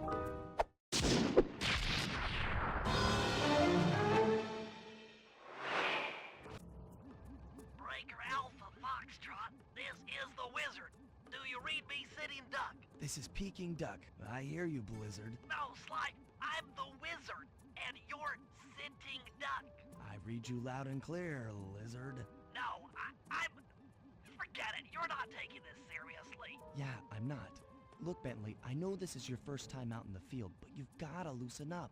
Breaker Alpha Foxtrot, this is the Wizard. Do you read me, Sitting Duck? This is Peking Duck. I hear you, Blizzard. No, Sly, I'm the Wizard, and you're Sitting Duck. I read you loud and clear, Lizard. No, I'm... Forget it, you're not taking this seriously. Yeah, I'm not. Look, Bentley, I know this is your first time out in the field, but you've gotta loosen up.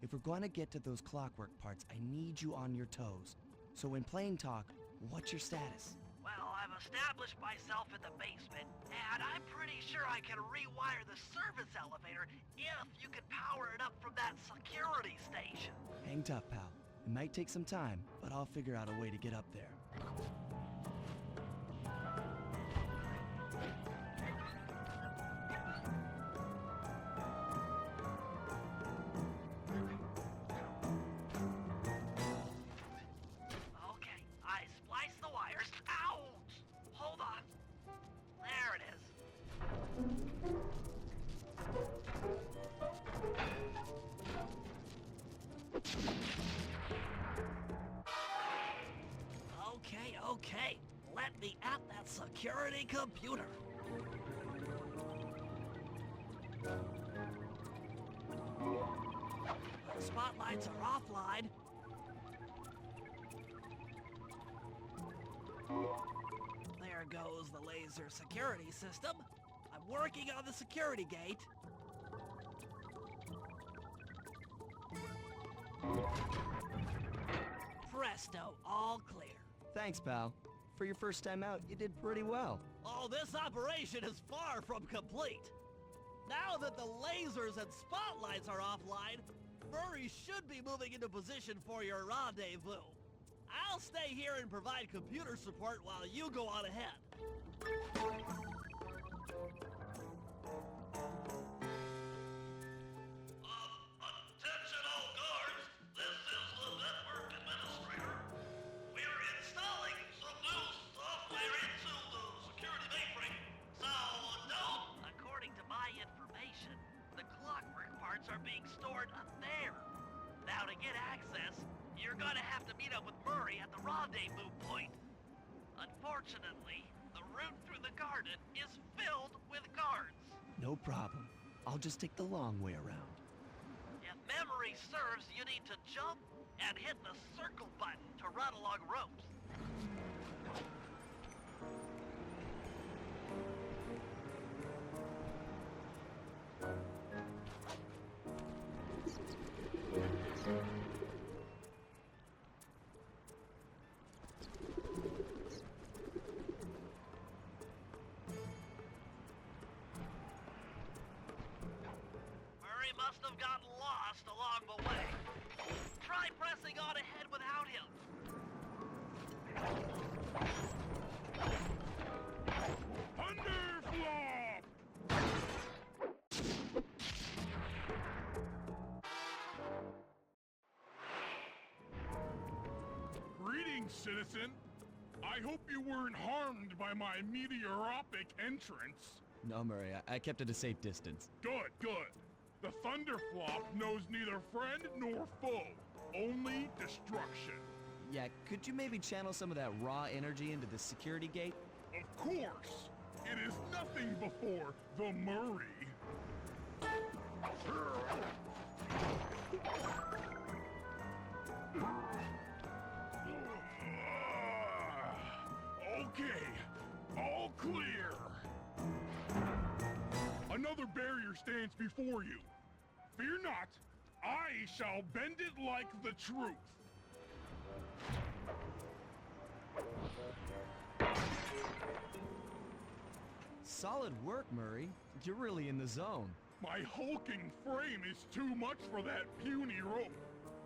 If we're going to get to those clockwork parts, I need you on your toes. So in plain talk, what's your status? Well, I've established myself in the basement, and I'm pretty sure I can rewire the service elevator if you can power it up from that security station. Hang tough, pal. It might take some time, but I'll figure out a way to get up there. Okay, I spliced the wires. Ouch! Hold on. There it is. Okay. Let me at that security computer. The spotlights are offline. There goes the laser security system. I'm working on the security gate. Presto, all clear. Thanks, pal. For your first time out, you did pretty well. Oh, this operation is far from complete. Now that the lasers and spotlights are offline, Murray should be moving into position for your rendezvous. I'll stay here and provide computer support while you go on ahead. Attention all guards, this is the network administrator. We're installing some new software into the security mainframe. So, don't... According to my information, the clockwork parts are being stored up there. Now to get access, you're gonna have to meet up with Murray at the rendezvous point. Unfortunately, the route through the garden is filled with guards. No problem. I'll just take the long way around. If memory serves, you need to jump and hit the circle button to run along ropes. Murray must have gotten lost along the way. Try pressing on ahead without him. Thunderflop! Greetings, citizen. I hope you weren't harmed by my meteoropic entrance. No, Murray, I kept at a safe distance. Good, good. The Thunderflop knows neither friend nor foe, only destruction. Yeah, could you maybe channel some of that raw energy into the security gate? Of course, it is nothing before the Murray. Okay, all clear. Another barrier stands before you. Fear not, I shall bend it like the truth. Solid work, Murray. You're really in the zone. My hulking frame is too much for that puny rope.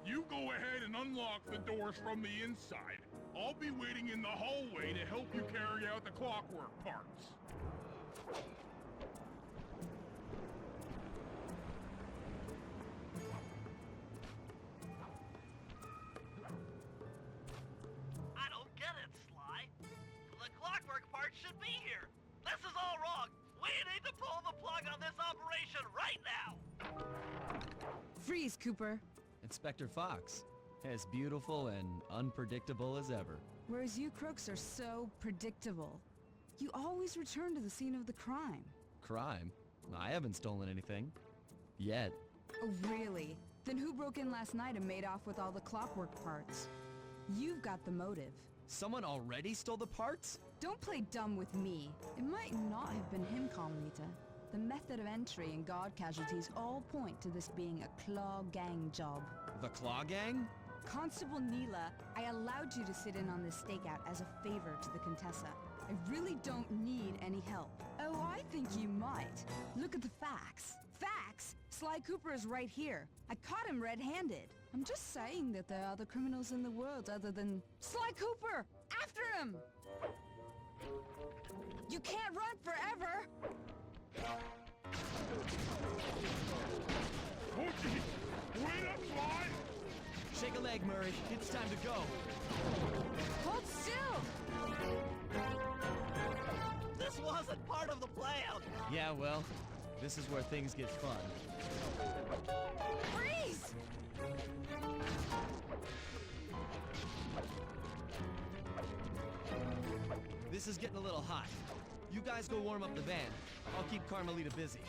You go ahead and unlock the doors from the inside. I'll be waiting in the hallway to help you carry out the clockwork parts. I don't get it, Sly. The clockwork part should be here. This is all wrong. We need to pull the plug on this operation right now. Freeze, Cooper. Inspector Fox, as beautiful and unpredictable as ever. Whereas you crooks are so predictable. You always return to the scene of the crime. Crime? I haven't stolen anything. Yet. Oh, really? Then who broke in last night and made off with all the clockwork parts? You've got the motive. Someone already stole the parts? Don't play dumb with me. It might not have been him, Carmelita. The method of entry and guard casualties all point to this being a Claw Gang job. The Claw Gang? Constable Neyla, I allowed you to sit in on this stakeout as a favor to the Contessa. I really don't need any help. Oh, I think you might. Look at the facts. Facts? Sly Cooper is right here. I caught him red-handed. I'm just saying that there are other criminals in the world other than... Sly Cooper! After him! You can't run forever! Oh, geez. Wait up, Sly! Shake a leg, Murray. It's time to go. Hold still! This wasn't part of the plan! Yeah, well, this is where things get fun. Freeze! This is getting a little hot. You guys go warm up the van. I'll keep Carmelita busy.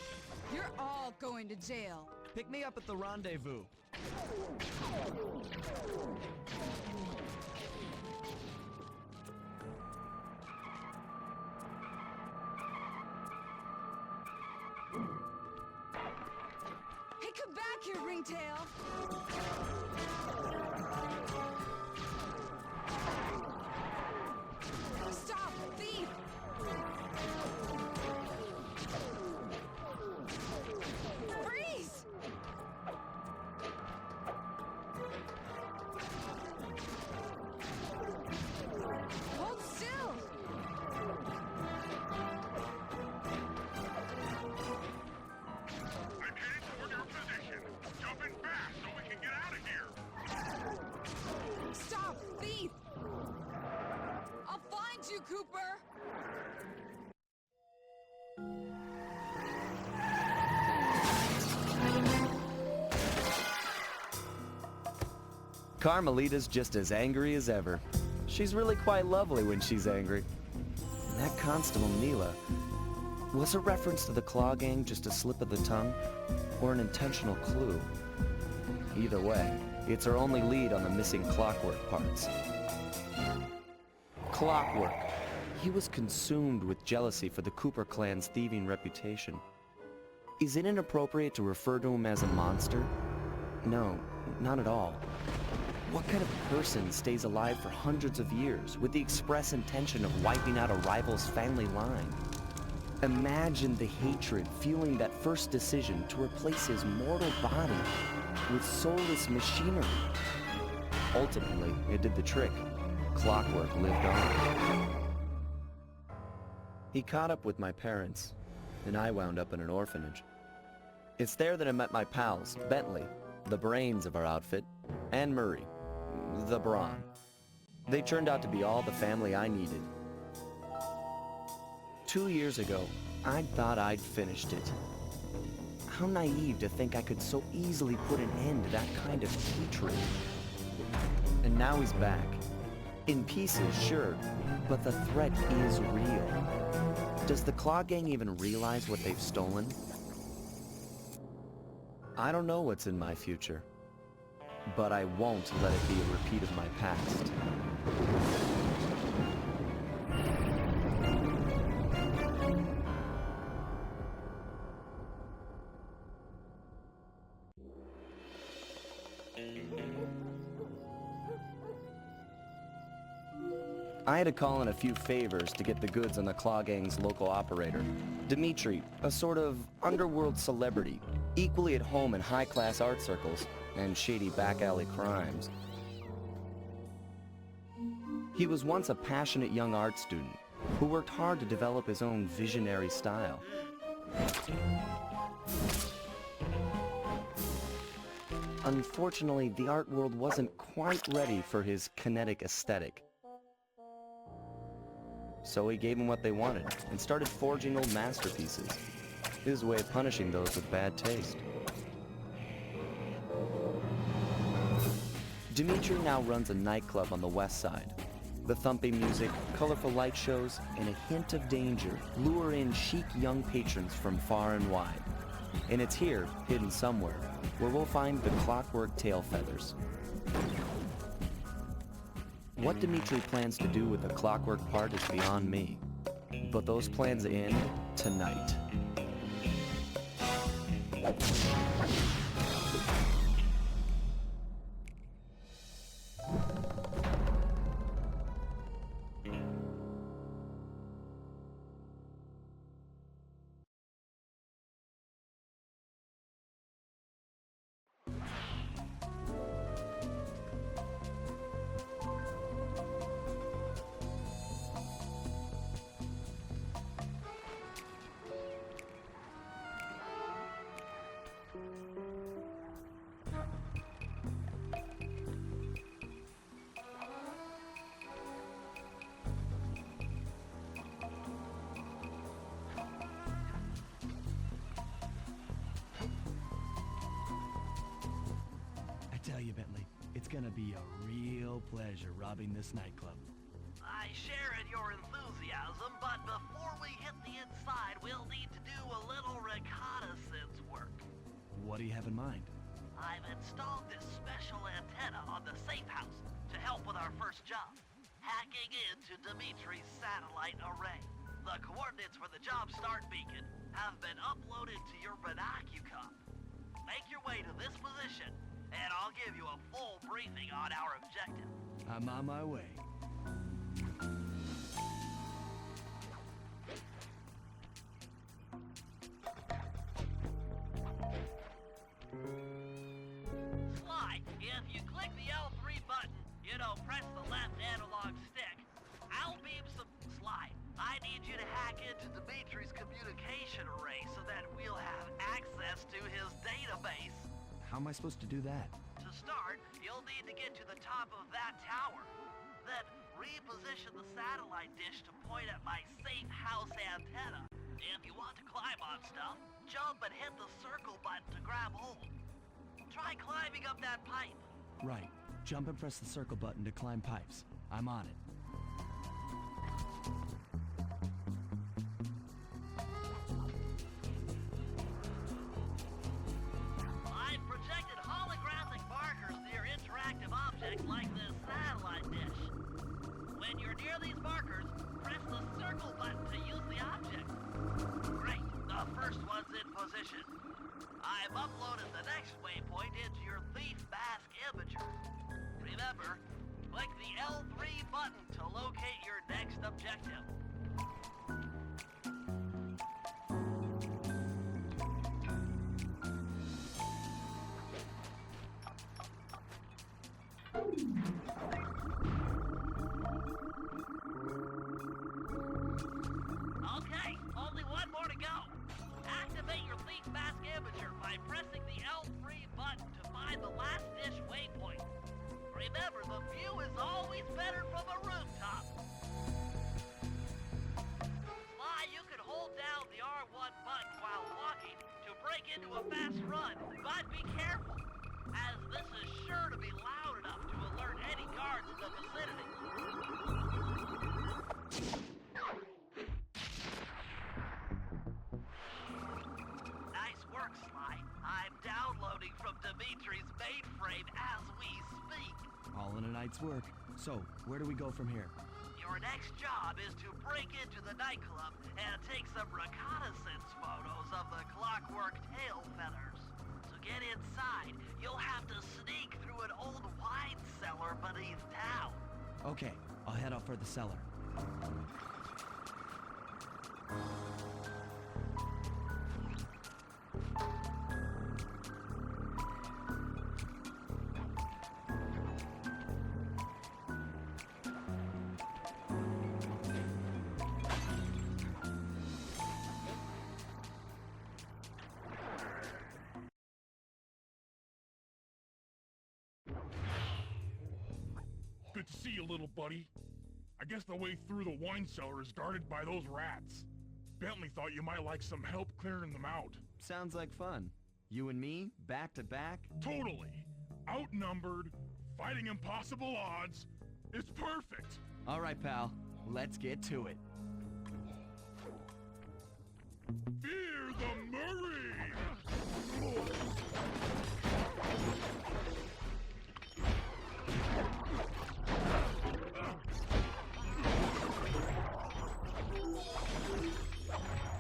You're all going to jail. Pick me up at the rendezvous. Hey, come back here, Ringtail! Stop, thief! Freeze! Hold still! I'm headed toward your position. Jump in fast so we can get out of here. Stop, thief! I'll find you, Cooper! Carmelita's just as angry as ever. She's really quite lovely when she's angry. And that Constable Neyla, was a reference to the Claw Gang just a slip of the tongue, or an intentional clue? Either way, it's our only lead on the missing clockwork parts. Clockwork. He was consumed with jealousy for the Cooper clan's thieving reputation. Is it inappropriate to refer to him as a monster? No, not at all. What kind of person stays alive for hundreds of years with the express intention of wiping out a rival's family line? Imagine the hatred fueling that first decision to replace his mortal body with soulless machinery. Ultimately, it did the trick. Clockwork lived on. He caught up with my parents, and I wound up in an orphanage. It's there that I met my pals, Bentley, the brains of our outfit, and Murray, the brawn. They turned out to be all the family I needed. 2 years ago, I thought I'd finished it. How naive to think I could so easily put an end to that kind of hatred. And now he's back. In pieces, sure, but the threat is real. Does the Claw Gang even realize what they've stolen? I don't know what's in my future, but I won't let it be a repeat of my past. I had to call in a few favors to get the goods on the Claw Gang's local operator, Dimitri, a sort of underworld celebrity, equally at home in high-class art circles and shady back-alley crimes. He was once a passionate young art student who worked hard to develop his own visionary style. Unfortunately, the art world wasn't quite ready for his kinetic aesthetic. So he gave them what they wanted and started forging old masterpieces. His way of punishing those with bad taste. Dimitri now runs a nightclub on the west side. The thumping music, colorful light shows, and a hint of danger lure in chic young patrons from far and wide. And it's here, hidden somewhere, where we'll find the clockwork tail feathers. What Dimitri plans to do with the clockwork part is beyond me. But those plans end tonight. Tell you, Bentley, it's gonna be a real pleasure robbing this nightclub. I share in your enthusiasm, but before we hit the inside, we'll need to do a little reconnaissance work. What do you have in mind? I've installed this special antenna on the safe house to help with our first job, hacking into Dimitri's satellite array. The coordinates for the job start beacon have been uploaded to your binocucom. Make your way to this position, and I'll give you a full briefing on our objective. I'm on my way. Sly, if you click the L3 button, press the left analog stick, I'll beam some... Sly, I need you to hack into Dimitri's communication array so that we'll have access to his database. How am I supposed to do that? To start, you'll need to get to the top of that tower. Then reposition the satellite dish to point at my safe house antenna. If you want to climb on stuff, jump and hit the circle button to grab hold. Try climbing up that pipe. Right. Jump and press the circle button to climb pipes. I'm on it. I've projected holographic markers near interactive objects like this satellite dish. When you're near these markers, press the circle button to use the object. Great, the first one's in position. I've uploaded the next waypoint into your thief mask imager. Remember, click the L3 button to locate your next objective. Okay, only one more to go. Activate your thief mask imager by pressing the L3 button to find the last dish waypoint. Remember, the view is always better from a rooftop. Sly, you can hold down the R1 button while walking to break into a fast run, but be careful, as this is sure to be loud enough to alert any guards in the vicinity. Nice work, Sly. I'm downloading from Dimitri's mainframe as we speak. All in a night's work. So, where do we go from here? Your next job is to break into the nightclub and take some reconnaissance photos of the clockwork tail feathers. To get inside, you'll have to sneak through an old wine cellar beneath town. Okay, I'll head out for the cellar. Good to see you, little buddy. I guess the way through the wine cellar is guarded by those rats. Bentley thought you might like some help clearing them out. Sounds like fun. You and me, back to back? Totally. Outnumbered, Fighting impossible odds is perfect. All right, pal. Let's get to it. Fear the Murray!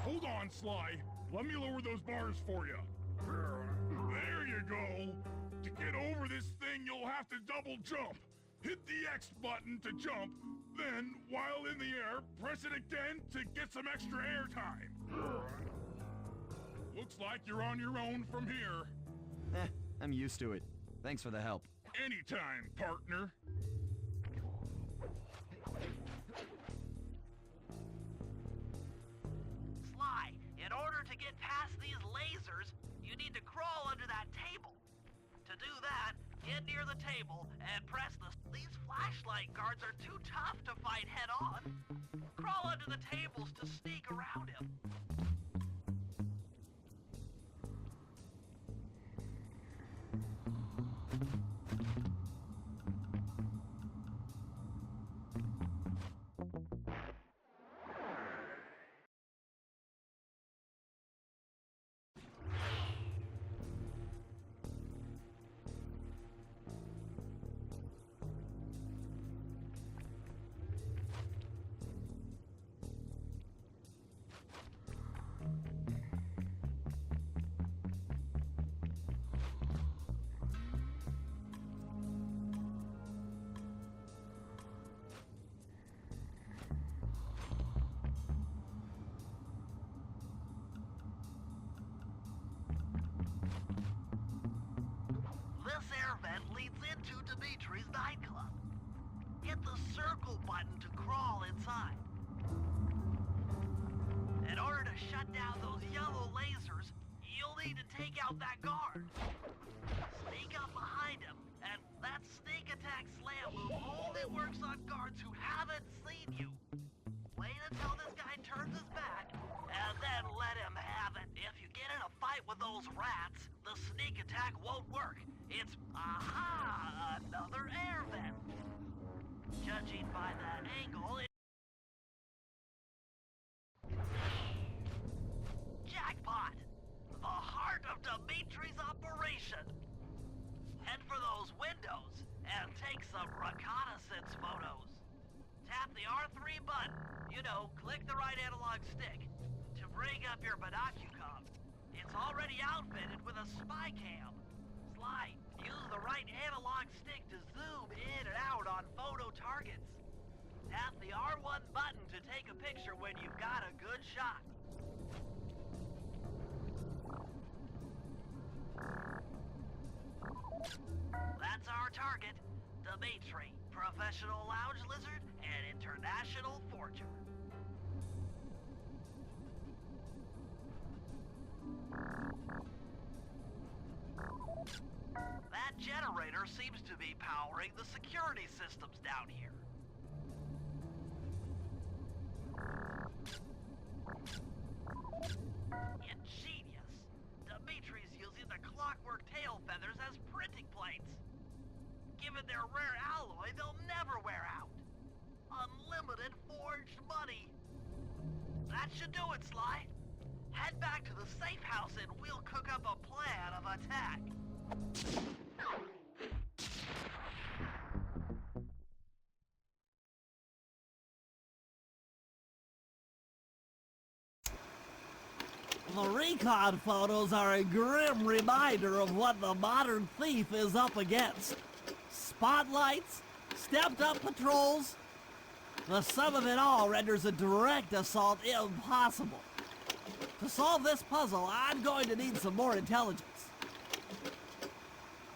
Hold on, Sly. Let me lower those bars for you. There you go. To get over this thing, you'll have to double jump. Hit the X button to jump, then, while in the air, press it again to get some extra air time. Looks like you're on your own from here. I'm used to it. Thanks for the help. Anytime, partner. Sly, in order to get past these lasers, you need to crawl under that table. To do that, get near the table and press These flashlight guards are too tough to fight head-on. Crawl under the tables to sneak around him. This air vent leads into Dimitri's nightclub. Hit the circle button to crawl inside. In order to shut down those yellow lasers, you'll need to take out that guard. Sneak up behind him, and that sneak attack slam move only works on guards who haven't seen you. Wait until this guy turns his back, and then let him have it. If you get in a fight with those rats, the sneak attack won't work. It's, aha, another air vent. Judging by that angle, Jackpot! The heart of Dimitri's operation. Head for those windows and take some reconnaissance photos. Tap the R3 button, click the right analog stick, to bring up your binocucom. It's already outfitted with a spy cam. Sly, use the right analog stick to zoom in and out on photo targets. Tap the R1 button to take a picture when you've got a good shot. That's our target, Dimitri, professional lounge lizard and international forger. That generator seems to be powering the security systems down here. Ingenious. Dimitri's using the clockwork tail feathers as printing plates. Given their rare alloy, they'll never wear out. Unlimited forged money. That should do it, Sly. Head back to the safe house and we'll cook up a plan of attack. The recon photos are a grim reminder of what the modern thief is up against. Spotlights, stepped-up patrols. The sum of it all renders a direct assault impossible. To solve this puzzle, I'm going to need some more intelligence.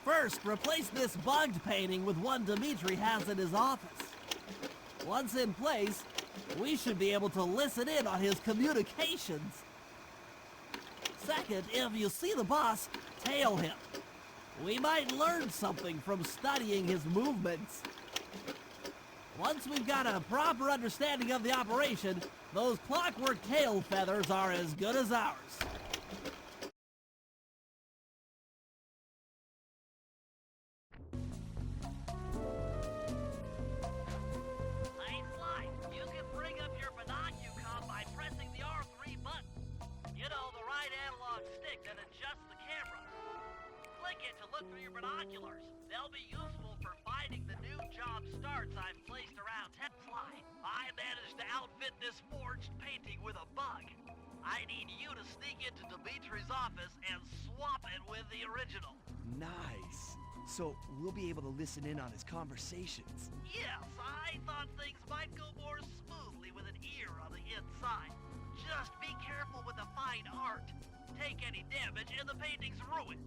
First, replace this bugged painting with one Dimitri has in his office. Once in place, we should be able to listen in on his communications. Second, if you see the boss, tail him. We might learn something from studying his movements. Once we've got a proper understanding of the operation, those clockwork tail feathers are as good as ours. That's the camera. Click it to look through your binoculars. They'll be useful for finding the new job starts I've placed around Tensline. I managed to outfit this forged painting with a bug. I need you to sneak into Dimitri's office and swap it with the original. Nice. So we'll be able to listen in on his conversations. Yes, I thought things might go more smoothly with an ear on the inside. Just be careful with the fine art. Take any damage and the painting's ruined.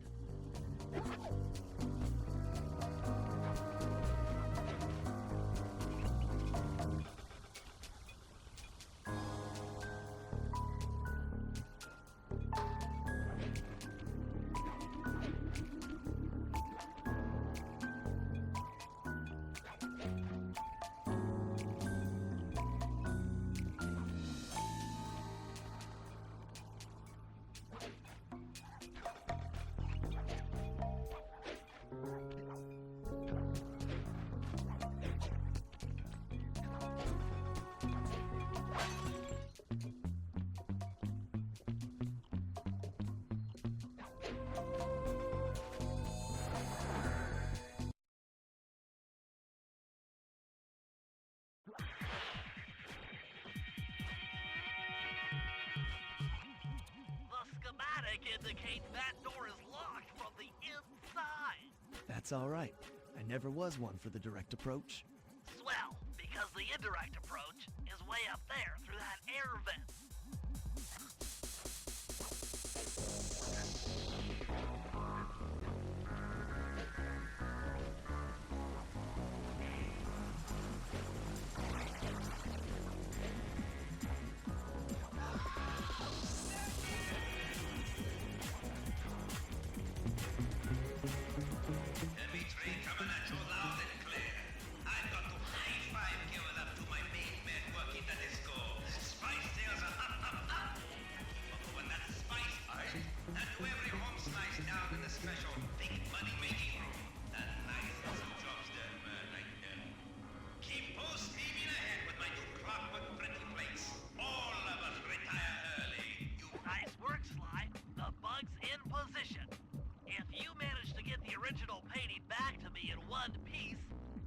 Indicates that door is locked from the inside. That's all right. I never was one for the direct approach. Swell, because the indirect approach is way up there through that air vent. Dimitri coming at you loud and clear. I've got to high-five give it up to my main man working the disco. Spice sales are up. Keep up with that spice, boys. And do every home slice down in the special big money-making room. And nice some jobs there, like that. Keep full steaming ahead with my new clockwork pretty plates. All of us retire early. You Nice work, Sly. The bug's in position. If you manage to get the original painting back to me in one piece,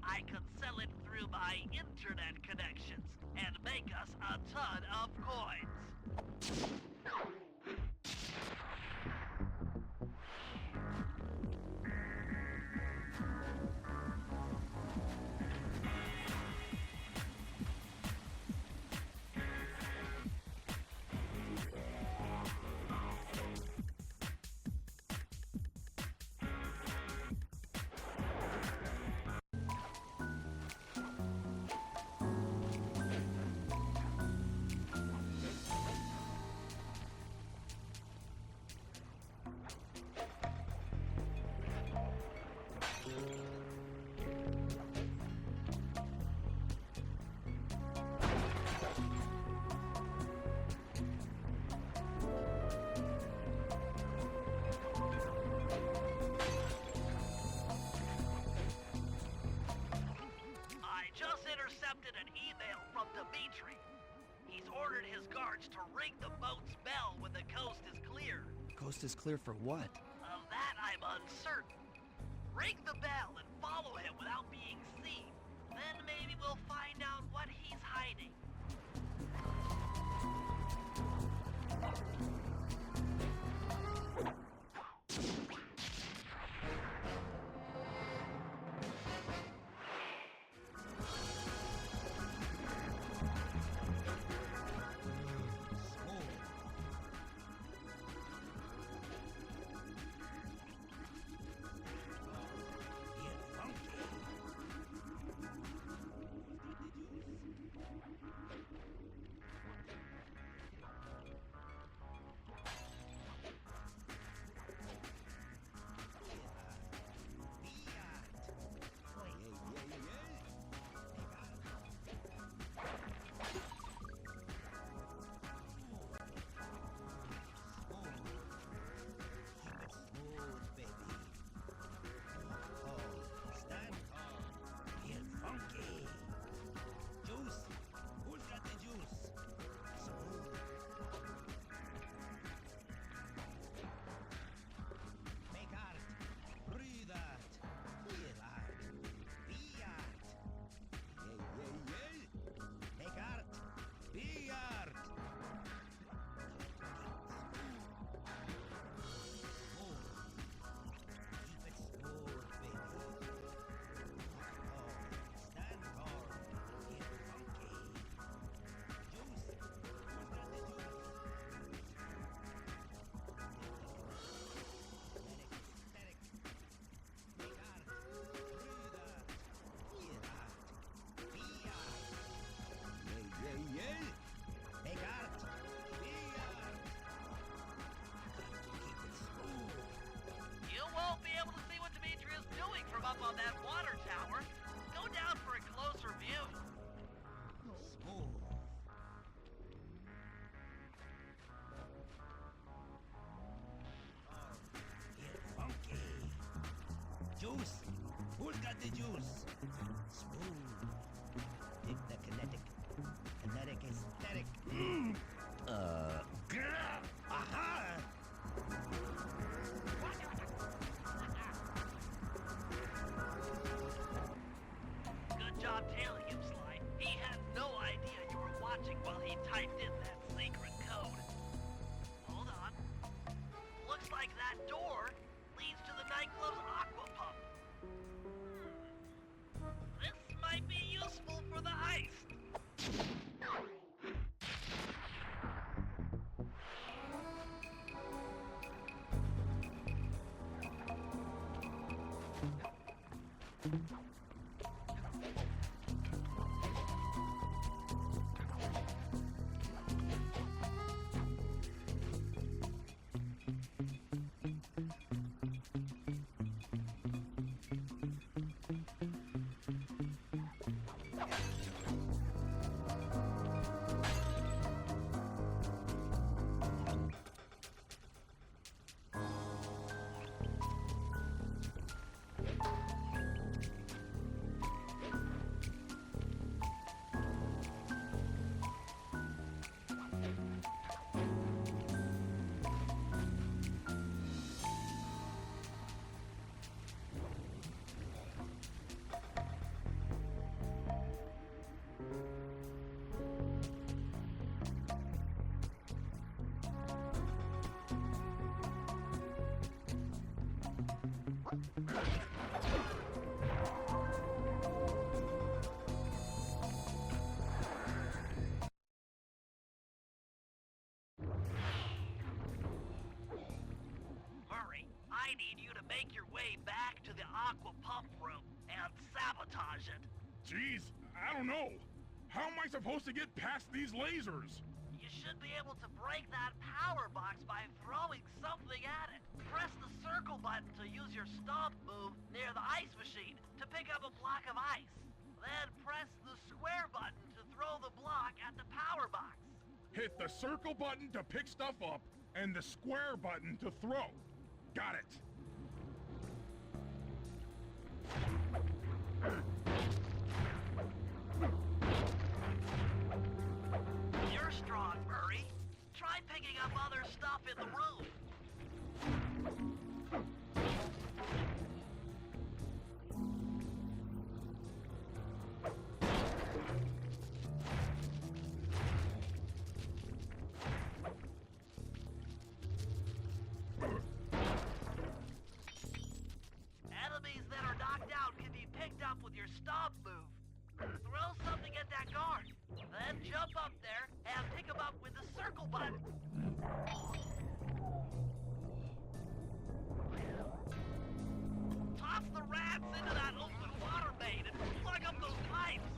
I could sell it through my internet connections and make us a ton of coins. Intercepted an email from Dimitri. He's ordered his guards to ring the boat's bell when the coast is clear. Coast is clear for what? Of that I'm uncertain. Ring the bell and follow him without being seen. Then maybe we'll find out what he's hiding. on that water tower. Go down for a closer view. Smooth. Get funky. Juice. Who's got the juice? Smooth. Dig the kinetic. Kinetic aesthetic. Aha! Good job tailing him, Sly. He had no idea you were watching while he typed in that secret code. Hold on. Looks like that door leads to the nightclub's aqua pump. This might be useful for the heist. Murray, I need you to make your way back to the aqua pump room and sabotage it. Jeez, I don't know. How am I supposed to get past these lasers? You should be able to break that power box by throwing something at it. Press the circle button to use your stomp move near the ice machine to pick up a block of ice. Then press the square button to throw the block at the power box. Hit the circle button to pick stuff up and the square button to throw. Got it. You're strong, Murray. Try picking up other stuff in the room. Enemies that are knocked out can be picked up with your stomp move. Throw something at that guard, then jump up there and pick him up with the circle button. Toss the rats into that open water main and plug up those pipes.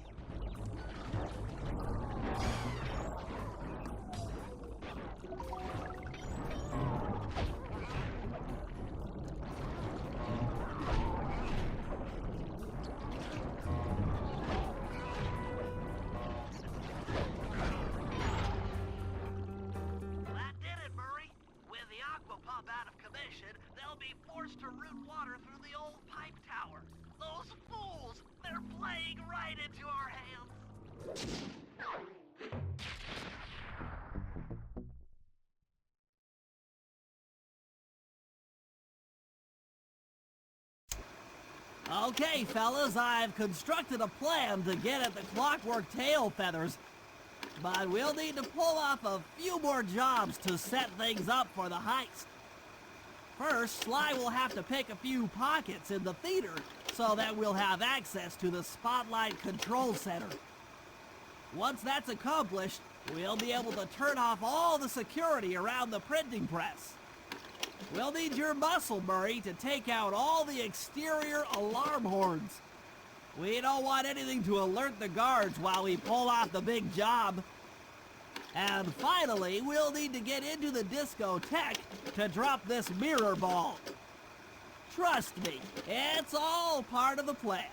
That did it, Murray. With the aqua pump out of commission, they'll be forced to route water through the old pipe tower. Those fools! They're playing right into our hands. Okay, fellas, I've constructed a plan to get at the clockwork tail feathers. But we'll need to pull off a few more jobs to set things up for the heist. First, Sly will have to pick a few pockets in the theater so that we'll have access to the Spotlight Control Center. Once that's accomplished, we'll be able to turn off all the security around the printing press. We'll need your muscle, Murray, to take out all the exterior alarm horns. We don't want anything to alert the guards while we pull off the big job. And finally, we'll need to get into the discotheque to drop this mirror ball. Trust me, it's all part of the plan.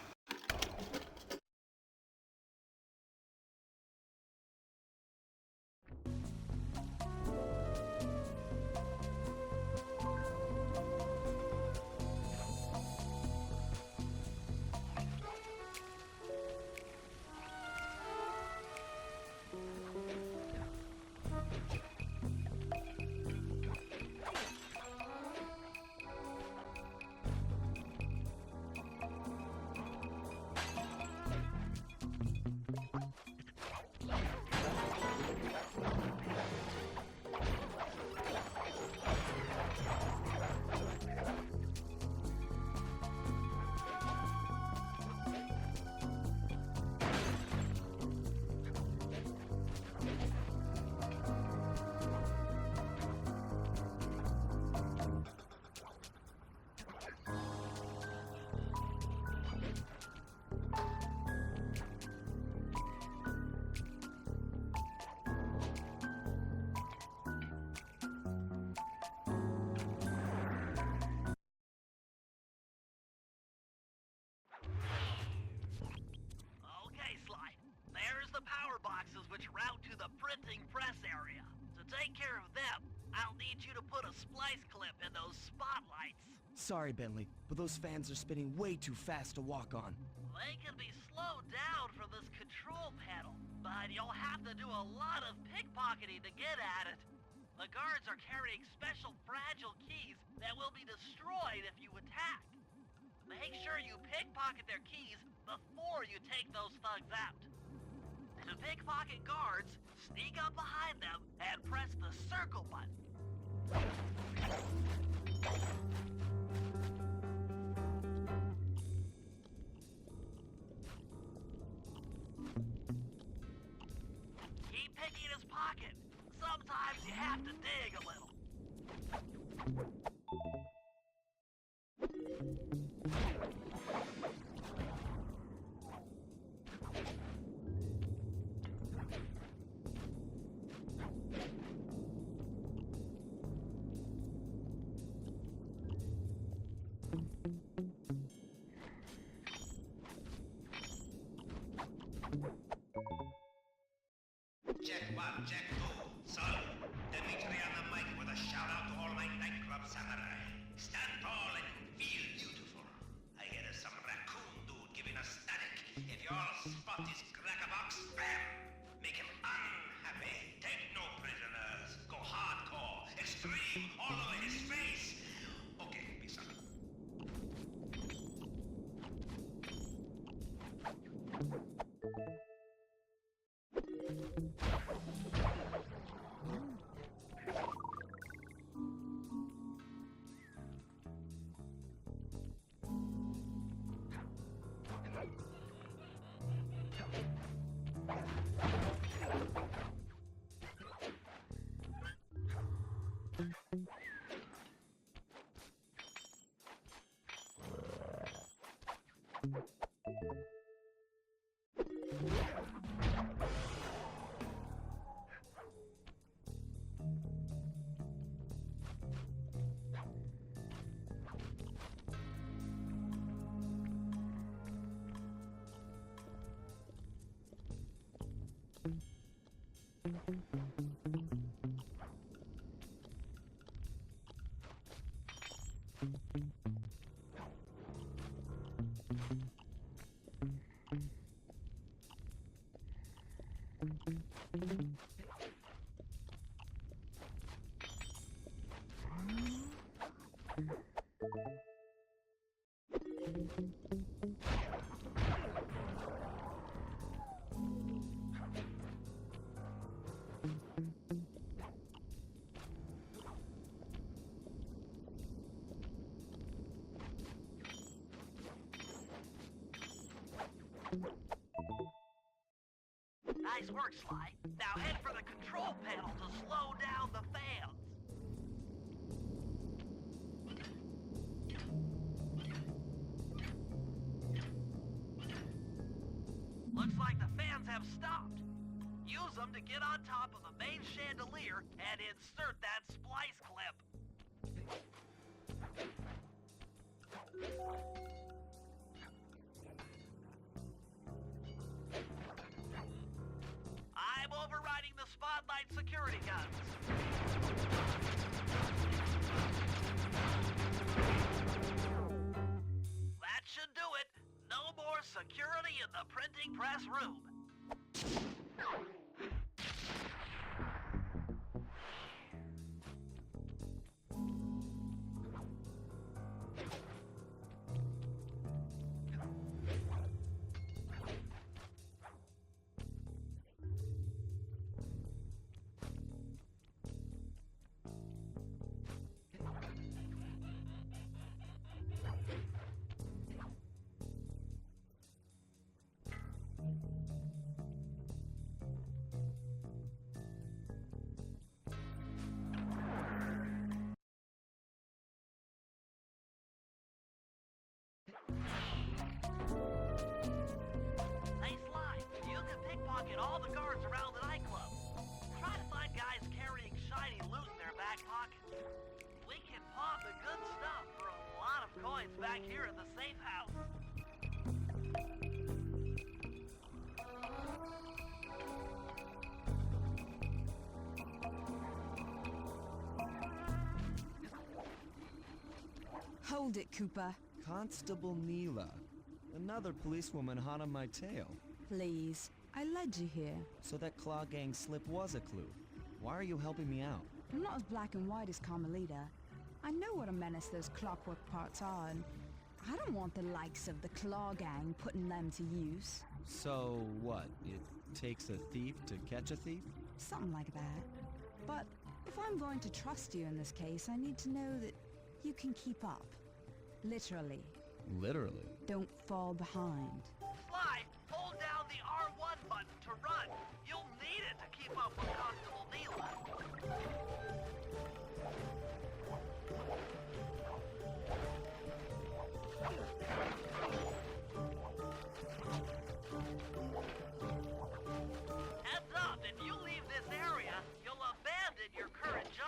Which route to the printing press area. To take care of them, I'll need you to put a splice clip in those spotlights. Sorry, Bentley, but those fans are spinning way too fast to walk on. They can be slowed down from this control panel, but you'll have to do a lot of pickpocketing to get at it. The guards are carrying special fragile keys that will be destroyed if you attack. Make sure you pickpocket their keys before you take those thugs out. To pickpocket guards, sneak up behind them and press the circle button. Keep picking his pocket. Sometimes you have to dig a little. Check 1, check 2. Son, Dimitri on the mic with a shout out to all my nightclub samurai. Stand tall and feel beautiful. I hear there's some raccoon dude giving us static. If y'all spot his crackerbox, bam! Make him unhappy. Take no prisoners. Go hardcore. Extreme all over his face. Okay, peace out. Nice work, Sly. Now head for the control panel to slow down the fans. Looks like the fans have stopped. Use them to get on top of the main chandelier and insert that splice clip. pickpocket all the guards around the nightclub. Try to find guys carrying shiny loot in their back pockets. We can pawn the good stuff for a lot of coins back here in the safe house. Hold it, Cooper. Constable Neyla. Another policewoman hot on my tail. Please. I led you here. So that Claw Gang slip was a clue. Why are you helping me out? I'm not as black and white as Carmelita. I know what a menace those clockwork parts are, and I don't want the likes of the Claw Gang putting them to use. So what? It takes a thief to catch a thief? Something like that. But if I'm going to trust you in this case, I need to know that you can keep up. Literally. Literally? Don't fall behind. Sly, hold down the R1 button to run. You'll need it to keep up with Constable Neyla. Heads up, if you leave this area, you'll abandon your current job.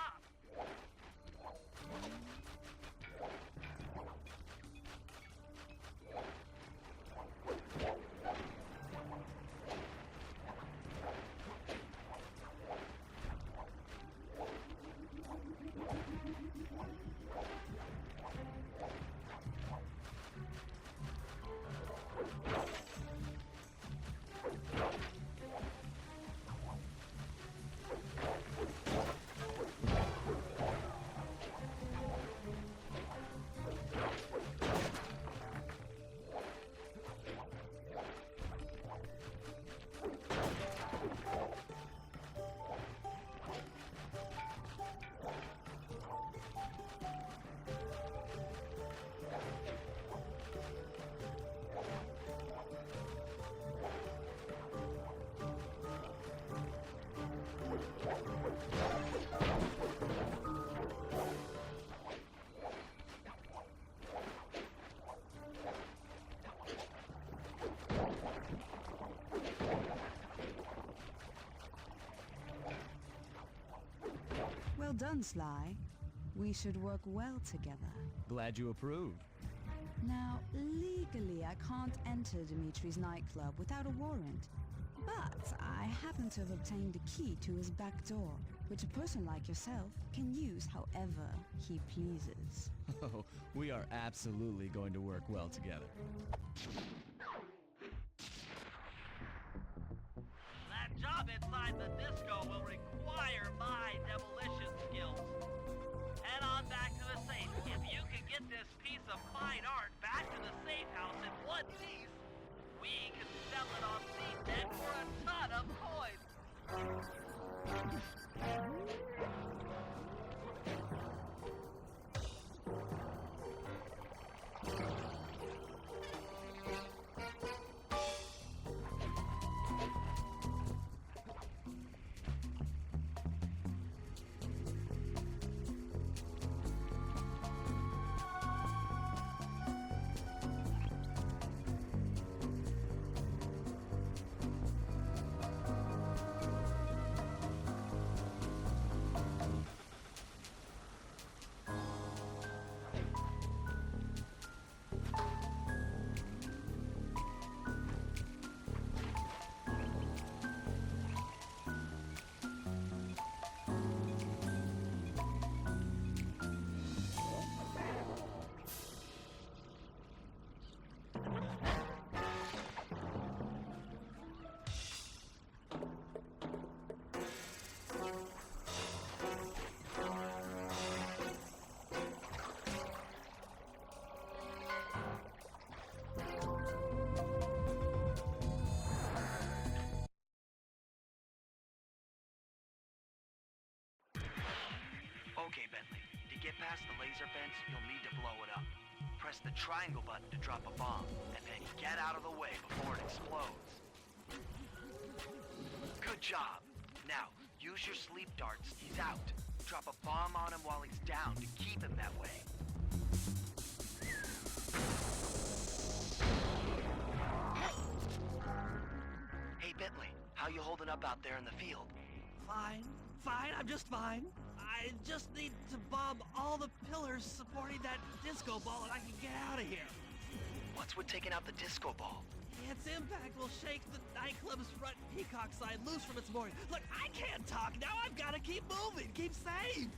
Well done, Sly. We should work well together. Glad you approve. Now, legally, I can't enter Dimitri's nightclub without a warrant. But I happen to have obtained a key to his back door, which a person like yourself can use however he pleases. Oh, we are absolutely going to work well together. That job inside the disco will require my demolition skills. Head on back to the safe. If you can get this piece of fine art back to the safe house in one piece, we can sell it on CNET for a ton of coins. Okay, Bentley. To get past the laser fence, you'll need to blow it up. Press the triangle button to drop a bomb, and then get out of the way before it explodes. Good job. Now, use your sleep darts. He's out. Drop a bomb on him while he's down to keep him that way. Hey, Bentley. How up out there in the field? Fine, I'm just fine. I just need to bomb all the pillars supporting that disco ball and I can get out of here. What's with taking out the disco ball? Its impact will shake the nightclub's front peacock sign loose from its mooring. Look, I can't talk now. I've got to keep moving, keep safe.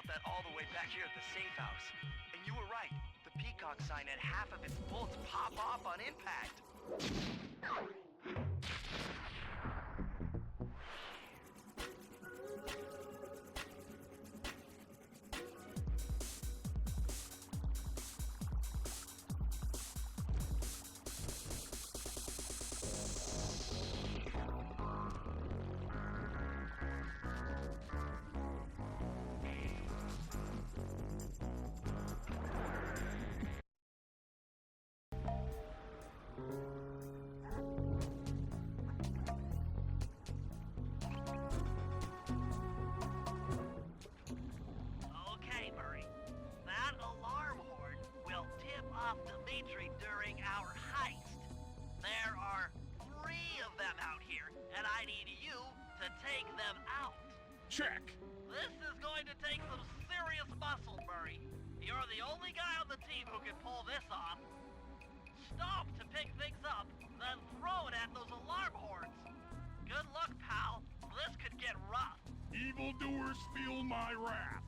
That all the way back here at the safe house. And you were right. The peacock sign had half of its bolts pop off on impact. Dimitri during our heist. There are 3 of them out here, and I need you to take them out. Check. This is going to take some serious muscle, Murray. You're the only guy on the team who can pull this off. Stop to pick things up, then throw it at those alarm horns. Good luck, pal. This could get rough. Evildoers feel my wrath.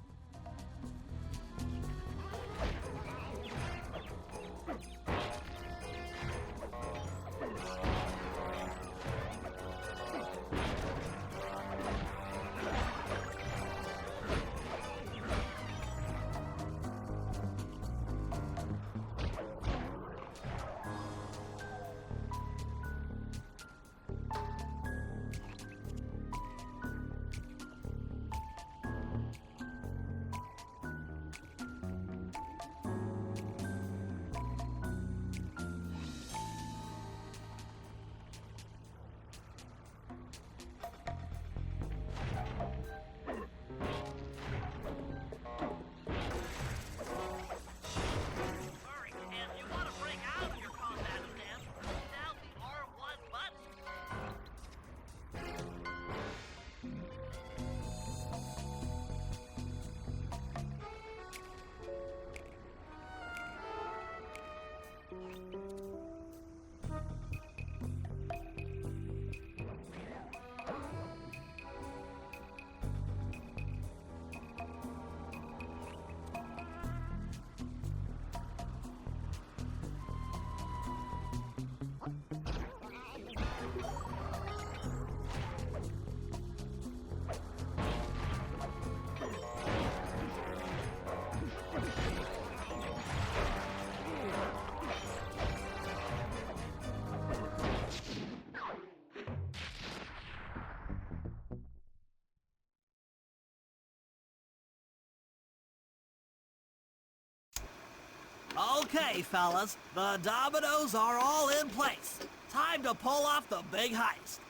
Okay, fellas, the dominoes are all in place. Time to pull off the big heist.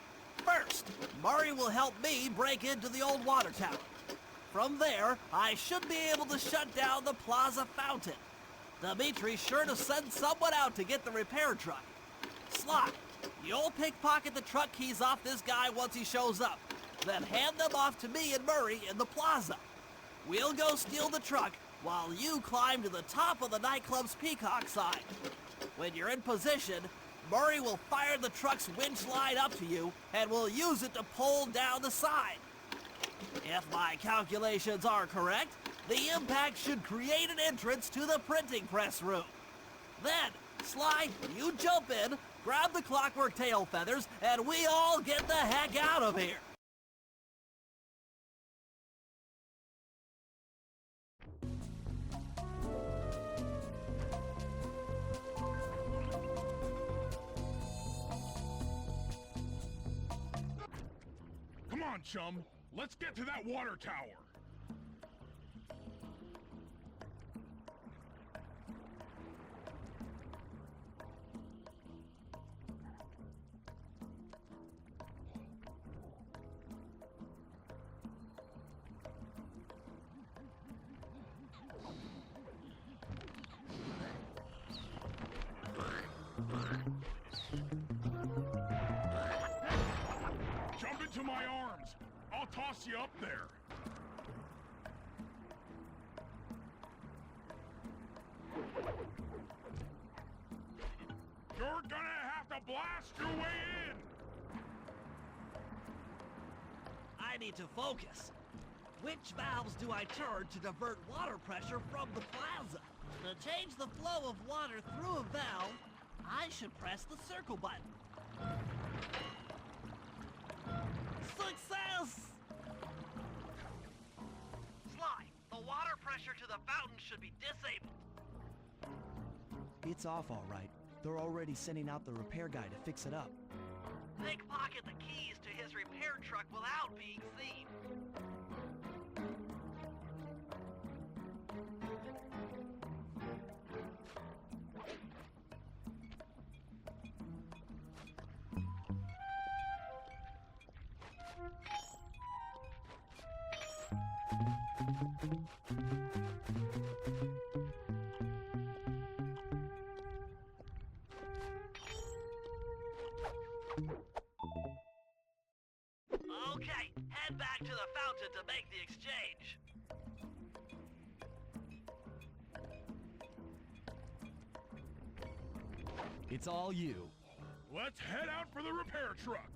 First, Murray will help me break into the old water tower. From there, I should be able to shut down the plaza fountain. Dimitri's sure to send someone out to get the repair truck. Sly, you'll pickpocket the truck keys off this guy once he shows up. Then hand them off to me and Murray in the plaza. We'll go steal the truck while you climb to the top of the nightclub's peacock sign. When you're in position, Murray will fire the truck's winch line up to you and will use it to pull down the sign. If my calculations are correct, the impact should create an entrance to the printing press room. Then, Sly, you jump in, grab the clockwork tail feathers, and we all get the heck out of here. Come on, chum. Let's get to that water tower. Jump into my arms. I'll toss you up there. You're gonna have to blast your way in. I need to focus. Which valves do I turn to divert water pressure from the plaza? To change the flow of water through a valve, I should press the circle button. Success! Sly, the water pressure to the fountain should be disabled. It's off all right. They're already sending out the repair guy to fix it up. Pickpocket the keys to his repair truck without being seen. Okay, head back to the fountain to make the exchange. It's all you. Let's head out for the repair truck.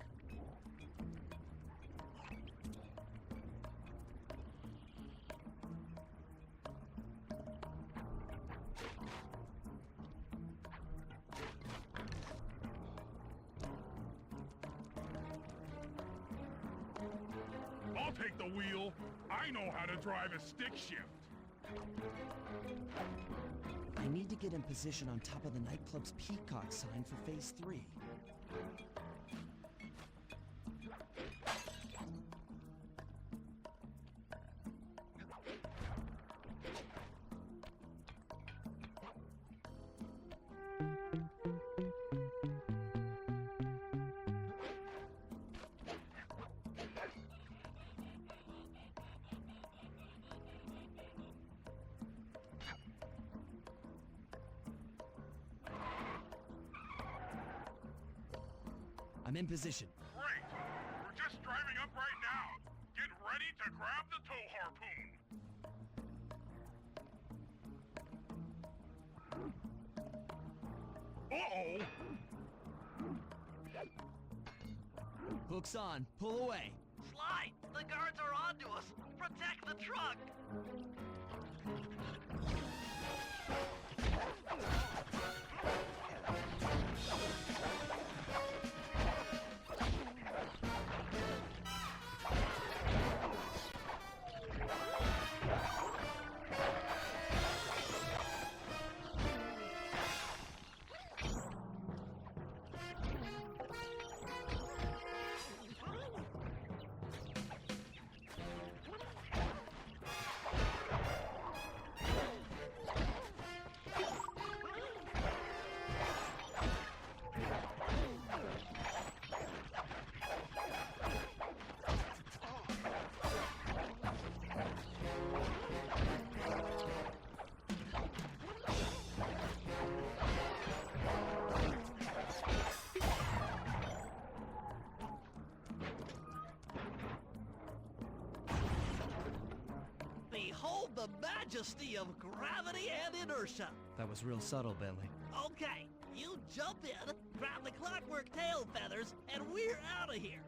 I'll take the wheel. I know how to drive a stick shift. I need to get in position on top of the nightclub's peacock sign for Phase 3. I'm in position. Great. We're just driving up right now. Get ready to grab the tow harpoon. Uh-oh. Hook's on. Pull away. Sly, the guards are onto us. Protect the truck. majesty of gravity and inertia. That was real subtle, Bentley. Okay, you jump in, grab the clockwork tail feathers, and we're out of here.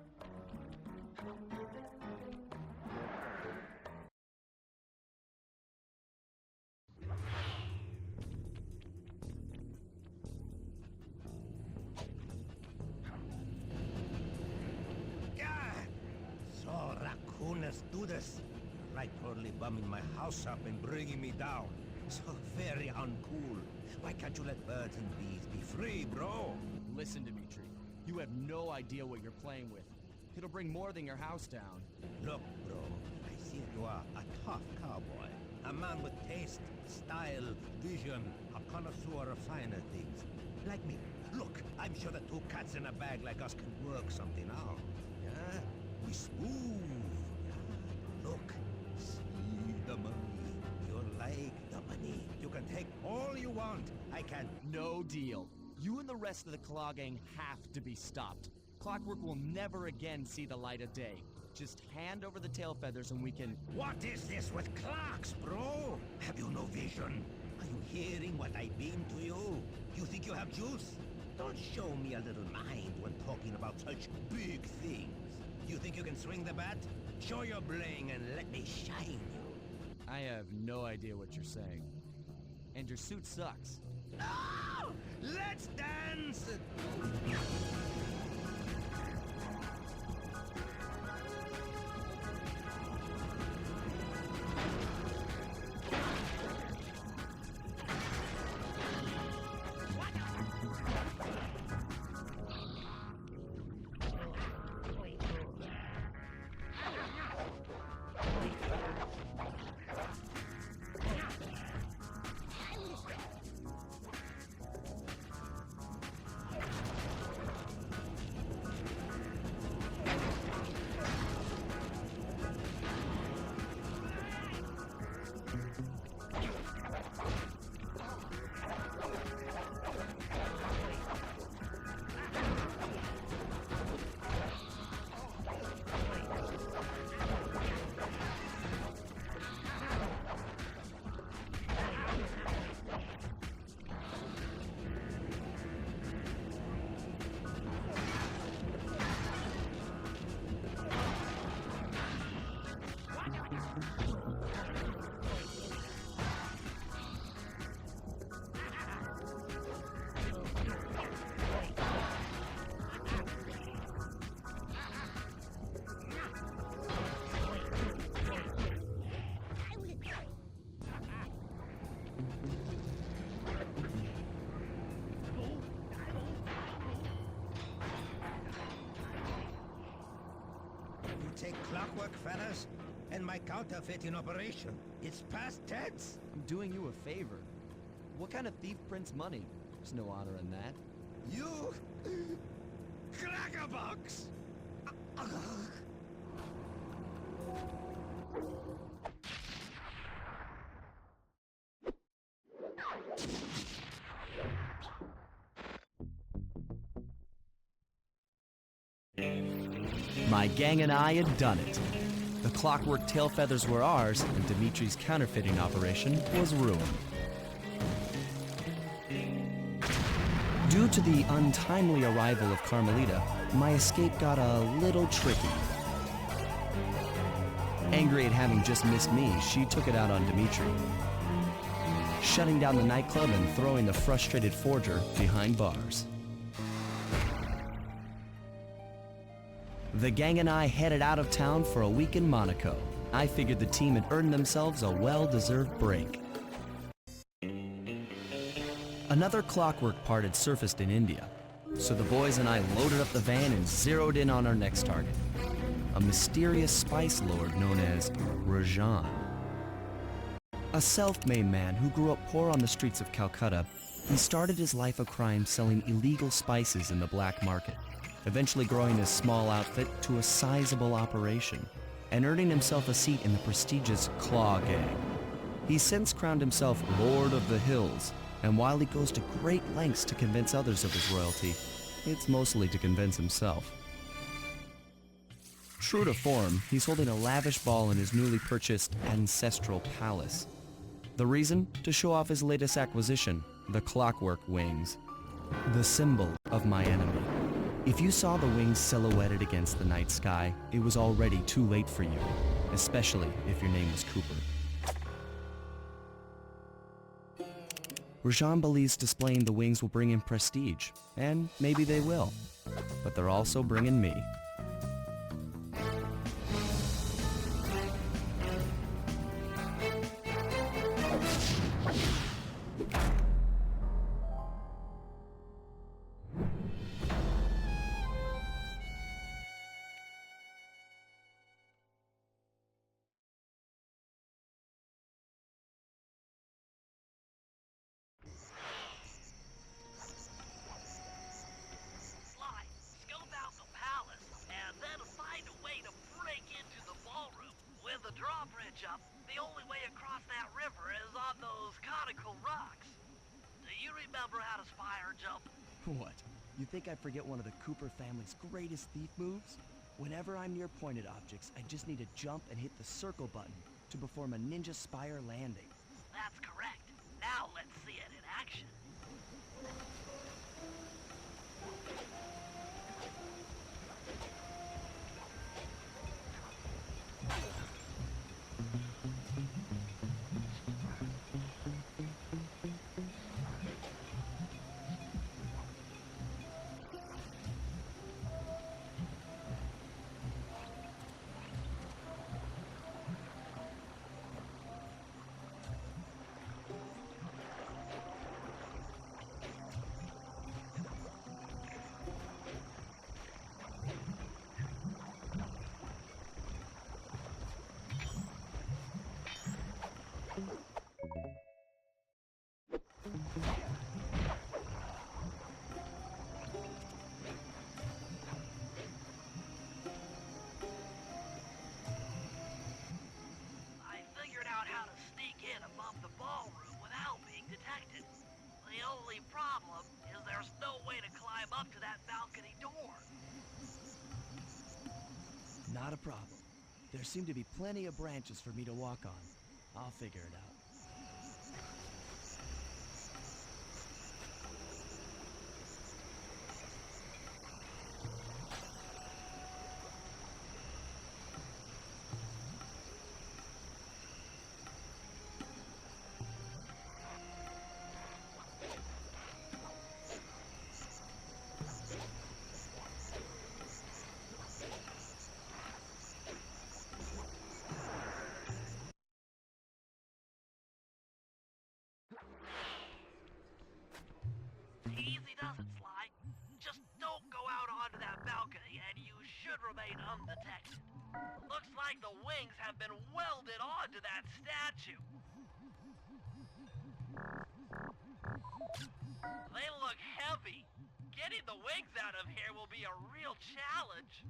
So raccooners do this. Rightfully bumming my house up and bringing me down. So very uncool. Why can't you let birds and bees be free, bro? Listen, Dimitri. You have no idea what you're playing with. It'll bring more than your house down. Look, bro, I see you are a tough cowboy. A man with taste, style, vision, a connoisseur of finer things. Like me. Look, I'm sure that two cats in a bag like us can work something out. Yeah? We smooth. Yeah? Look, see the money. You like the money. You can take all you want. I can... No deal. You and the rest of the Claw Gang have to be stopped. Clockwork will never again see the light of day. Just hand over the tail feathers and we can... What is this with clocks, bro? Have you no vision? Are you hearing what I beam to you? You think you have juice? Don't show me a little mind when talking about such big things. You think you can swing the bat? Show your bling and let me shine you. I have no idea what you're saying. And your suit sucks. Oh! Let's dance! Take clockwork feathers and my counterfeiting operation. It's past tense. I'm doing you a favor. What kind of thief prints money? There's no honor in that. You... crackerbox! My gang and I had done it. The clockwork tail feathers were ours, and Dimitri's counterfeiting operation was ruined. Due to the untimely arrival of Carmelita, my escape got a little tricky. Angry at having just missed me, she took it out on Dimitri, shutting down the nightclub and throwing the frustrated forger behind bars. The gang and I headed out of town for a week in Monaco. I figured the team had earned themselves a well-deserved break. Another clockwork part had surfaced in India, so the boys and I loaded up the van and zeroed in on our next target, a mysterious spice lord known as Rajan. A self-made man who grew up poor on the streets of Calcutta, he started his life of crime selling illegal spices in the black market, eventually growing his small outfit to a sizable operation and earning himself a seat in the prestigious Claw Gang. He's since crowned himself Lord of the Hills, and while he goes to great lengths to convince others of his royalty, it's mostly to convince himself. True to form, he's holding a lavish ball in his newly purchased ancestral palace. The reason? To show off his latest acquisition, the Clockwork Wings. The symbol of my enemy. If you saw the wings silhouetted against the night sky, it was already too late for you, especially if your name was Cooper. Rajan believes displaying the wings will bring him prestige, and maybe they will, but they're also bringing me. Scope out the palace, and then find a way to break into the ballroom. With the drawbridge up, the only way across that river is on those conical rocks. Do you remember how to spire jump? What? You think I forget one of the Cooper family's greatest thief moves? Whenever I'm near pointed objects, I just need to jump and hit the circle button to perform a ninja spire landing. That's correct. Now let's see it in action. I figured out how to sneak in above the ballroom without being detected. The only problem is there's no way to climb up to that balcony door. Not a problem. There seem to be plenty of branches for me to walk on. I'll figure it out. Easy does it, Sly. Just don't go out onto that balcony and you should remain undetected. Looks like the wings have been welded onto that statue. They look heavy. Getting the wings out of here will be a real challenge.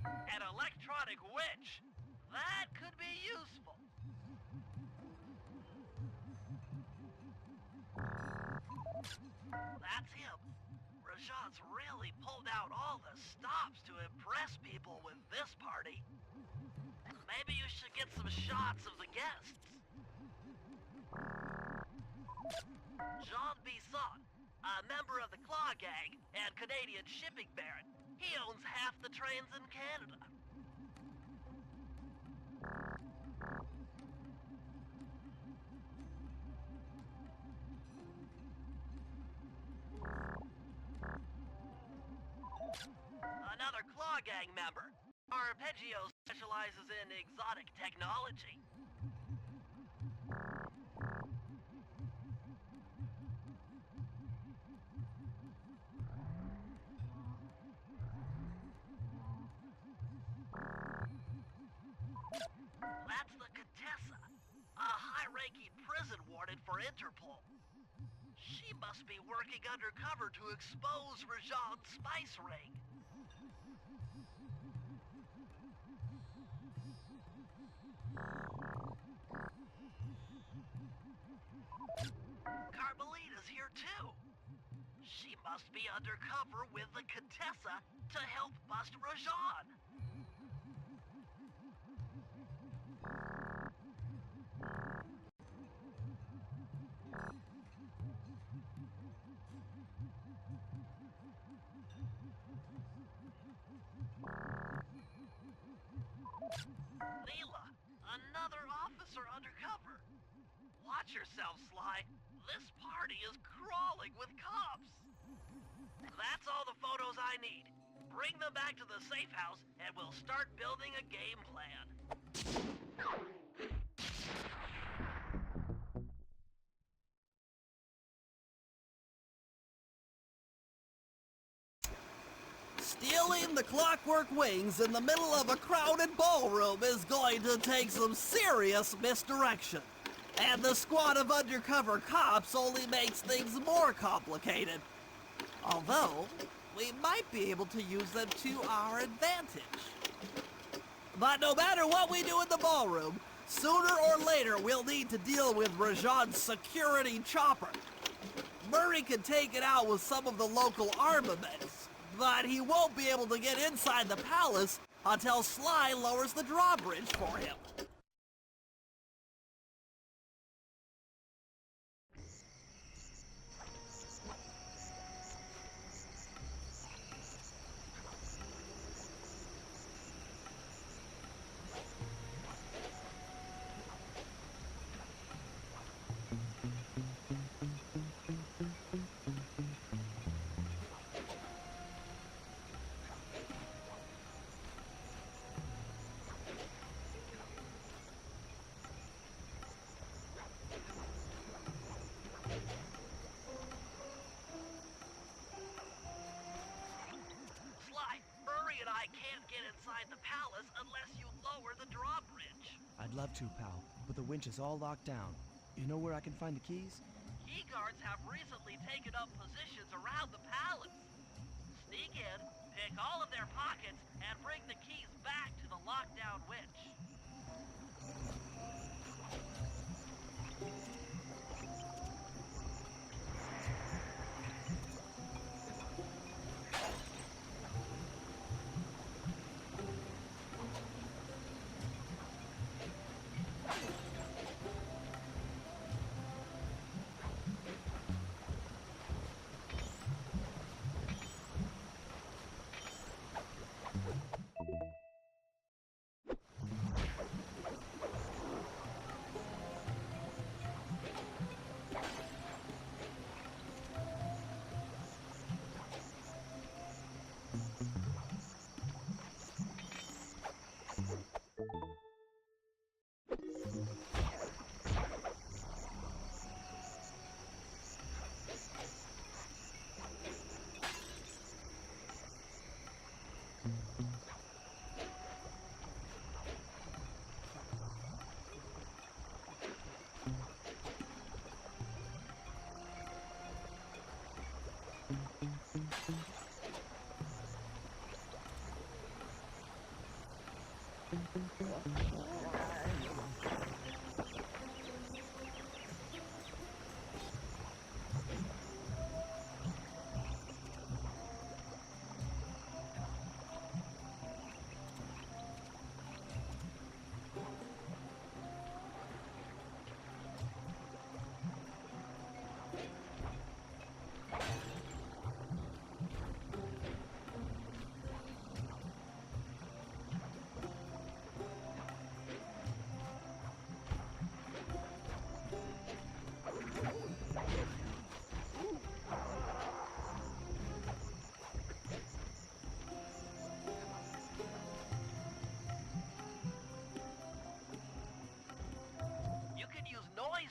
An electronic winch. That could be useful. That's him. Rajan's really pulled out all the stops to impress people with this party. Maybe you should get some shots of the guests. Jean Bisson, a member of the Claw Gang and Canadian shipping baron. He owns half the trains in Canada. Another Claw Gang member. Arpeggio specializes in exotic technology. That's the Contessa, a high-ranking prison warden for Interpol. She must be working undercover to expose Rajan's spice ring. Carmelita's here too. She must be undercover with the Contessa to help bust Rajan. Neyla, another officer undercover. Watch yourself, Sly. This party is crawling with cops. That's all the photos I need. Bring them back to the safe house, and we'll start building a game plan. Stealing the Clockwork Wings in the middle of a crowded ballroom is going to take some serious misdirection. And the squad of undercover cops only makes things more complicated. Although, we might be able to use them to our advantage. But no matter what we do in the ballroom, sooner or later we'll need to deal with Rajan's security chopper. Murray can take it out with some of the local armaments, but he won't be able to get inside the palace until Sly lowers the drawbridge for him. I'd love to, pal, but the winch is all locked down. You know where I can find the keys? Key guards have recently taken up positions around the palace. Sneak in, pick all of their pockets, and bring the keys back to the lockdown winch.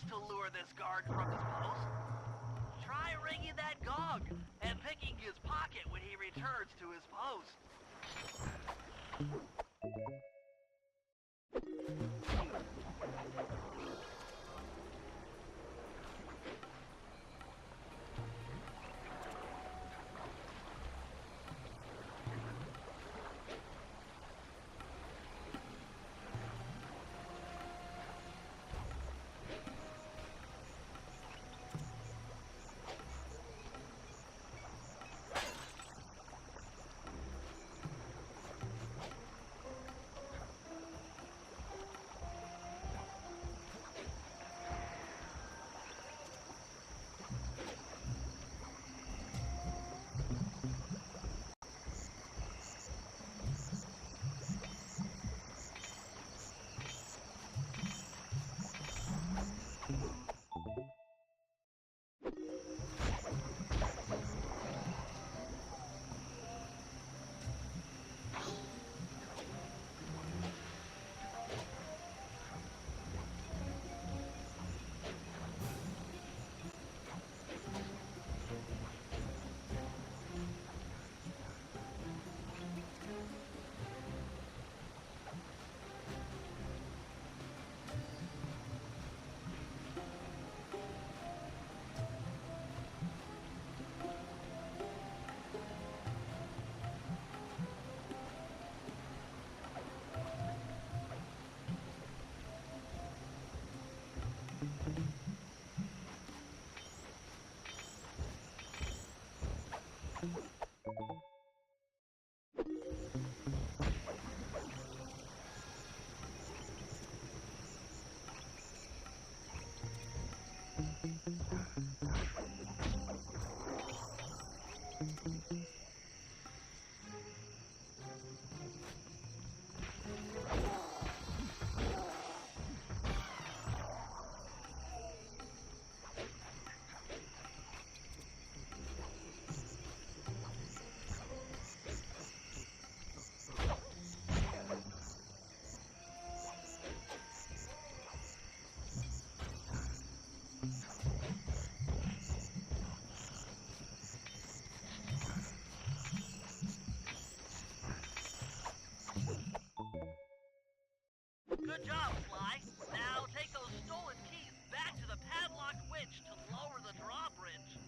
To lure this guard from his post. Try ringing that gong and picking his pocket when he returns to his post. Good job, Sly. Now take those stolen keys back to the padlocked winch to lower the drawbridge.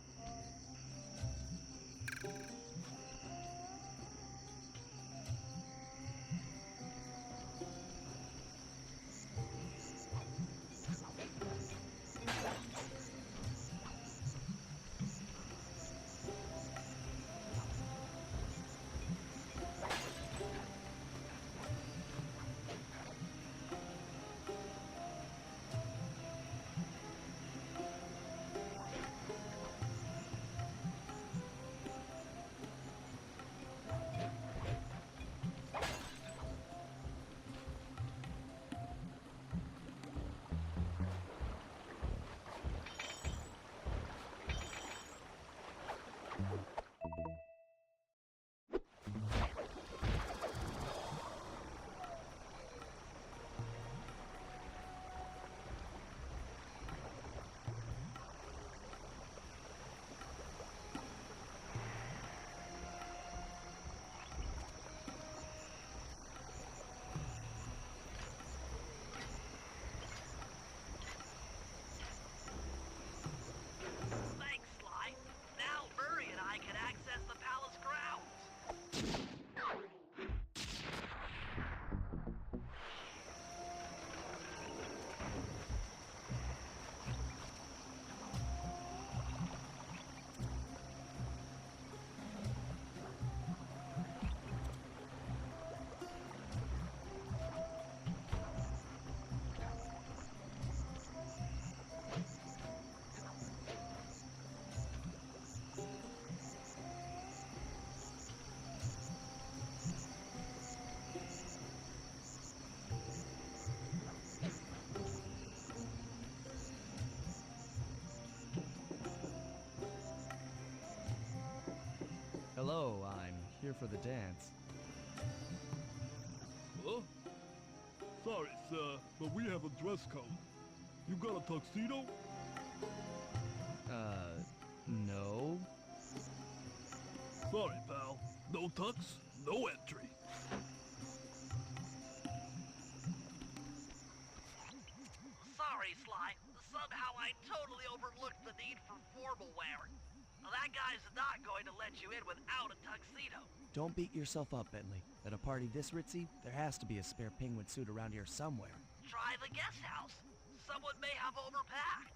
Hello, I'm here for the dance. Huh? Sorry, sir, but we have a dress code. You got a tuxedo? No. Sorry, pal. No tux, no entry. Sorry, Sly. Somehow I totally overlooked the need for formal wear. That guy's not going to let you in without a tuxedo. Don't beat yourself up, Bentley. At a party this ritzy, there has to be a spare penguin suit around here somewhere. Try the guest house. Someone may have overpacked.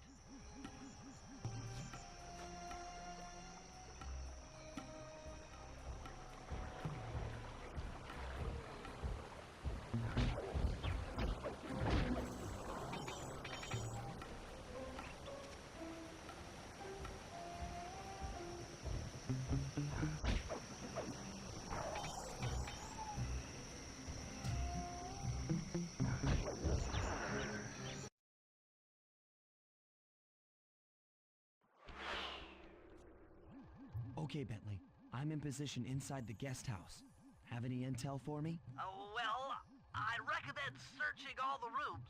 Okay, Bentley. I'm in position inside the guest house. Have any intel for me? Well, I'd recommend searching all the rooms.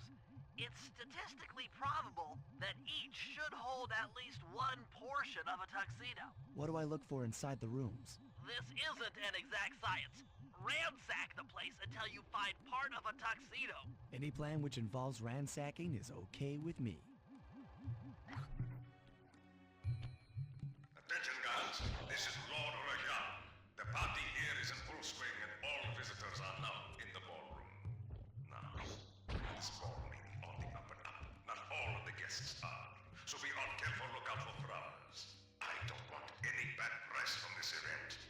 It's statistically probable that each should hold at least one portion of a tuxedo. What do I look for inside the rooms? This isn't an exact science. Ransack the place until you find part of a tuxedo. Any plan which involves ransacking is okay with me. Attention, guards. This is Lord Rajan. The party here is in full swing and all visitors are now in the ballroom. Now, this ball may be on the up and up. Not all of the guests are. So be on careful lookout for flowers. I don't want any bad press from this event.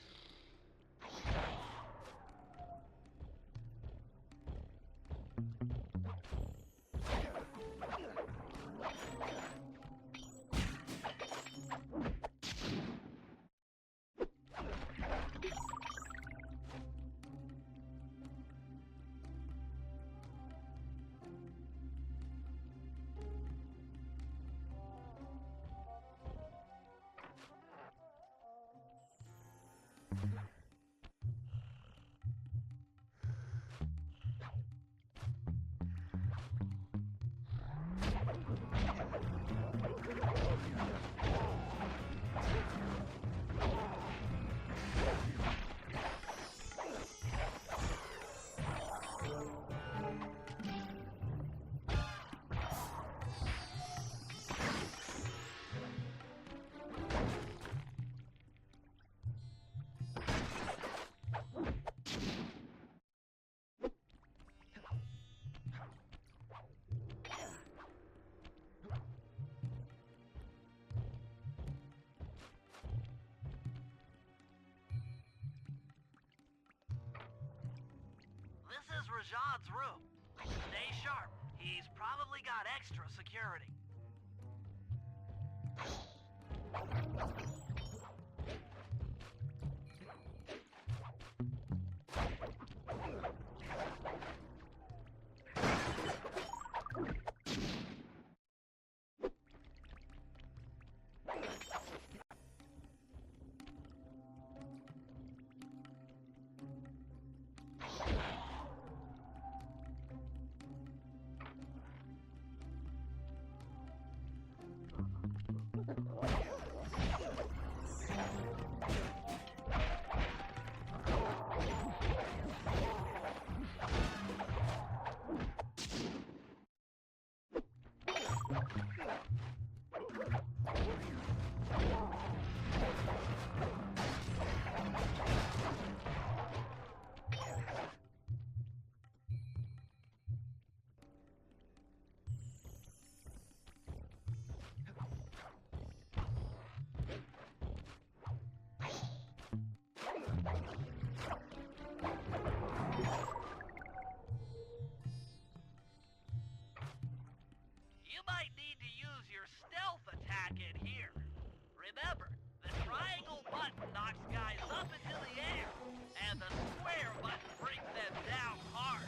Rajan's room. Stay sharp. He's probably got extra security. You might need to use your stealth attack in here. Remember, the triangle button knocks guys up into the air, and the square button brings them down hard.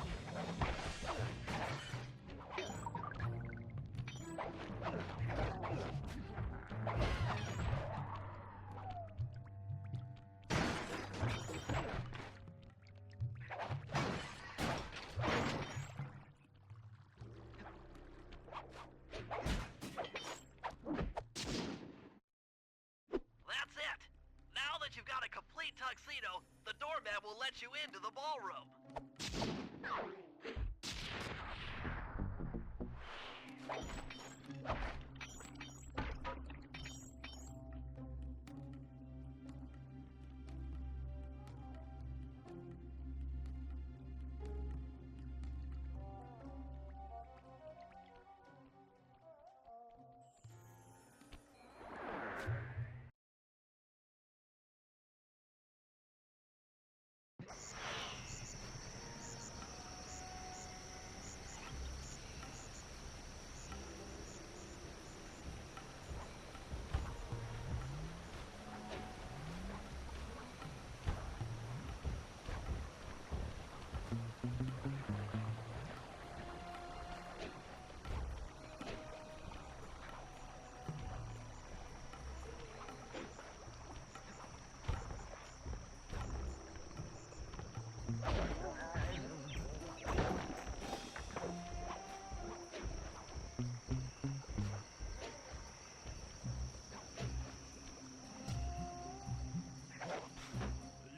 That's it. Now that you've got a complete tuxedo, the doorman will let you into the ballroom.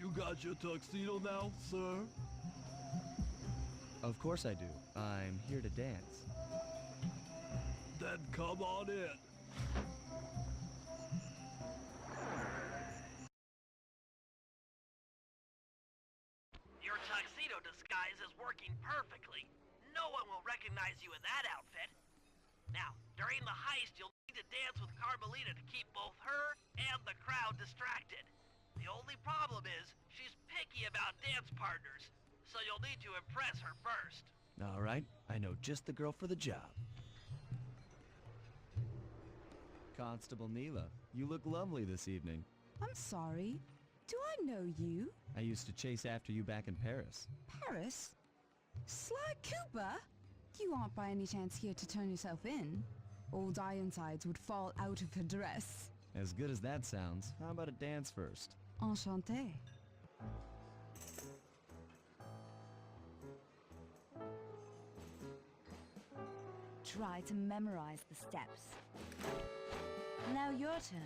You got your tuxedo now, sir? Of course I do. I'm here to dance. Then come on in. Your tuxedo disguise is working perfectly. No one will recognize you in that outfit. Now, during the heist, you'll need to dance with Carmelita to keep both her and the crowd distracted. The only problem is, she's picky about dance partners, so you'll need to impress her first. All right, I know just the girl for the job. Constable Neyla, you look lovely this evening. I'm sorry. Do I know you? I used to chase after you back in Paris. Paris? Sly Cooper? You aren't by any chance here to turn yourself in? Old Ironsides would fall out of her dress. As good as that sounds, how about a dance first? Enchanté. Try to memorize the steps. Now your turn.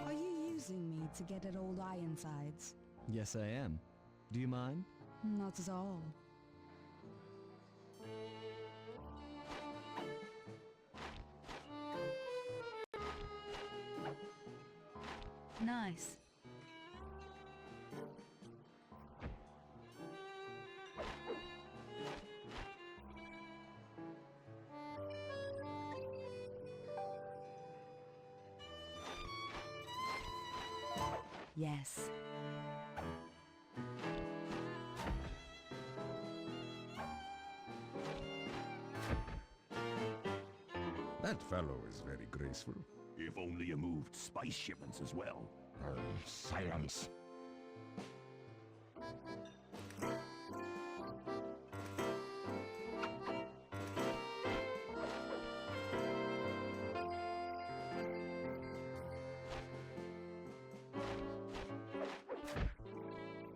Are you using me to get at old Ironsides? Yes, I am. Do you mind? Not at all. Nice. Yes. That fellow is very graceful. If only you moved spice shipments as well. Silence.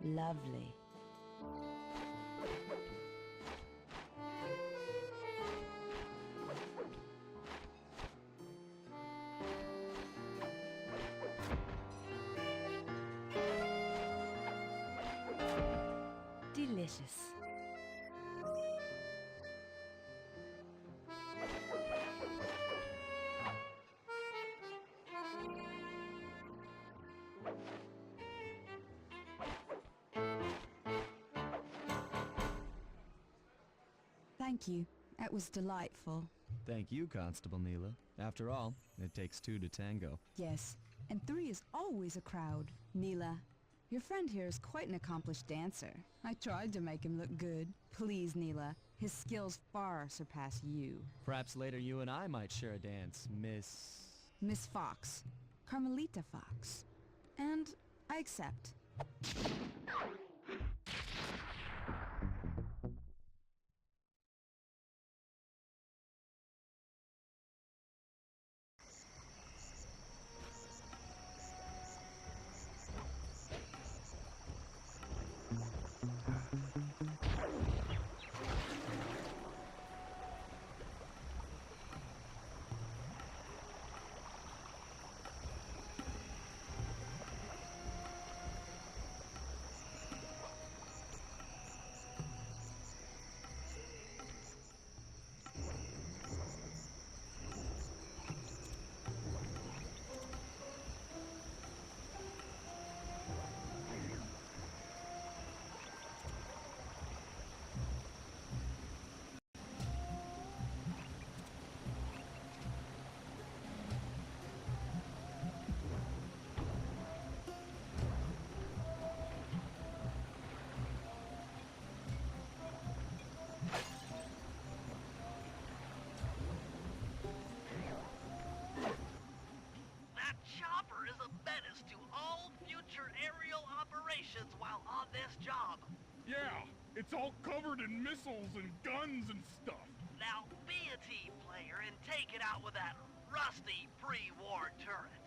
Lovely. Delicious. Thank you. That was delightful. Thank you, Constable Neyla. After all, it takes two to tango. Yes, and 3 is always a crowd. Neyla, your friend here is quite an accomplished dancer. I tried to make him look good. Please, Neyla, his skills far surpass you. Perhaps later you and I might share a dance, Miss... Miss Fox. Carmelita Fox. And I accept. Yeah, it's all covered in missiles and guns and stuff. Now be a team player and take it out with that rusty pre-war turret.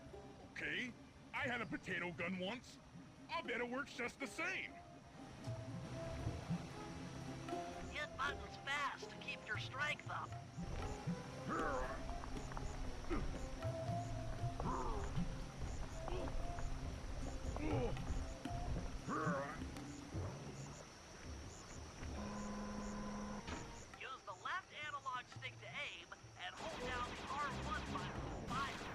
Okay, I had a potato gun once. I bet it works just the same. Hit buttons fast to keep your strength up. Use the left analog stick to aim and hold down the R1 button to fire.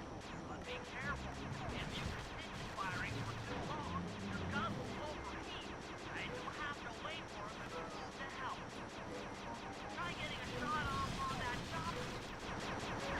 But be careful. If you continue firing for too long, your gun will overheat, and you'll have to wait for it to cool to help. Try getting a shot off on that chopper.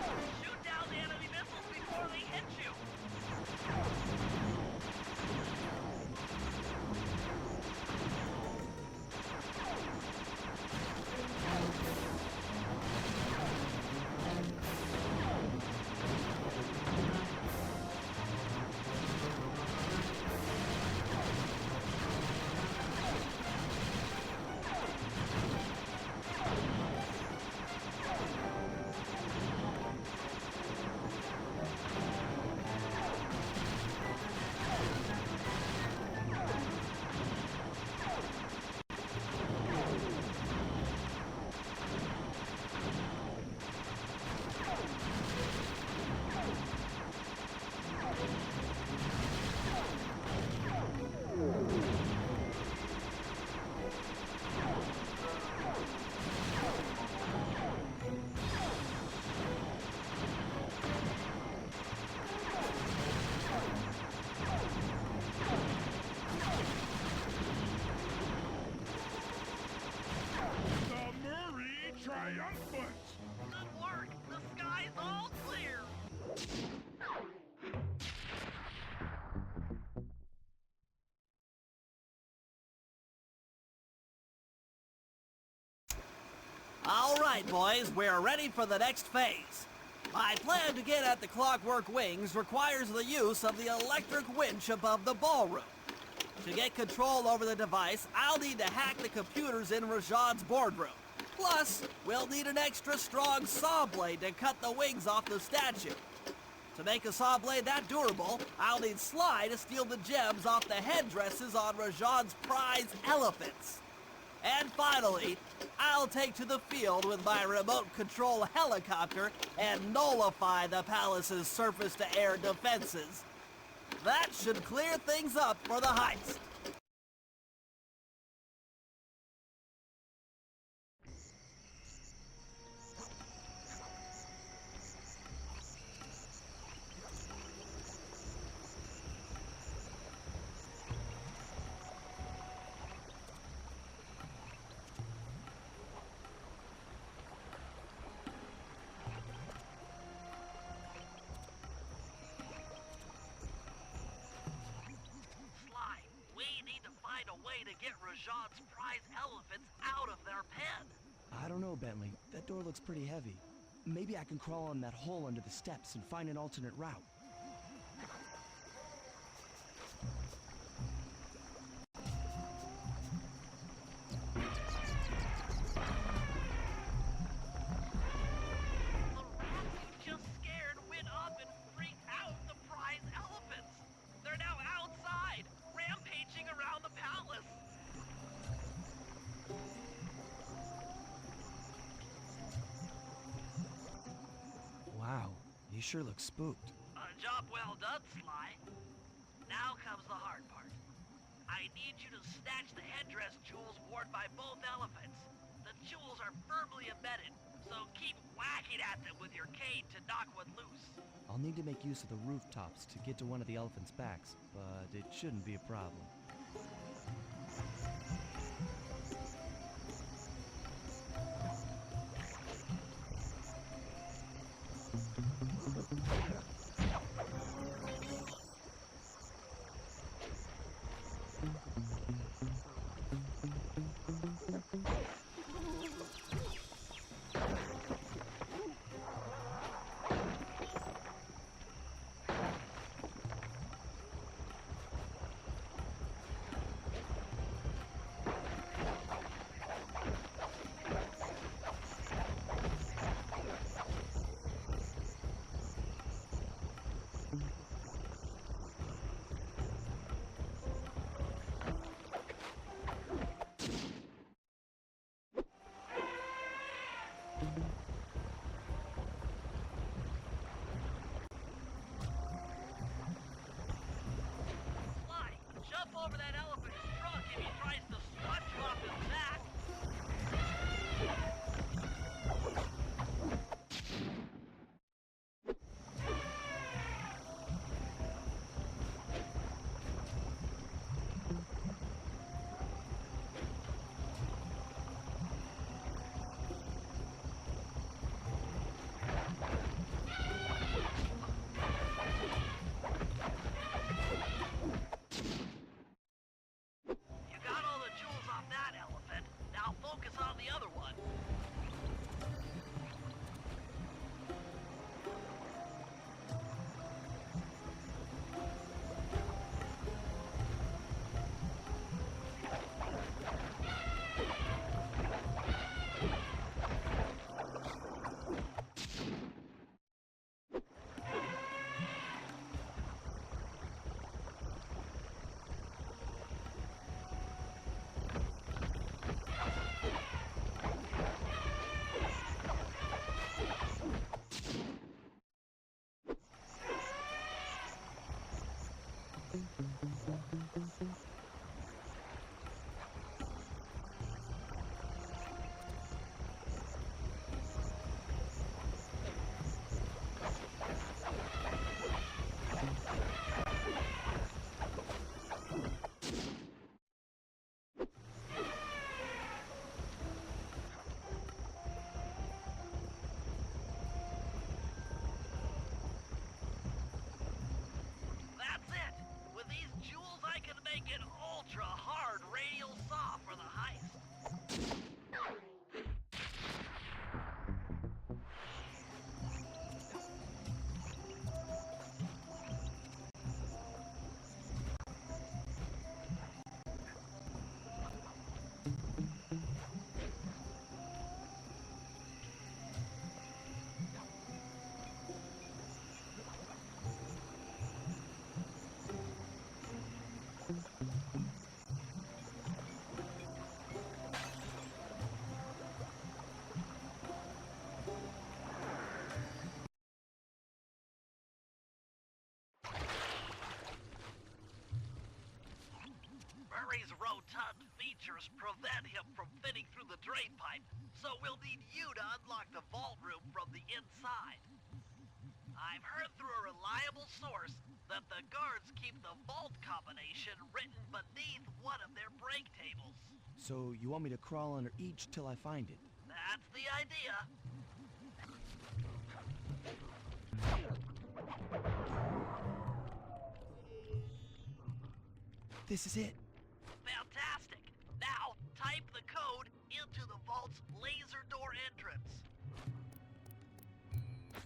Alright boys, we're ready for the next phase. My plan to get at the clockwork wings requires the use of the electric winch above the ballroom. To get control over the device, I'll need to hack the computers in Rajan's boardroom. Plus, we'll need an extra strong saw blade to cut the wings off the statue. To make a saw blade that durable, I'll need Sly to steal the gems off the headdresses on Rajan's prize elephants. And finally, I'll take to the field with my remote control helicopter and nullify the palace's surface-to-air defenses. That should clear things up for the heist. To get Rajan's prize elephants out of their pen. I don't know, Bentley. That door looks pretty heavy. Maybe I can crawl on that hole under the steps and find an alternate route. The rats you just scared went up and freaked out the prize elephants. They're now outside, rampaging around the palace. Wow, you sure look spooked. A job well done, Sly. Now comes the hard part. I need you to snatch the headdress jewels worn by both elephants. The jewels are firmly embedded, so keep whacking at them with your cane to knock one loose. I'll need to make use of the rooftops to get to one of the elephants' backs, but it shouldn't be a problem. Over that elephant's trunk if he tries to strut drop his back. That's it! With these jewels I can make it creatures prevent him from fitting through the drain pipe, so we'll need you to unlock the vault room from the inside. I've heard through a reliable source that the guards keep the vault combination written beneath one of their break tables. So you want me to crawl under each till I find it? That's the idea. This is it. Fantastic. Now, type the code into the vault's laser door entrance.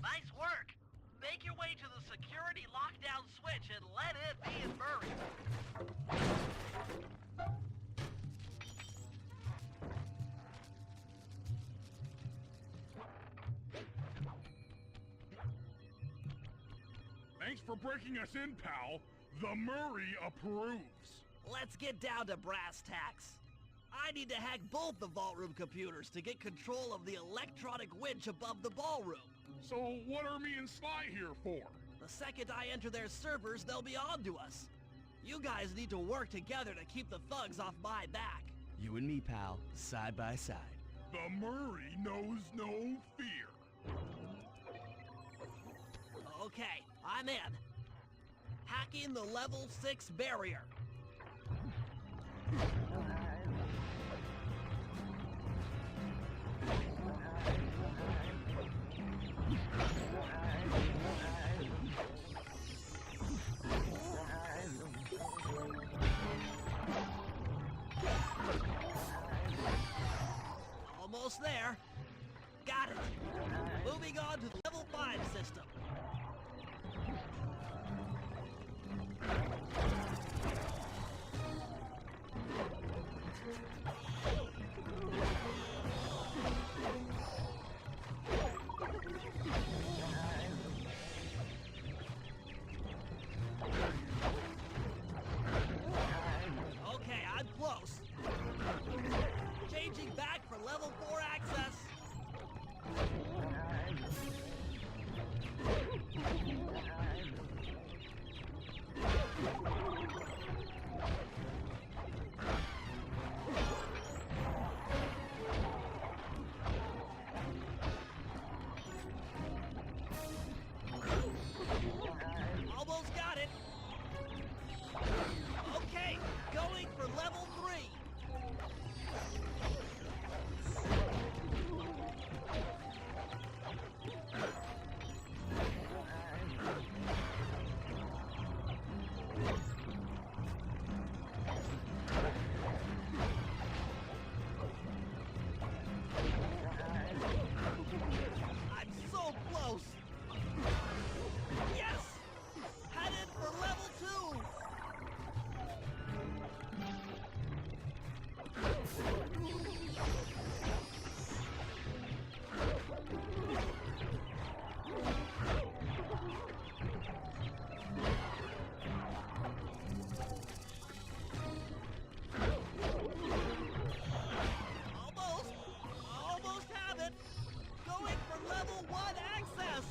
Nice work. Make your way to the security lockdown switch and let in me and Murray. Thanks for breaking us in, pal. The Murray approves. Let's get down to brass tacks. I need to hack both the vault room computers to get control of the electronic winch above the ballroom. So what are me and Sly here for? The second I enter their servers, they'll be on to us. You guys need to work together to keep the thugs off my back. You and me, pal, side by side. The Murray knows no fear. Okay, I'm in. Hacking the level 6 barrier. Almost there. Got it. Moving on to the level 5 system. Okay, I'm close. Changing back for level 4 access. Almost got it. Okay, going for level 3. I'm so close. Yes! Headed for level 2. Almost have it. Going for level 1 access.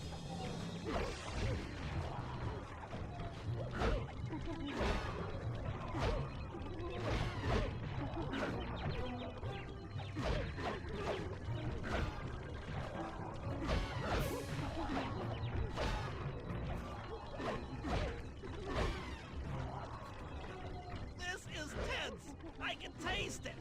This is tense. I can taste it.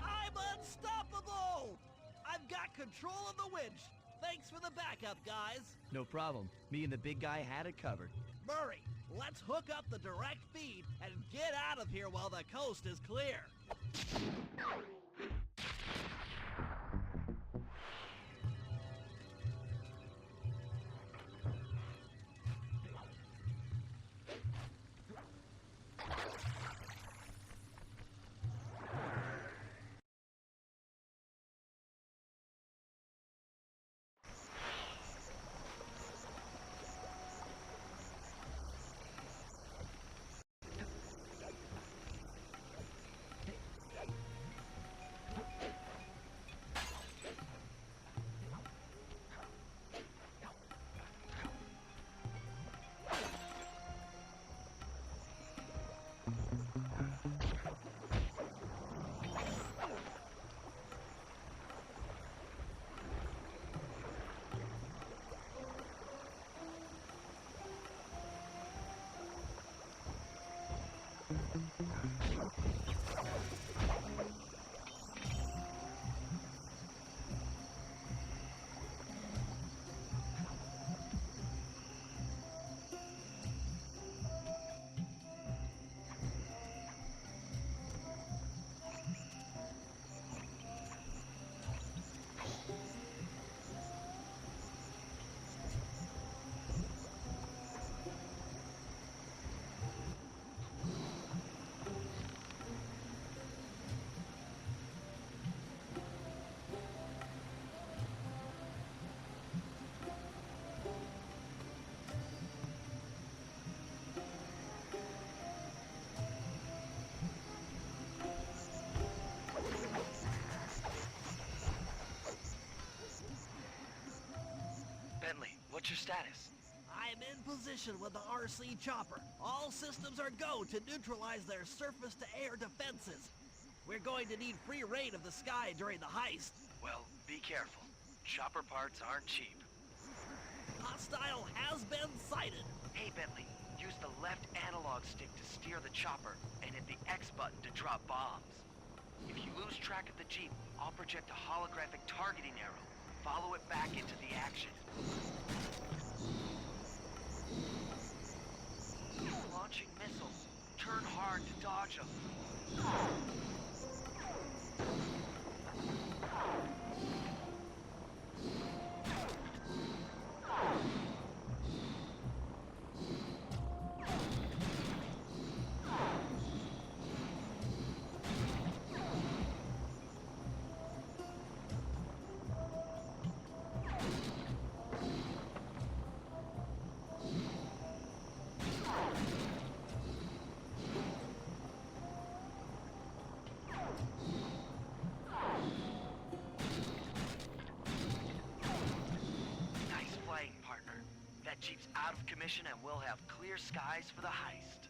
I'm unstoppable! I've got control of the winch. Thanks for the backup, guys. No problem. Me and the big guy had it covered. Murray, let's hook up the direct feed and get out of here while the coast is clear. Bentley, what's your status? I'm in position with the RC chopper. All systems are go to neutralize their surface-to-air defenses. We're going to need free reign of the sky during the heist. Well, be careful. Chopper parts aren't cheap. Hostile has been sighted. Hey, Bentley, use the left analog stick to steer the chopper and hit the X button to drop bombs. If you lose track of the Jeep, I'll project a holographic targeting arrow. Follow it back into the action. Launching missiles. Turn hard to dodge them. Jeep's out of commission and we'll have clear skies for the heist.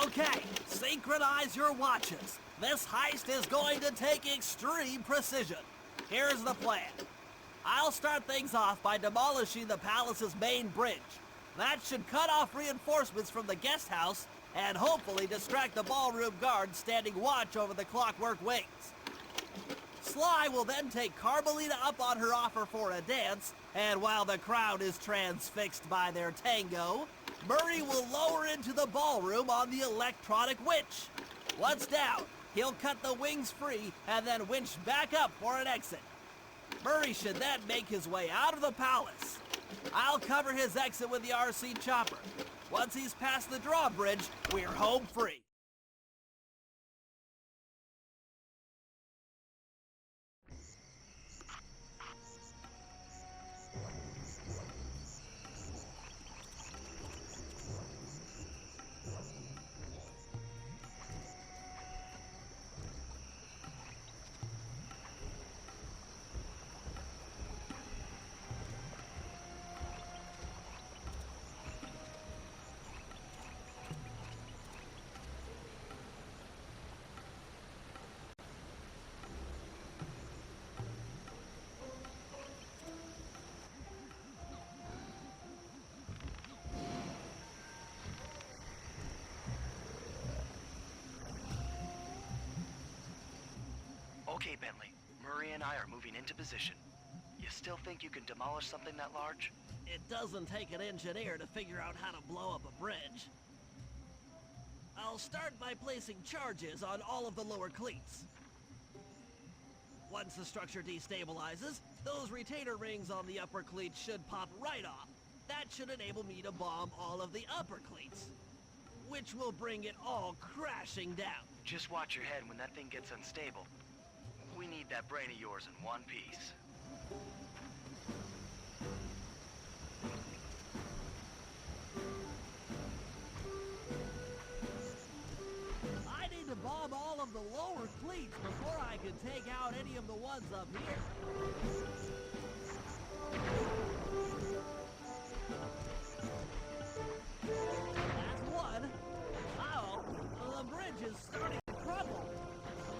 Okay, synchronize your watches. This heist is going to take extreme precision. Here's the plan. I'll start things off by demolishing the palace's main bridge. That should cut off reinforcements from the guest house and hopefully distract the ballroom guards standing watch over the clockwork wings. Sly will then take Carmelita up on her offer for a dance, and while the crowd is transfixed by their tango, Murray will lower into the ballroom on the electronic winch. Once down, he'll cut the wings free and then winch back up for an exit. Murray should then make his way out of the palace. I'll cover his exit with the RC chopper. Once he's past the drawbridge, we're home free. Okay, Bentley. Murray and I are moving into position. You still think you can demolish something that large? It doesn't take an engineer to figure out how to blow up a bridge. I'll start by placing charges on all of the lower cleats. Once the structure destabilizes, those retainer rings on the upper cleats should pop right off. That should enable me to bomb all of the upper cleats, which will bring it all crashing down. Just watch your head when that thing gets unstable. We need that brain of yours in one piece. I need to bomb all of the lower cleats before I can take out any of the ones up here. That's one. Uh-oh, the bridge is starting to crumble.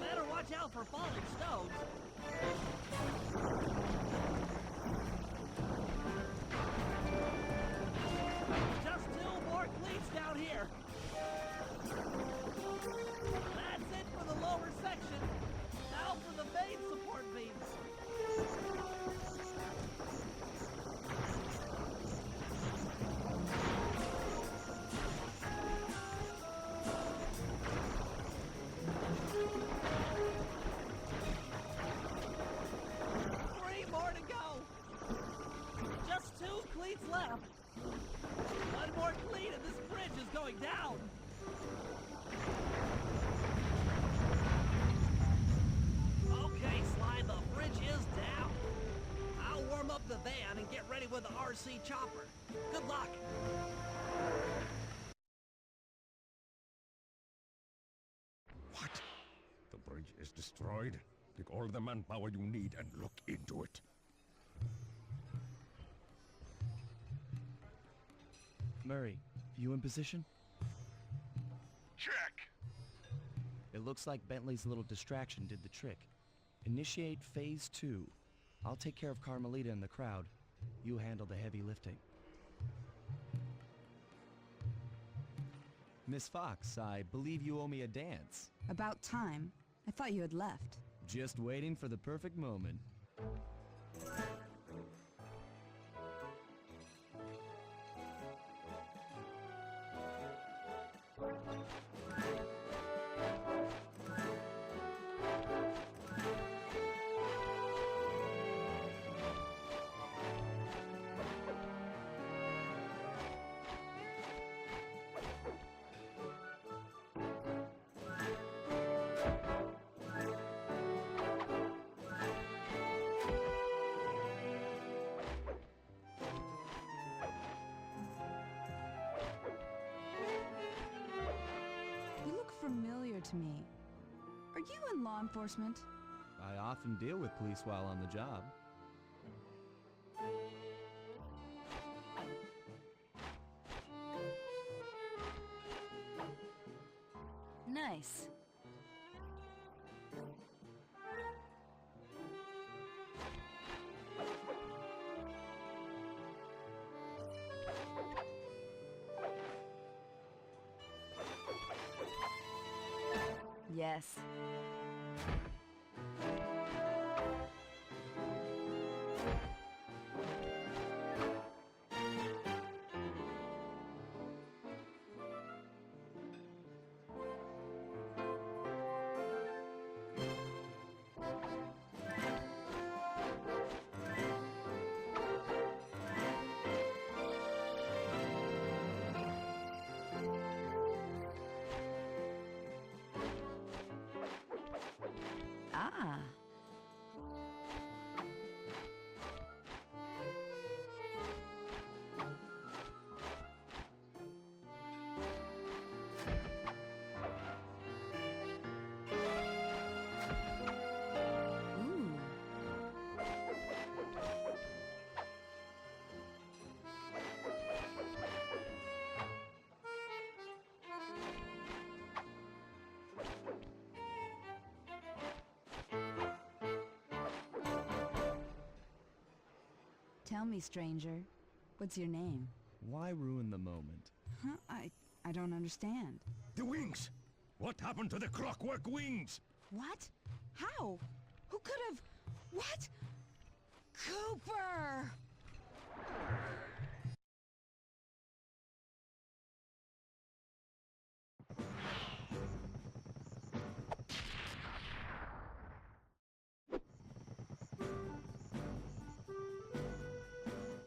Better watch out for falling stones. down! Okay, Sly, the bridge is down. I'll warm up the van and get ready with the RC chopper. Good luck. What? The bridge is destroyed? Take all the manpower you need and look into it. Murray, you in position? Check. It looks like Bentley's little distraction did the trick. Initiate phase 2. I'll take care of Carmelita and the crowd. You handle the heavy lifting. Miss Fox, I believe you owe me a dance. About time. I thought you had left. Just waiting for the perfect moment. You look familiar to me. Are you in law enforcement? I often deal with police while on the job. Nice. Yes. Ah. Ooh. Tell me, stranger, what's your name? Why ruin the moment? Huh? I don't understand. The wings! What happened to the clockwork wings? What? How? Who could have... What? Cooper!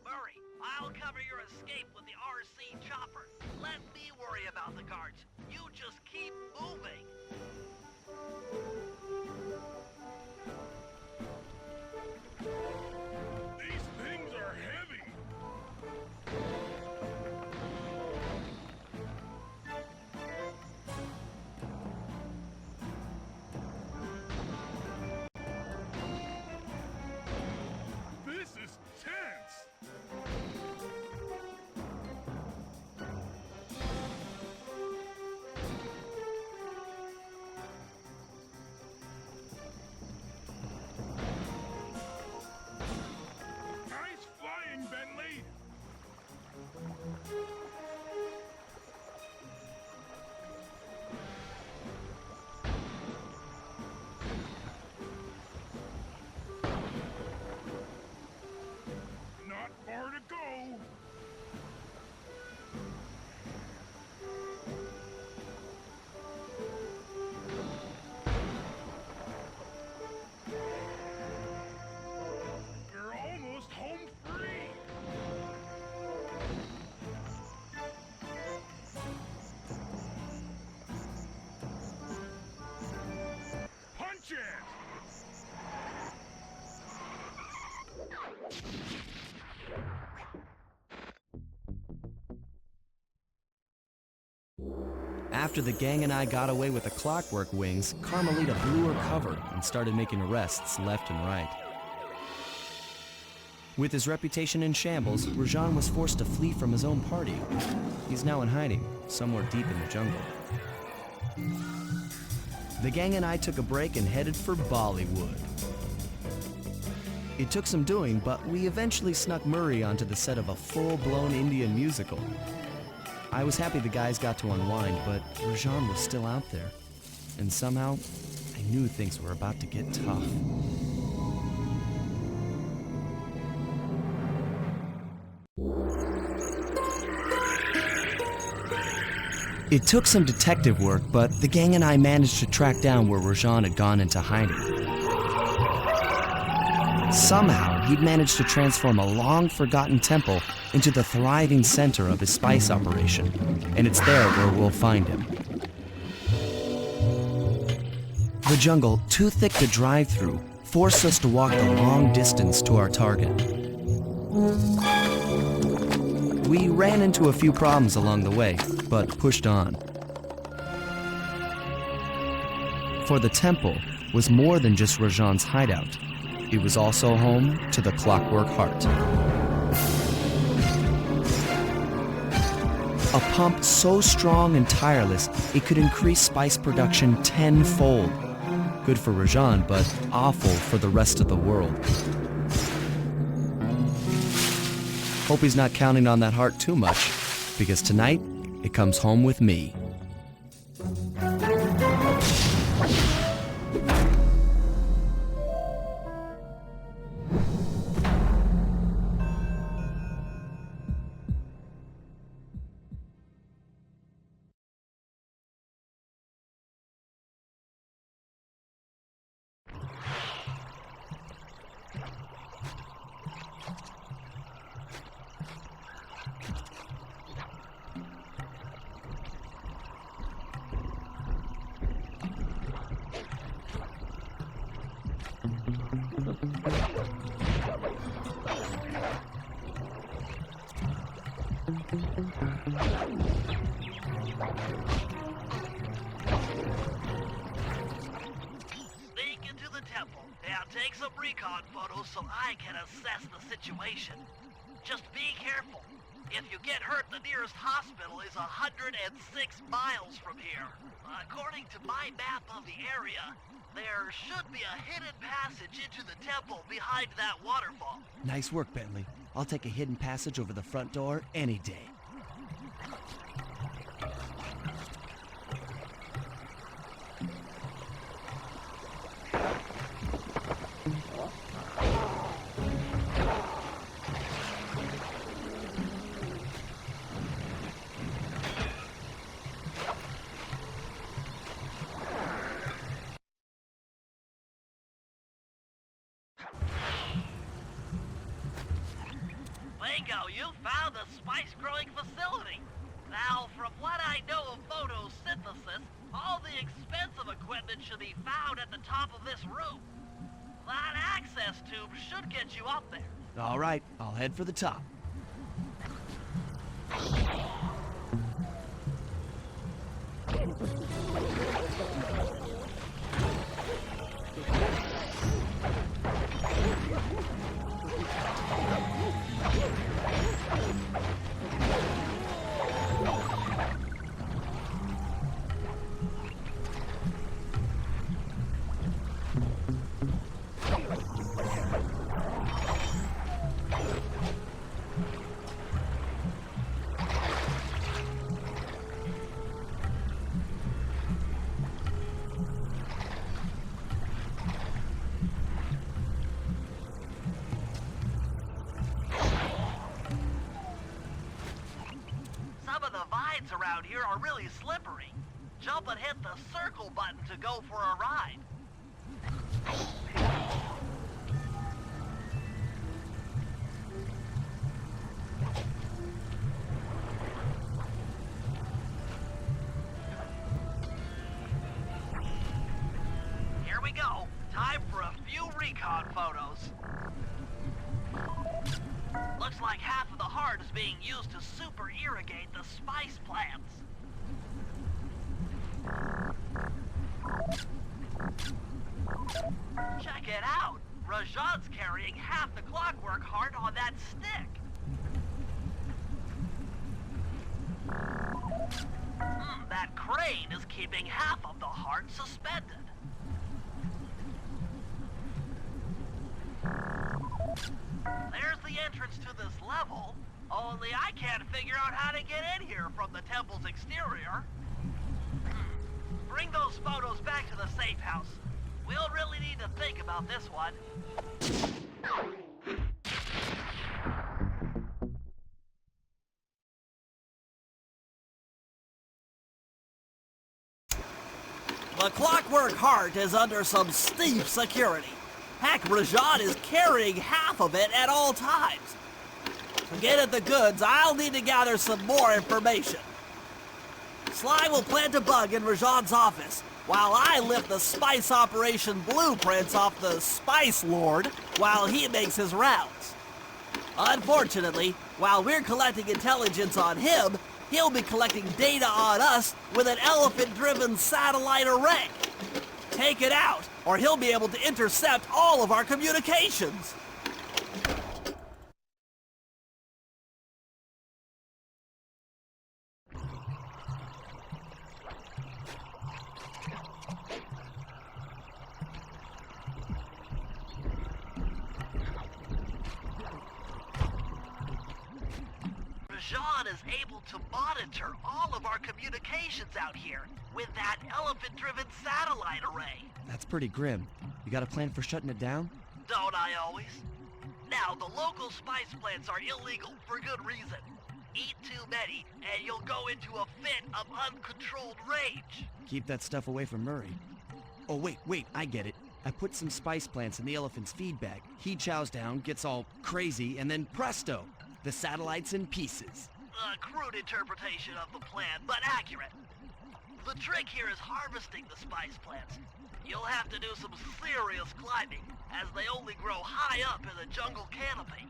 Murray, I'll cover your escape with the RC chopper. Let me worry about the guards. You just keep moving. These things are heavy. After the gang and I got away with the clockwork wings, Carmelita blew her cover and started making arrests left and right. With his reputation in shambles, Rajan was forced to flee from his own party. He's now in hiding, somewhere deep in the jungle. The gang and I took a break and headed for Bollywood. It took some doing, but we eventually snuck Murray onto the set of a full-blown Indian musical. I was happy the guys got to unwind, but Rajan was still out there. And somehow, I knew things were about to get tough. It took some detective work, but the gang and I managed to track down where Rajan had gone into hiding. Somehow, he'd managed to transform a long-forgotten temple into the thriving center of his spice operation, and it's there where we'll find him. The jungle, too thick to drive through, forced us to walk the long distance to our target. We ran into a few problems along the way, but pushed on. For the temple was more than just Rajan's hideout. It was also home to the Clockwork Heart. A pump so strong and tireless, it could increase spice production tenfold. Good for Rajan, but awful for the rest of the world. Hope he's not counting on that heart too much, because tonight, it comes home with me. Sneak into the temple and take some recon photos so I can assess the situation. Just be careful. If you get hurt, the nearest hospital is 106 miles from here. According to my map of the area, there should be a hidden passage into the temple behind that waterfall. Nice work, Bentley. I'll take a hidden passage over the front door any day. Bingo, you found the spice-growing facility. Now, from what I know of photosynthesis, all the expensive equipment should be found at the top of this room. That access tube should get you up there. All right, I'll head for the top. Around here are really slippery. Jump and hit the circle button to go for a ride. Here we go. Time for a few recon photos. Looks like half of the heart is being used to super irrigate the spice plants. pain is keeping half of the heart suspended. There's the entrance to this level, only I can't figure out how to get in here from the temple's exterior. Bring those photos back to the safe house. We'll really need to think about this one. The Clockwork Heart is under some steep security. Heck, Rajan is carrying half of it at all times. To get at the goods, I'll need to gather some more information. Sly will plant a bug in Rajan's office, while I lift the spice operation blueprints off the Spice Lord while he makes his rounds. Unfortunately, while we're collecting intelligence on him, he'll be collecting data on us with an elephant-driven satellite array. Take it out, or he'll be able to intercept all of our communications. Rajan is able to monitor all of our communications out here with that elephant-driven satellite array. That's pretty grim. You got a plan for shutting it down? Don't I always? Now, the local spice plants are illegal for good reason. Eat too many, and you'll go into a fit of uncontrolled rage. Keep that stuff away from Murray. Oh, wait, I get it. I put some spice plants in the elephant's feed bag. He chows down, gets all crazy, and then presto! The satellite's in pieces. A crude interpretation of the plan, but accurate. The trick here is harvesting the spice plants. You'll have to do some serious climbing, as they only grow high up in the jungle canopy.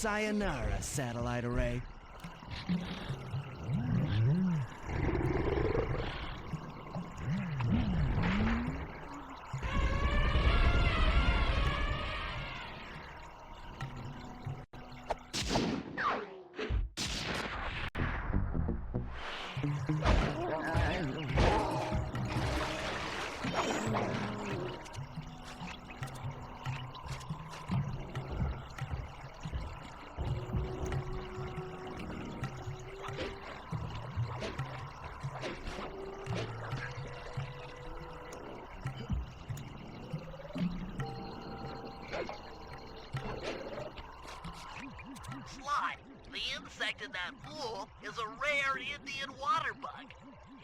Sayonara, satellite array. In that pool is a rare Indian water bug.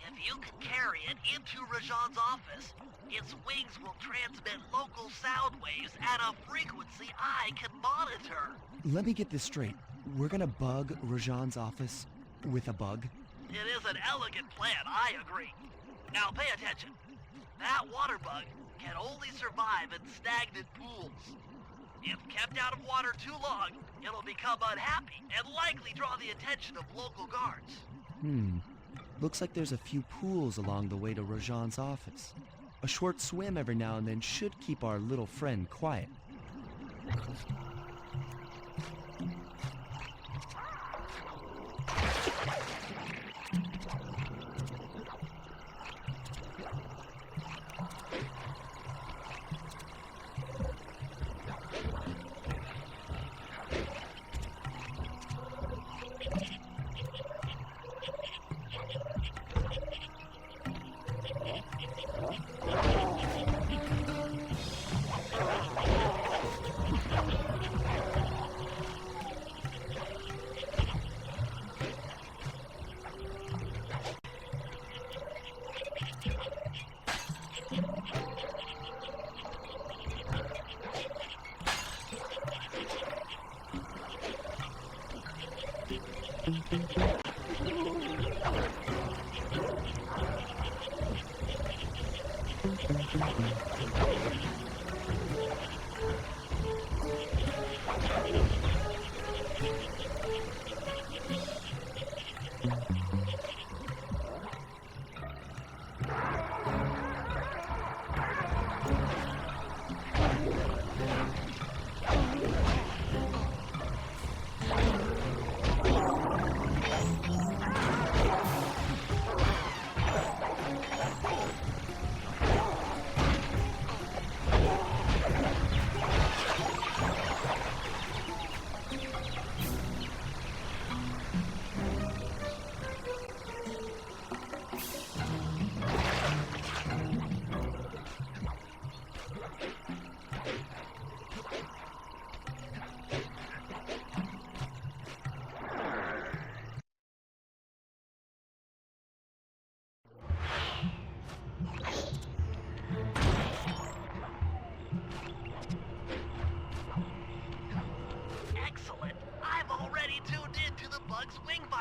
If you can carry it into Rajan's office, its wings will transmit local sound waves at a frequency I can monitor. Let me get this straight. We're gonna bug Rajan's office with a bug? It is an elegant plan, I agree. Now pay attention. That water bug can only survive in stagnant pools. If kept out of water too long, it'll become unhappy and likely draw the attention of local guards. Looks like there's a few pools along the way to Rajan's office. A short swim every now and then should keep our little friend quiet.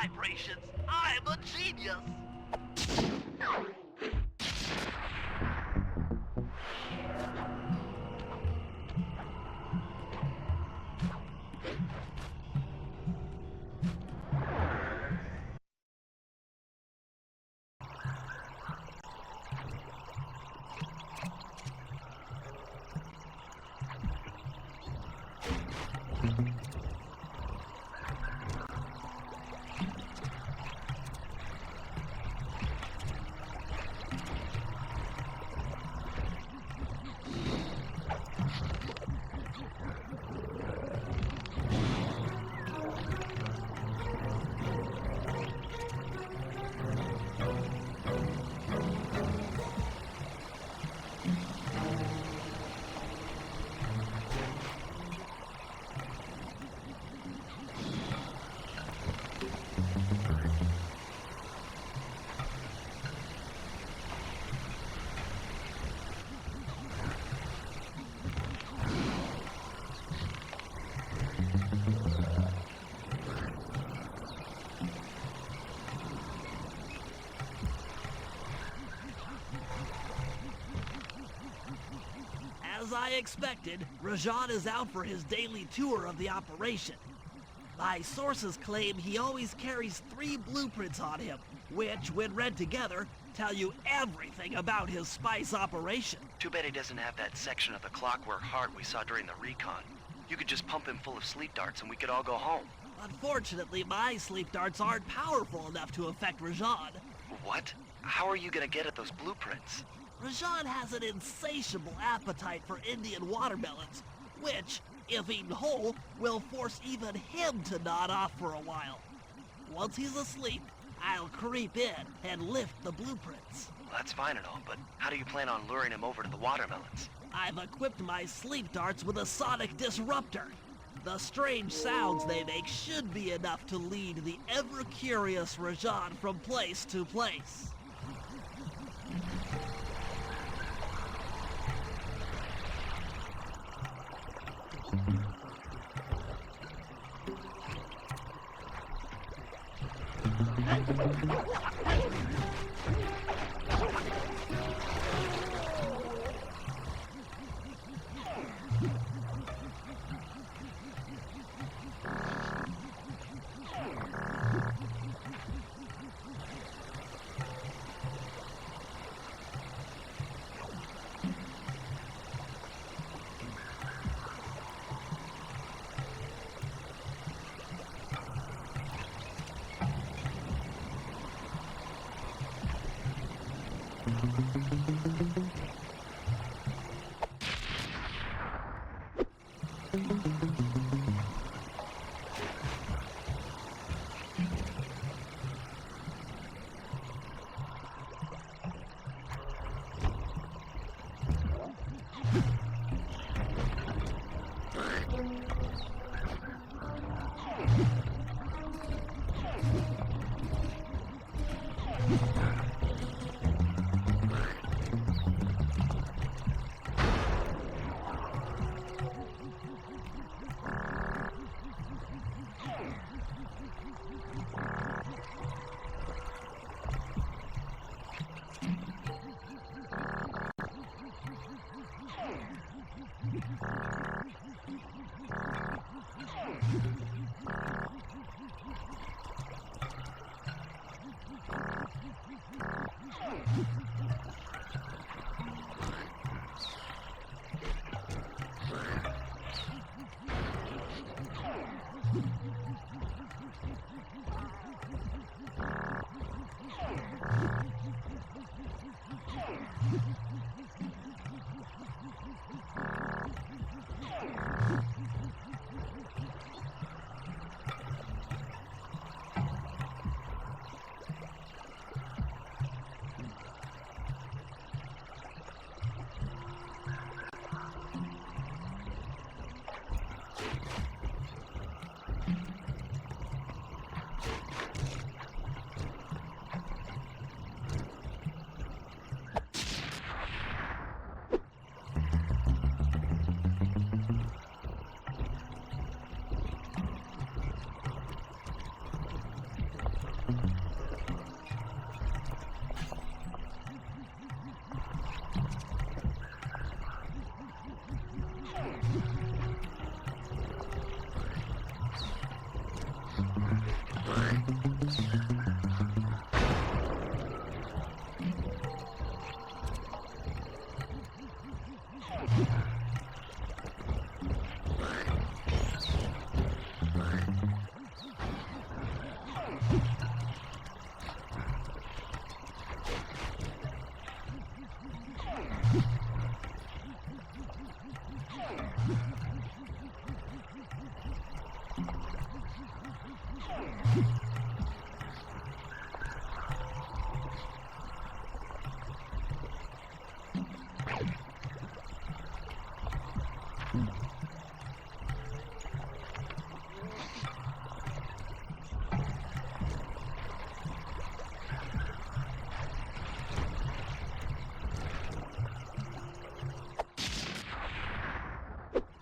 vibrations. I'm a genius. As I expected, Rajan is out for his daily tour of the operation. My sources claim he always carries 3 blueprints on him, which, when read together, tell you everything about his spice operation. Too bad he doesn't have that section of the clockwork heart we saw during the recon. You could just pump him full of sleep darts and we could all go home. Unfortunately, my sleep darts aren't powerful enough to affect Rajan. What? How are you gonna get at those blueprints? Rajan has an insatiable appetite for Indian watermelons, which, if eaten whole, will force even him to nod off for a while. Once he's asleep, I'll creep in and lift the blueprints. Well, that's fine and all, but how do you plan on luring him over to the watermelons? I've equipped my sleep darts with a sonic disruptor. The strange sounds they make should be enough to lead the ever-curious Rajan from place to place.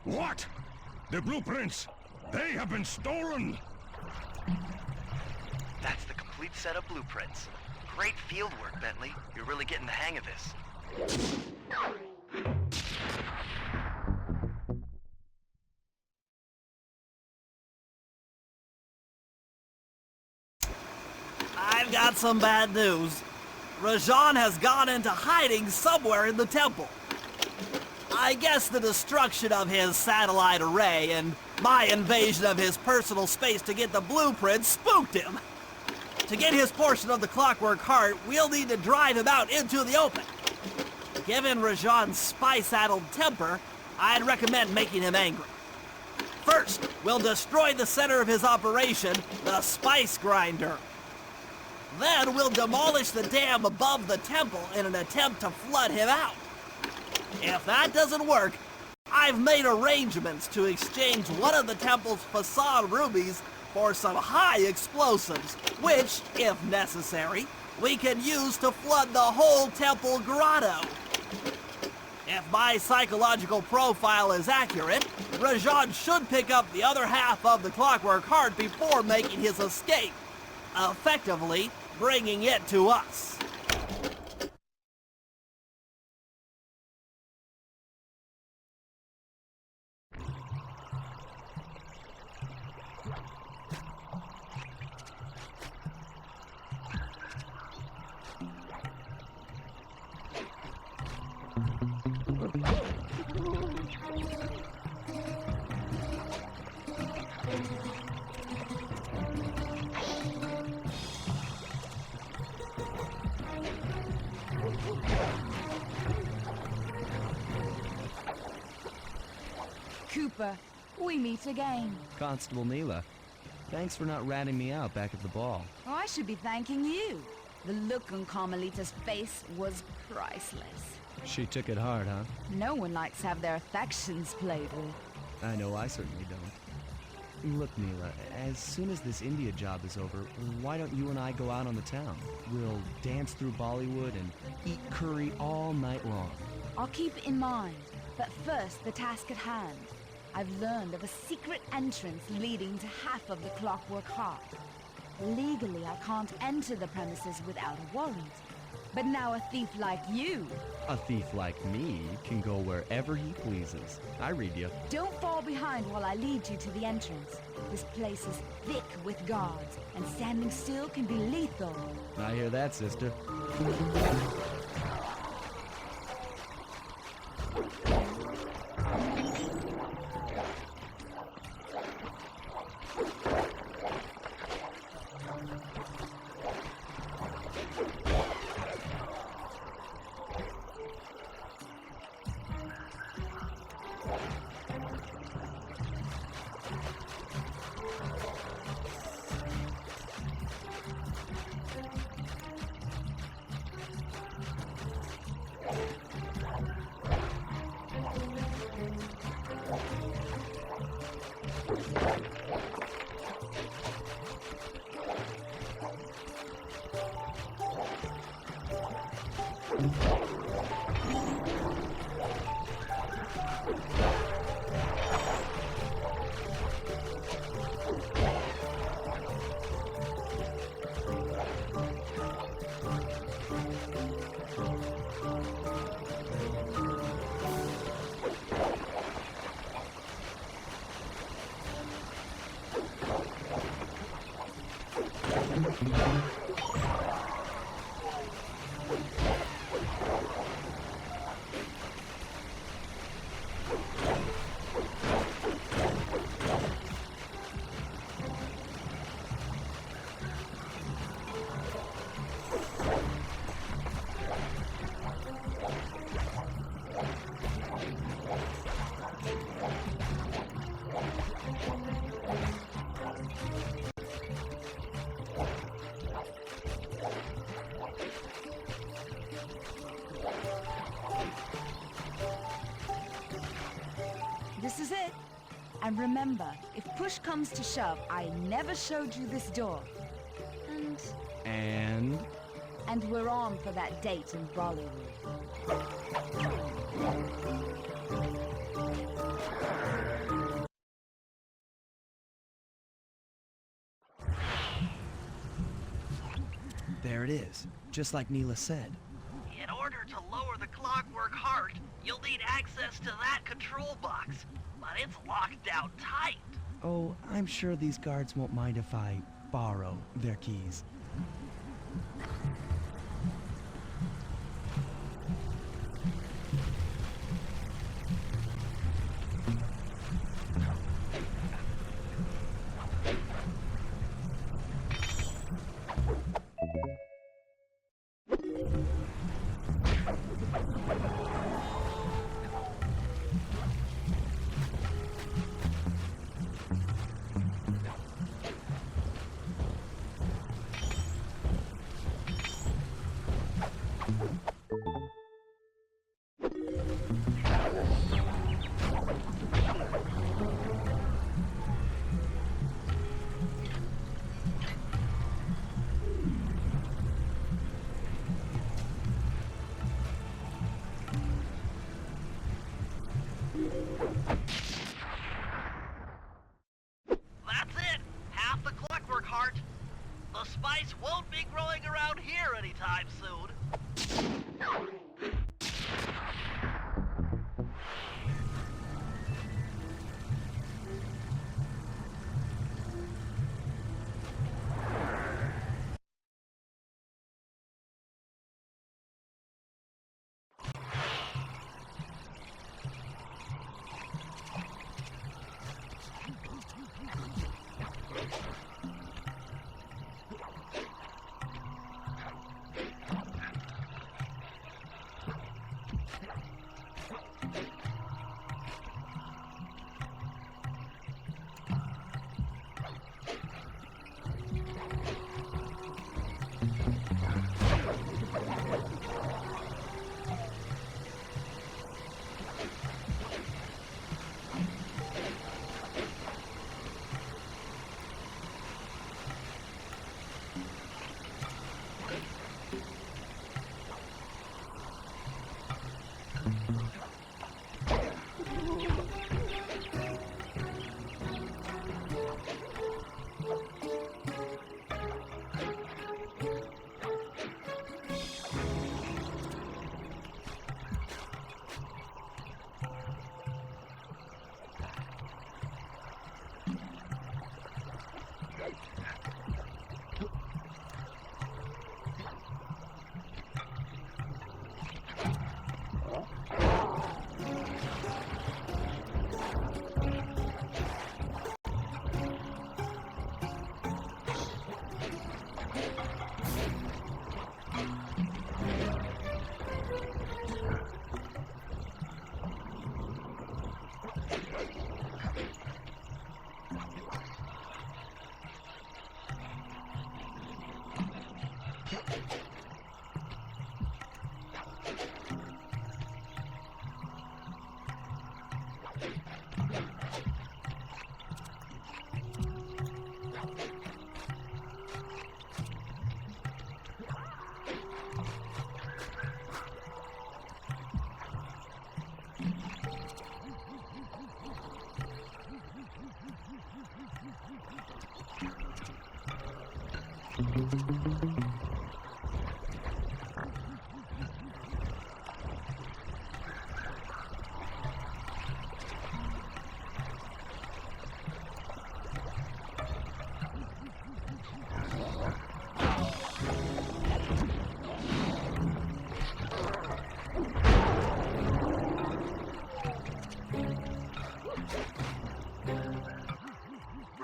What? The blueprints! They have been stolen! That's the complete set of blueprints. Great field work, Bentley. You're really getting the hang of this. I've got some bad news. Rajan has gone into hiding somewhere in the temple. I guess the destruction of his satellite array and my invasion of his personal space to get the blueprints spooked him. To get his portion of the Clockwork Heart, we'll need to drive him out into the open. Given Rajan's spy-saddled temper, I'd recommend making him angry. First, we'll destroy the center of his operation, the Spice Grinder. Then we'll demolish the dam above the temple in an attempt to flood him out. If that doesn't work, I've made arrangements to exchange one of the temple's facade rubies for some high explosives, which, if necessary, we can use to flood the whole temple grotto. If my psychological profile is accurate, Rajan should pick up the other half of the Clockwork Heart before making his escape, effectively bringing it to us. Cooper, we meet again. Constable Neyla, thanks for not ratting me out back at the ball. Oh, I should be thanking you. The look on Carmelita's face was priceless. She took it hard, huh? No one likes to have their affections played with. I know I certainly don't. Look, Neyla, as soon as this India job is over, why don't you and I go out on the town? We'll dance through Bollywood and eat curry all night long. I'll keep it in mind. But first, the task at hand. I've learned of a secret entrance leading to half of the Clockwork Heart. Legally, I can't enter the premises without a warrant. But now a thief like you... A thief like me can go wherever he pleases. I read you. Don't fall behind while I lead you to the entrance. This place is thick with guards, and standing still can be lethal. I hear that, sister. This is it. And remember, if push comes to shove, I never showed you this door. And we're on for that date in Bollywood. There it is, just like Neyla said. In order to lower the clockwork heart, you'll need access to that control box, but it's locked down tight. Oh, I'm sure these guards won't mind if I borrow their keys. That's it! Half the clockwork heart. The spice won't be growing around here anytime soon.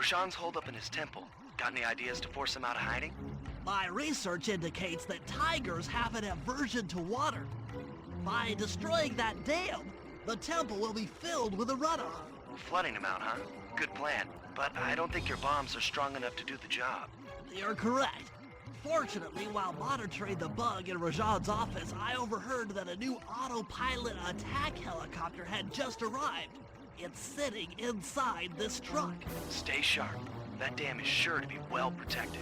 Rajan's holed up in his temple. Got any ideas to force him out of hiding? My research indicates that tigers have an aversion to water. By destroying that dam, the temple will be filled with a runoff. Flooding him out, huh? Good plan. But I don't think your bombs are strong enough to do the job. You're correct. Fortunately, while monitoring the bug in Rajan's office, I overheard that a new autopilot attack helicopter had just arrived. It's sitting inside this truck. Stay sharp. That dam is sure to be well protected.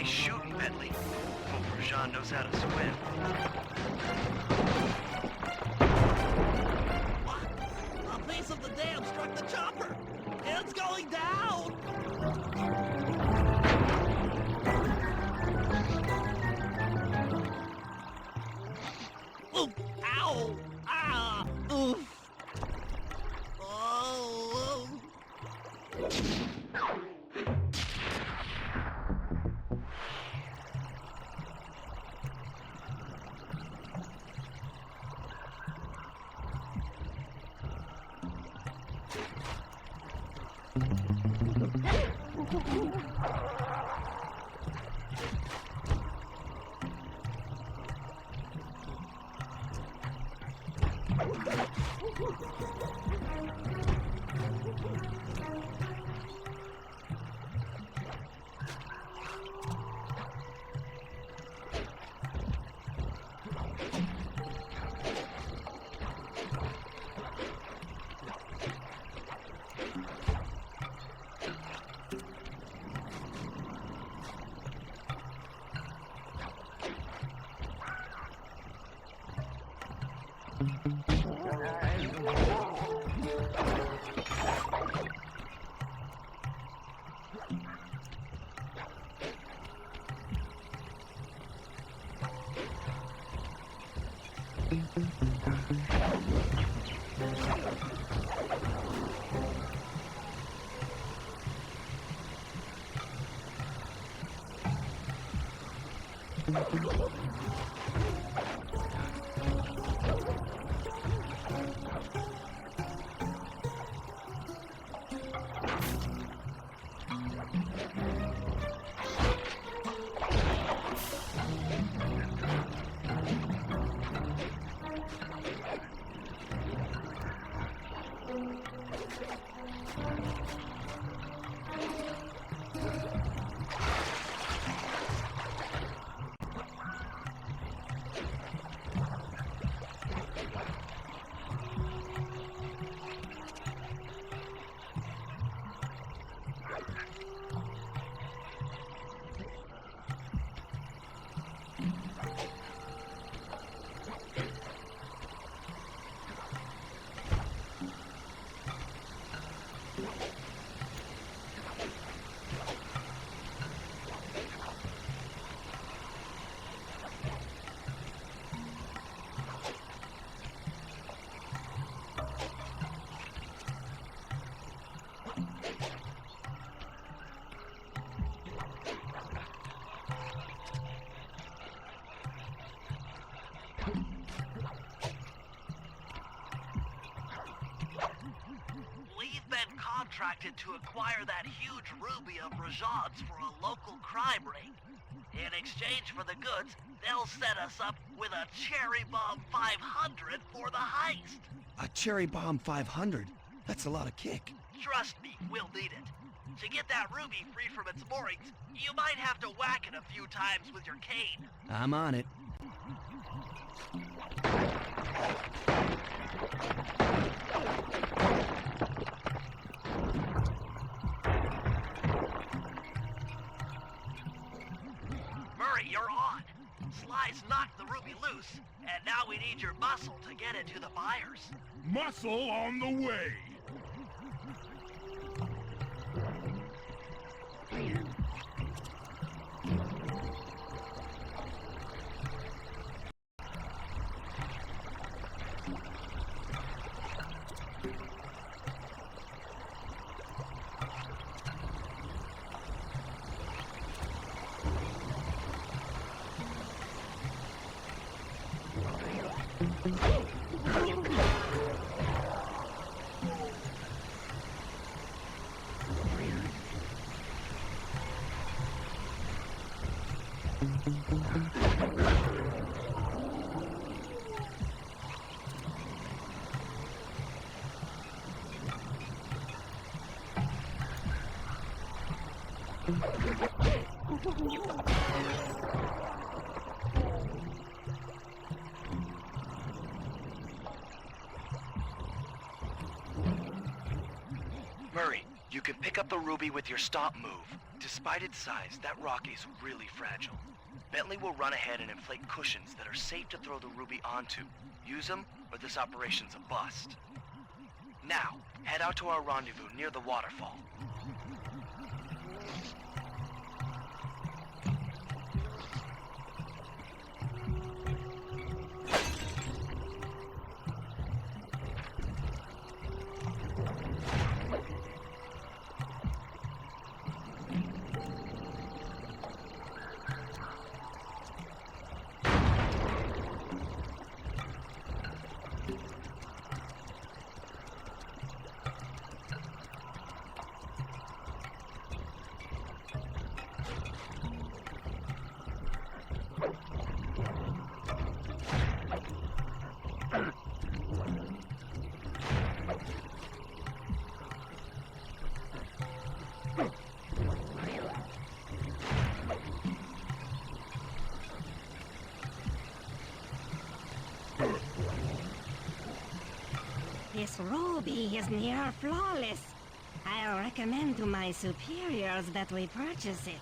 Nice shooting, Bentley. Hope Rajan knows how to swim. What? A piece of the dam struck the chopper! It's going down! Ooh, ow! Ah! Oof! Oh! Contracted to acquire that huge ruby of Rajan's for a local crime ring. In exchange for the goods, they'll set us up with a Cherry Bomb 500 for the heist. A Cherry Bomb 500? That's a lot of kick. Trust me, we'll need it. To get that ruby free from its moorings, you might have to whack it a few times with your cane. I'm on it. You're on. Sly's knocked the ruby loose, and now we need your muscle to get it to the buyers. Muscle on the way! Murray, you can pick up the ruby with your stop move. Despite its size, that rock is really fragile. Bentley will run ahead and inflate cushions that are safe to throw the ruby onto. Use them, or this operation's a bust. Now, head out to our rendezvous near the waterfall. This ruby is near flawless. I'll recommend to my superiors that we purchase it.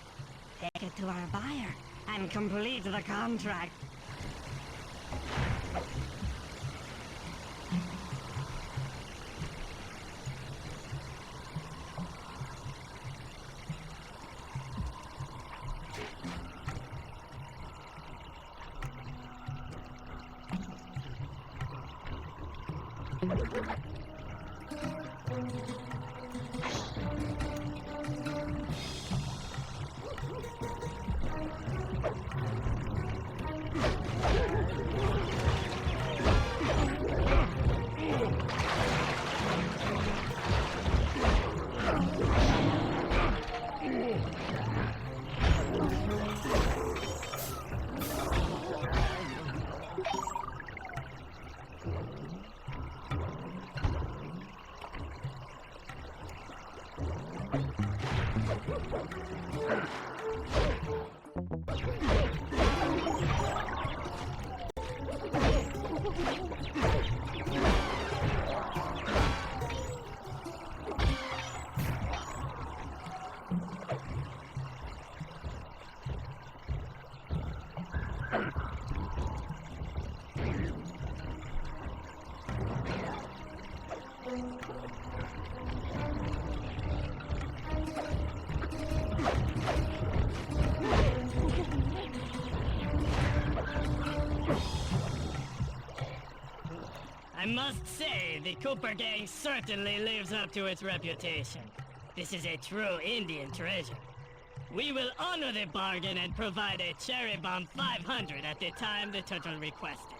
Take it to our buyer and complete the contract. I must say, the Cooper gang certainly lives up to its reputation. This is a true Indian treasure. We will honor the bargain and provide a cherry bomb 500 at the time the turtle requested.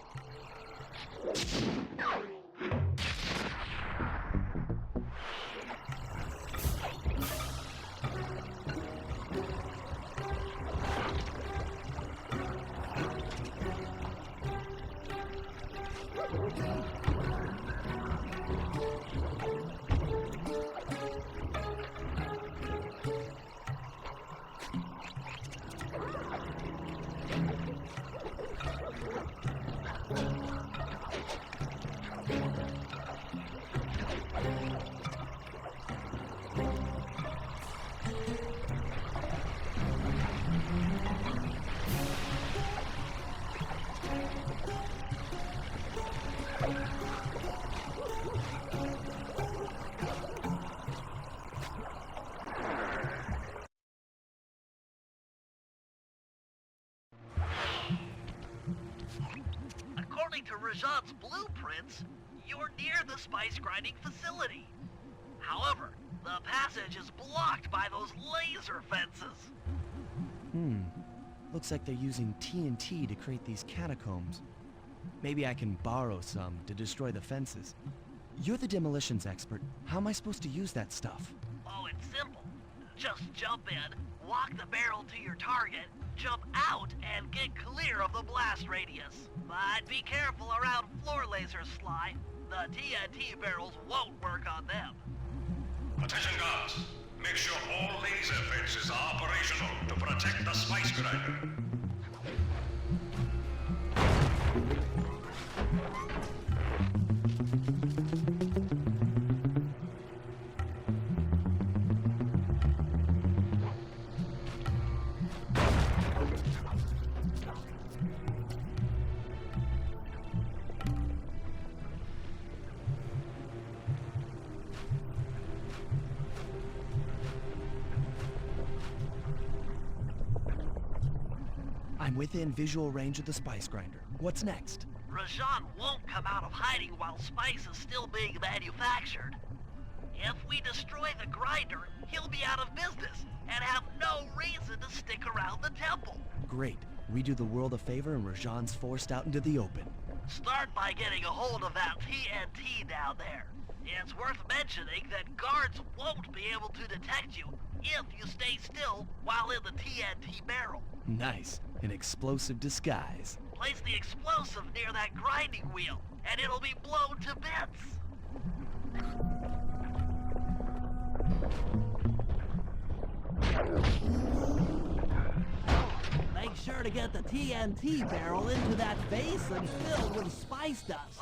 According to Rajan's blueprints, you're near the spice grinding facility. However, the passage is blocked by those laser fences. Looks like they're using TNT to create these catacombs. Maybe I can borrow some to destroy the fences. You're the demolitions expert. How am I supposed to use that stuff? Oh, it's simple. Just jump in, walk the barrel to your target, jump out, and get clear of the blast radius. But be careful around floor lasers, Sly. The TNT barrels won't work on them. Attention guards, make sure all laser fences are operational to protect the spice grinder. I'm within visual range of the spice grinder. What's next? Rajan won't come out of hiding while spice is still being manufactured. If we destroy the grinder, he'll be out of business and have no reason to stick around the temple. Great. We do the world a favor and Rajan's forced out into the open. Start by getting a hold of that TNT down there. It's worth mentioning that guards won't be able to detect you if you stay still while in the TNT barrel. Nice. An explosive disguise. Place the explosive near that grinding wheel, and it'll be blown to bits. Make sure to get the TNT barrel into that basin filled with spice dust.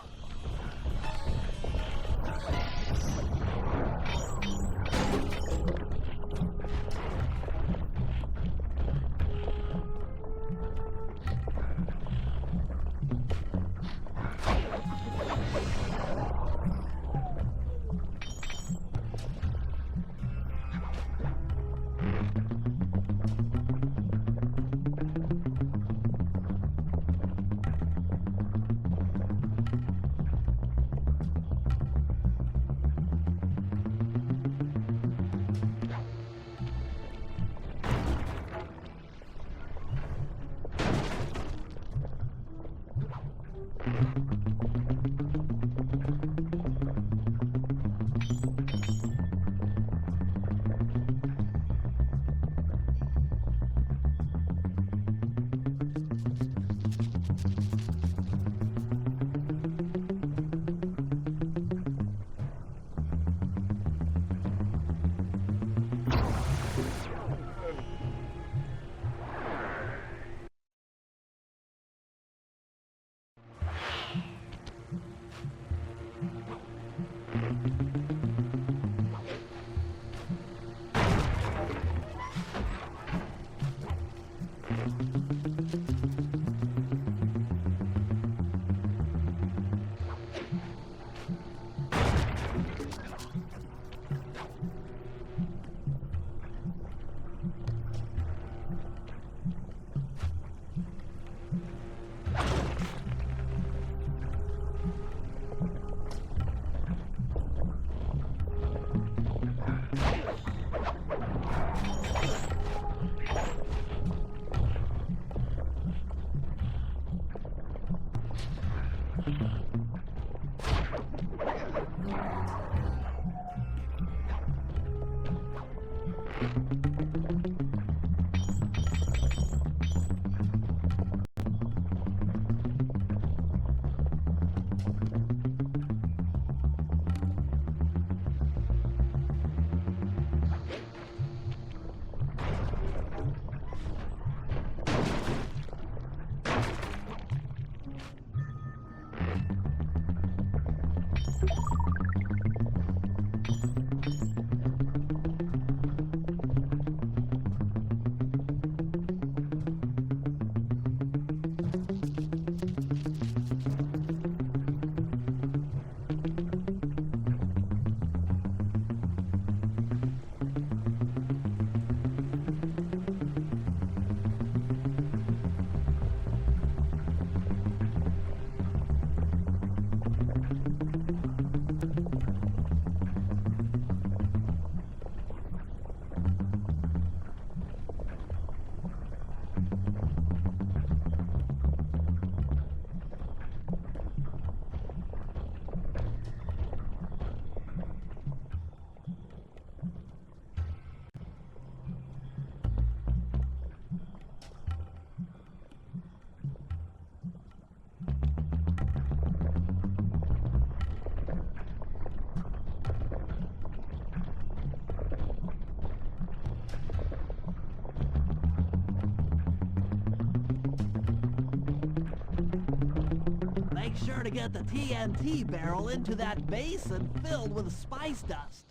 Make sure to get the TNT barrel into that basin filled with spice dust.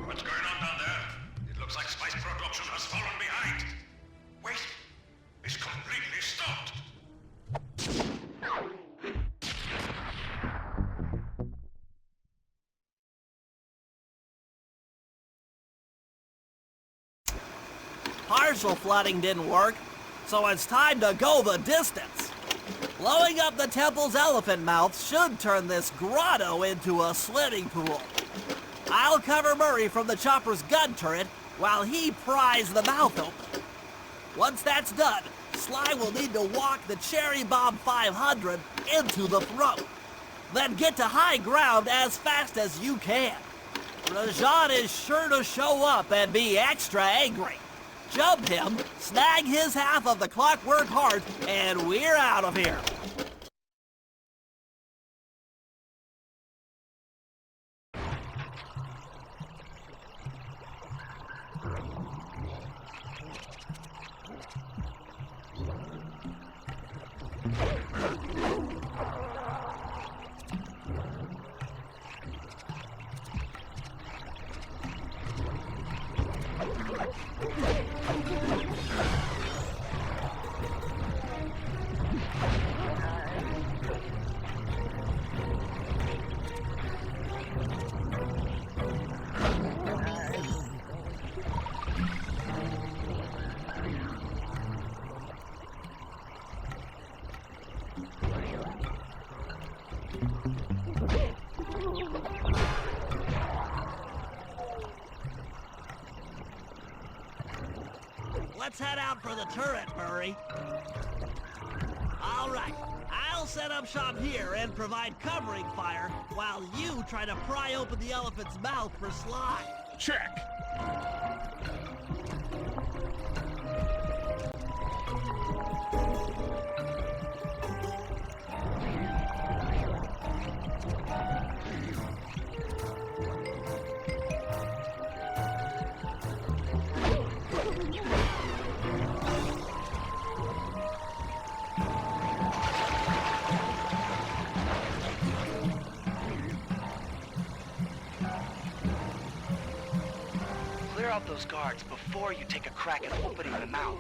What's going on down there? It looks like spice production has fallen behind. Wait, it's completely stopped. Partial flooding didn't work, so it's time to go the distance. Blowing up the temple's elephant mouth should turn this grotto into a swimming pool. I'll cover Murray from the chopper's gun turret while he pries the mouth open. Once that's done, Sly will need to walk the Cherry Bomb 500 into the throat. Then get to high ground as fast as you can. Rajan is sure to show up and be extra angry. Jump him, snag his half of the clockwork heart, and we're out of here. Let's head out for the turret, Murray. All right, I'll set up shop here and provide covering fire while you try to pry open the elephant's mouth for Sly. Check. Clear out those guards before you take a crack at opening the mouth.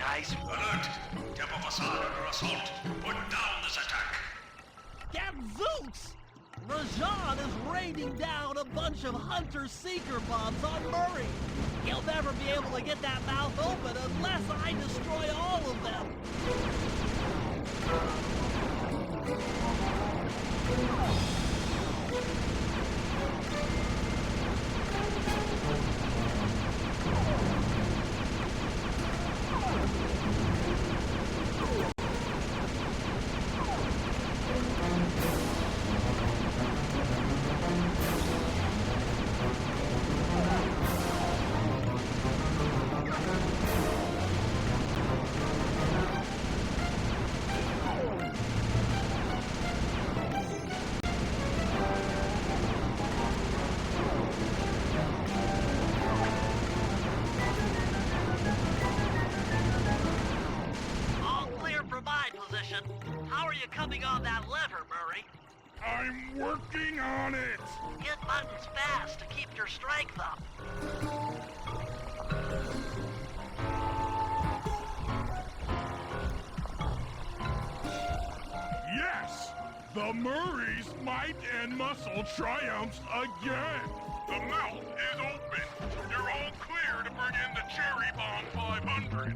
Nice. Alert! Temple facade under assault. Put down this attack. Gadzooks! Rajan is raining down a bunch of Hunter-Seeker bombs on Murray. He'll never be able to get that mouth open unless I destroy all of them. How are you coming on that lever, Murray? I'm working on it! Hit buttons fast to keep your strength up. Yes! The Murray's might and muscle triumphs again! The mouth is open! You're all clear to bring in the Cherry Bomb 500!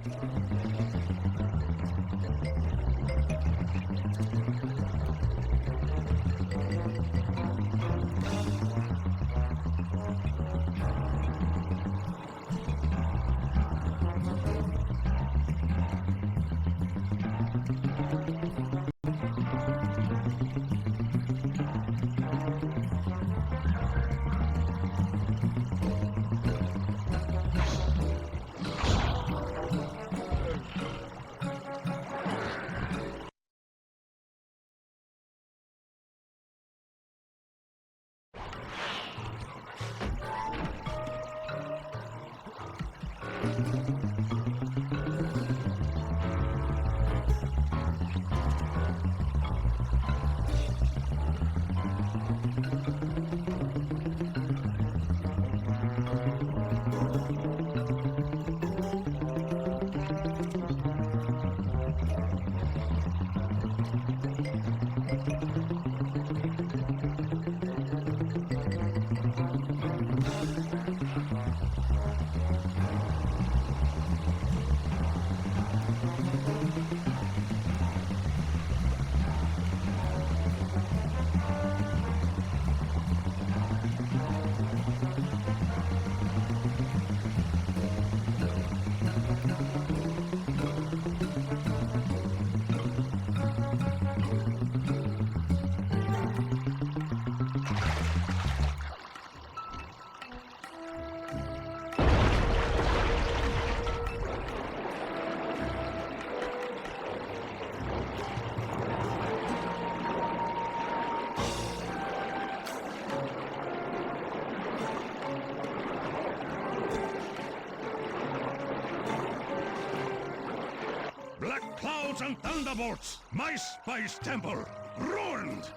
Thunderbolts and Thunderbolts! My spice temple, ruined!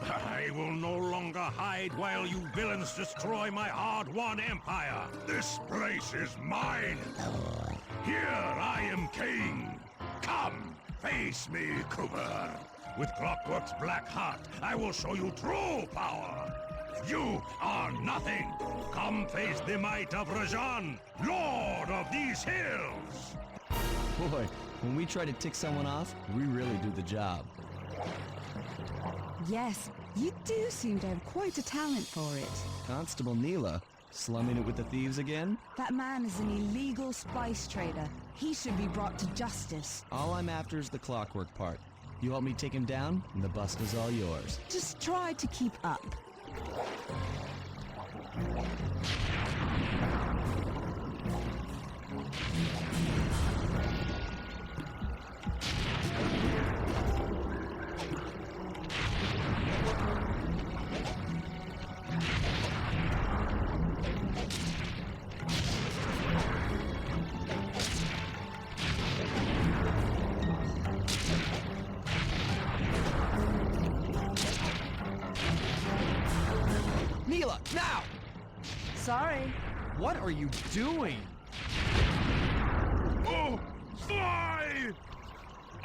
I will no longer hide while you villains destroy my hard-won empire. This place is mine. Here I am king. Come, face me, Cooper. With Clockwork's black heart, I will show you true power. You are nothing. Come face the might of Rajan, Lord of these hills. Boy, when we try to tick someone off, we really do the job. Yes, you do seem to have quite a talent for it. Constable Neyla, slumming it with the thieves again? That man is an illegal spice trader. He should be brought to justice. All I'm after is the clockwork part. You help me take him down, and the bust is all yours. Just try to keep up. Neyla, now! Sorry. What are you doing? Oh, Sly!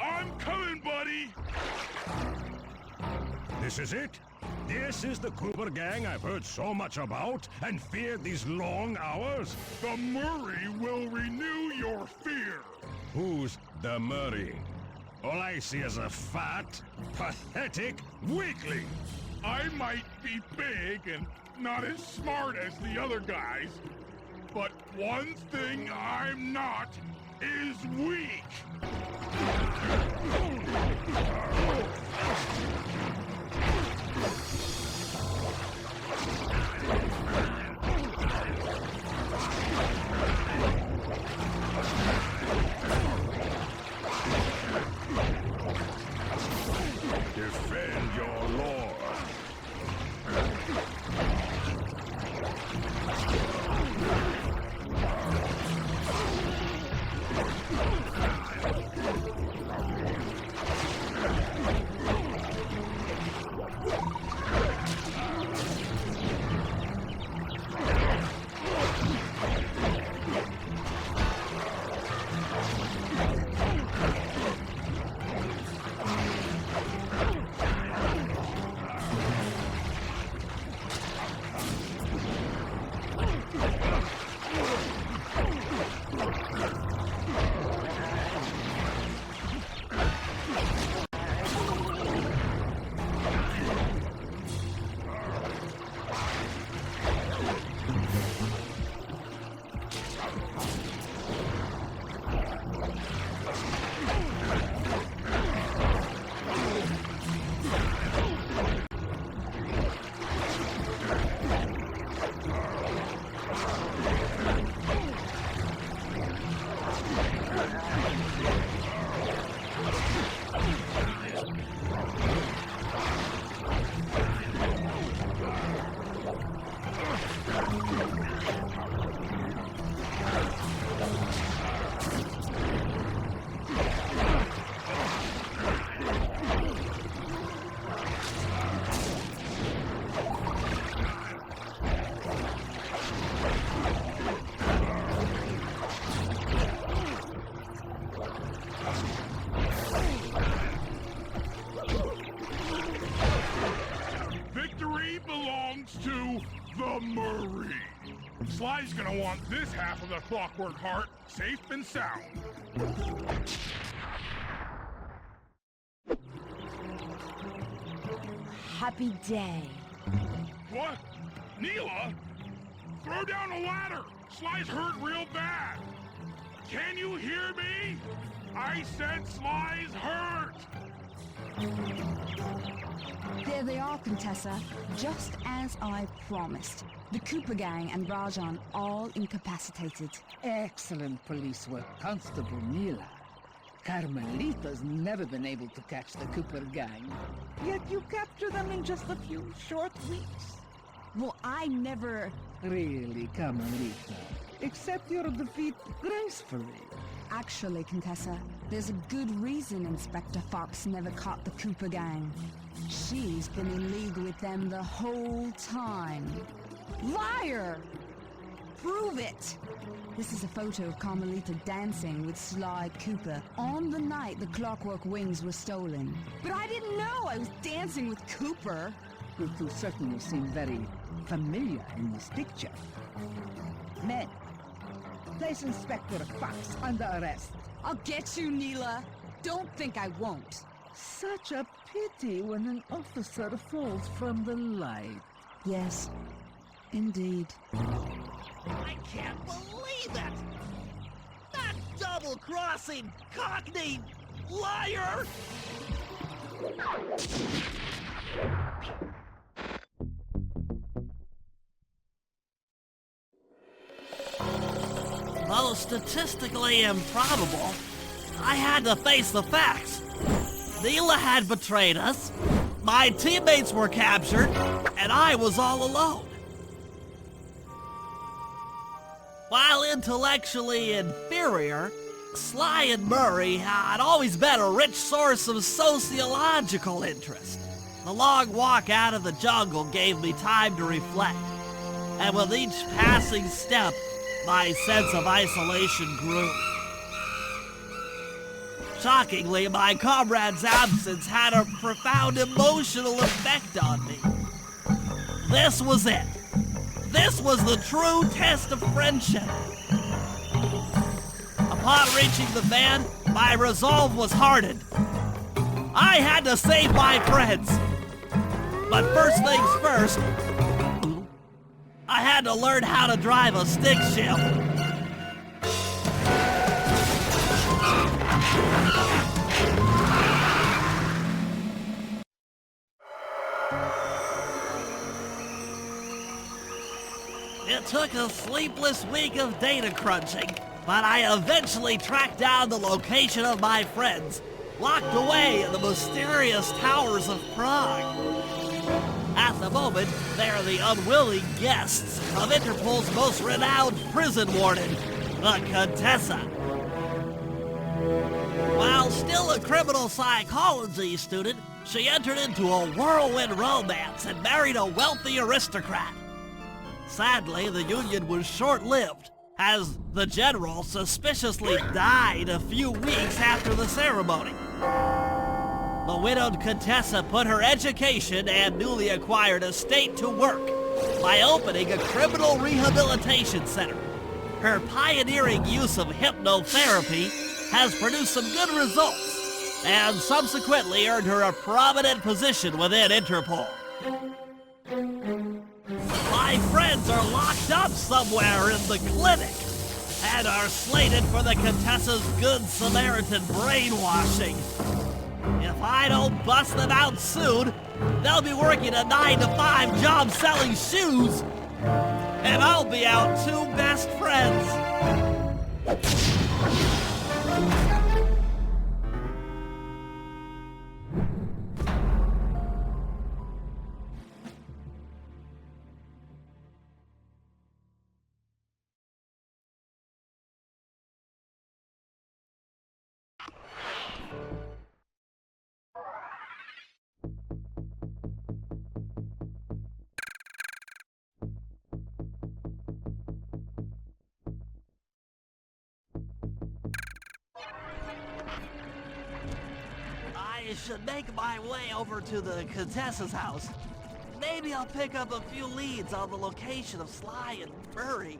I'm coming, buddy! This is it? This is the Cooper gang I've heard so much about and feared these long hours? The Murray will renew your fear! Who's the Murray? All I see is a fat, pathetic weakling. I might be big and not as smart as the other guys, but one thing I'm not is weak! Defend your lord. Sly's gonna want this half of the Clockwork Heart safe and sound. Happy day. What? Neyla? Throw down a ladder! Sly's hurt real bad! Can you hear me? I said Sly's hurt! There they are, Contessa. Just as I promised. The Cooper gang and Rajan all incapacitated. Excellent police work, Constable Neyla. Carmelita's never been able to catch the Cooper gang. Yet you captured them in just a few short weeks. Well, I never... Really, Carmelita. Accept your defeat gracefully. Actually, Contessa, there's a good reason Inspector Fox never caught the Cooper gang. She's been in league with them the whole time. Liar! Prove it! This is a photo of Carmelita dancing with Sly Cooper on the night the Clockwork Wings were stolen. But I didn't know I was dancing with Cooper. You two certainly seem very familiar in this picture. Men, place Inspector Fox under arrest. I'll get you, Neyla. Don't think I won't. Such a pity when an officer falls from the light. Yes, indeed. I can't believe it! That double-crossing cockney liar! Though statistically improbable, I had to face the facts. Neyla had betrayed us, my teammates were captured, and I was all alone. While intellectually inferior, Sly and Murray had always been a rich source of sociological interest. The long walk out of the jungle gave me time to reflect, and with each passing step, my sense of isolation grew. Shockingly, my comrade's absence had a profound emotional effect on me. This was it. This was the true test of friendship. Upon reaching the van, my resolve was hardened. I had to save my friends. But first things first, I had to learn how to drive a stick shift. It took a sleepless week of data crunching, but I eventually tracked down the location of my friends, locked away in the mysterious towers of Prague. At the moment, they are the unwilling guests of Interpol's most renowned prison warden, the Contessa. While still a criminal psychology student, she entered into a whirlwind romance and married a wealthy aristocrat. Sadly, the union was short-lived, as the General suspiciously died a few weeks after the ceremony. The widowed Contessa put her education and newly acquired estate to work by opening a criminal rehabilitation center. Her pioneering use of hypnotherapy has produced some good results, and subsequently earned her a prominent position within Interpol. My friends are locked up somewhere in the clinic and are slated for the Contessa's Good Samaritan brainwashing. If I don't bust them out soon, they'll be working a 9-to-5 job selling shoes, and I'll be out two best friends. I should make my way over to the Contessa's house. Maybe I'll pick up a few leads on the location of Sly and Murray.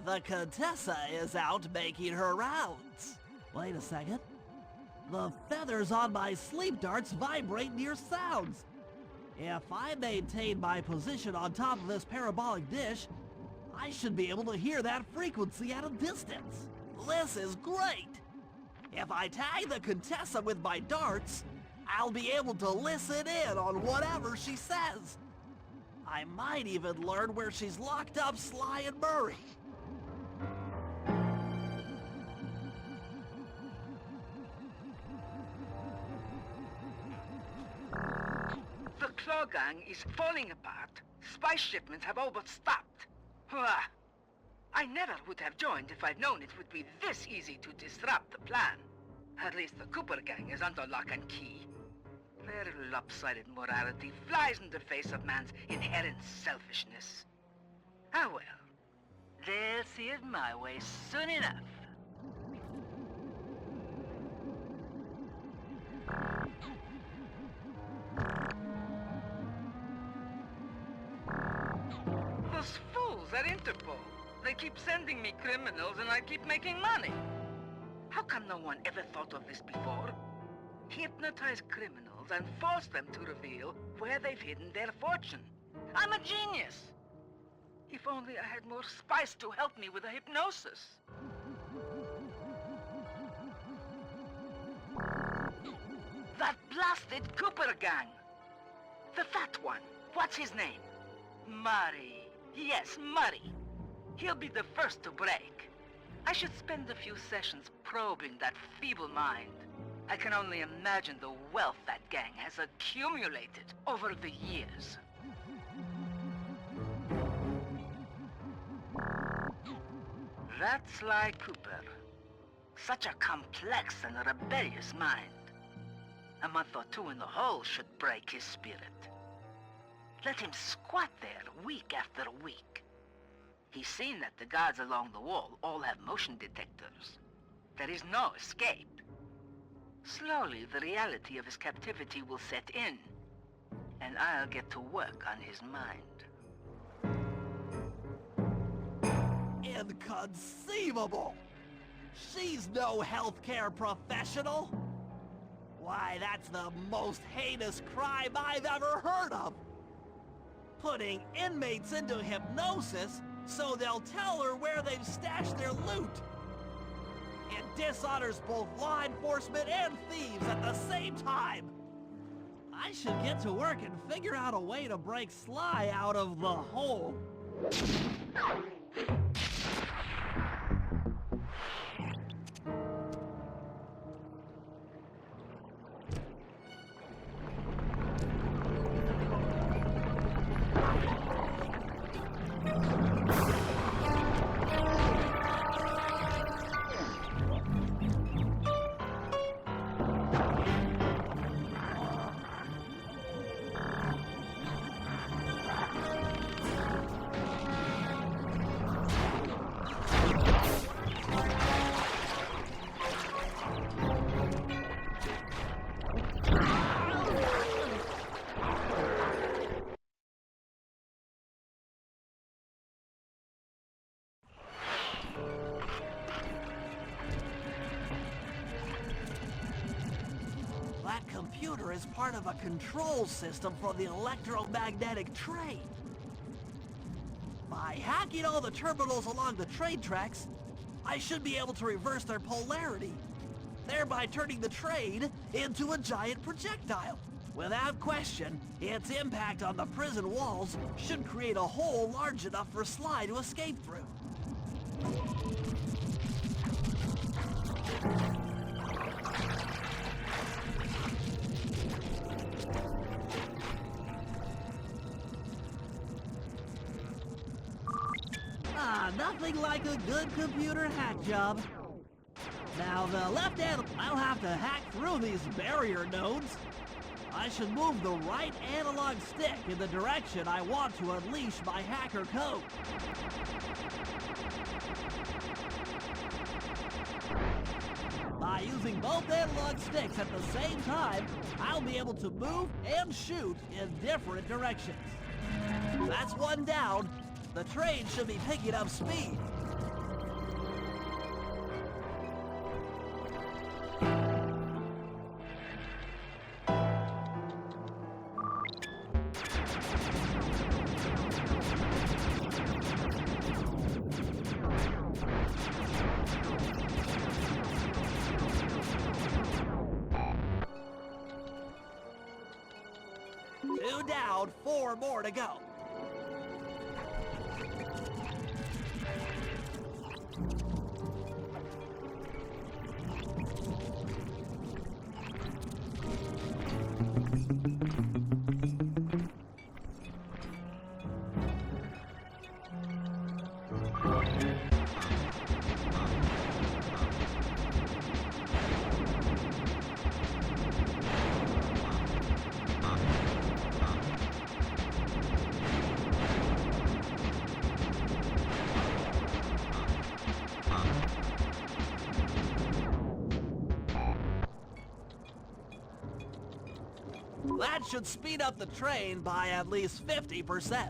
The Contessa is out making her rounds. Wait a second. The feathers on my sleep darts vibrate near sounds. If I maintain my position on top of this parabolic dish, I should be able to hear that frequency at a distance. This is great. If I tag the Contessa with my darts, I'll be able to listen in on whatever she says. I might even learn where she's locked up Sly and Murray. The Claw Gang is falling apart. Spice shipments have all but stopped. I never would have joined if I'd known it would be this easy to disrupt the plan. At least the Cooper Gang is under lock and key. Their lopsided morality flies in the face of man's inherent selfishness. Ah well, they'll see it my way soon enough. Those fools at Interpol. They keep sending me criminals and I keep making money. How come no one ever thought of this before? Hypnotize criminals and force them to reveal where they've hidden their fortune. I'm a genius. If only I had more spice to help me with the hypnosis. That blasted Cooper Gang. The fat one. What's his name? Murray. Yes, Murray. He'll be the first to break. I should spend a few sessions probing that feeble mind. I can only imagine the wealth that gang has accumulated over the years. That's Sly Cooper. Such a complex and rebellious mind. A month or two in the hole should break his spirit. Let him squat there week after week. He's seen that the guards along the wall all have motion detectors. There is no escape. Slowly, the reality of his captivity will set in, and I'll get to work on his mind. Inconceivable! She's no healthcare professional! Why, that's the most heinous crime I've ever heard of! Putting inmates into hypnosis so they'll tell her where they've stashed their loot! It dishonors both law enforcement and thieves at the same time! I should get to work and figure out a way to break Sly out of the hole. That computer is part of a control system for the electromagnetic train. By hacking all the terminals along the train tracks, I should be able to reverse their polarity, thereby turning the train into a giant projectile. Without question, its impact on the prison walls should create a hole large enough for Sly to escape through. Nothing like a good computer hack job. Now the left hand, I'll have to hack through these barrier nodes. I should move the right analog stick in the direction I want to unleash my hacker code. By using both analog sticks at the same time, I'll be able to move and shoot in different directions. That's one down. The train should be picking up speed. down, 4 more to go. That should speed up the train by at least 50%.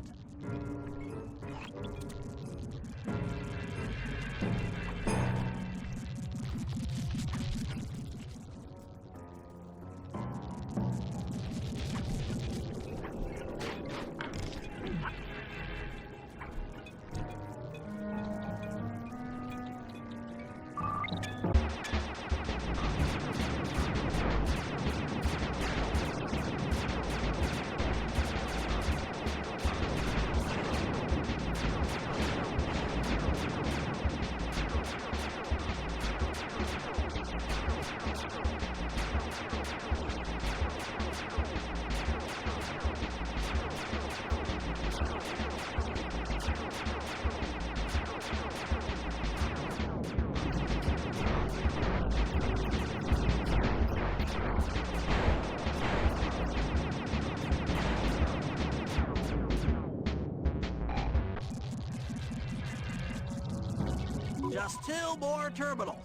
Just 2 more terminals.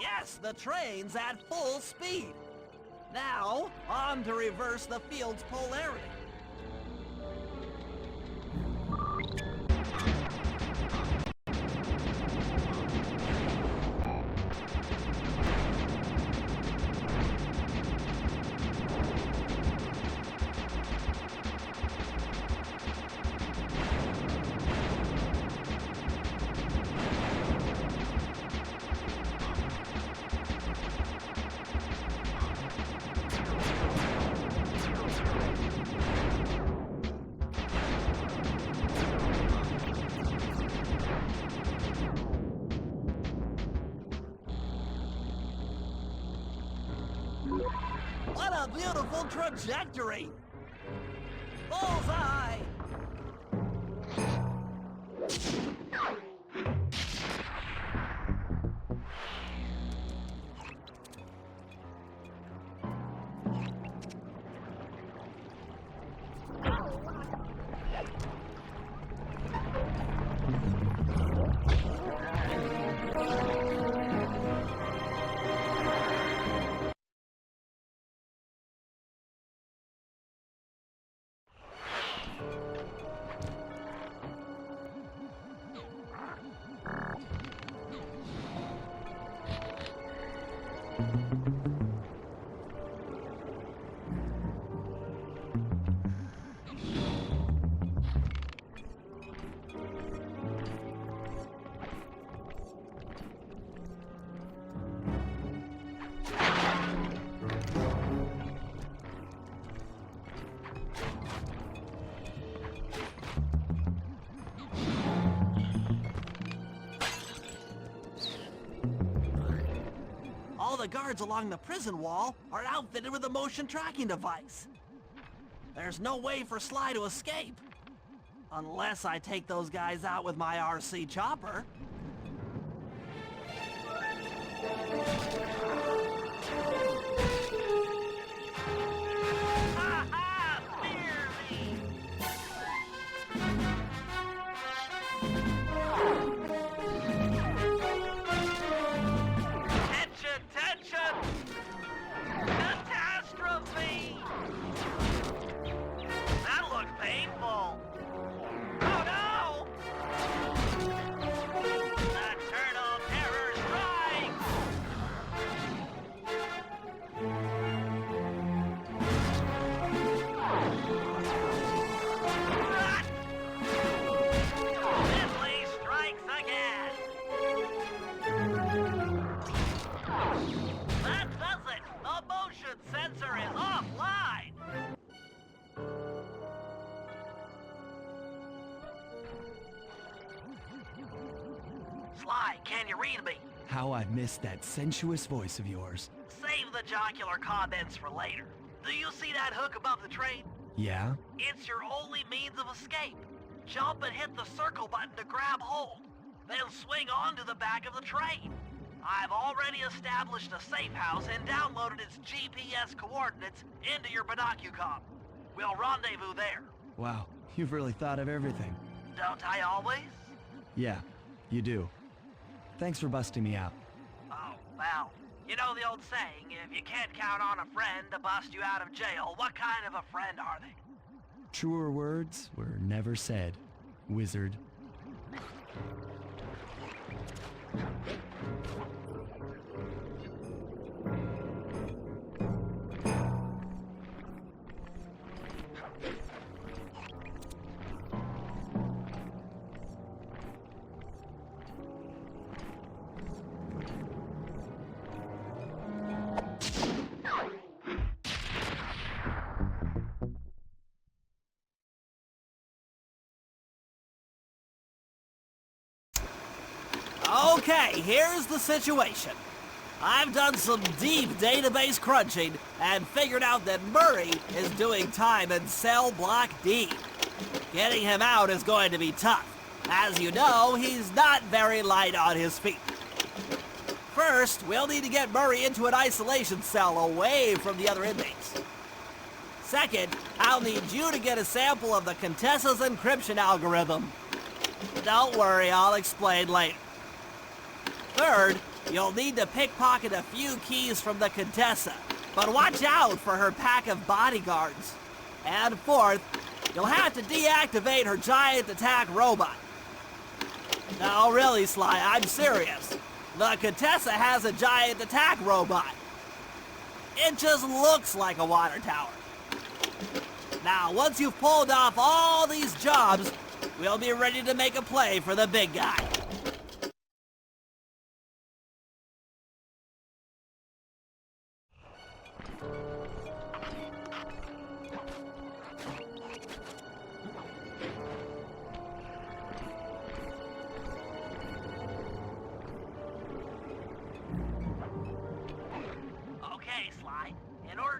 Yes, the train's at full speed. Now, on to reverse the field's polarity. What a beautiful trajectory! Bullseye! the guards along the prison wall are outfitted with a motion tracking device. There's no way for Sly to escape. Unless I take those guys out with my RC chopper. Sly, can you read me? How I missed that sensuous voice of yours. Save the jocular comments for later. Do you see that hook above the train? Yeah? It's your only means of escape. Jump and hit the circle button to grab hold. Then swing onto the back of the train. I've already established a safe house and downloaded its GPS coordinates into your binocucom. We'll rendezvous there. Wow, you've really thought of everything. Don't I always? Yeah, you do. Thanks for busting me out. Oh, well, you know the old saying, if you can't count on a friend to bust you out of jail, what kind of a friend are they? Truer words were never said, wizard. Okay, here's the situation. I've done some deep database crunching and figured out that Murray is doing time in cell block D. Getting him out is going to be tough. As you know, he's not very light on his feet. First, we'll need to get Murray into an isolation cell away from the other inmates. Second, I'll need you to get a sample of the Contessa's encryption algorithm. Don't worry, I'll explain later. Third, you'll need to pickpocket a few keys from the Contessa, but watch out for her pack of bodyguards. And fourth, you'll have to deactivate her giant attack robot. No, really, Sly, I'm serious. The Contessa has a giant attack robot. It just looks like a water tower. Now, once you've pulled off all these jobs, we'll be ready to make a play for the big guy.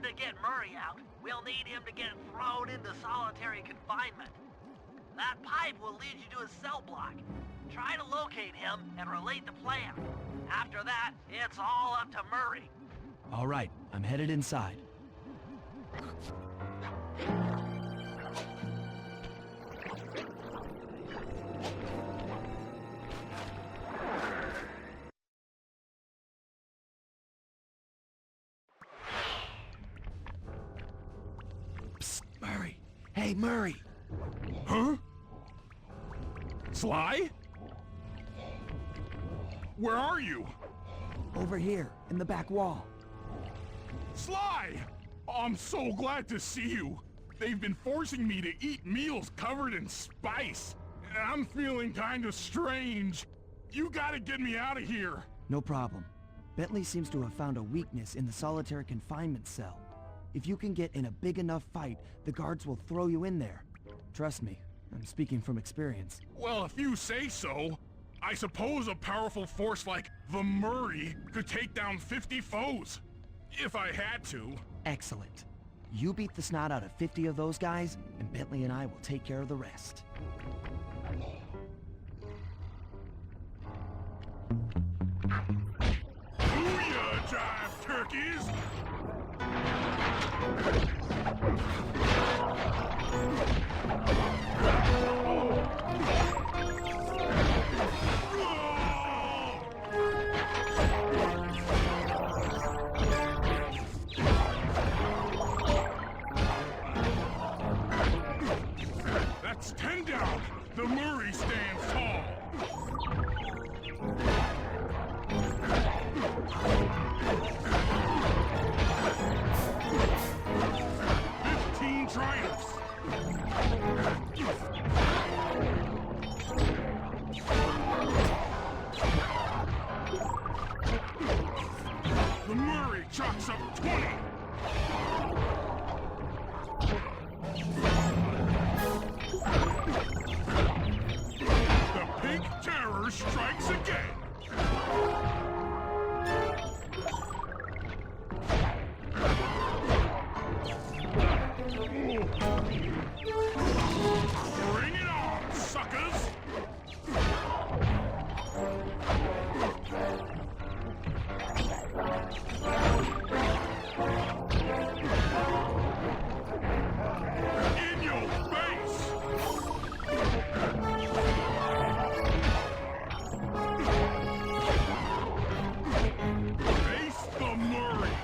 To get Murray out, we'll need him to get thrown into solitary confinement. That pipe will lead you to his cell block. Try to locate him and relate the plan. After that, it's all up to Murray. All right, I'm headed inside. Hey, Murray! Huh? Sly? Where are you? Over here, in the back wall. Sly! I'm so glad to see you. They've been forcing me to eat meals covered in spice. And I'm feeling kind of strange. You gotta get me out of here. No problem. Bentley seems to have found a weakness in the solitary confinement cell. If you can get in a big enough fight, the guards will throw you in there. Trust me, I'm speaking from experience. Well, if you say so. I suppose a powerful force like the Murray could take down 50 foes. If I had to. Excellent. You beat the snot out of 50 of those guys, and Bentley and I will take care of the rest. Booyah, jive turkeys! That's 10 down. The Murray stands tall. Triumphs. The Murray chalks up 20. The Pink Terror strikes again. Bring it on, suckers! In your face! Face the Murray!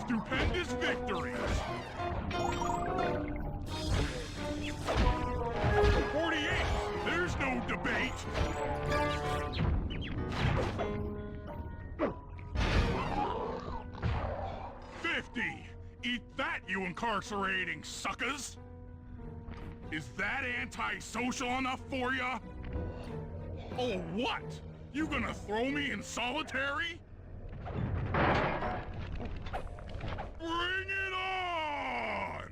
Stupendous victories! 48! There's no debate! 50! Eat that, you incarcerating suckers! Is that antisocial enough for ya? Oh, what? You gonna throw me in solitary? Bring it on!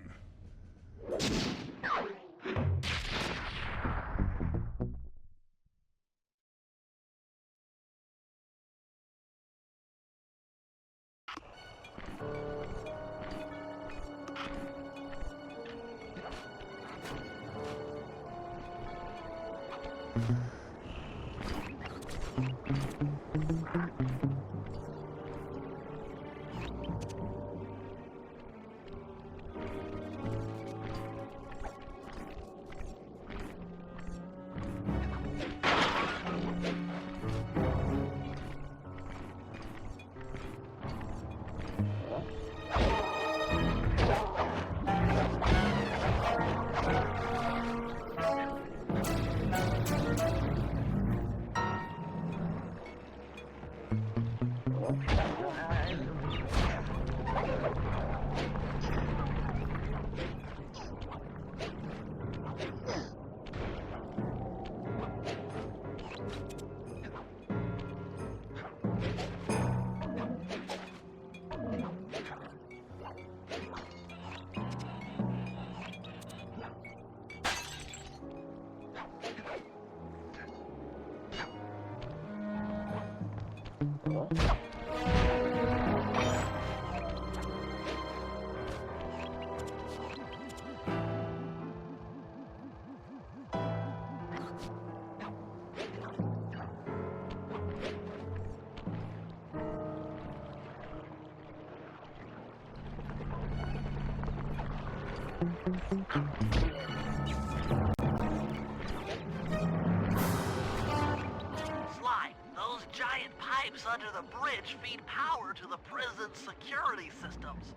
Sly, those giant pipes under the bridge feed power to the prison's security systems.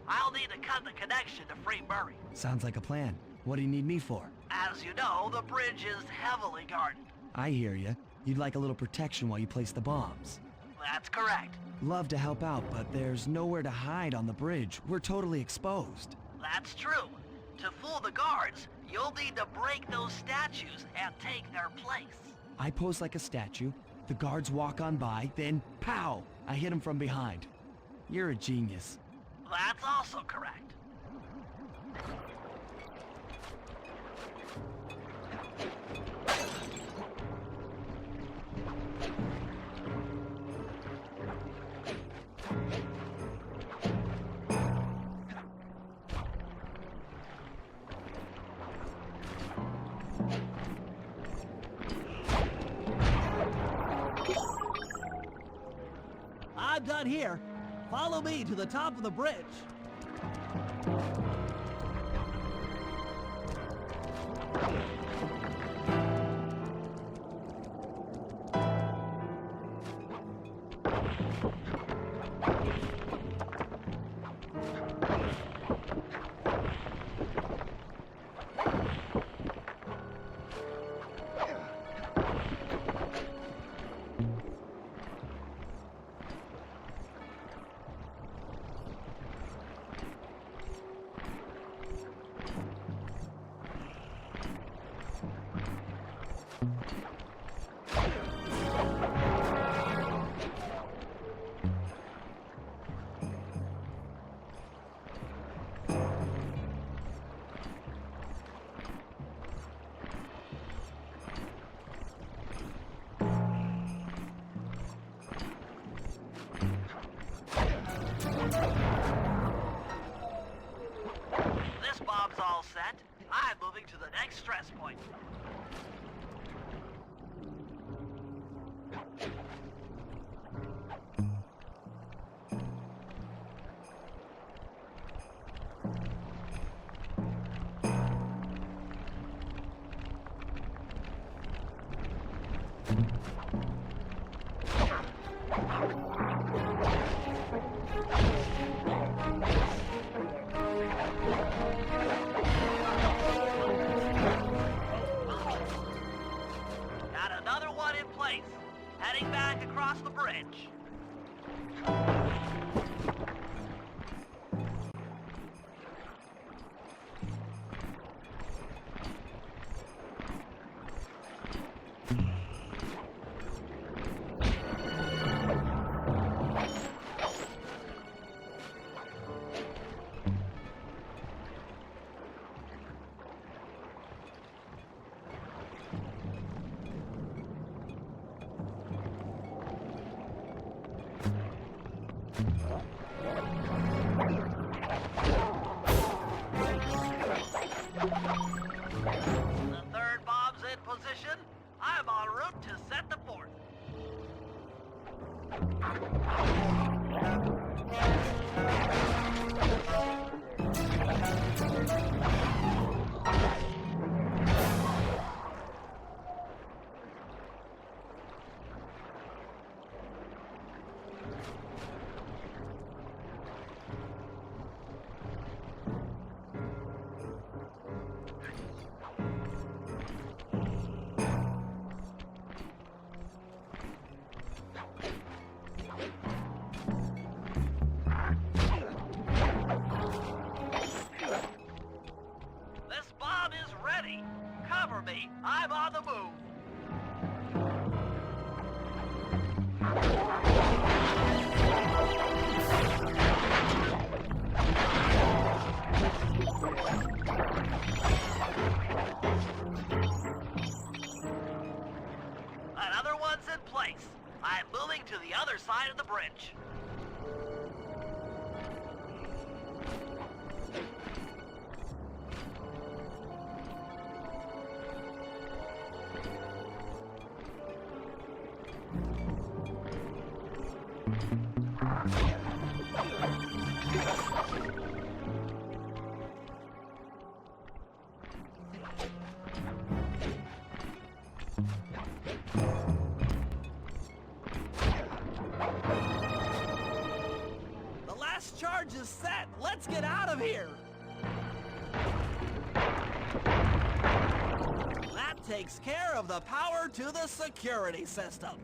I'll need to cut the connection to free Murray. Sounds like a plan. What do you need me for? As you know, the bridge is heavily guarded. I hear you. You'd like a little protection while you place the bombs. That's correct. Love to help out, but there's nowhere to hide on the bridge. We're totally exposed. That's true. To fool the guards, you'll need to break those statues and take their place. I pose like a statue, the guards walk on by, then pow! I hit them from behind. You're a genius. That's also correct. I'm done here. Follow me to the top of the bridge. This bomb's all set. I'm moving to the next stress point. Got another one in place. Heading back across the bridge. The third bomb's in position. I'm en route to set the fourth. This bomb is ready. Cover me. I'm on the move. Another one's in place. I'm moving to the other side of the bridge. The last charge is set. Let's get out of here. That takes care of the power to the security system.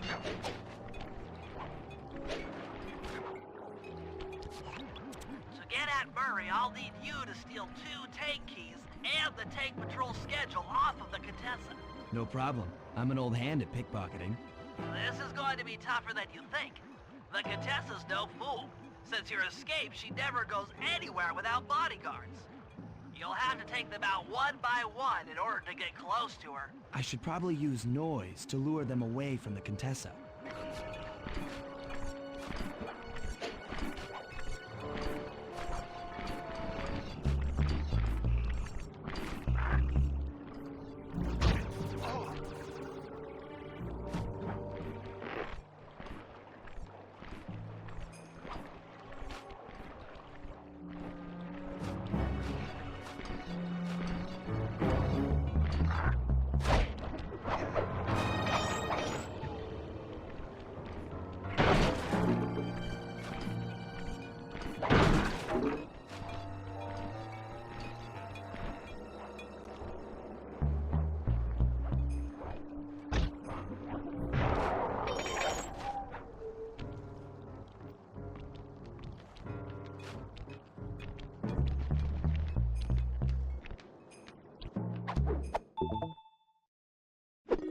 To get at Murray, I'll need you to steal 2 tank keys and the tank patrol schedule off of the Contessa. No problem. I'm an old hand at pickpocketing. This is going to be tougher than you think. The Contessa's no fool. Since your escape, she never goes anywhere without bodyguards. You'll have to take them out one by one in order to get close to her. I should probably use noise to lure them away from the Contessa.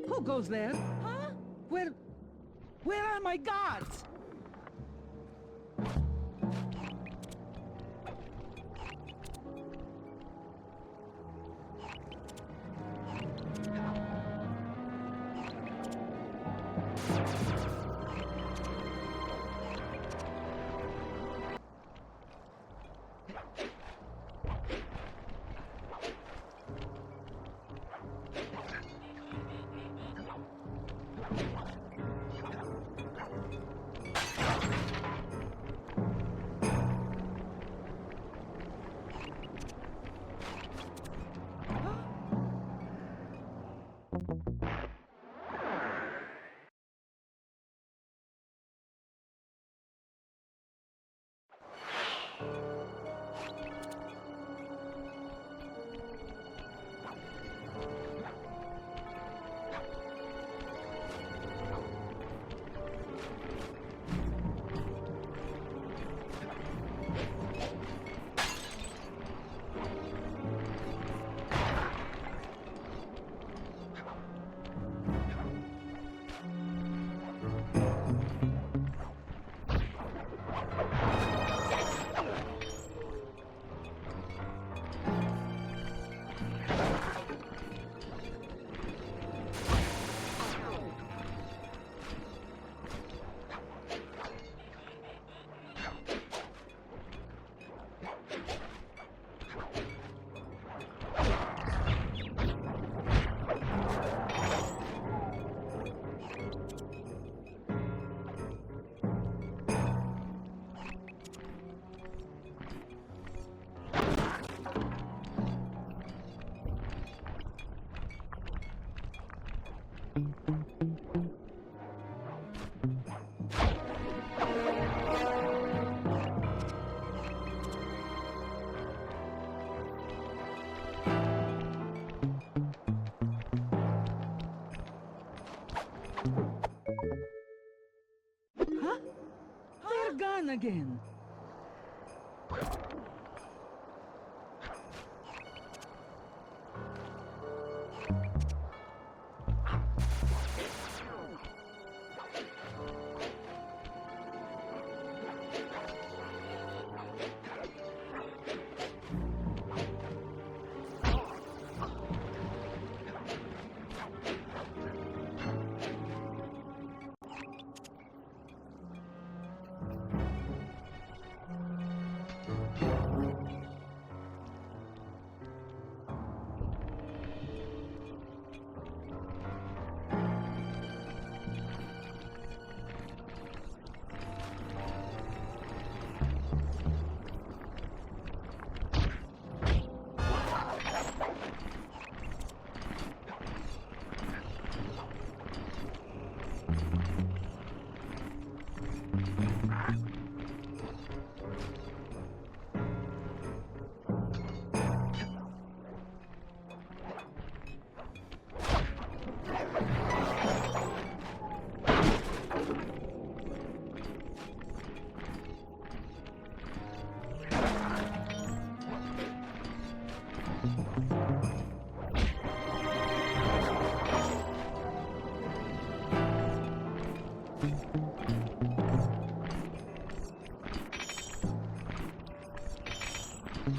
Who goes there? Huh? Where are my guards? Huh? They're gone again.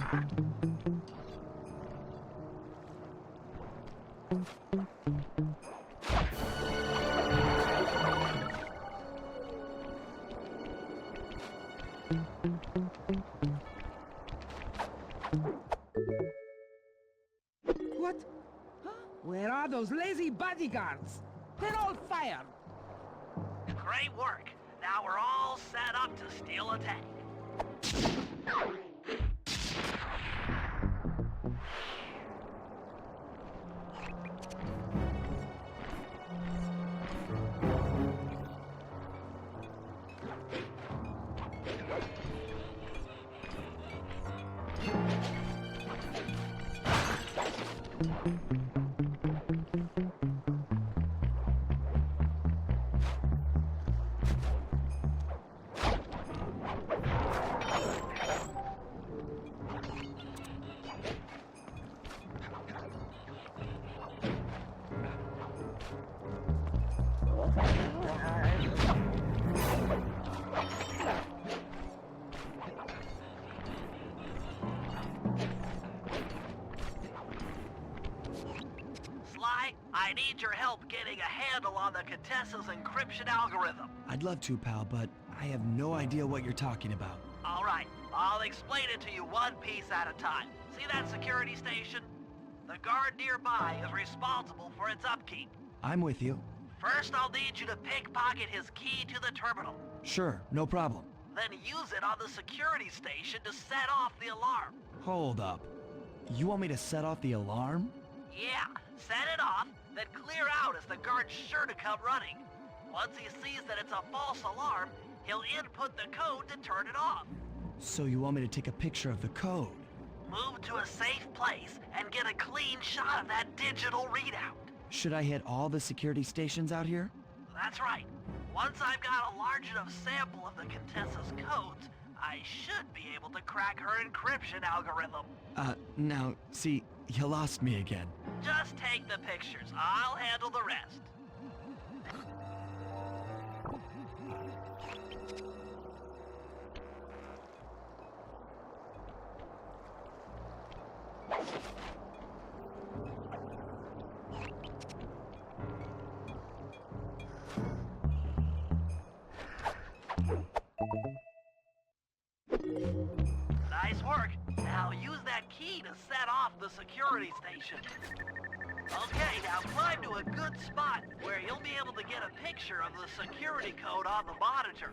What? Huh? Where are those lazy bodyguards? They're all fired. Great work. Now we're all set up to steal a tank. I need your help getting a handle on the Contessa's encryption algorithm. I'd love to, pal, but I have no idea what you're talking about. All right, I'll explain it to you one piece at a time. See that security station? The guard nearby is responsible for its upkeep. I'm with you. First, I'll need you to pickpocket his key to the terminal. Sure, no problem. Then use it on the security station to set off the alarm. Hold up. You want me to set off the alarm? Yeah, set it off, then clear out as the guard's sure to come running. Once he sees that it's a false alarm, he'll input the code to turn it off. So you want me to take a picture of the code? Move to a safe place and get a clean shot of that digital readout. Should I hit all the security stations out here? That's right. Once I've got a large enough sample of the Contessa's codes, I should be able to crack her encryption algorithm. Now, see, you lost me again. Just take the pictures. I'll handle the rest. Nice work. Now use that key to set off the security station. Okay, now climb to a good spot where you'll be able to get a picture of the security code on the monitor.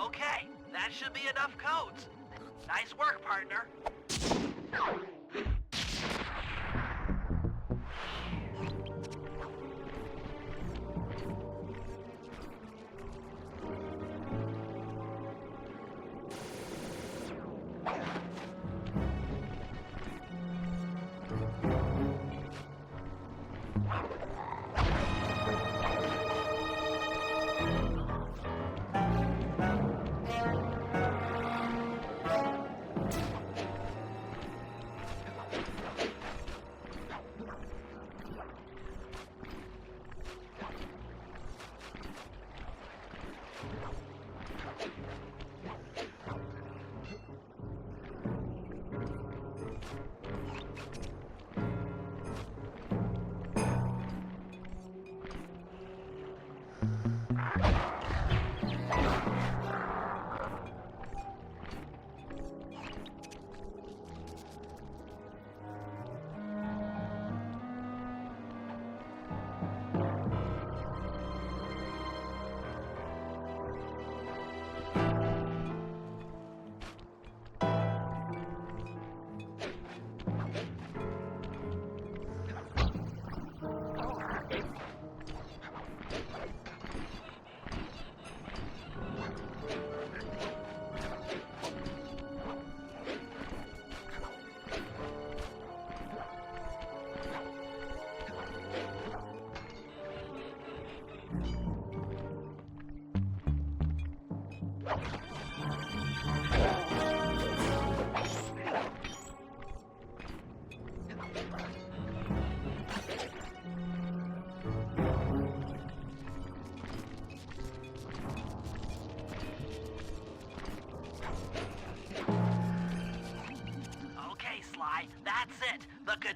Okay, that should be enough codes. Nice work, partner.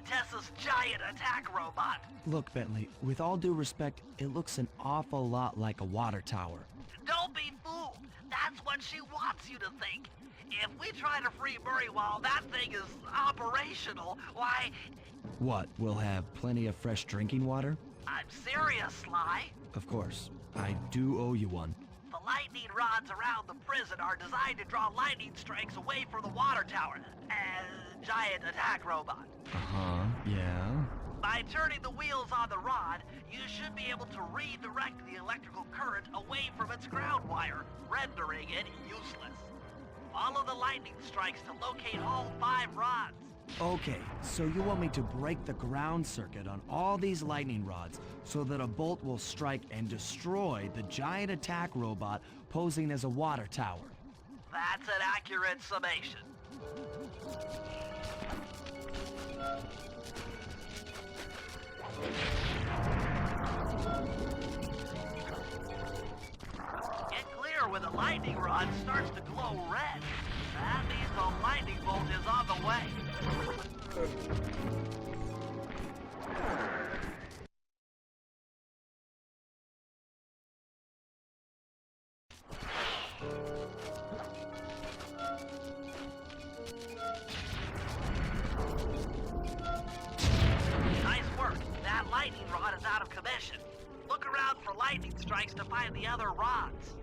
Contessa's giant attack robot. Look, Bentley, with all due respect, it looks an awful lot like a water tower. Don't be fooled. That's what she wants you to think. If we try to free Murray while that thing is operational, why... What, we'll have plenty of fresh drinking water? I'm serious, Sly. Of course. I do owe you one. The lightning rods around the prison are designed to draw lightning strikes away from the water tower. Giant attack robot. Uh-huh, yeah. By turning the wheels on the rod, you should be able to redirect the electrical current away from its ground wire, rendering it useless. Follow the lightning strikes to locate all 5 rods. Okay, so you want me to break the ground circuit on all these lightning rods so that a bolt will strike and destroy the giant attack robot posing as a water tower. That's an accurate summation. Get clear when the lightning rod starts to glow red. That means a lightning bolt is on the way. Nice work. That lightning rod is out of commission. Look around for lightning strikes to find the other rods.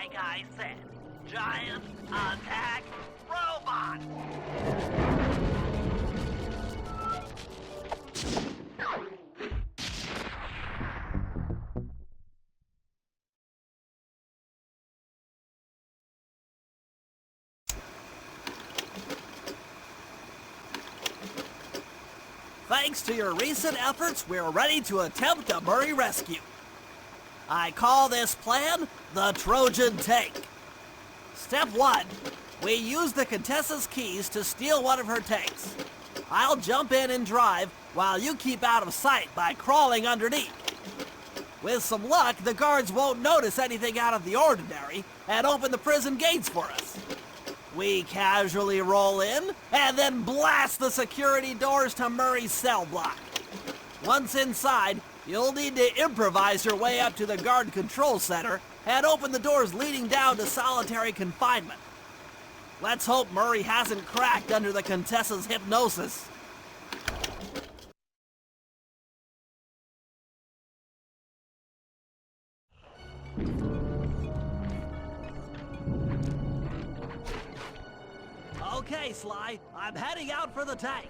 Like I said, giant attack robot! Thanks to your recent efforts, we're ready to attempt a Murray rescue. I call this plan the Trojan Tank. Step 1. We use the Contessa's keys to steal one of her tanks. I'll jump in and drive while you keep out of sight by crawling underneath. With some luck, the guards won't notice anything out of the ordinary and open the prison gates for us. We casually roll in and then blast the security doors to Murray's cell block. Once inside, you'll need to improvise your way up to the guard control center and open the doors leading down to solitary confinement. Let's hope Murray hasn't cracked under the Contessa's hypnosis. Okay, Sly, I'm heading out for the tank.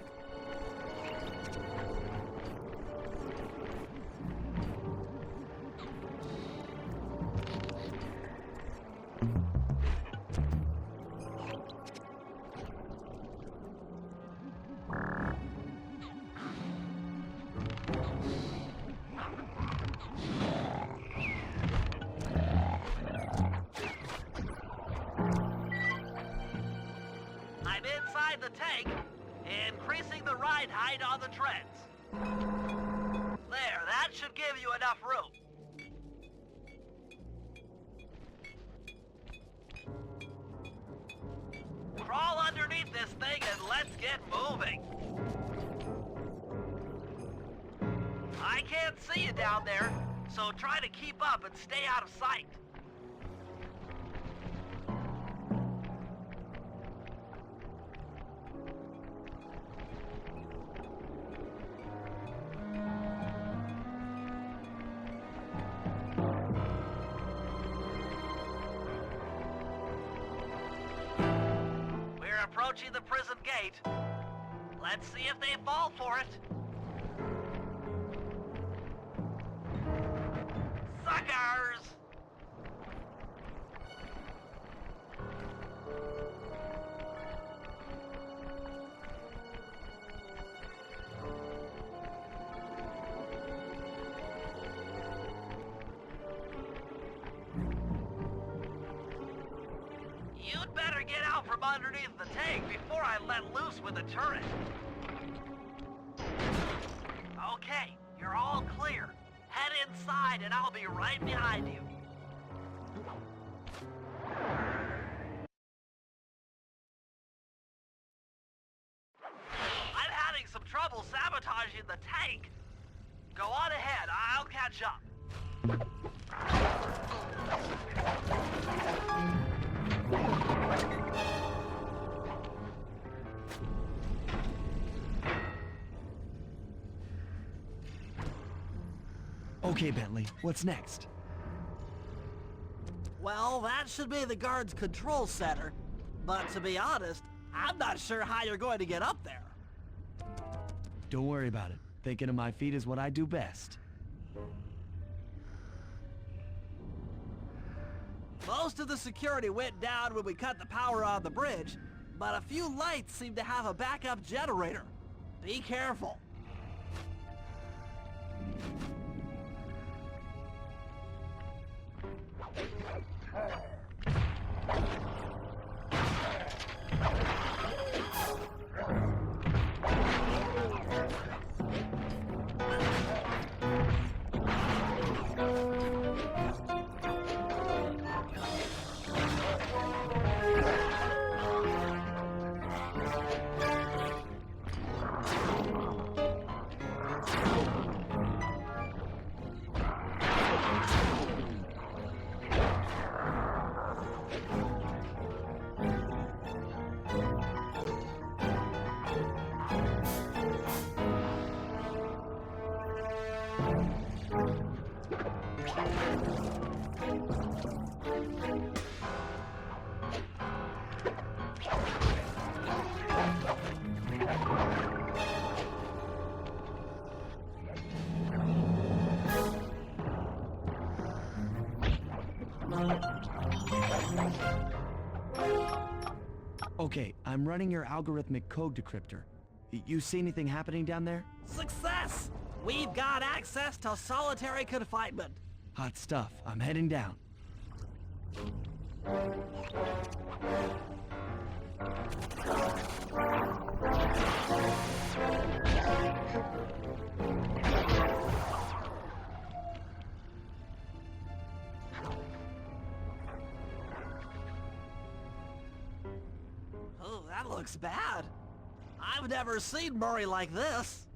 I'm inside the tank, increasing the ride height on the treads. There, that should give you enough room. Crawl underneath this thing and let's get moving. I can't see you down there, so try to keep up and stay out of sight. We're approaching the prison gate. Let's see if they fall for it. Suckers! You'd better get out from underneath the tank before I let loose with the turret. Okay, you're all clear. Head inside and I'll be right behind you. I'm having some trouble sabotaging the tank. Go on ahead, I'll catch up. Okay, Bentley, what's next? Well, that should be the guard's control center. But to be honest, I'm not sure how you're going to get up there. Don't worry about it. Thinking of my feet is what I do best. Most of the security went down when we cut the power on the bridge, but a few lights seem to have a backup generator. Be careful. Okay, I'm running your algorithmic code decryptor. You see anything happening down there? Success! We've got access to solitary confinement. Hot stuff. I'm heading down. Oh, that looks bad. I've never seen Murray like this.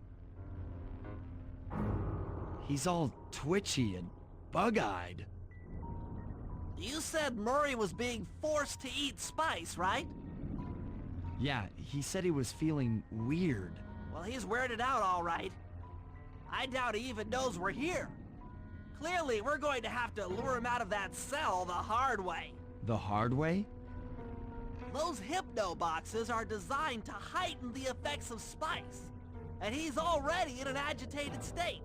He's all twitchy and bug-eyed. You said Murray was being forced to eat spice, right? Yeah, he said he was feeling weird. Well, he's weirded out all right. I doubt he even knows we're here. Clearly, we're going to have to lure him out of that cell the hard way. The hard way? Those hypno boxes are designed to heighten the effects of spice, and he's already in an agitated state.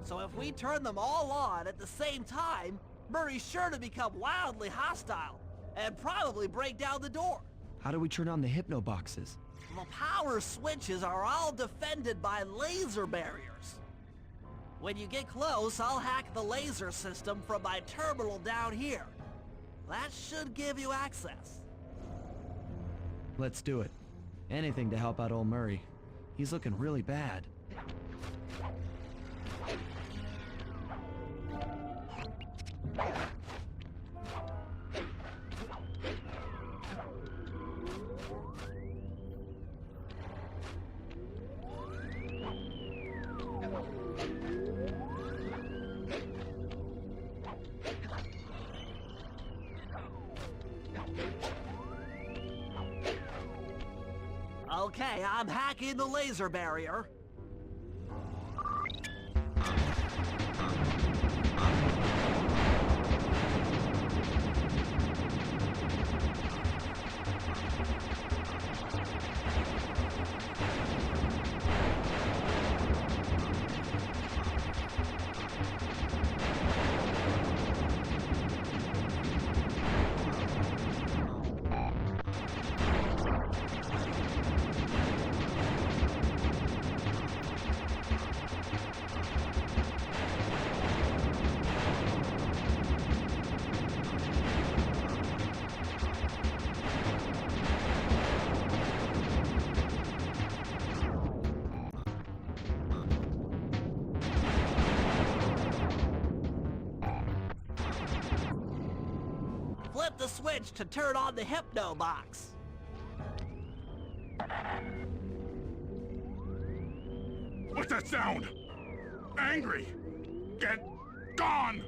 So if we turn them all on at the same time, Murray's sure to become wildly hostile, and probably break down the door. How do we turn on the hypno boxes? The power switches are all defended by laser barriers. When you get close, I'll hack the laser system from my terminal down here. That should give you access. Let's do it. Anything to help out old Murray. He's looking really bad. Okay, I'm hacking the laser barrier. Flip the switch to turn on the hypno box. What's that sound? Angry! Get gone!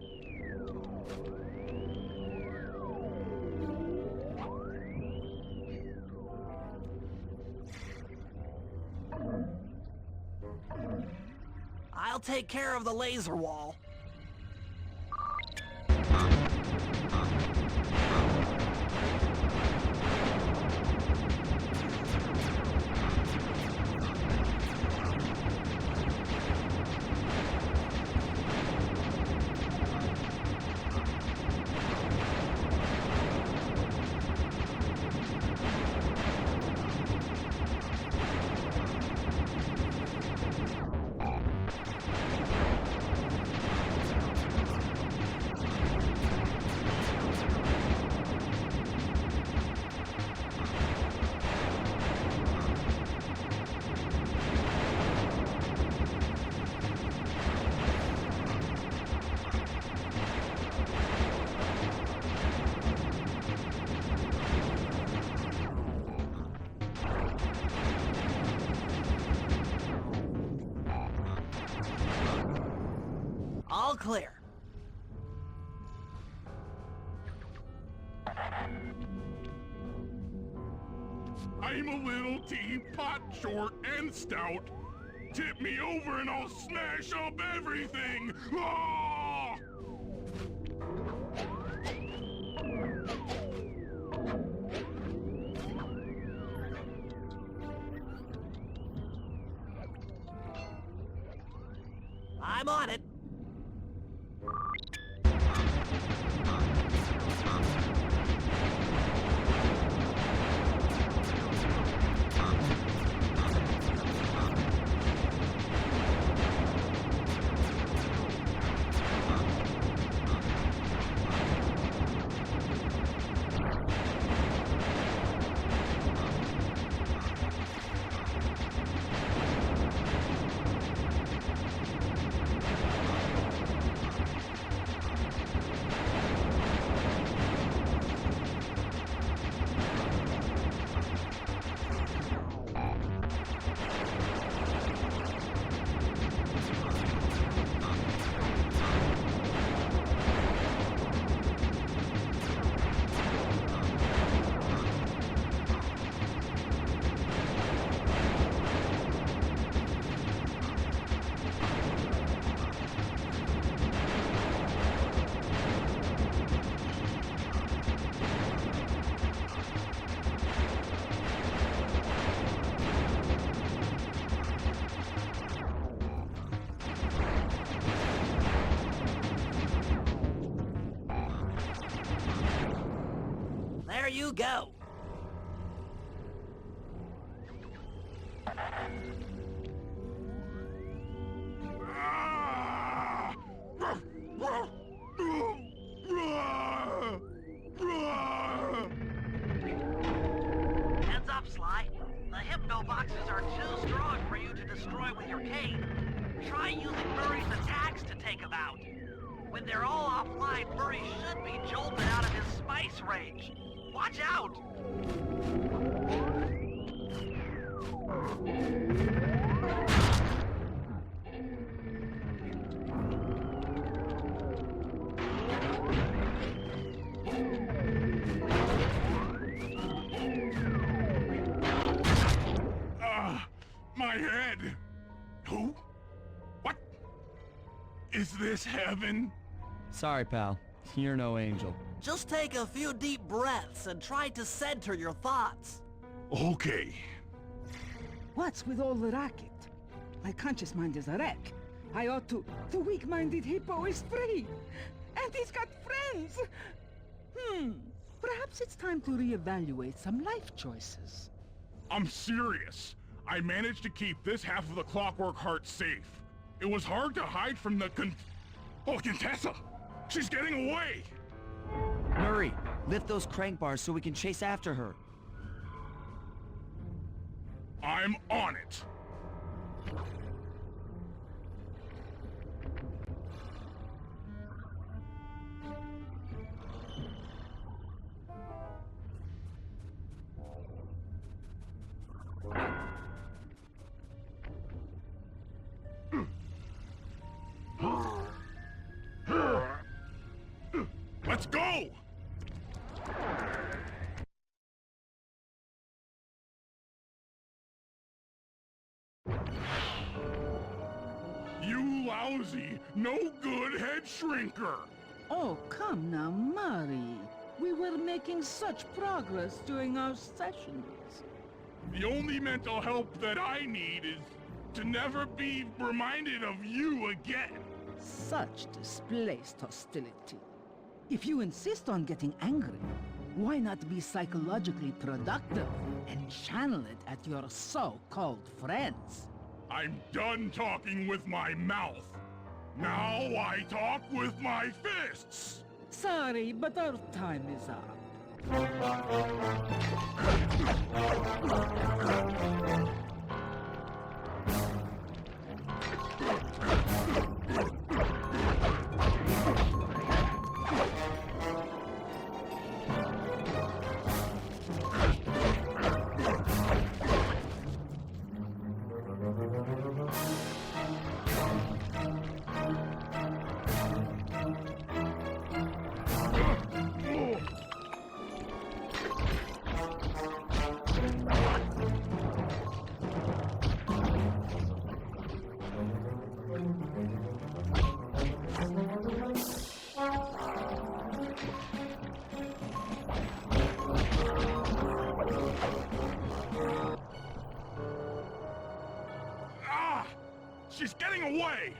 I'll take care of the laser wall. All clear. I'm a little teapot, short and stout. Tip me over and I'll smash up everything! Ah! I'm on it. there you go. Heads up, Sly. The Hypno boxes are too strong for you to destroy with your cane. Try using Murray's attacks to take them out. When they're all offline, Murray should be jolted out of his spice rage. Watch out! My head! Who? What? Is this heaven? Sorry, pal. You're no angel. Just take a few deep breaths and try to center your thoughts. Okay. What's with all the racket? My conscious mind is a wreck. I ought to... The weak-minded Hippo is free! And he's got friends! Perhaps it's time to reevaluate some life choices. I'm serious. I managed to keep this half of the Clockwork Heart safe. It was hard to hide from the Contessa! She's getting away! Murray, lift those crank bars so we can chase after her. I'm on it! Let's go! You lousy, no good head shrinker! Oh, come now, Murray. We were making such progress during our sessions. The only mental help that I need is to never be reminded of you again. Such displaced hostility. If you insist on getting angry, why not be psychologically productive and channel it at your so-called friends? I'm done talking with my mouth. Now I talk with my fists! Sorry, but our time is up. She's getting away!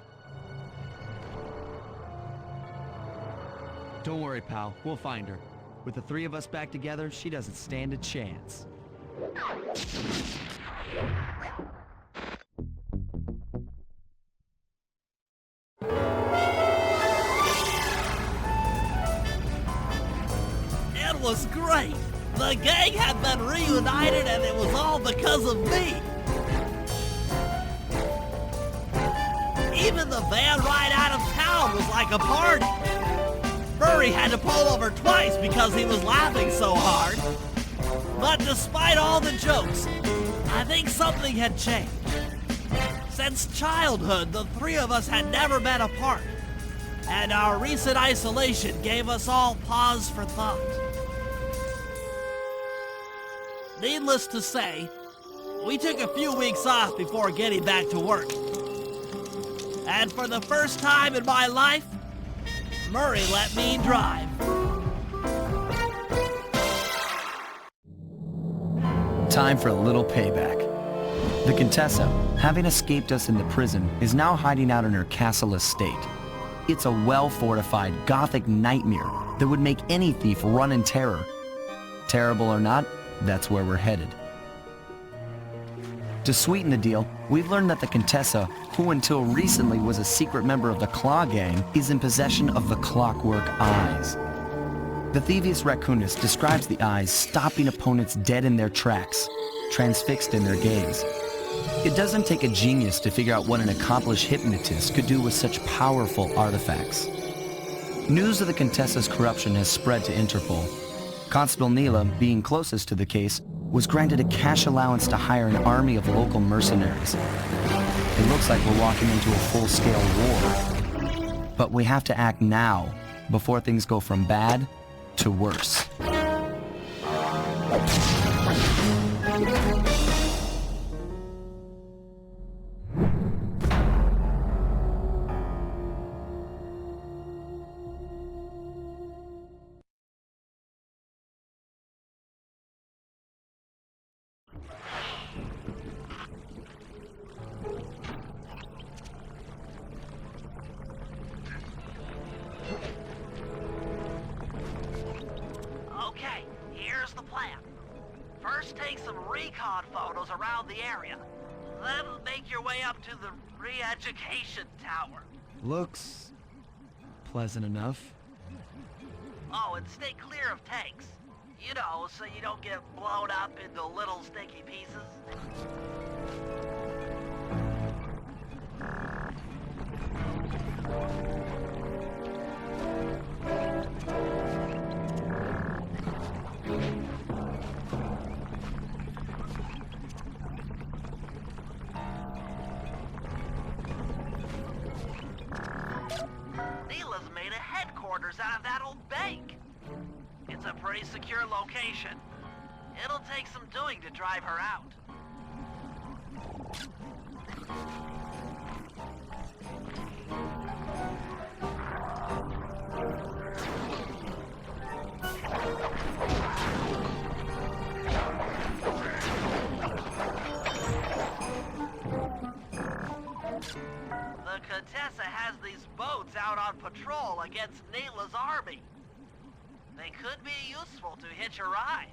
Don't worry, pal. We'll find her. With the three of us back together, she doesn't stand a chance. It was great! The gang had been reunited and it was all because of me! Even the van ride out of town was like a party! Murray had to pull over twice because he was laughing so hard. But despite all the jokes, I think something had changed. Since childhood, the three of us had never been apart, and our recent isolation gave us all pause for thought. Needless to say, we took a few weeks off before getting back to work. And for the first time in my life, Murray let me drive. Time for a little payback. The Contessa, having escaped us in the prison, is now hiding out in her castle estate. It's a well-fortified Gothic nightmare that would make any thief run in terror. Terrible or not, that's where we're headed. To sweeten the deal, we've learned that the Contessa, who until recently was a secret member of the Claw Gang, is in possession of the Clockwork Eyes. The Thievius Raccoonus describes the eyes stopping opponents dead in their tracks, transfixed in their gaze. It doesn't take a genius to figure out what an accomplished hypnotist could do with such powerful artifacts. News of the Contessa's corruption has spread to Interpol. Constable Neyla, being closest to the case, was granted a cash allowance to hire an army of local mercenaries. It looks like we're walking into a full-scale war. But we have to act now, before things go from bad to worse. Okay, here's the plan. First take some recon photos around the area. Then make your way up to the re-education tower. Looks pleasant enough. Oh, and stay clear of tanks. You know, so you don't get blown up into little sticky pieces. Neyla's made a headquarters out of that old bank. It's a pretty secure location. It'll take some doing to drive her out. The Contessa has these boats out on patrol against Neyla's army. They could be useful to hitch a ride.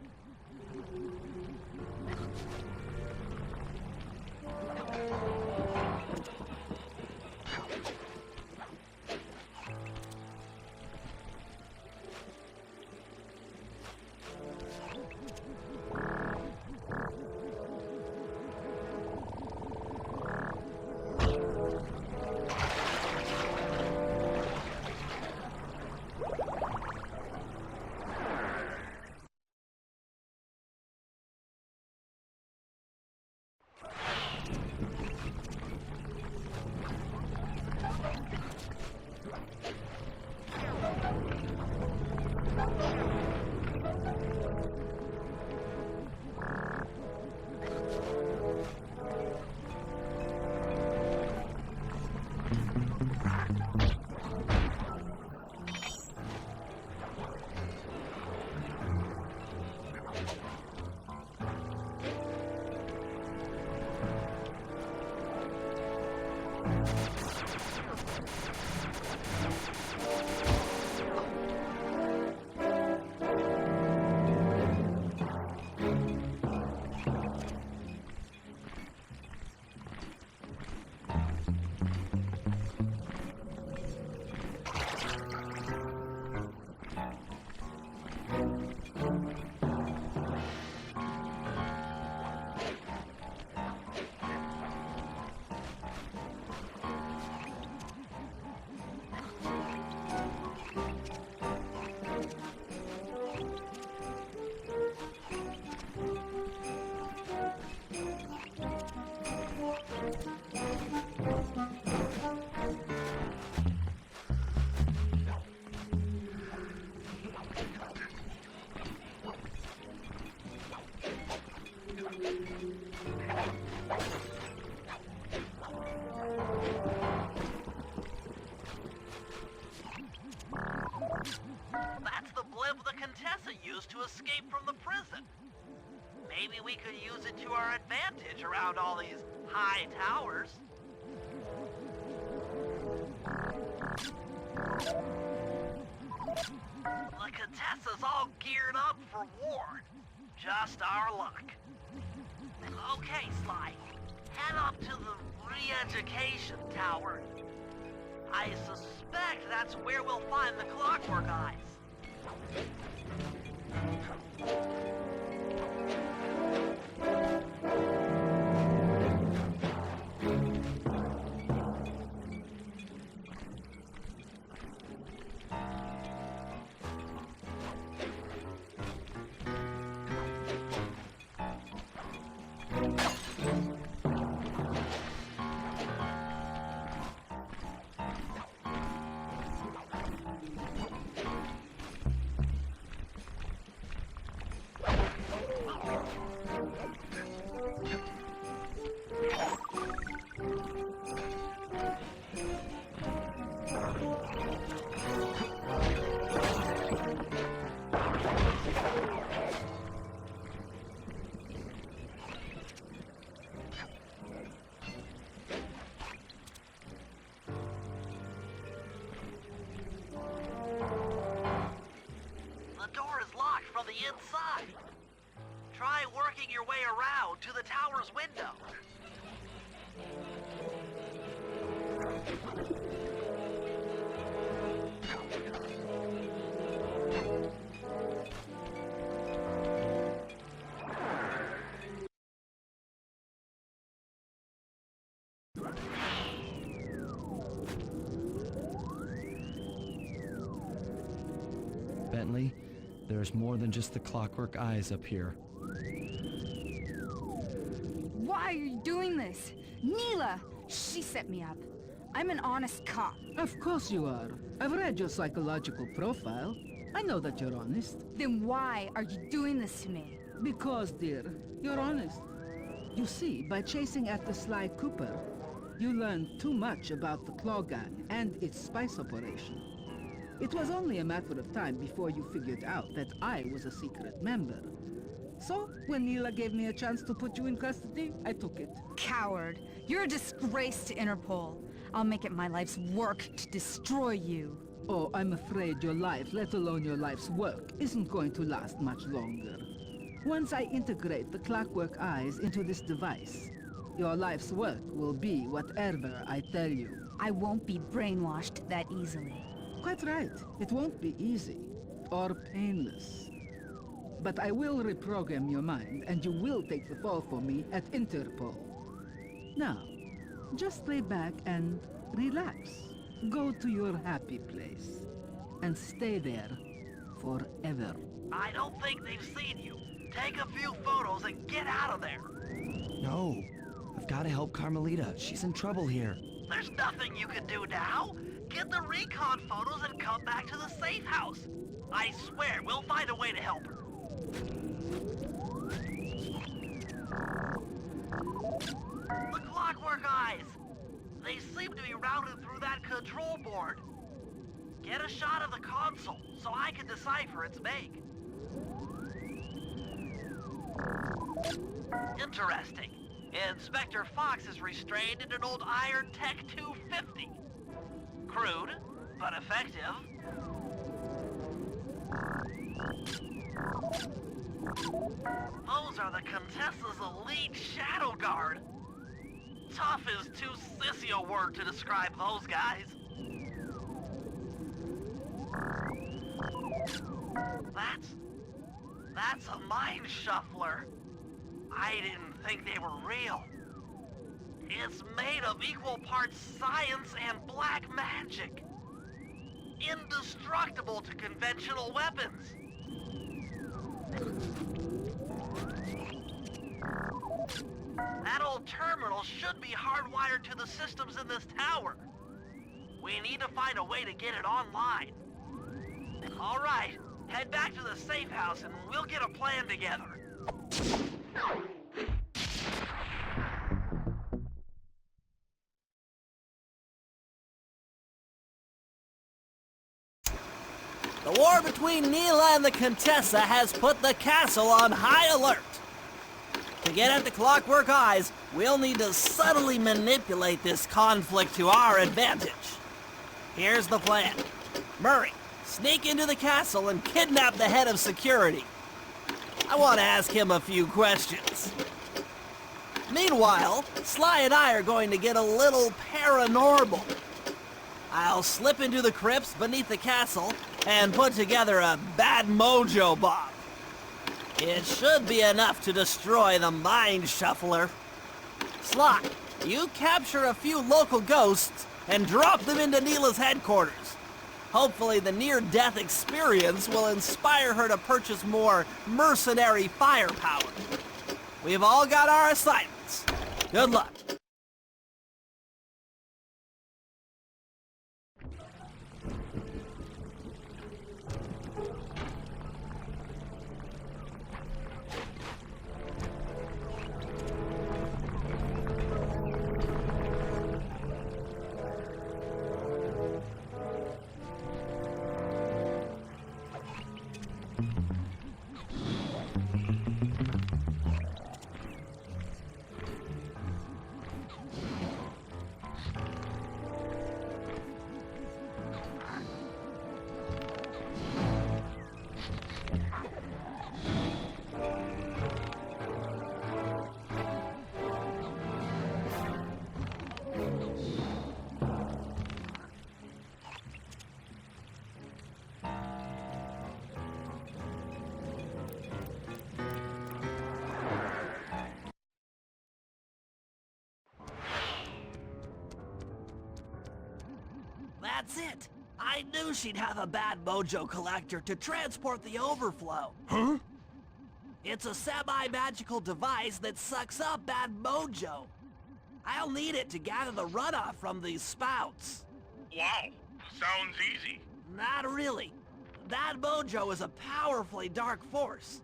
That's the blimp the Contessa used to escape from the prison. Maybe we could use it to our advantage around all these high towers. The Contessa's all geared up for war. Just our luck. Okay, Sly. Head up to the re-education tower. I suspect that's where we'll find the Clockwork Eyes. Inside. Try working your way around to the tower's window. Bentley, there's more than just the Clockwork Eyes up here. Why are you doing this? Neyla! She set me up. I'm an honest cop. Of course you are. I've read your psychological profile. I know that you're honest. Then why are you doing this to me? Because, dear, you're honest. You see, by chasing after Sly Cooper, you learned too much about the Claw Gang and its spice operation. It was only a matter of time before you figured out that I was a secret member. So, when Neyla gave me a chance to put you in custody, I took it. Coward. You're a disgrace to Interpol. I'll make it my life's work to destroy you. Oh, I'm afraid your life, let alone your life's work, isn't going to last much longer. Once I integrate the Clockwork Eyes into this device, your life's work will be whatever I tell you. I won't be brainwashed that easily. Quite right. It won't be easy, or painless. But I will reprogram your mind, and you will take the fall for me at Interpol. Now, just lay back and relax. Go to your happy place, and stay there forever. I don't think they've seen you. Take a few photos and get out of there. No, I've got to help Carmelita. She's in trouble here. There's nothing you can do now. Get the recon photos and come back to the safe house. I swear, we'll find a way to help her. The Clockwork Eyes. They seem to be routed through that control board. Get a shot of the console so I can decipher its make. Interesting. Inspector Fox is restrained in an old Iron Tech 250. Crude, but effective. Those are the Contessa's elite shadow guard. Tough is too sissy a word to describe those guys. That's a mind shuffler. I didn't think they were real. It's made of equal parts science and black magic. Indestructible to conventional weapons. That old terminal should be hardwired to the systems in this tower. We need to find a way to get it online. All right, head back to the safe house and we'll get a plan together. The war between Neyla and the Contessa has put the castle on high alert. To get at the Clockwork Eyes, we'll need to subtly manipulate this conflict to our advantage. Here's the plan. Murray, sneak into the castle and kidnap the head of security. I want to ask him a few questions. Meanwhile, Sly and I are going to get a little paranormal. I'll slip into the crypts beneath the castle and put together a bad mojo bomb. It should be enough to destroy the Mind Shuffler. Sly, you capture a few local ghosts and drop them into Neyla's headquarters. Hopefully the near-death experience will inspire her to purchase more mercenary firepower. We've all got our assignments. Good luck. That's it. I knew she'd have a bad mojo collector to transport the overflow. Huh? It's a semi-magical device that sucks up bad mojo. I'll need it to gather the runoff from these spouts. Wow, sounds easy. Not really. Bad mojo is a powerfully dark force.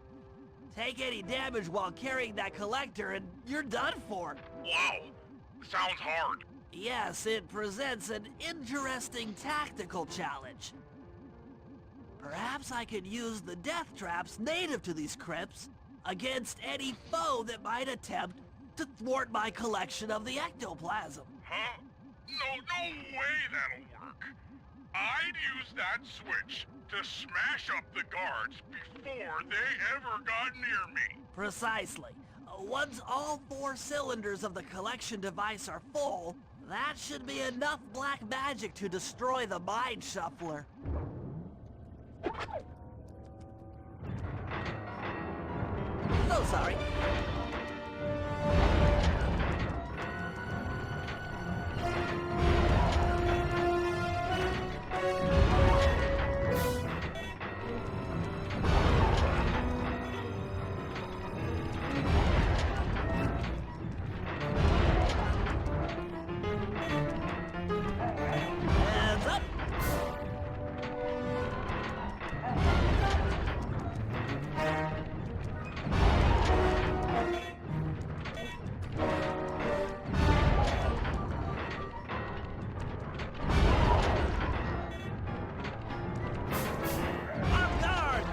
Take any damage while carrying that collector and you're done for. Wow, sounds hard. Yes, it presents an interesting tactical challenge. Perhaps I could use the death traps native to these crypts against any foe that might attempt to thwart my collection of the ectoplasm. Huh? No way that'll work. I'd use that switch to smash up the guards before they ever got near me. Precisely. Once all 4 cylinders of the collection device are full, that should be enough black magic to destroy the Mind Shuffler. So sorry. Hands up. On guard.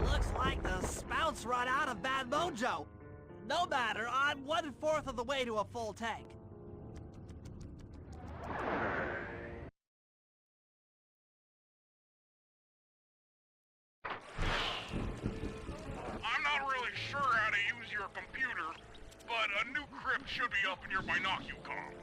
Looks like the spouts run out of bad mojo. No matter, I'm 1/4 of the way to a full tank. I'm not really sure how to use your computer, but a new crypt should be up in your binocucom.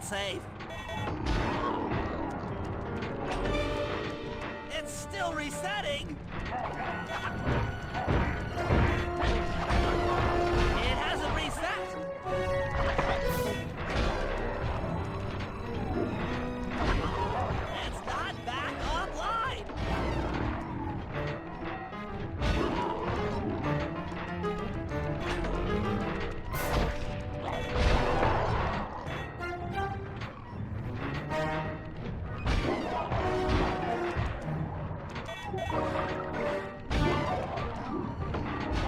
safe. It's still resetting. It hasn't reset. It's not back online.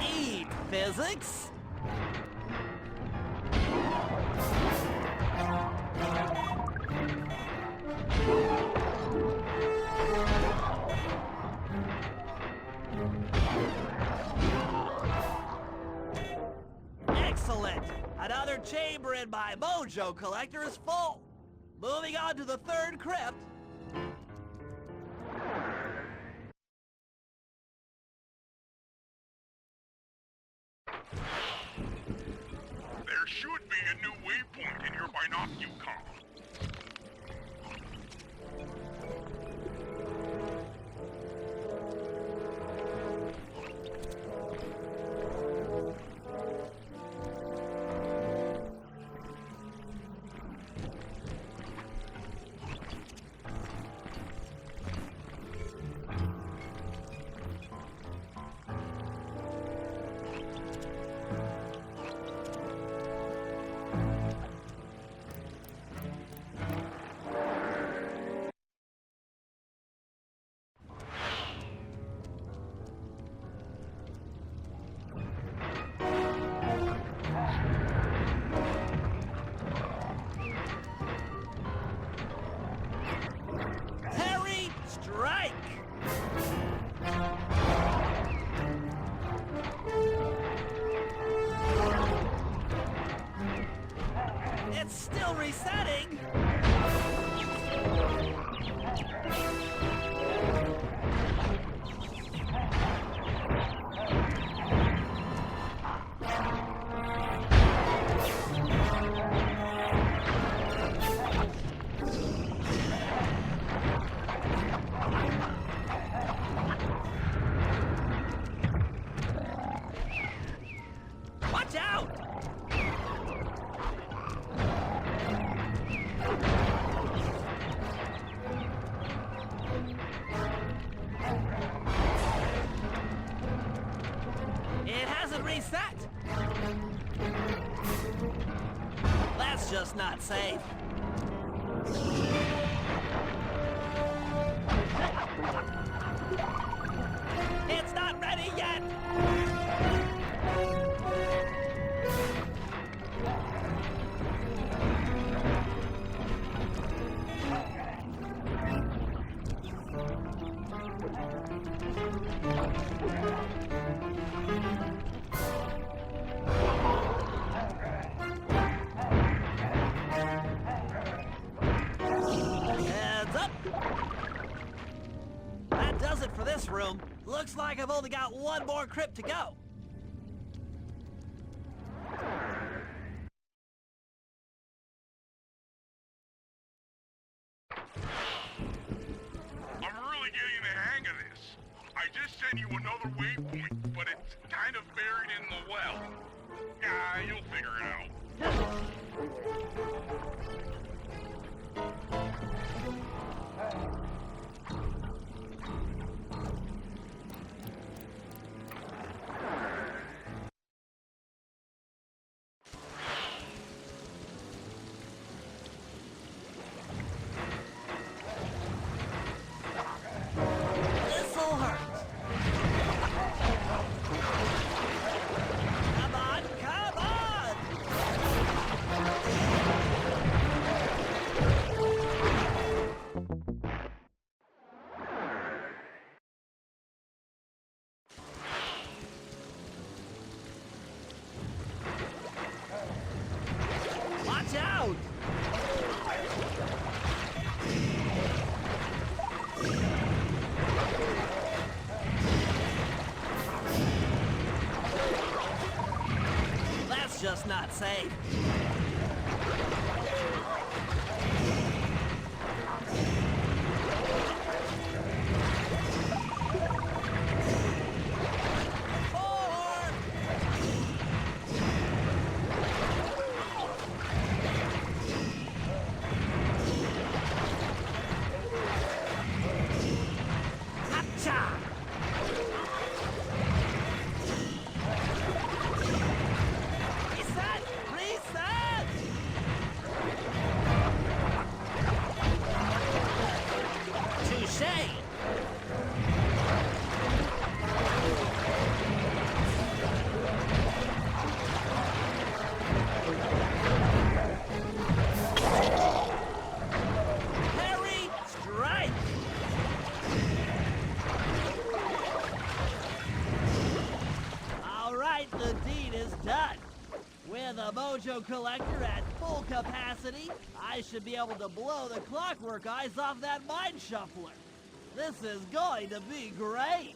Eat physics. Excellent! Another chamber in my mojo collector is full. Moving on to the third crypt. There should be a new waypoint in your binocular. Still resetting. Watch out! Reset. That's just not safe. It's not ready yet. For this room, looks like I've only got one more crypt to go. I'm really getting the hang of this. I just sent you another waypoint, but it's kind of buried in the well. Yeah, you'll figure it out. Just not safe. Tuxedo collector at full capacity, I should be able to blow the clockwork eyes off that mind shuffler. This is going to be great!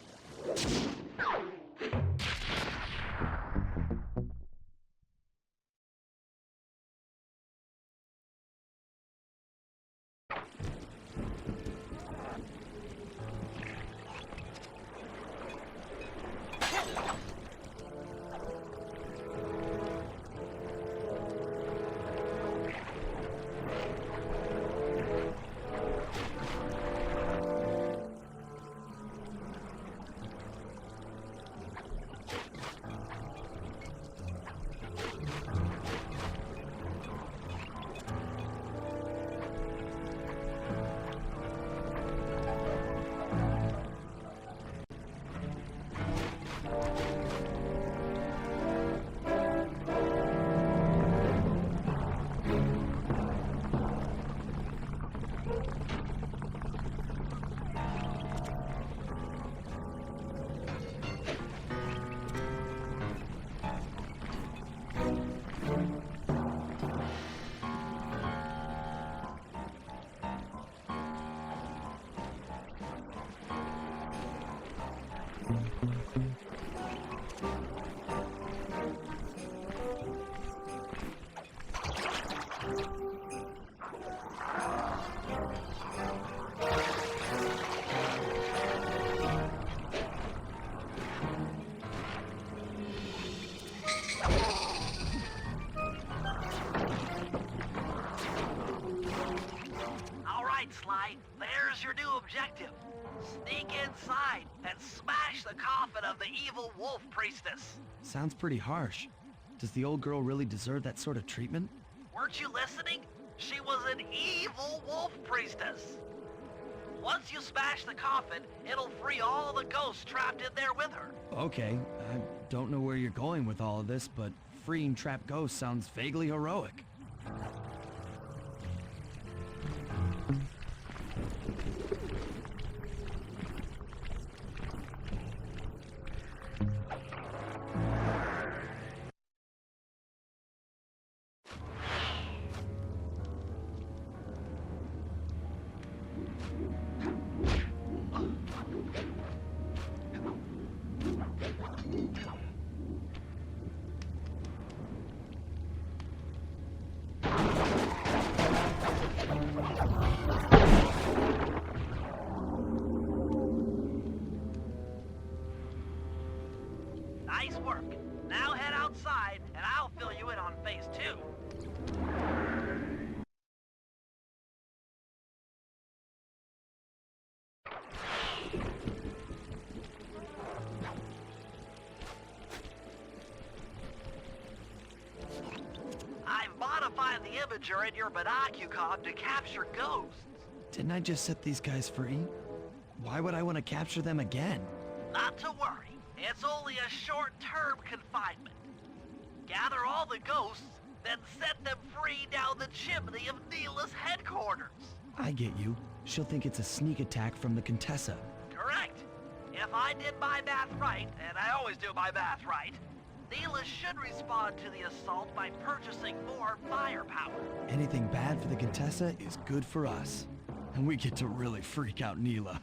There's your new objective. Sneak inside and smash the coffin of the evil wolf priestess. Sounds pretty harsh. Does the old girl really deserve that sort of treatment? Weren't you listening? She was an evil wolf priestess. Once you smash the coffin, it'll free all the ghosts trapped in there with her. Okay, I don't know where you're going with all of this, but freeing trapped ghosts sounds vaguely heroic. Nice work. Now head outside, and I'll fill you in on phase 2. I've modified the imager in your binocucom to capture ghosts. Didn't I just set these guys free? Why would I want to capture them again? Not to worry. It's only a short-term confinement. Gather all the ghosts, then set them free down the chimney of Neyla's headquarters. I get you. She'll think it's a sneak attack from the Contessa. Correct. If I did my math right, and I always do my math right, Neyla should respond to the assault by purchasing more firepower. Anything bad for the Contessa is good for us. And we get to really freak out Neyla.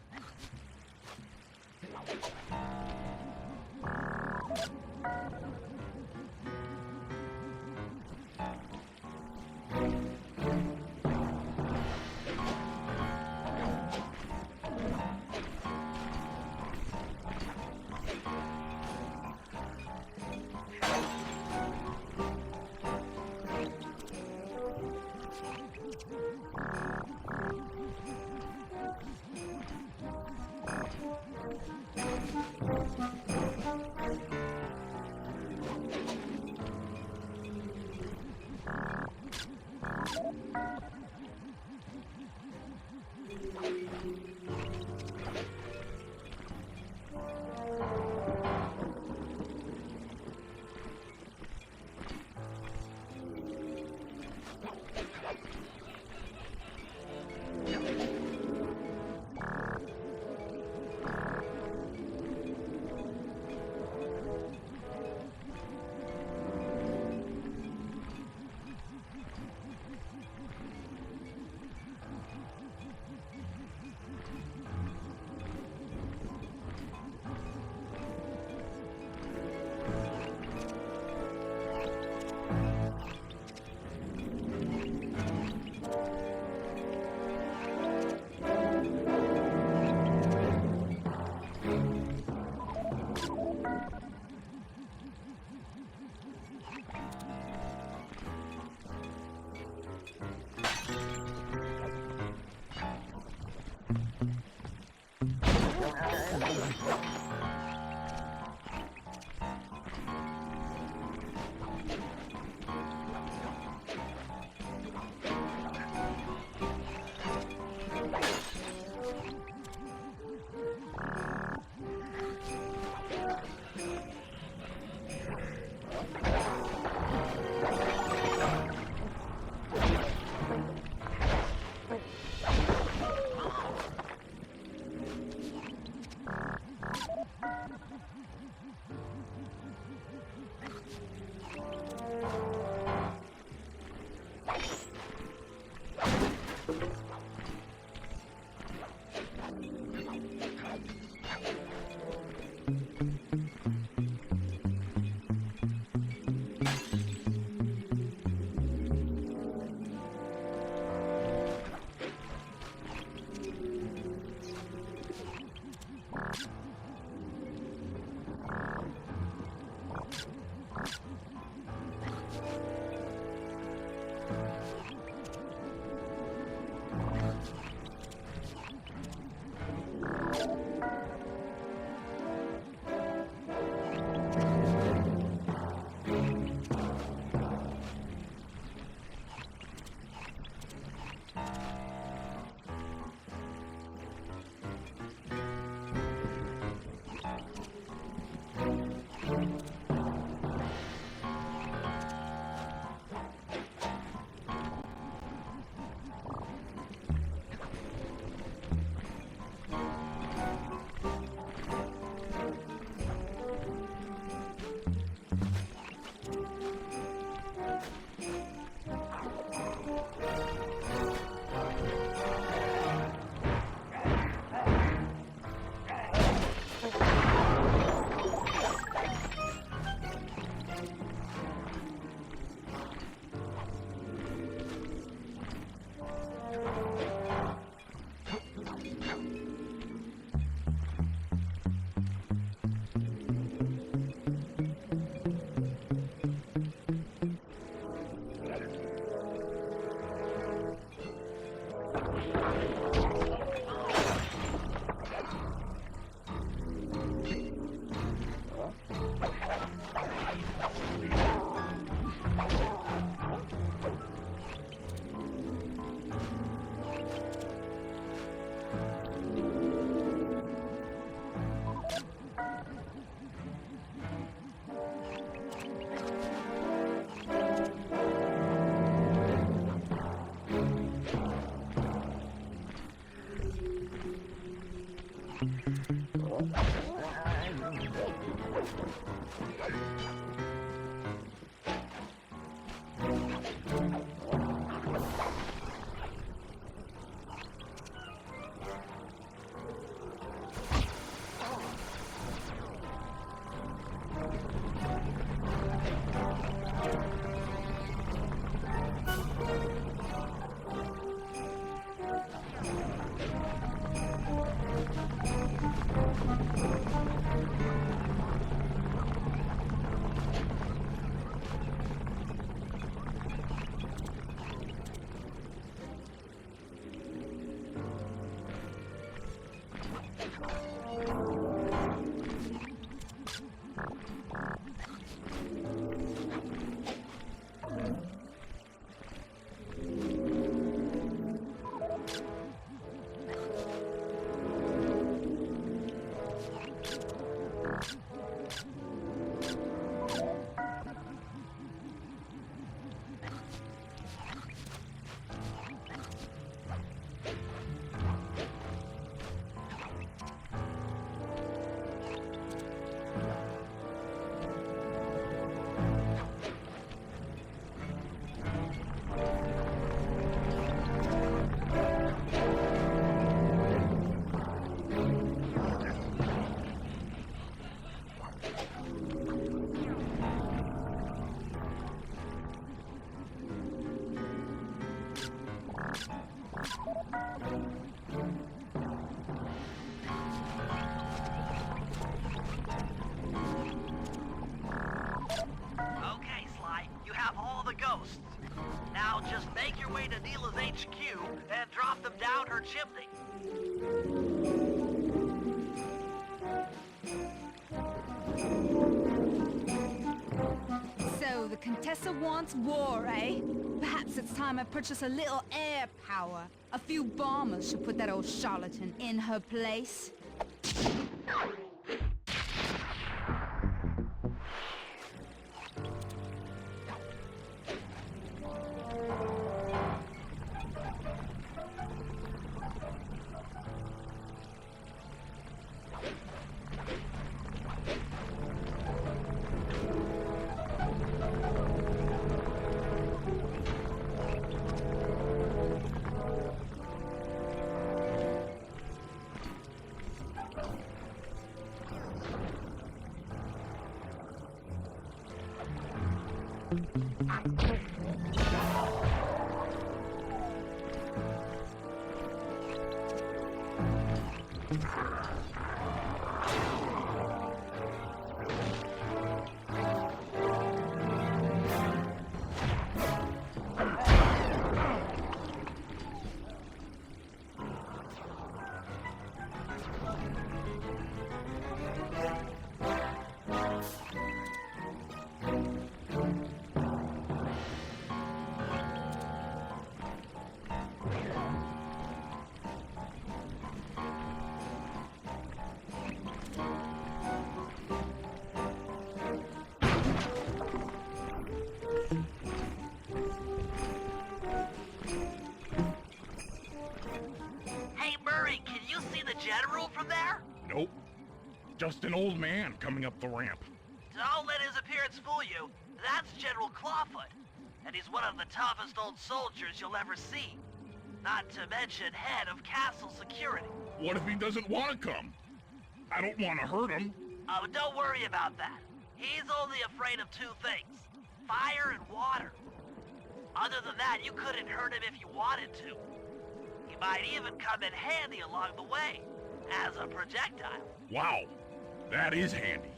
Now just make your way to Neyla's HQ and drop them down her chimney. Contessa wants war, eh? Perhaps it's time I purchase a little air power. A few bombers should put that old charlatan in her place. General from there? Nope. Just an old man coming up the ramp. Don't let his appearance fool you. That's General Clawfoot. And he's one of the toughest old soldiers you'll ever see. Not to mention head of castle security. What if he doesn't want to come? I don't want to hurt him. Oh, don't worry about that. He's only afraid of two things. Fire and water. Other than that, you couldn't hurt him if you wanted to. He might even come in handy along the way, as a projectile. Wow, that is handy.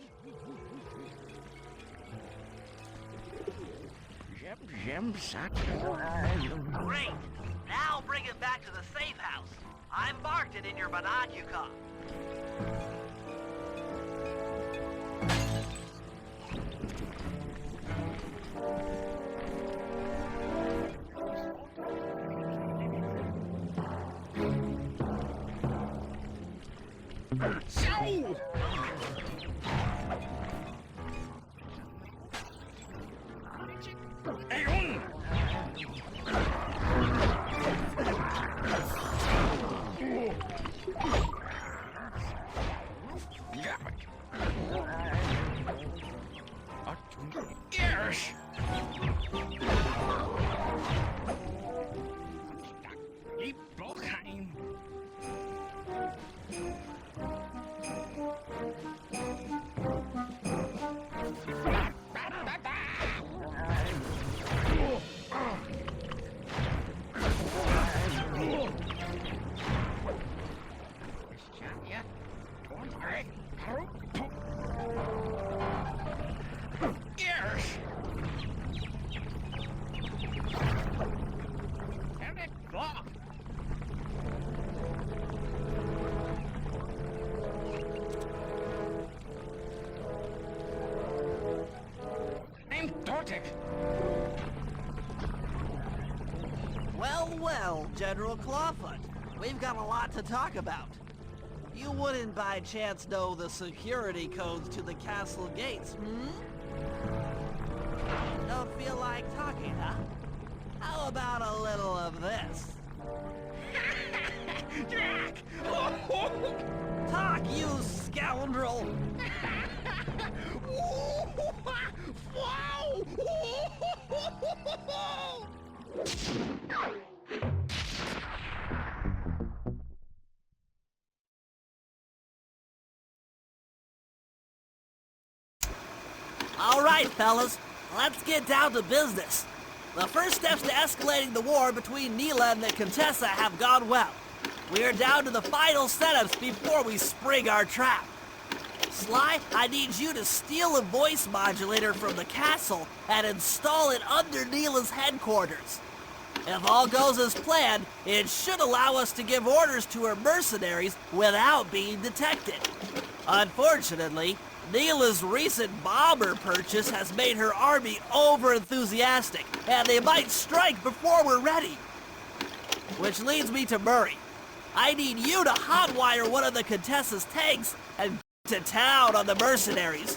Great. Now bring him back to the safe house. I'm marked it in your binocular. So! Well, General Clawfoot, we've got a lot to talk about. You wouldn't by chance know the security codes to the castle gates, Don't feel like talking, huh? How about a little of this? Jack! Talk, you scoundrel! All right, fellas, let's get down to business. The first steps to escalating the war between Neyla and the Contessa have gone well. We are down to the final setups before we spring our trap. Sly, I need you to steal a voice modulator from the castle and install it under Neyla's headquarters. If all goes as planned, it should allow us to give orders to her mercenaries without being detected. Unfortunately, Neyla's recent bomber purchase has made her army over-enthusiastic, and they might strike before we're ready. Which leads me to Murray. I need you to hotwire one of the Contessa's tanks and to town on the mercenaries.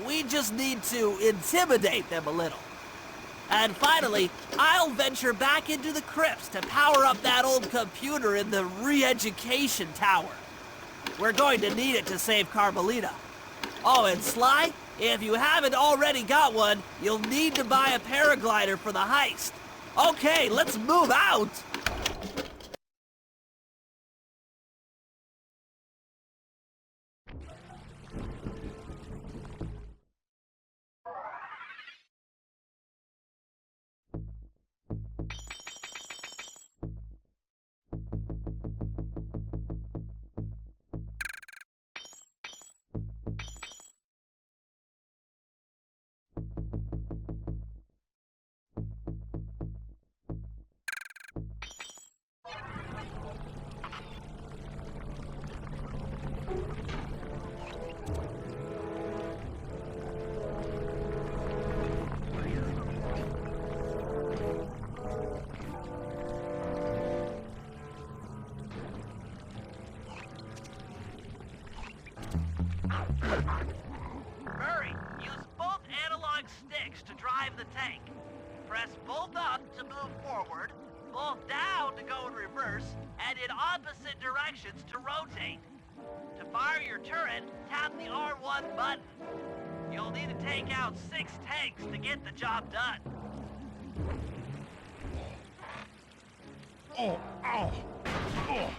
We just need to intimidate them a little. And finally, I'll venture back into the crypts to power up that old computer in the re-education tower. We're going to need it to save Carmelita. Oh, and Sly, if you haven't already got one, you'll need to buy a paraglider for the heist. Okay, let's move out! Murray, use both analog sticks to drive the tank. Press both up to move forward, both down to go in reverse, and in opposite directions to rotate. To fire your turret, tap the R1 button. You'll need to take out 6 tanks to get the job done. Oh, ow! Oh!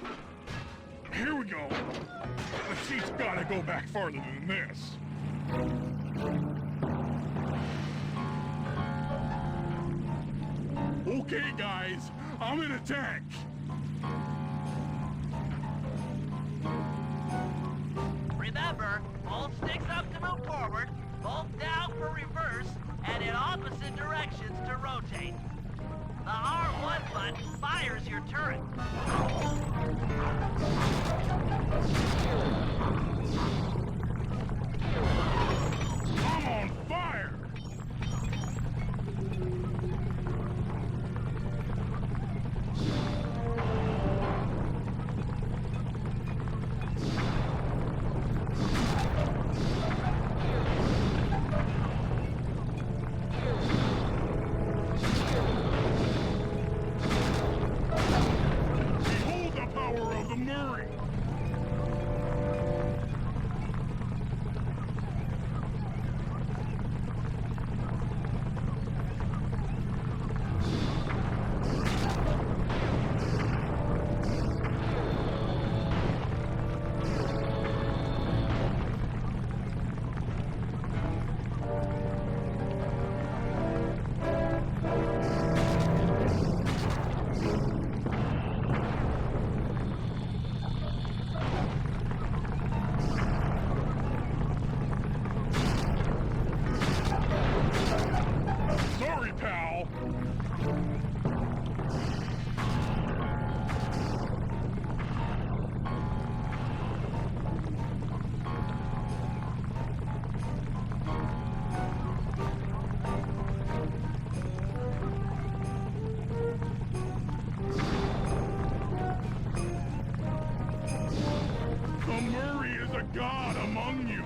Here we go. The seat's gotta go back farther than this. Okay, guys, I'm in a tank. Remember, both sticks up to move forward, both down for reverse, and in opposite directions to rotate. The R1 button fires your turret. I'm on fire! Behold the power of the Murray! Sorry, pal! The Murray is a god among you!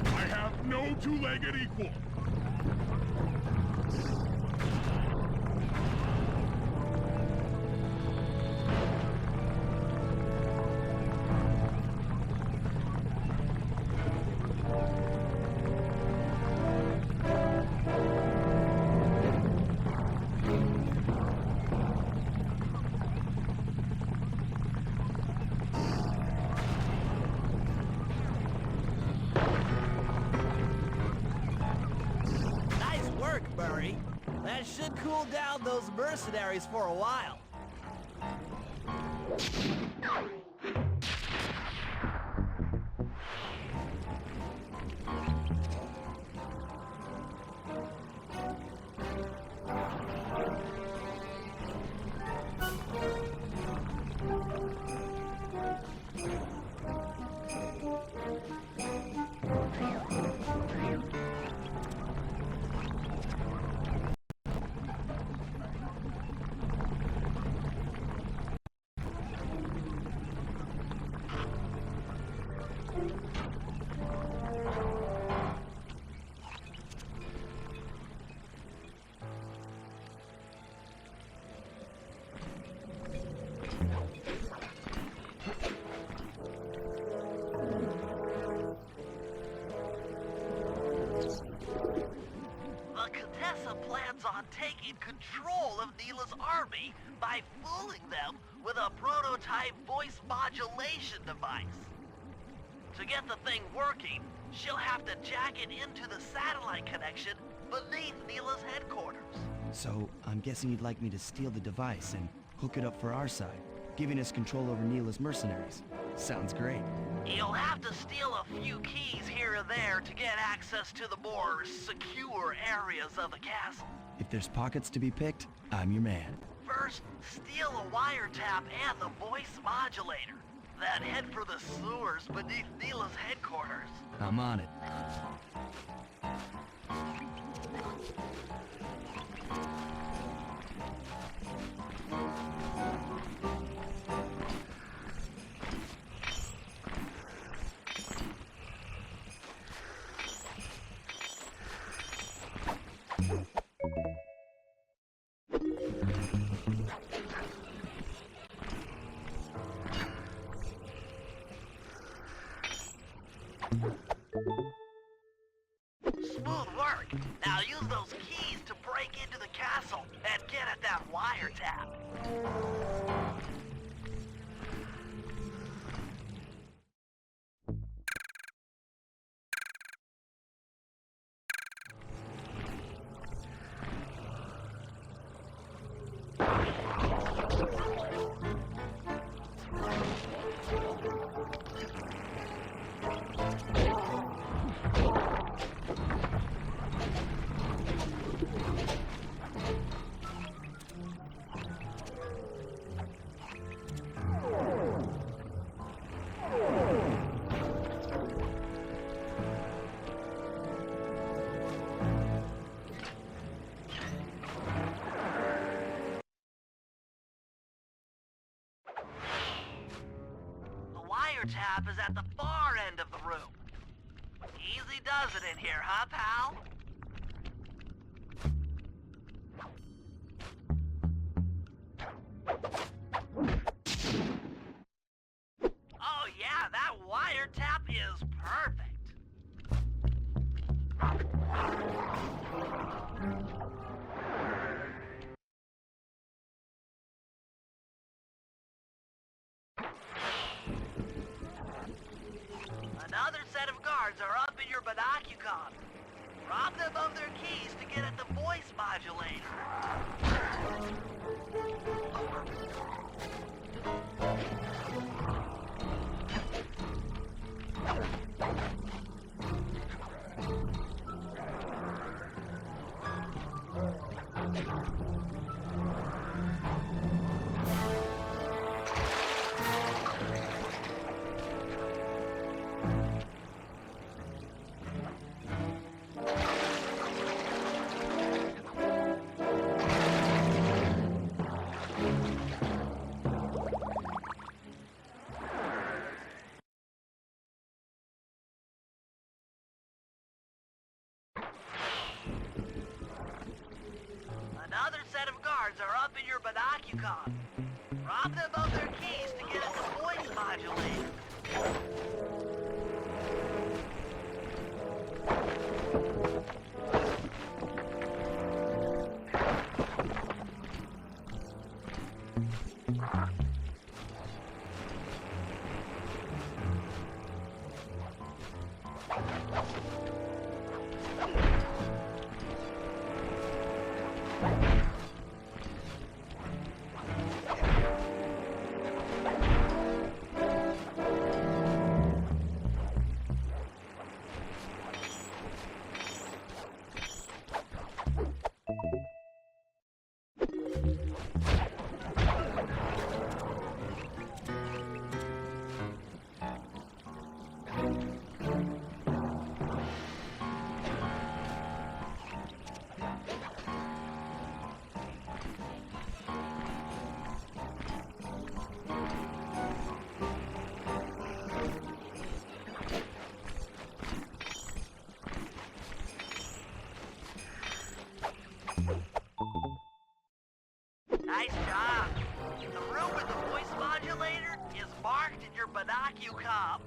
I have no two-legged equal! That should cool down those mercenaries for a while. Control of Neyla's army by fooling them with a prototype voice modulation device. To get the thing working, she'll have to jack it into the satellite connection beneath Neyla's headquarters. So, I'm guessing you'd like me to steal the device and hook it up for our side, giving us control over Neyla's mercenaries. Sounds great. You'll have to steal a few keys here and there to get access to the more secure areas of the castle. If there's pockets to be picked, I'm your man. First, steal a wiretap and the voice modulator. Then head for the sewers beneath Neyla's headquarters. I'm on it. Smooth work. Now use those keys to break into the castle and get at that wiretap. Tap is at the far end of the room. Easy does it in here, huh, pal? Oh yeah, that wiretap is perfect. Another set of guards are up in your binocucom. Rob them of their keys to get at the voice modulator. Another set of guards are up in your binocucom. Rob them of their keys to get at the voice modulator. Binocu Cub.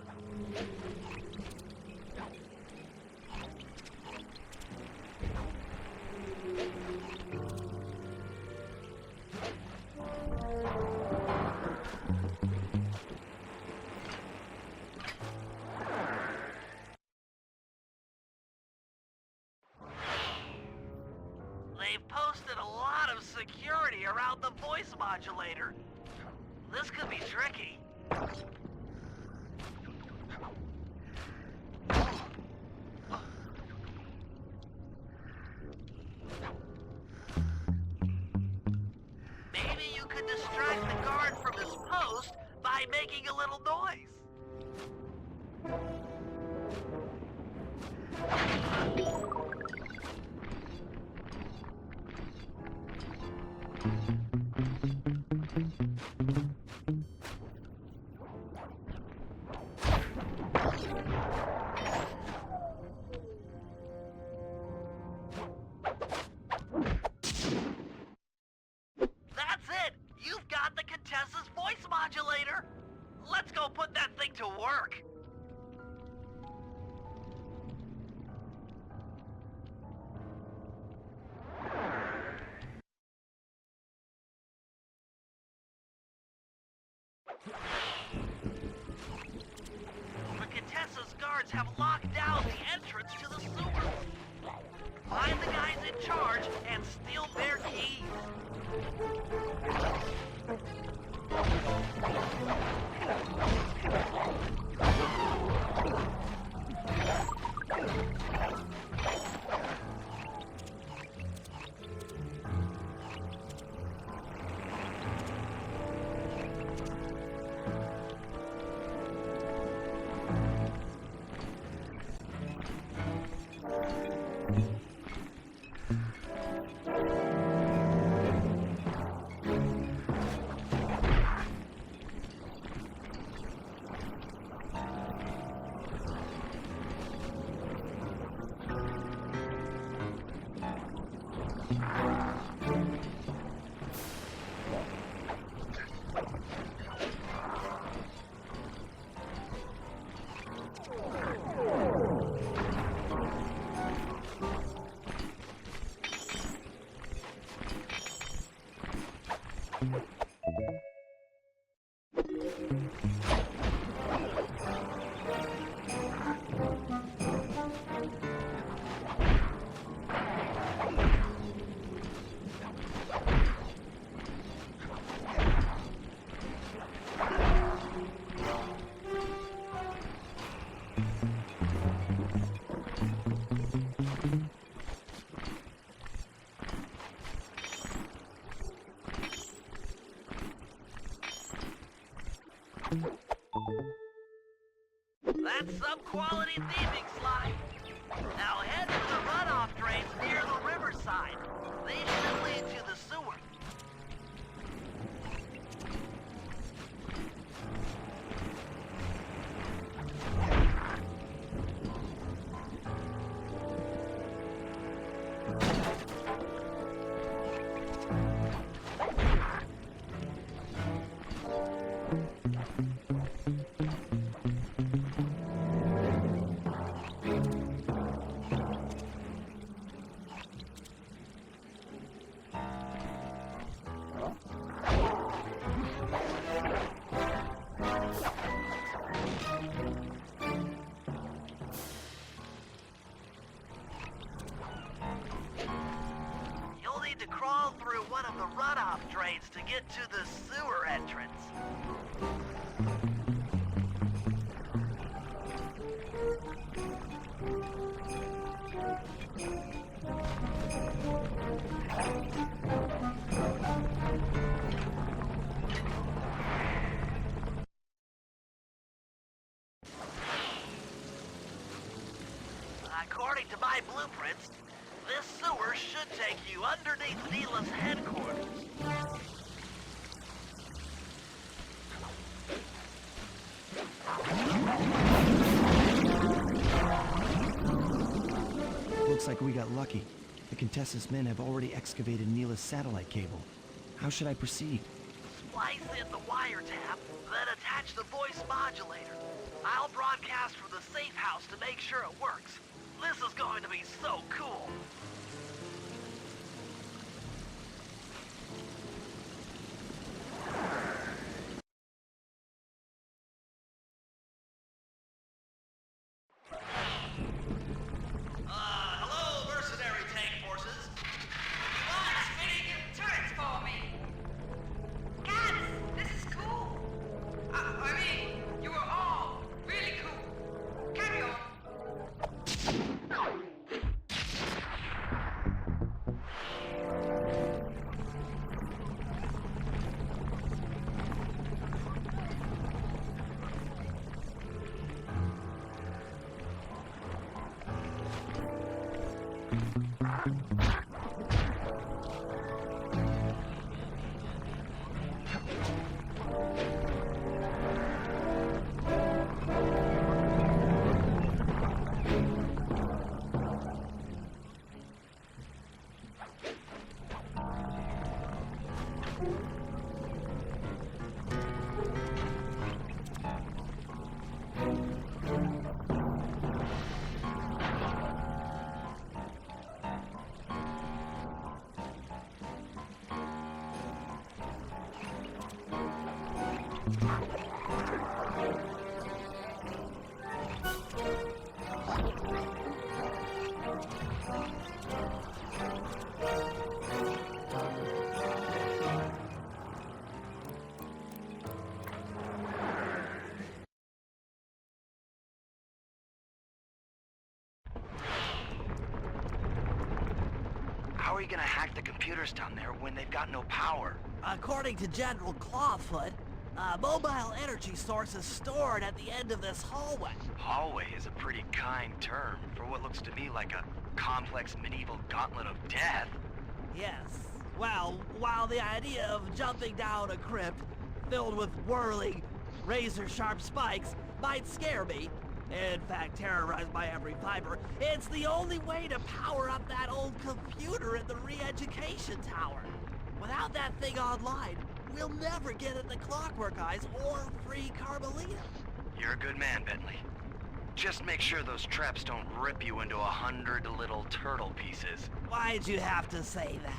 They've posted a lot of security around the voice modulator. This could be tricky. Maybe you could distract the guard from his post by making a little noise. That's it! You've got the Contessa's voice modulator! Let's go put that thing to work! The Contessa's guards have locked down the entrance to the sewer. Find the guys in charge and steal their keys. That's some quality thieving, Sly. Now head to the runoff drains near the riverside. They should lead to the sewer. To crawl through one of the runoff drains to get to the sewer entrance. According to my blueprints, this sewer should take you underneath Neyla's headquarters. Looks like we got lucky. The Contessa's men have already excavated Neyla's satellite cable. How should I proceed? Splice in the wiretap, then attach the voice modulator. I'll broadcast from the safe house to make sure it works. This is going to be so cool. Hello, mercenary tank forces. What's fitting turrets for me? Cats, this is cool. I mean, you are all really cool. Carry on. How are you gonna hack the computers down there when they've got no power? According to General Clawfoot, a mobile energy source is stored at the end of this hallway. Hallway is a pretty kind term for what looks to me like a complex medieval gauntlet of death. Yes. Well, while the idea of jumping down a crypt filled with whirling, razor-sharp spikes might scare me, in fact terrorize my every fiber, it's the only way to power up that old computer in the re-education tower. Without that thing online, we'll never get at the Clockwork Eyes or free Carmelita. You're a good man, Bentley. Just make sure those traps don't rip you into 100 little turtle pieces. Why'd you have to say that?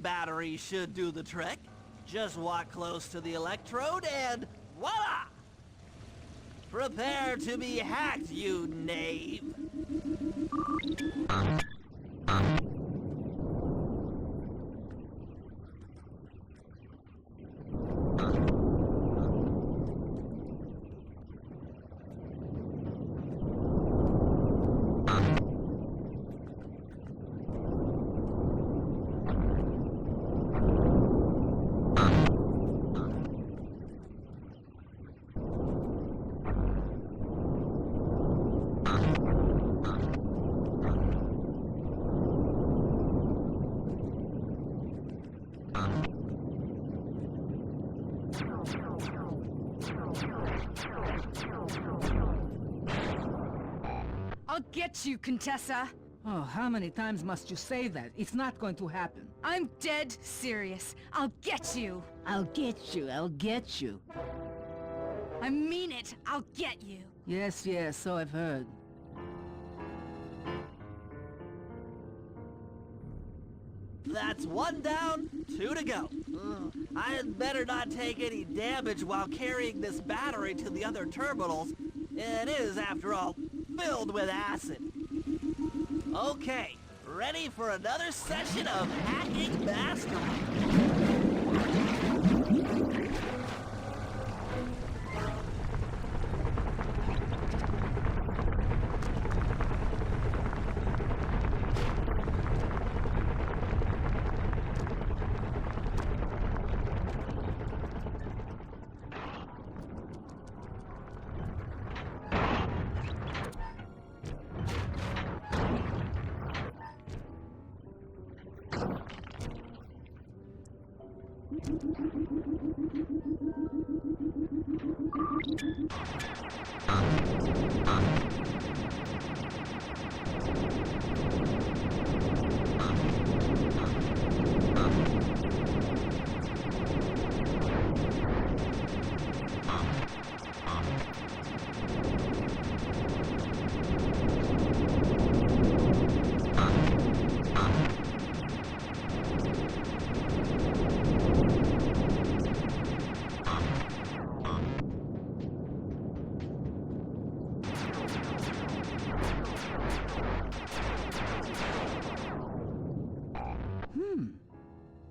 Battery should do the trick. Just walk close to the electrode and voila! Prepare to be hacked, you knave! get you, Contessa. Oh, how many times must you say that? It's not going to happen. I'm dead serious. I'll get you. I'll get you, I'll get you. I mean it. I'll get you. Yes, yes, so I've heard. That's 1 down, 2 to go. I had better not take any damage while carrying this battery to the other terminals. It is, after all, filled with acid. Okay, ready for another session of Hacking Mastery.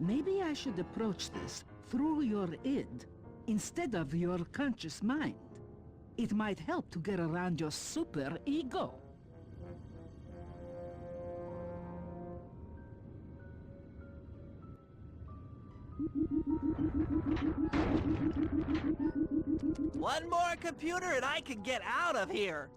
Maybe I should approach this through your id instead of your conscious mind. It might help to get around your super ego. One more computer and I can get out of here.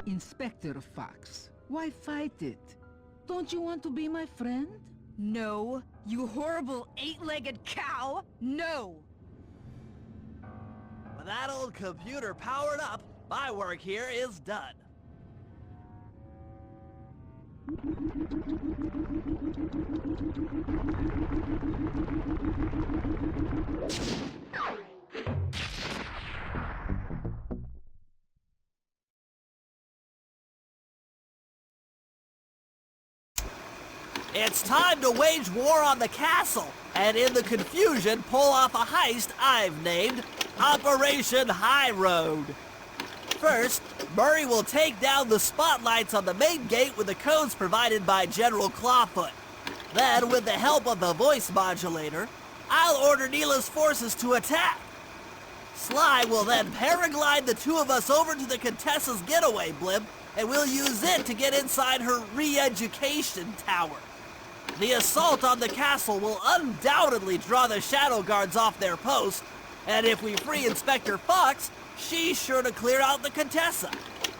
Inspector Fox, why fight it? Don't you want to be my friend? No, you horrible eight-legged cow! No! With that old computer powered up, my work here is done. It's time to wage war on the castle, and in the confusion pull off a heist I've named Operation High Road. First, Murray will take down the spotlights on the main gate with the codes provided by General Clawfoot. Then, with the help of the voice modulator, I'll order Neyla's forces to attack. Sly will then paraglide the two of us over to the Contessa's getaway blimp, and we'll use it to get inside her re-education tower. The assault on the castle will undoubtedly draw the Shadow Guards off their post, and if we free Inspector Fox, she's sure to clear out the Contessa.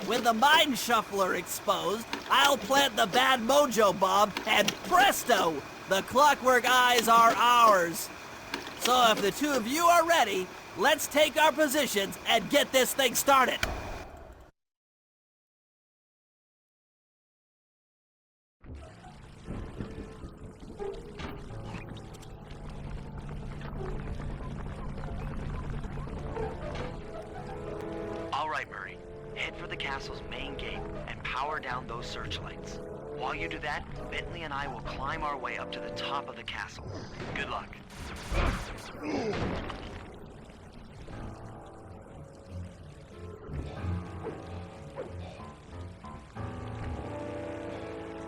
With the Mind Shuffler exposed, I'll plant the Bad Mojo Bomb, and presto! The Clockwork Eyes are ours. So if the two of you are ready, let's take our positions and get this thing started. All right, Murray. Head for the castle's main gate and power down those searchlights. While you do that, Bentley and I will climb our way up to the top of the castle. Good luck.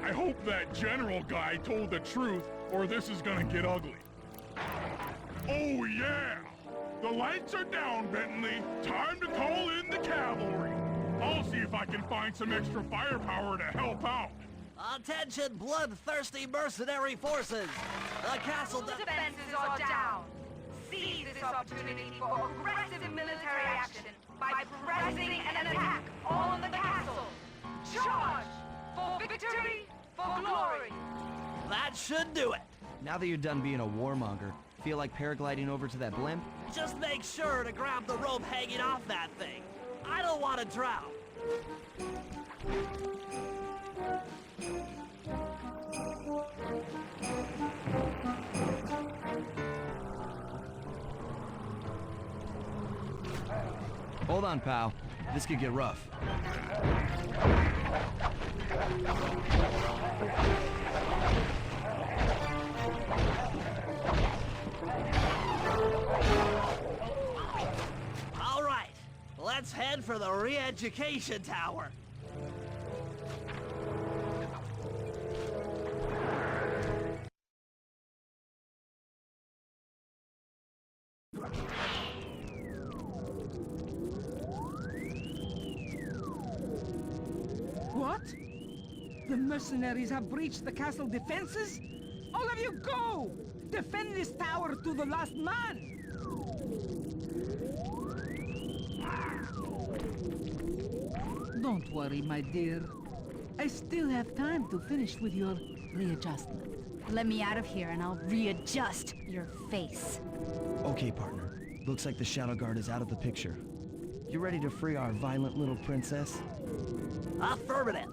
I hope that general guy told the truth, or this is gonna get ugly. Oh yeah! The lights are down, Bentley. Time to call in the cavalry. I'll see if I can find some extra firepower to help out. Attention, bloodthirsty mercenary forces! The castle Defenses are down. Seize this opportunity for aggressive military action by pressing an attack on the castle. Charge! For victory, for glory! That should do it. Now that you're done being a warmonger, feel like paragliding over to that blimp? Just make sure to grab the rope hanging off that thing. I don't want to drown. Hold on, pal. This could get rough. All right, let's head for the re-education tower. What? The mercenaries have breached the castle defenses? All of you go! Defend this tower to the last man! Don't worry, my dear. I still have time to finish with your readjustment. Let me out of here and I'll readjust your face. Okay, partner. Looks like the Shadow Guard is out of the picture. You ready to free our violent little princess? Affirmative.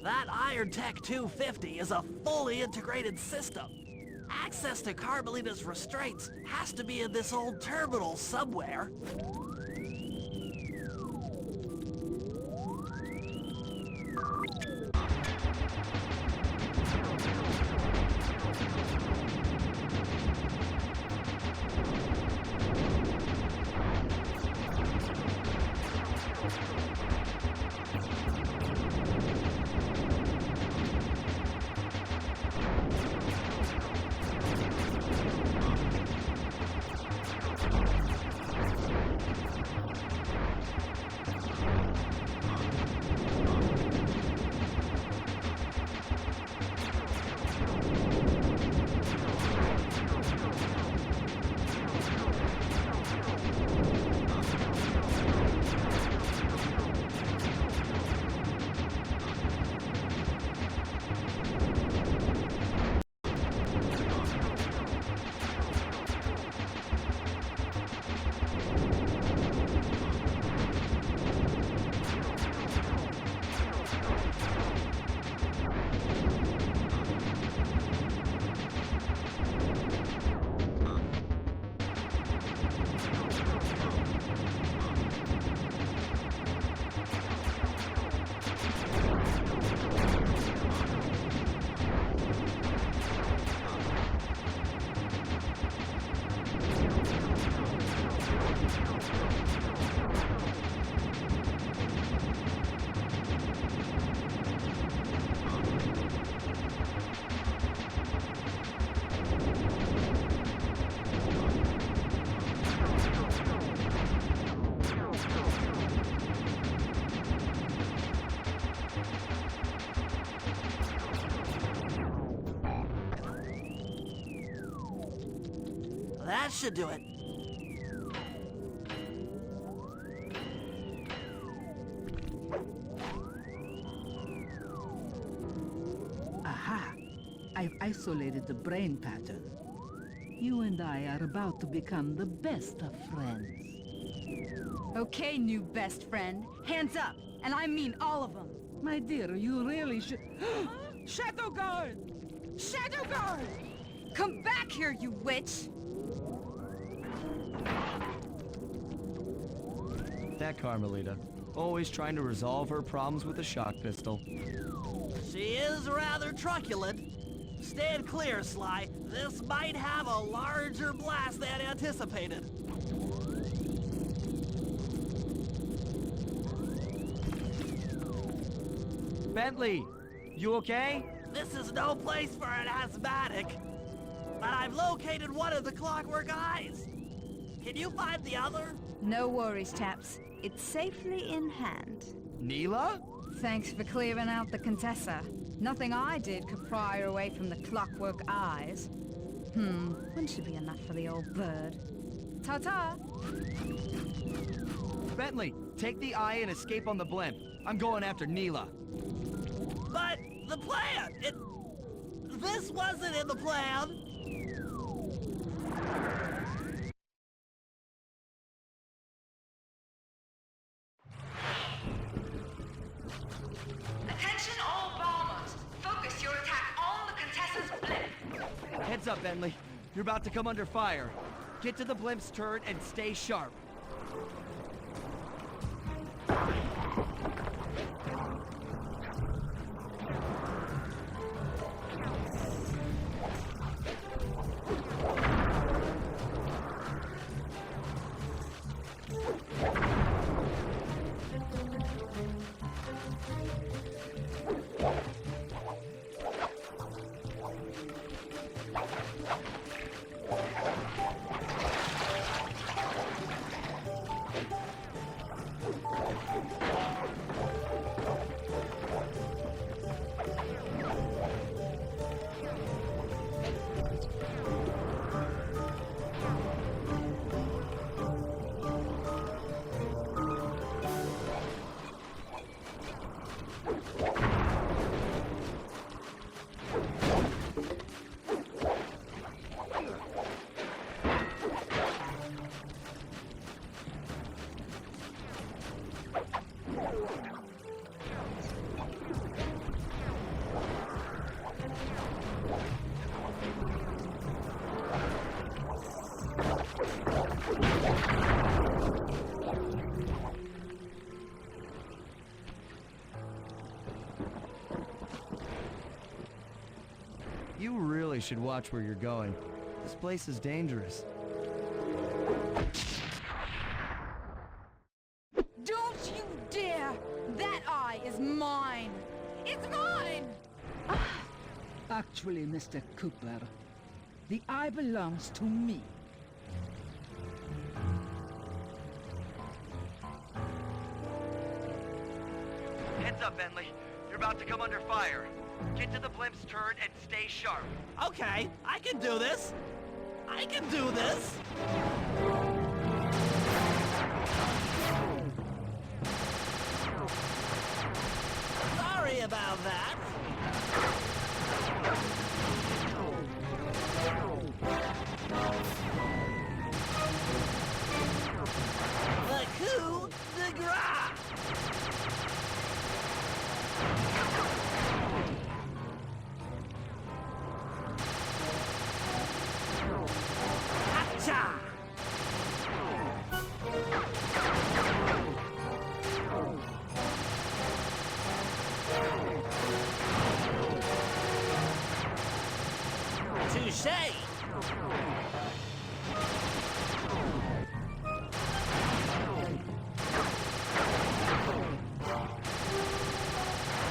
That Iron Tech 250 is a fully integrated system. Access to Carmelita's restraints has to be in this old terminal somewhere. That should do it. I've isolated the brain pattern. You and I are about to become the best of friends. Okay, new best friend. Hands up, and I mean all of them. My dear, you really should... Shadow Guard! Shadow Guard! Come back here, you witch! That Carmelita. Always trying to resolve her problems with a shock pistol. She is rather truculent. Stand clear, Sly. This might have a larger blast than anticipated. Bentley, you okay? This is no place for an asthmatic. But I've located one of the clockwork eyes. Can you find the other? No worries, chaps. It's safely in hand. Neyla? Thanks for clearing out the Contessa. Nothing I did could pry her away from the clockwork eyes. One should be enough for the old bird. Ta-ta! Bentley, take the eye and escape on the blimp. I'm going after Neyla. But the plan! This wasn't in the plan! Attention all bombers! Focus your attack on the Contessa's blimp! Heads up, Bentley. You're about to come under fire. Get to the blimp's turret and stay sharp. You really should watch where you're going. This place is dangerous. Don't you dare! That eye is mine! It's mine! Actually, Mr. Cooper, the eye belongs to me. Heads up, Bentley. You're about to come under fire. Get to the blimp's turret and stay sharp. Okay, I can do this. I can do this. Sorry about that. The coup de grace. Hacha! Touché!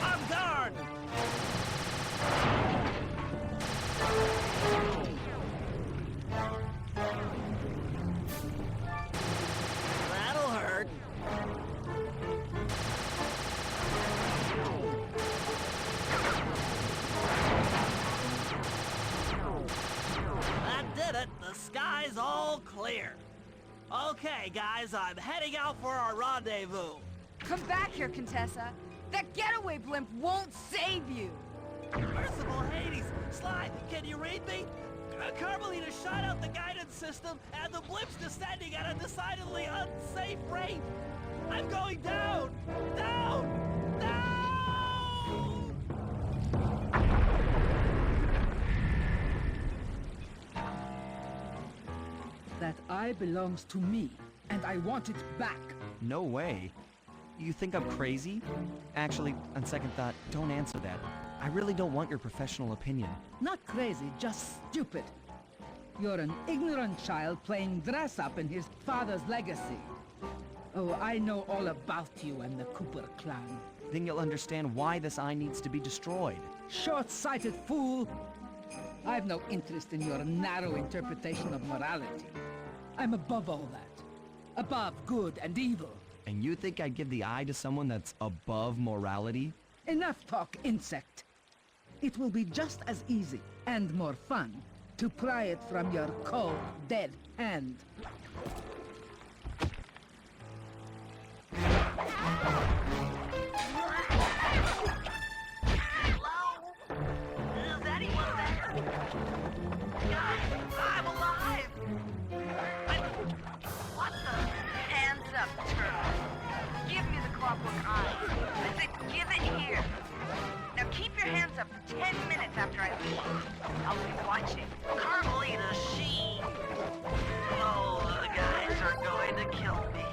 On guard! That'll hurt. That did it. The sky's all clear. Okay, guys, I'm heading out for our rendezvous. Come back here, Contessa. That getaway blimp won't save you. Merciful Hades! Sly, can you read me? Carmelita shot out the guidance system, and the blimp's descending at a decidedly unsafe rate! I'm going down! Down! Down! That eye belongs to me, and I want it back. No way. You think I'm crazy? Actually, on second thought, don't answer that. I really don't want your professional opinion. Not crazy, just stupid. You're an ignorant child playing dress-up in his father's legacy. Oh, I know all about you and the Cooper clan. Then you'll understand why this eye needs to be destroyed. Short-sighted fool! I've no interest in your narrow interpretation of morality. I'm above all that. Above good and evil. And you think I'd give the eye to someone that's above morality? Enough talk, insect. It will be just as easy and more fun to pry it from your cold, dead hand. Hello? Is anyone there? Guys, I'm alive! What the? Hands up, turtle. Give me the clockwork eye. I said give it here. Now keep your hands up for 10 minutes after I leave. I'll be watching. Carmelita, she... Oh, the guys are going to kill me.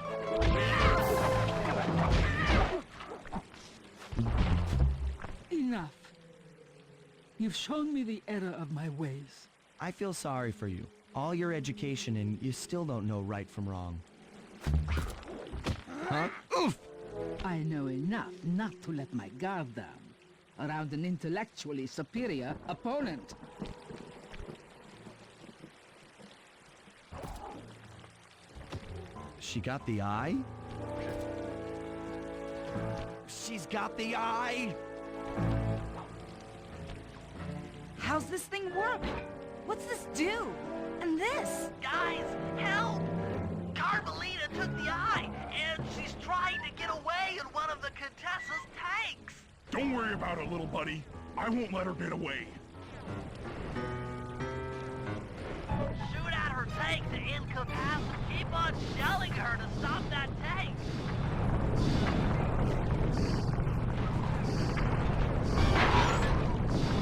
Enough. You've shown me the error of my ways. I feel sorry for you. All your education and you still don't know right from wrong. Huh? Oof! I know enough not to let my guard down around an intellectually superior opponent. She got the eye? She's got the eye! How's this thing work? What's this do? And this? Guys, help! Carmelita took the eye, and she's trying to get away in one of the Contessa's tanks! Don't worry about it, little buddy. I won't let her get away. Shoot at her tank to incapacitate. Keep on shelling her to stop that tank!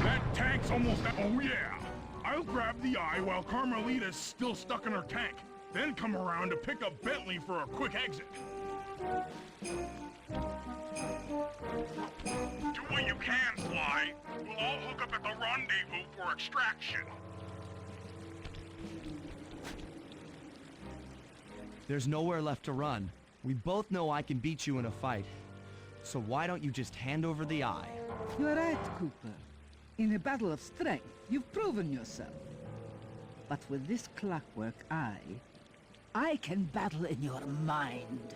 That tank's almost out. Oh yeah! I'll grab the eye while Carmelita's still stuck in her tank. Then come around to pick up Bentley for a quick exit. Do what you can, Sly. We'll all hook up at the rendezvous for extraction. There's nowhere left to run. We both know I can beat you in a fight. So why don't you just hand over the eye? You're right, Cooper. In a battle of strength, you've proven yourself. But with this clockwork eye, I can battle in your mind.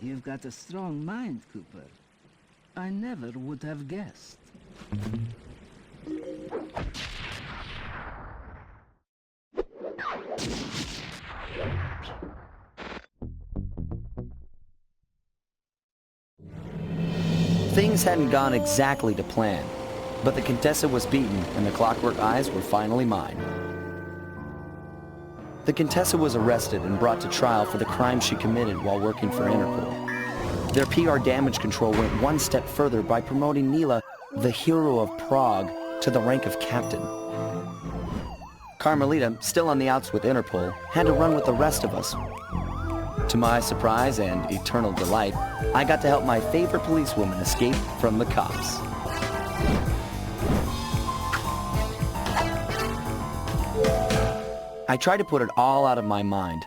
You've got a strong mind, Cooper. I never would have guessed. Things hadn't gone exactly to plan, but the Contessa was beaten and the clockwork eyes were finally mine. The Contessa was arrested and brought to trial for the crime she committed while working for Interpol. Their PR damage control went one step further by promoting Neyla, the hero of Prague, to the rank of captain. Carmelita, still on the outs with Interpol, had to run with the rest of us. To my surprise and eternal delight, I got to help my favorite policewoman escape from the cops. I tried to put it all out of my mind.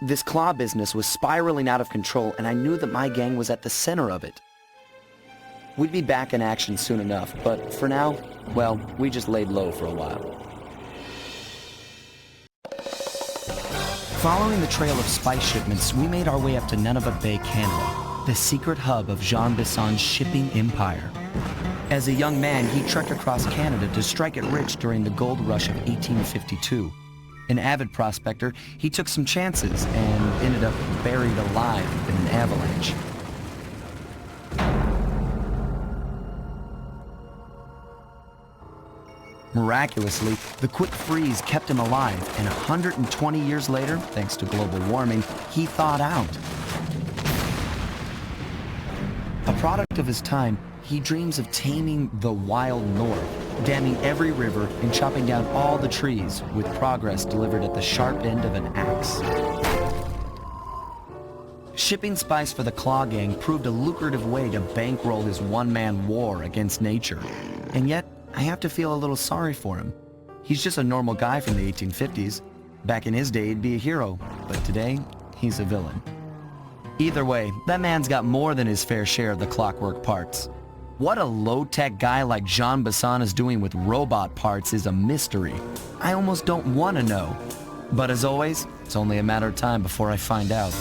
This claw business was spiraling out of control, and I knew that my gang was at the center of it. We'd be back in action soon enough, but for now, well, we just laid low for a while. Following the trail of spice shipments, we made our way up to Nunavut Bay, Canada, the secret hub of Jean Bisson's shipping empire. As a young man, he trekked across Canada to strike it rich during the gold rush of 1852. An avid prospector, he took some chances and ended up buried alive in an avalanche. Miraculously, the quick freeze kept him alive, and 120 years later, thanks to global warming, he thawed out. A product of his time, he dreams of taming the wild north, damming every river and chopping down all the trees, with progress delivered at the sharp end of an axe. Shipping spice for the Claw Gang proved a lucrative way to bankroll his one-man war against nature. And yet, I have to feel a little sorry for him. He's just a normal guy from the 1850s. Back in his day, he'd be a hero, but today, he's a villain. Either way, that man's got more than his fair share of the clockwork parts. What a low-tech guy like Jean Bisson is doing with robot parts is a mystery. I almost don't want to know. But as always, it's only a matter of time before I find out.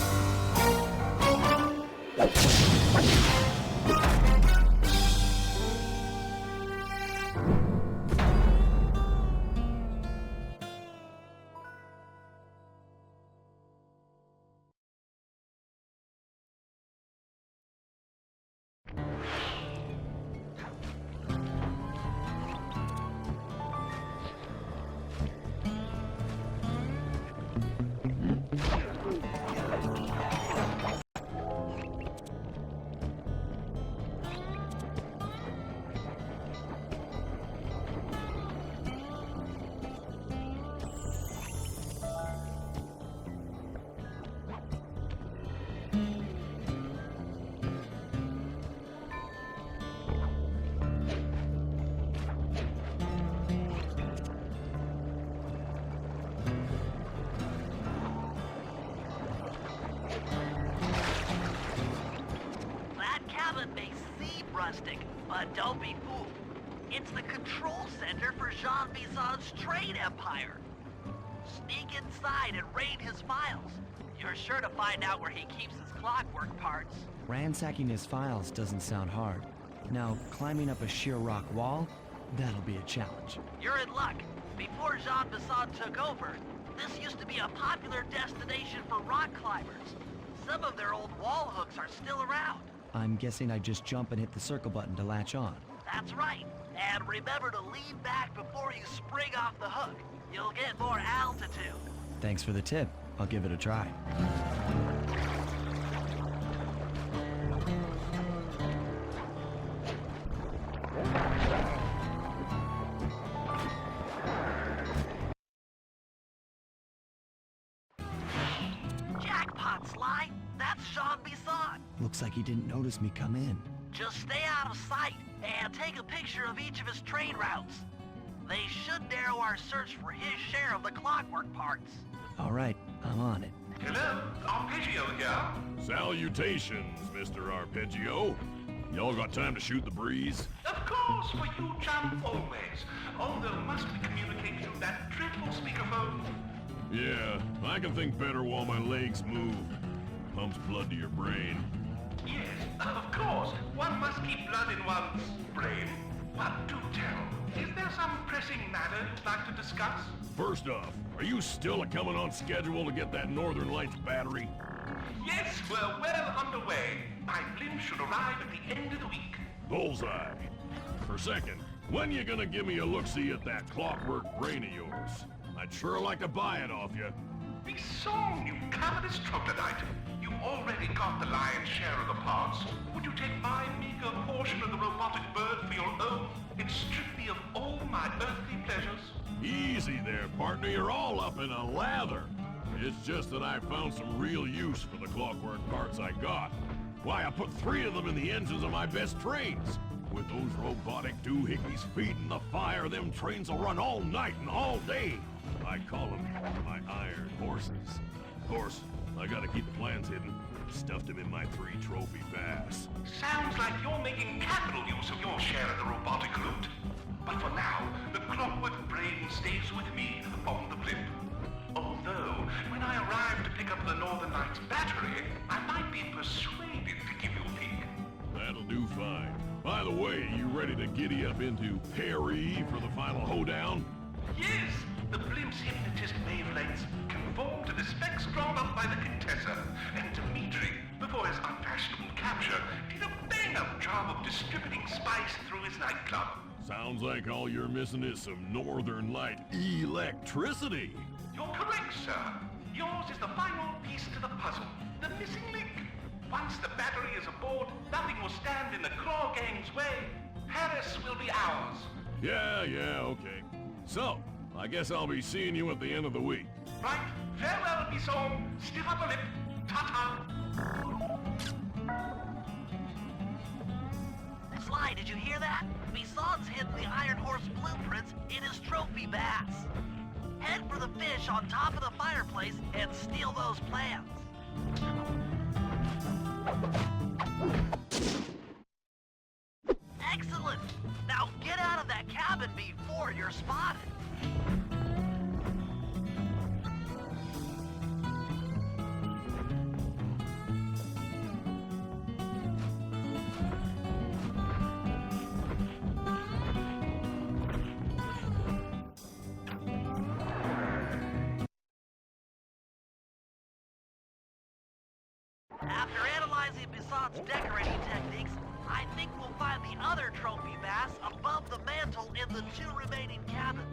But don't be fooled. It's the control center for Jean Bisson's trade empire. Sneak inside and raid his files. You're sure to find out where he keeps his clockwork parts. Ransacking his files doesn't sound hard. Now, climbing up a sheer rock wall, that'll be a challenge. You're in luck. Before Jean Bisson took over, this used to be a popular destination for rock climbers. Some of their old wall hooks are still around. I'm guessing I just jump and hit the circle button to latch on. That's right. And remember to lean back before you spring off the hook. You'll get more altitude. Thanks for the tip. I'll give it a try. Jackpot, Sly. That's Jean Bisson. Looks like he didn't notice me come in. Just stay out of sight and take a picture of each of his trade routes. They should narrow our search for his share of the clockwork parts. All right, I'm on it. Hello, Arpeggio here. Salutations, Mr. Arpeggio. Y'all got time to shoot the breeze? Of course, for you, champ, always. Although must we communicate through that dreadful speakerphone? Yeah, I can think better while my legs move. Pumps blood to your brain. Yes, of course. One must keep blood in one's brain. But do tell, is there some pressing matter you'd like to discuss? First off, are you still coming on schedule to get that Northern Lights battery? Yes, we're well underway. My blimp should arrive at the end of the week. Bullseye. For second, when you gonna give me a look-see at that clockwork brain of yours? I'd sure like to buy it off you. Be song, you covetous troglodyte. You've already got the lion's share of the parts. Would you take my meager portion of the robotic bird for your own and strip me of all my earthly pleasures? Easy there, partner. You're all up in a lather. It's just that I found some real use for the clockwork parts I got. Why, I put 3 of them in the engines of my best trains. With those robotic doohickeys feeding the fire, them trains will run all night and all day. I call them my iron horses. Of course, I gotta keep the plans hidden. Stuffed them in my 3 trophy bass. Sounds like you're making capital use of your share of the robotic loot. But for now, the clockwork brain stays with me on the blimp. Although, when I arrive to pick up the Northern Lights battery, I might be persuaded to give you a peek. That'll do fine. By the way, you ready to giddy up into Perry for the final hoedown? Yes, the blimp's hypnotist wavelengths conform to the specs drawn up by the Contessa, and Dimitri, before his unfashionable capture, did a bang-up job of distributing spice through his nightclub. Sounds like all you're missing is some Northern Light electricity. You're correct, sir. Yours is the final piece to the puzzle, the missing link. Once the battery is aboard, nothing will stand in the Claw Gang's way. Paris will be ours. Yeah, okay. So, I guess I'll be seeing you at the end of the week. Right, farewell, Bison. Stiff upper lip. Ta-ta. Sly, did you hear that? Bison's hidden the Iron Horse blueprints in his trophy bass. Head for the fish on top of the fireplace and steal those plans. Excellent! Now get out of that cabin before you're spotted. After analyzing Bison's decorating techniques, I think we'll find the other trophy bass above the mantle in the 2 remaining cabins.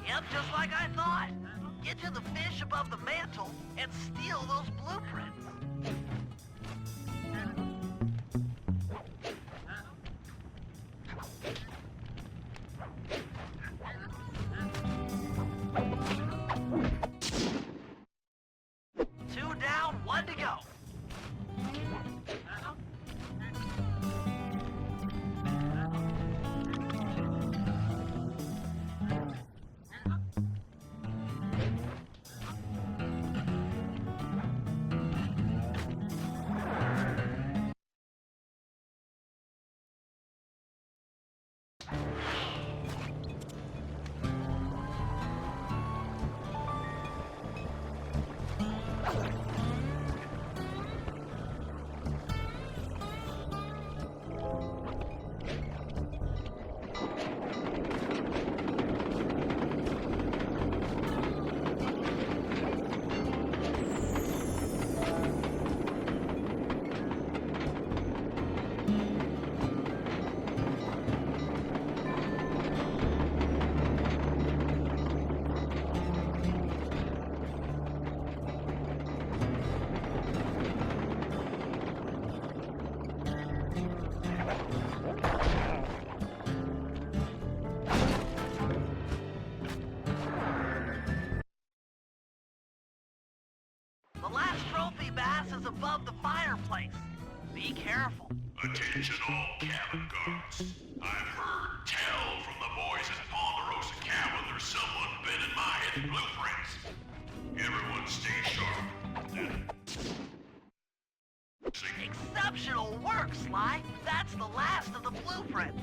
Yep, just like I thought. Get to the fish above the mantle and steal those blueprints. Two down, 1 to go. Above the fireplace. Be careful. Attention all cabin guards. I've heard tell from the boys at Ponderosa Cabin there's someone been in my hidden blueprints. Everyone stay sharp. Exceptional work, Sly. That's the last of the blueprints.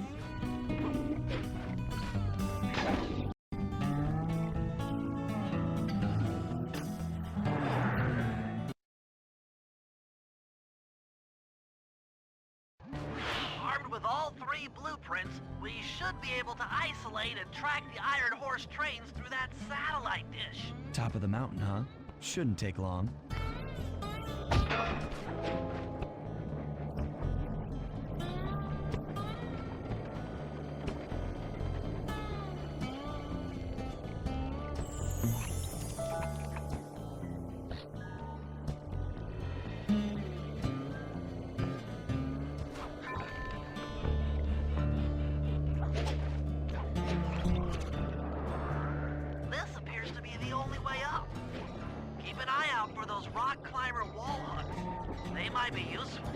With all 3 blueprints, we should be able to isolate and track the Iron Horse trains through that satellite dish. Top of the mountain, huh? Shouldn't take long. This appears to be the only way up. Keep an eye out for those rock climber wall hugs. They might be useful.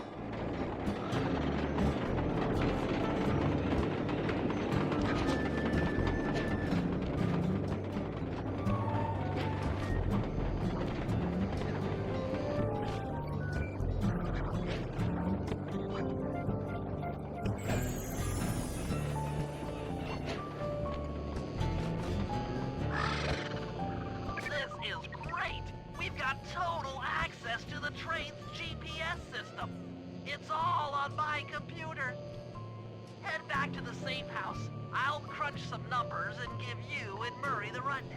This is great! We've got total access to the train's GPS system. It's all on my computer. Head back to the safe house. I'll crunch some numbers and give you and Murray the rundown.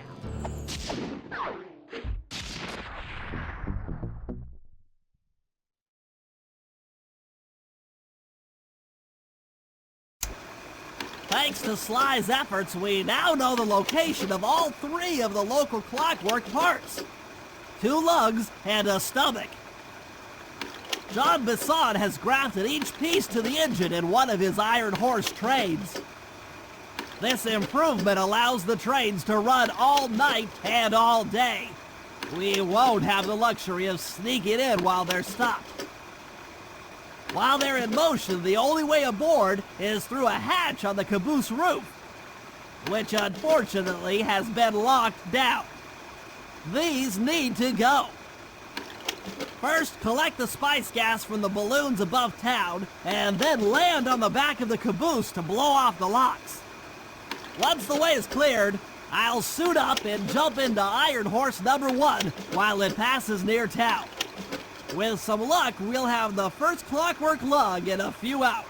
Thanks to Sly's efforts, we now know the location of all 3 of the local clockwork parts. 2 lugs and a stomach. John Bisson has grafted each piece to the engine in one of his Iron Horse trains. This improvement allows the trains to run all night and all day. We won't have the luxury of sneaking in while they're stopped. While they're in motion, the only way aboard is through a hatch on the caboose roof, which unfortunately has been locked down. These need to go. First, collect the spice gas from the balloons above town, and then land on the back of the caboose to blow off the locks. Once the way is cleared, I'll suit up and jump into Iron Horse number 1 while it passes near town. With some luck, we'll have the first clockwork lug in a few hours.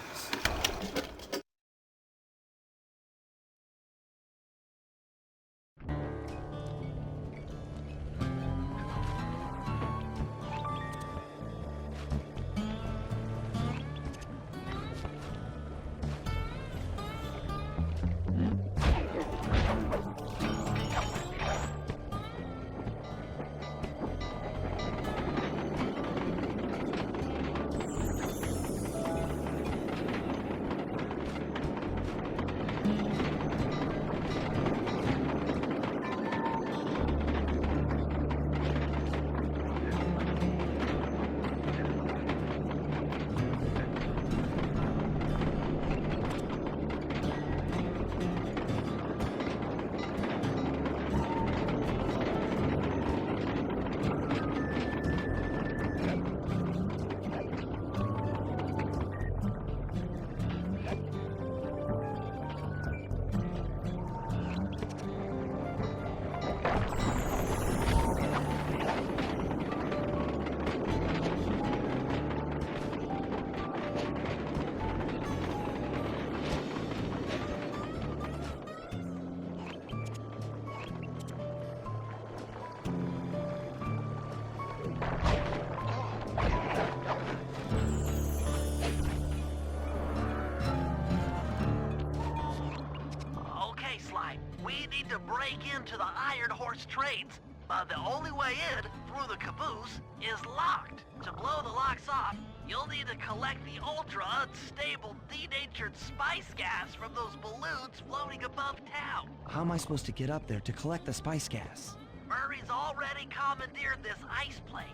To break into the Iron Horse trains, but the only way in, through the caboose, is locked. To blow the locks off, you'll need to collect the ultra-unstable, denatured spice gas from those balloons floating above town. How am I supposed to get up there to collect the spice gas? Murray's already commandeered this ice plane.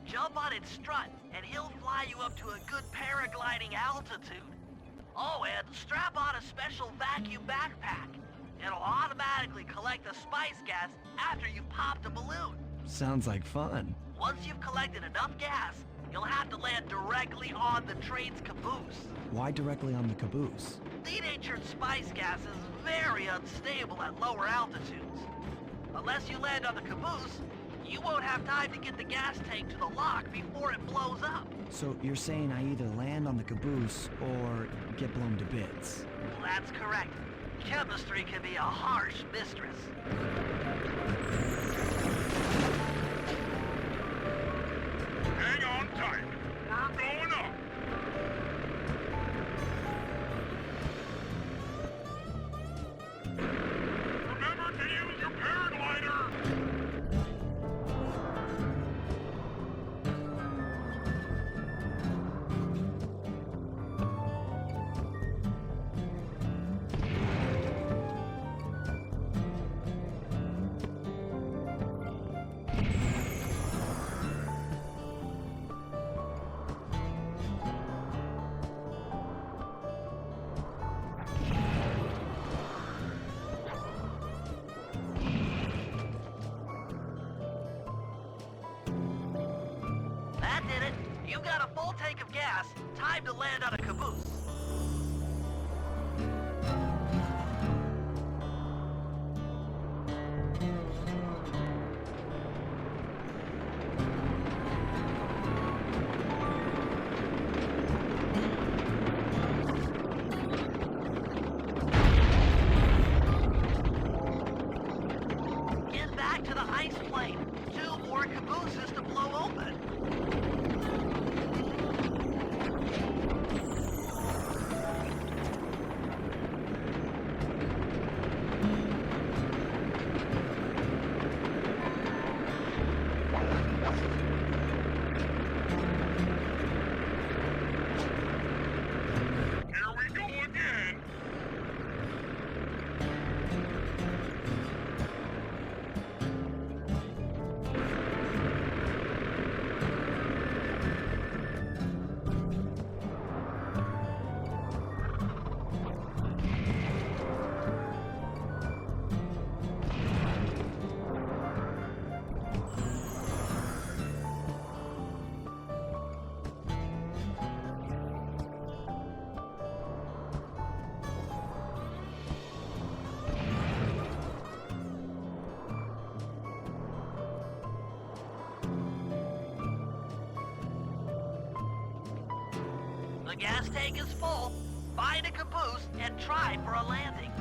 Jump on its strut, and he'll fly you up to a good paragliding altitude. Oh, and strap on a special vacuum backpack. It'll automatically collect the spice gas after you've popped a balloon. Sounds like fun. Once you've collected enough gas, you'll have to land directly on the train's caboose. Why directly on the caboose? Denatured spice gas is very unstable at lower altitudes. Unless you land on the caboose, you won't have time to get the gas tank to the lock before it blows up. So you're saying I either land on the caboose or get blown to bits? That's correct. Chemistry can be a harsh mistress. You got a full tank of gas. Time to land on a caboose. Get back to the ice plane. 2 more cabooses to blow open. Here we go again. The gas tank is full. Find a caboose and try for a landing.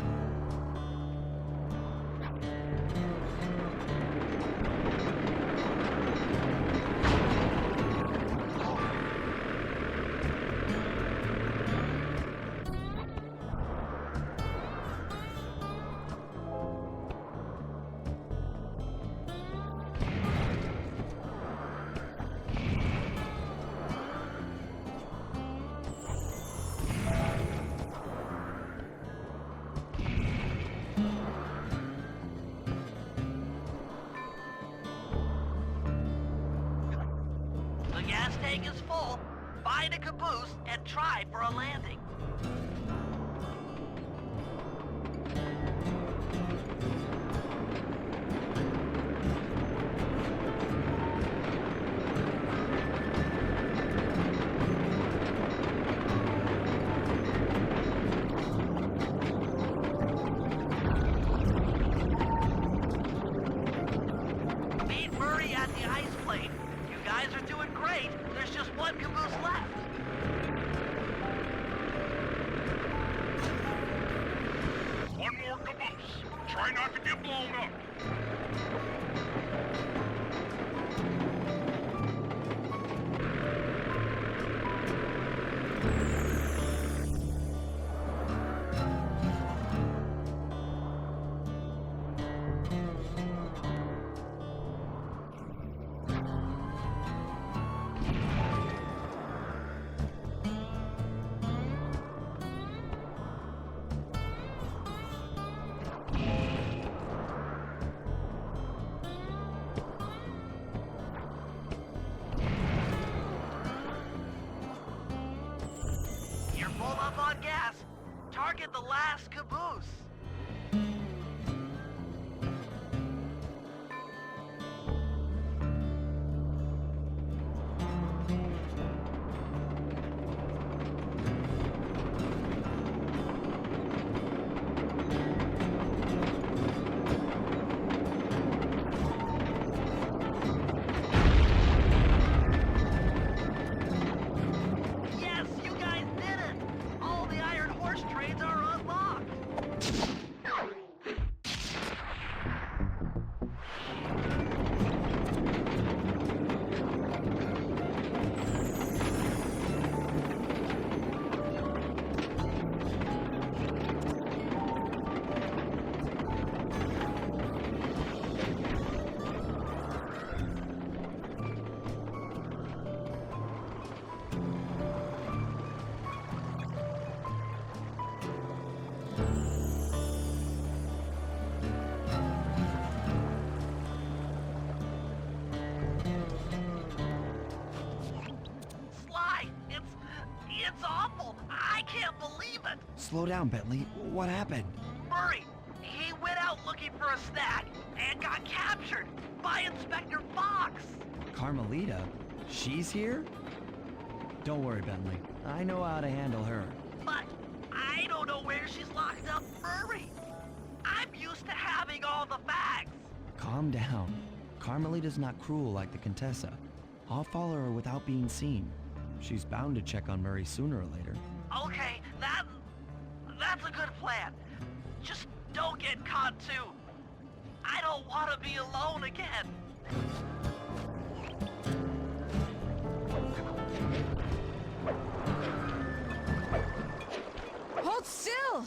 The gas tank is full. Find a caboose and try for a landing. Meet Murray at the ice plane. You guys are doing great. There's just one caboose left. One more caboose. Try not to get blown up. You're full up on gas. Target the last caboose. Yes, you guys did it! All the Iron Horse trains are unlocked! Sly, it's awful! I can't believe it! Slow down, Bentley. What happened? Murray, he went out looking for a snack and got captured by Inspector Fox! Carmelita? She's here? Don't worry, Bentley. I know how to handle her. But I don't know where she's locked up Murray. I'm used to having all the facts. Calm down. Carmelita's not cruel like the Contessa. I'll follow her without being seen. She's bound to check on Murray sooner or later. Okay, that's a good plan. Just don't get caught too. I don't want to be alone again. Hold still!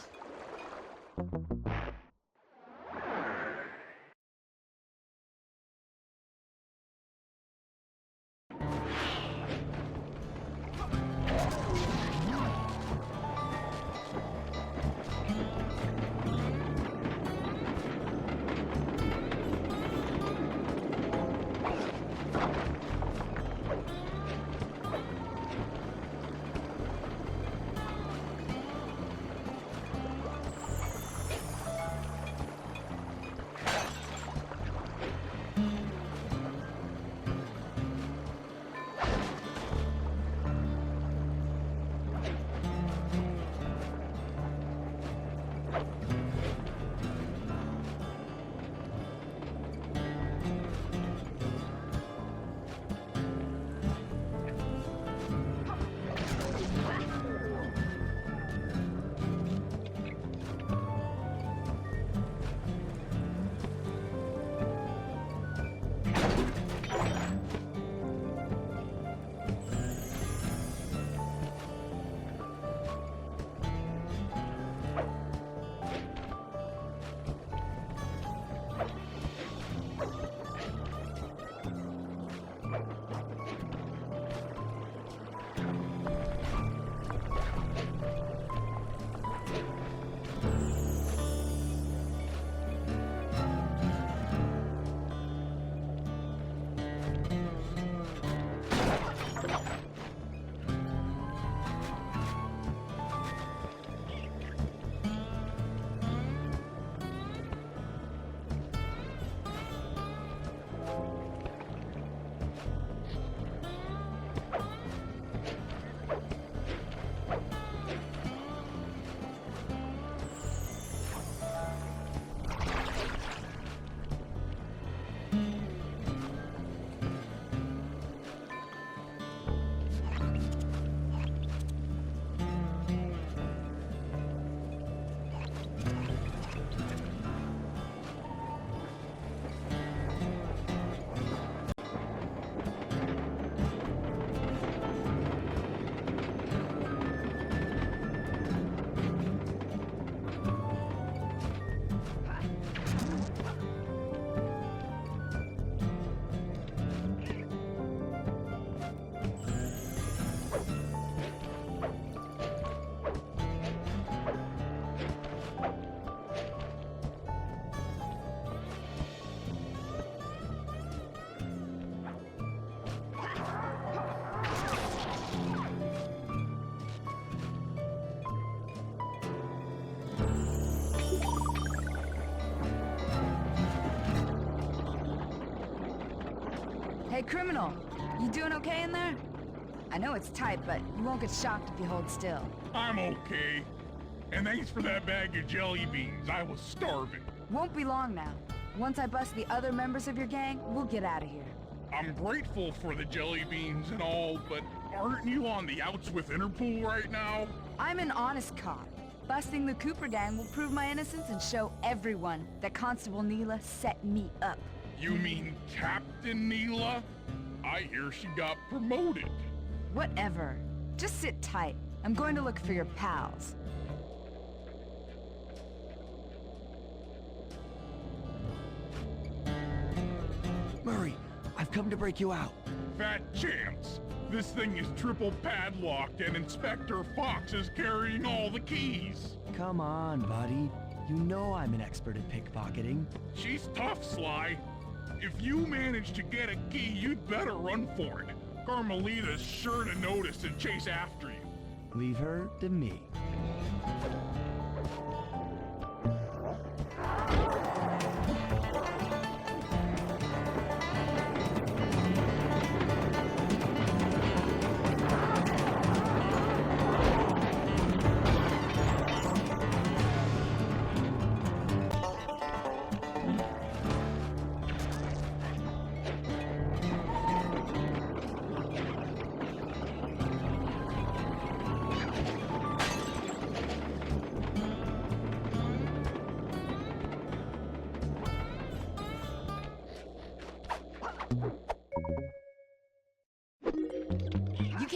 Hey, criminal, you doing okay in there? I know it's tight, but you won't get shocked if you hold still. I'm okay. And thanks for that bag of jelly beans. I was starving. Won't be long now. Once I bust the other members of your gang, we'll get out of here. I'm grateful for the jelly beans and all, but aren't you on the outs with Interpol right now? I'm an honest cop. Busting the Cooper gang will prove my innocence and show everyone that Constable Neyla set me up. You mean Captain Neyla? I hear she got promoted. Whatever. Just sit tight. I'm going to look for your pals. Murray, I've come to break you out. Fat chance. This thing is triple padlocked and Inspector Fox is carrying all the keys. Come on, buddy. You know I'm an expert at pickpocketing. She's tough, Sly. If you manage to get a key, you'd better run for it. Carmelita's sure to notice and chase after you. Leave her to me.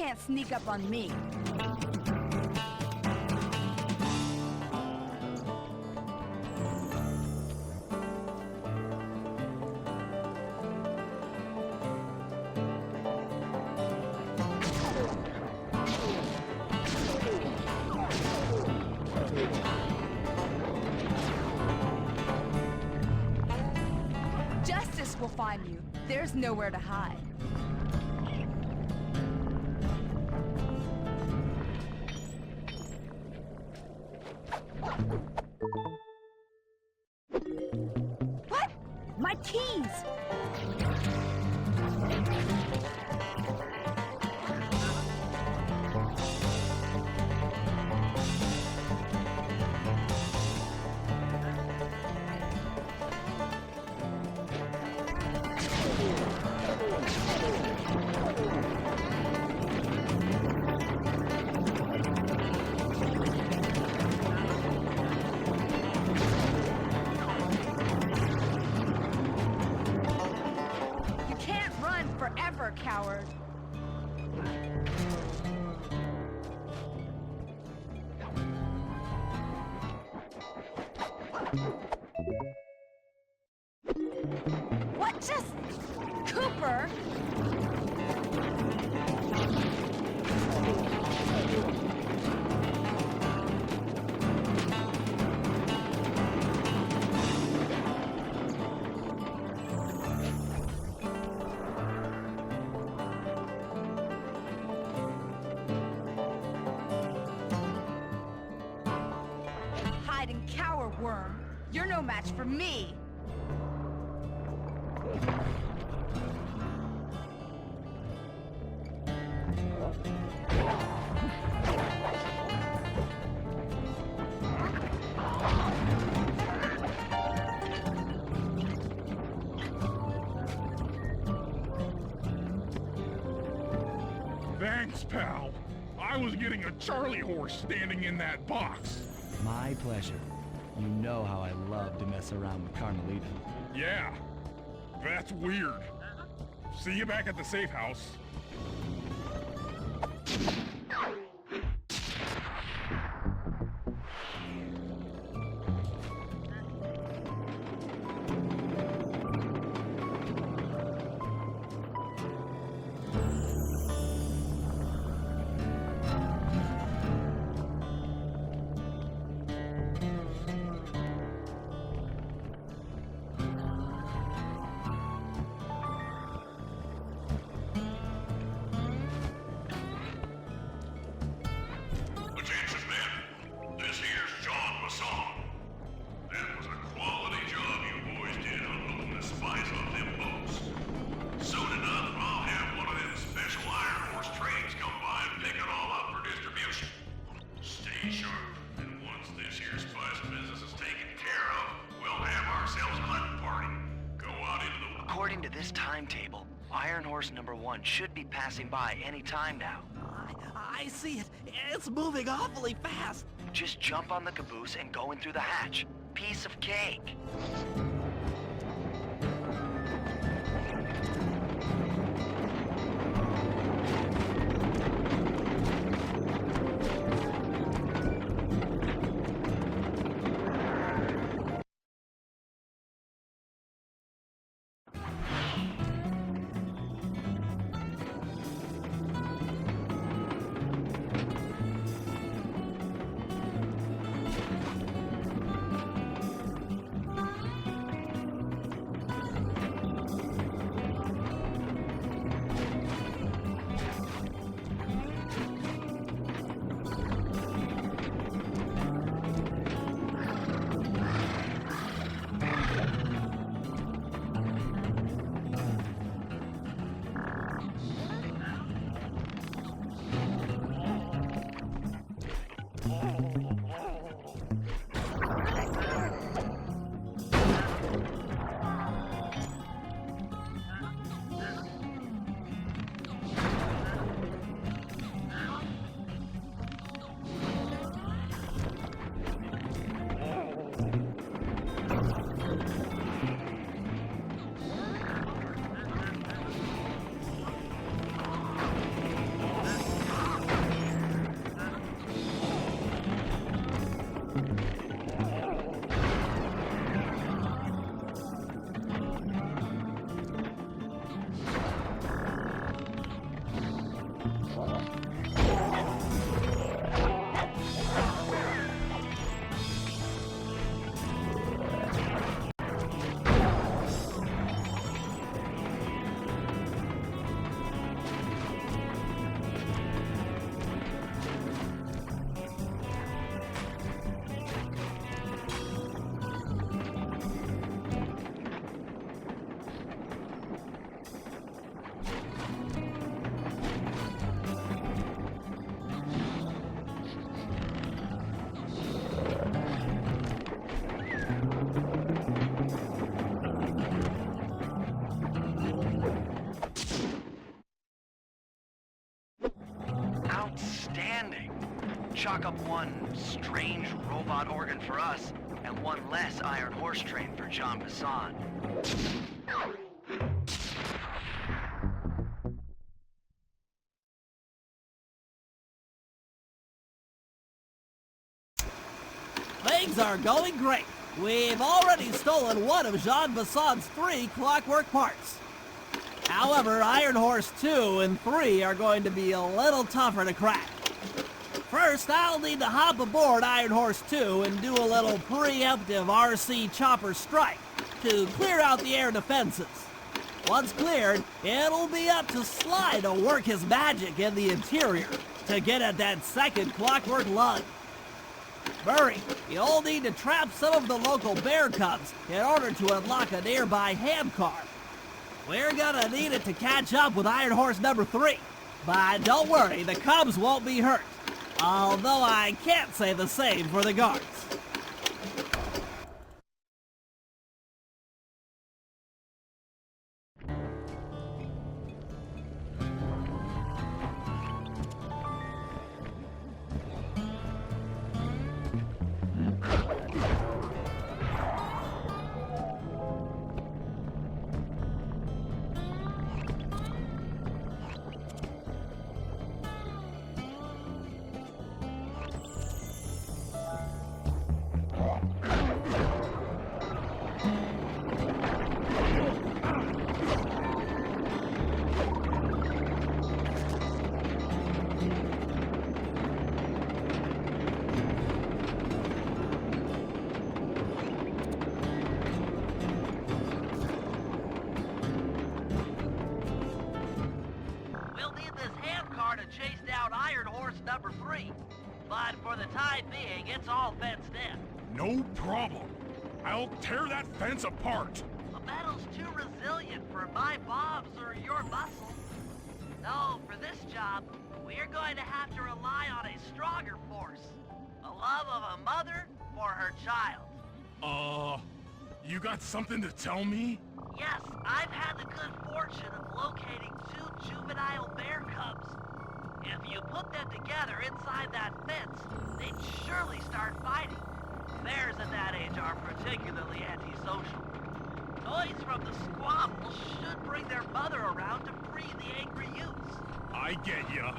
can't sneak up on me. Justice will find you. There's nowhere to hide. What? My keys! Forever, coward. What just... Cooper? Worm. You're no match for me! Thanks, pal. I was getting a Charlie horse standing in that box. My pleasure. You know how I love to mess around with Carmelita. Yeah, that's weird. See you back at the safe house. According to this timetable, Iron Horse number 1 should be passing by any time now. I see it. It's moving awfully fast. Just jump on the caboose and go in through the hatch. Piece of cake. Outstanding. Chalk up one strange robot organ for us, and one less Iron Horse train for John Bassan. Things are going great. We've already stolen one of Jean Bassan's 3 clockwork parts. However, Iron Horse 2 and 3 are going to be a little tougher to crack. First, I'll need to hop aboard Iron Horse 2 and do a little preemptive RC chopper strike to clear out the air defenses. Once cleared, it'll be up to Sly to work his magic in the interior to get at that second clockwork lug. Murray, you'll need to trap some of the local bear cubs in order to unlock a nearby ham car. We're gonna need it to catch up with Iron Horse number 3. But don't worry, the cubs won't be hurt. Although I can't say the same for the guards. Number 3, but for the time being, it's all fenced in. No problem. I'll tear that fence apart. The metal's too resilient for my bombs or your muscle. No, for this job, we're going to have to rely on a stronger force. The love of a mother for her child. You got something to tell me? Yes, I've had the good fortune of locating 2 juvenile bear cubs. If you put them together inside that fence, they'd surely start fighting. Bears at that age are particularly antisocial. Noise from the squabble should bring their mother around to free the angry youths. I get ya.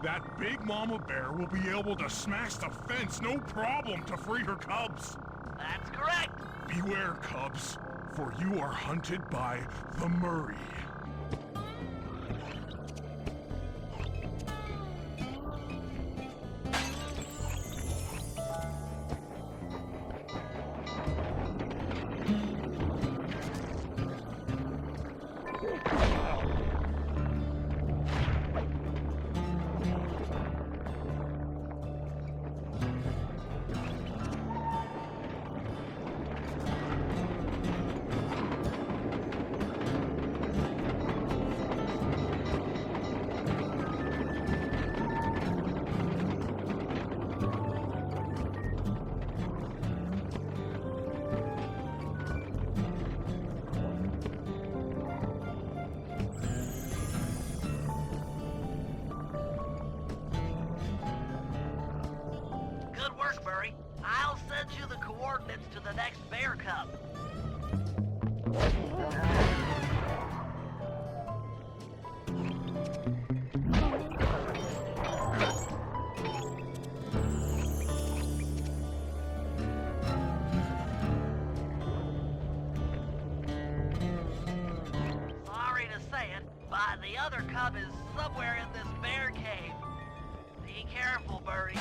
That big mama bear will be able to smash the fence no problem to free her cubs. That's correct. Beware, cubs, for you are hunted by the Murray. To the next bear cub. Sorry to say it, but the other cub is somewhere in this bear cave. Be careful, Birdie.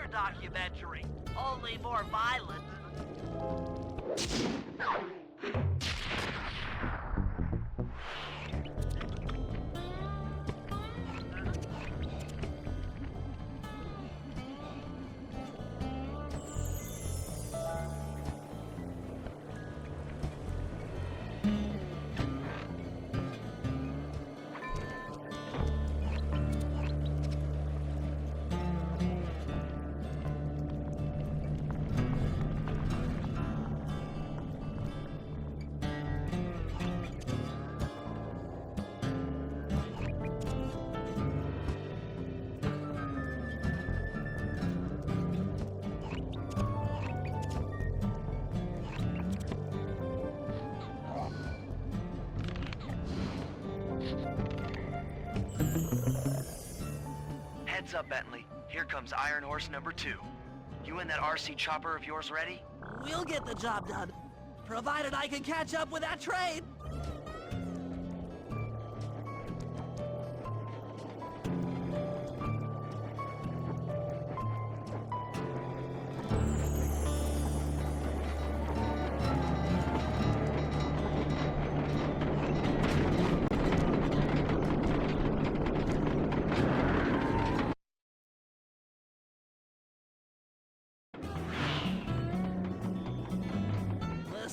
another documentary, only more violent. Heads up, Bentley. Here comes Iron Horse number 2. You and that RC chopper of yours ready? We'll get the job done, provided I can catch up with that train.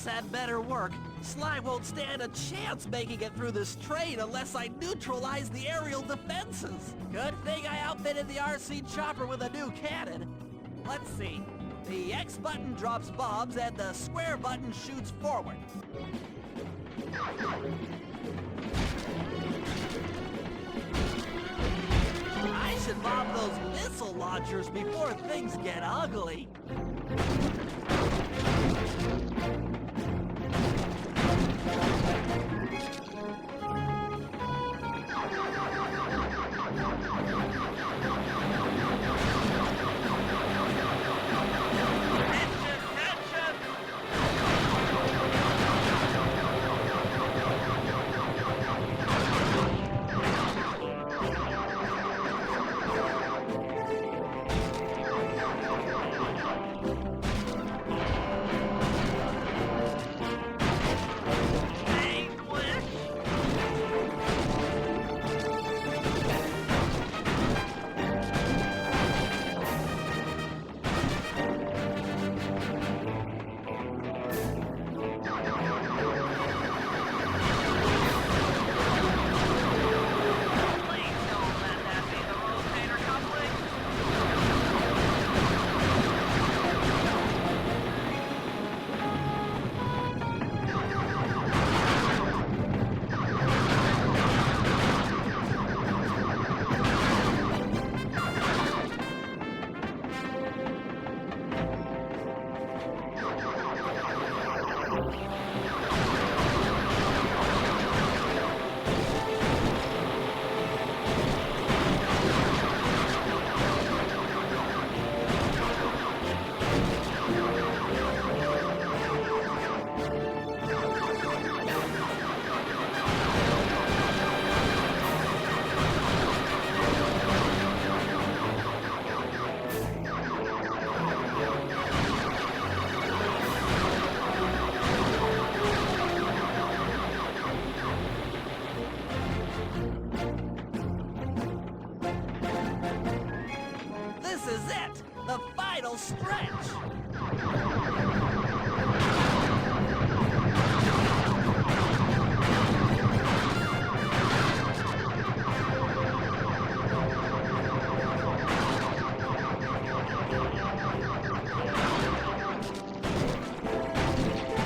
Had better work. Sly won't stand a chance making it through this train unless I neutralize the aerial defenses. Good thing I outfitted the RC chopper with a new cannon. Let's see. The X button drops bombs and the square button shoots forward. I should bomb those missile launchers before things get ugly. Stretch!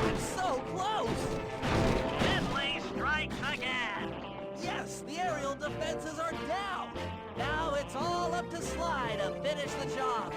It's so close! Bentley strikes again! Yes, the aerial defenses are down! Now it's all up to Sly to finish the job!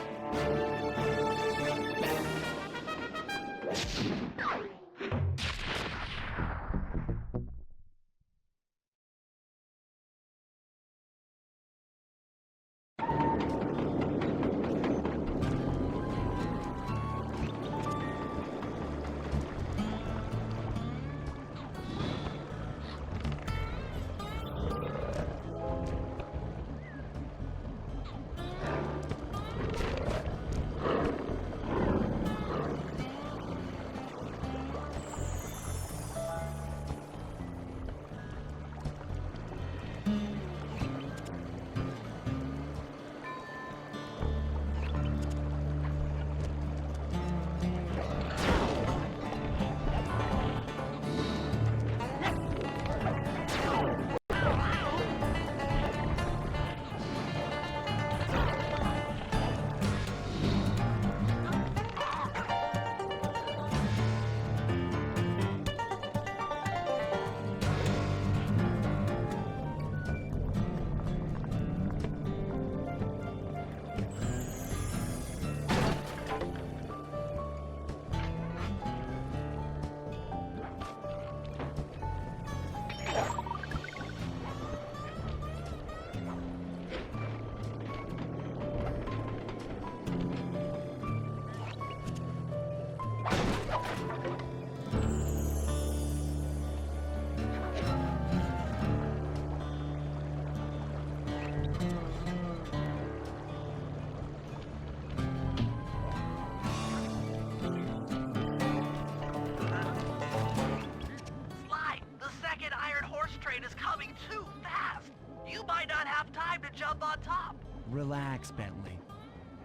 Relax, Bentley.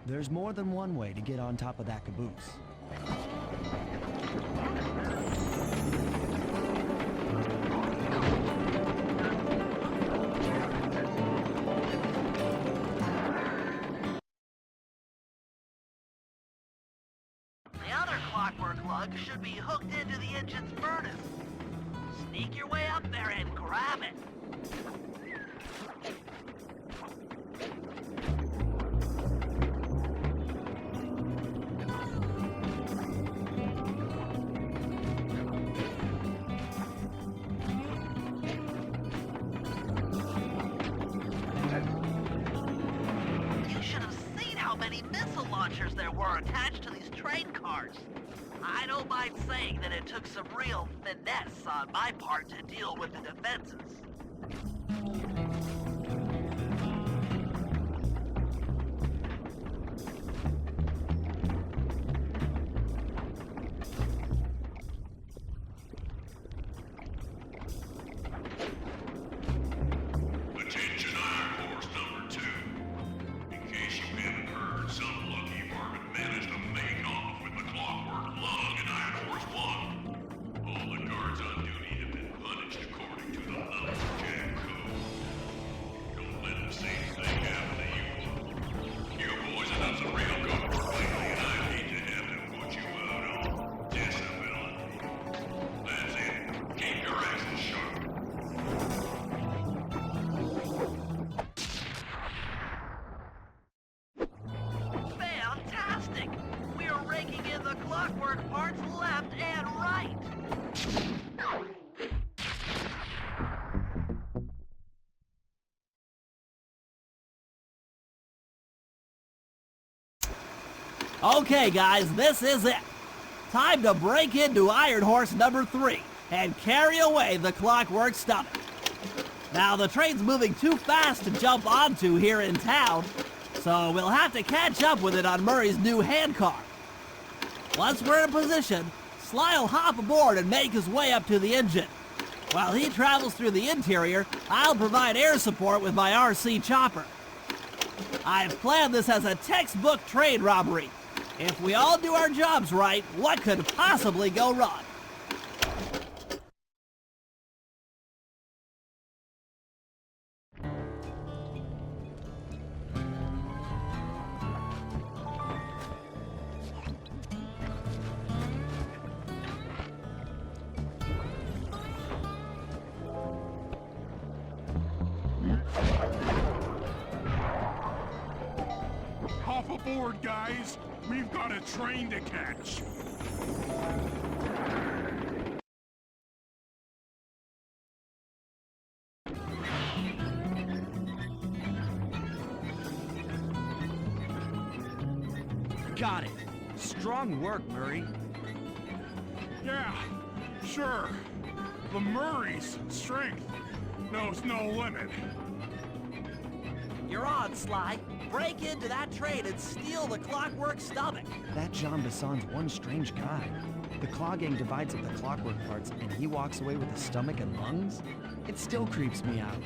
There's more than one way to get on top of that caboose. The other clockwork lug should be hooked into the engine's furnace. Sneak your way up there and grab it. You should have seen how many missile launchers there were attached to these train cars. I don't mind saying that it took some real finesse on my part to deal with the defenses. Attention Iron Horse number 2. In case you haven't heard, some lucky varmint managed to make off with the clockwork lug in Iron Horse 1. All the guards on duty have been punished according to the Lumberjack Code. Don't let the same thing happen to you. You boys have done some real good work lately, and I hate to have to put you out on disability. That's it. Keep your axes sharp. Fantastic! We're raking in the clockwork parts left and right. Okay, guys, this is it. Time to break into Iron Horse number 3 and carry away the clockwork stomach. Now, the train's moving too fast to jump onto here in town, so we'll have to catch up with it on Murray's new handcar. Once we're in position, Sly'll hop aboard and make his way up to the engine. While he travels through the interior, I'll provide air support with my RC chopper. I've planned this as a textbook train robbery. If we all do our jobs right, what could possibly go wrong? Hop aboard, guys. We've got a train to catch. Got it. Strong work, Murray. Yeah, sure. The Murray's strength knows no limit. You're on, Sly. Break into that train and steal the clockwork stomach. That Jean Bisson's one strange guy. The Claw Gang divides up the clockwork parts and he walks away with the stomach and lungs? It still creeps me out.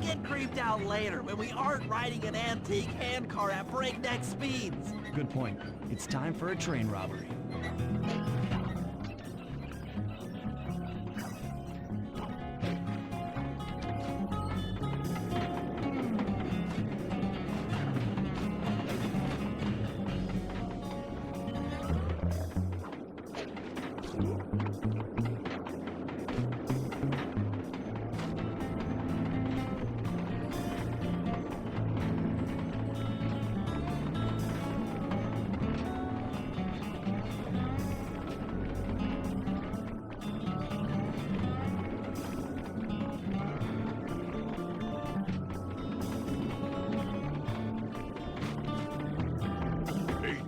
Get creeped out later when we aren't riding an antique handcar at breakneck speeds. Good point. It's time for a train robbery.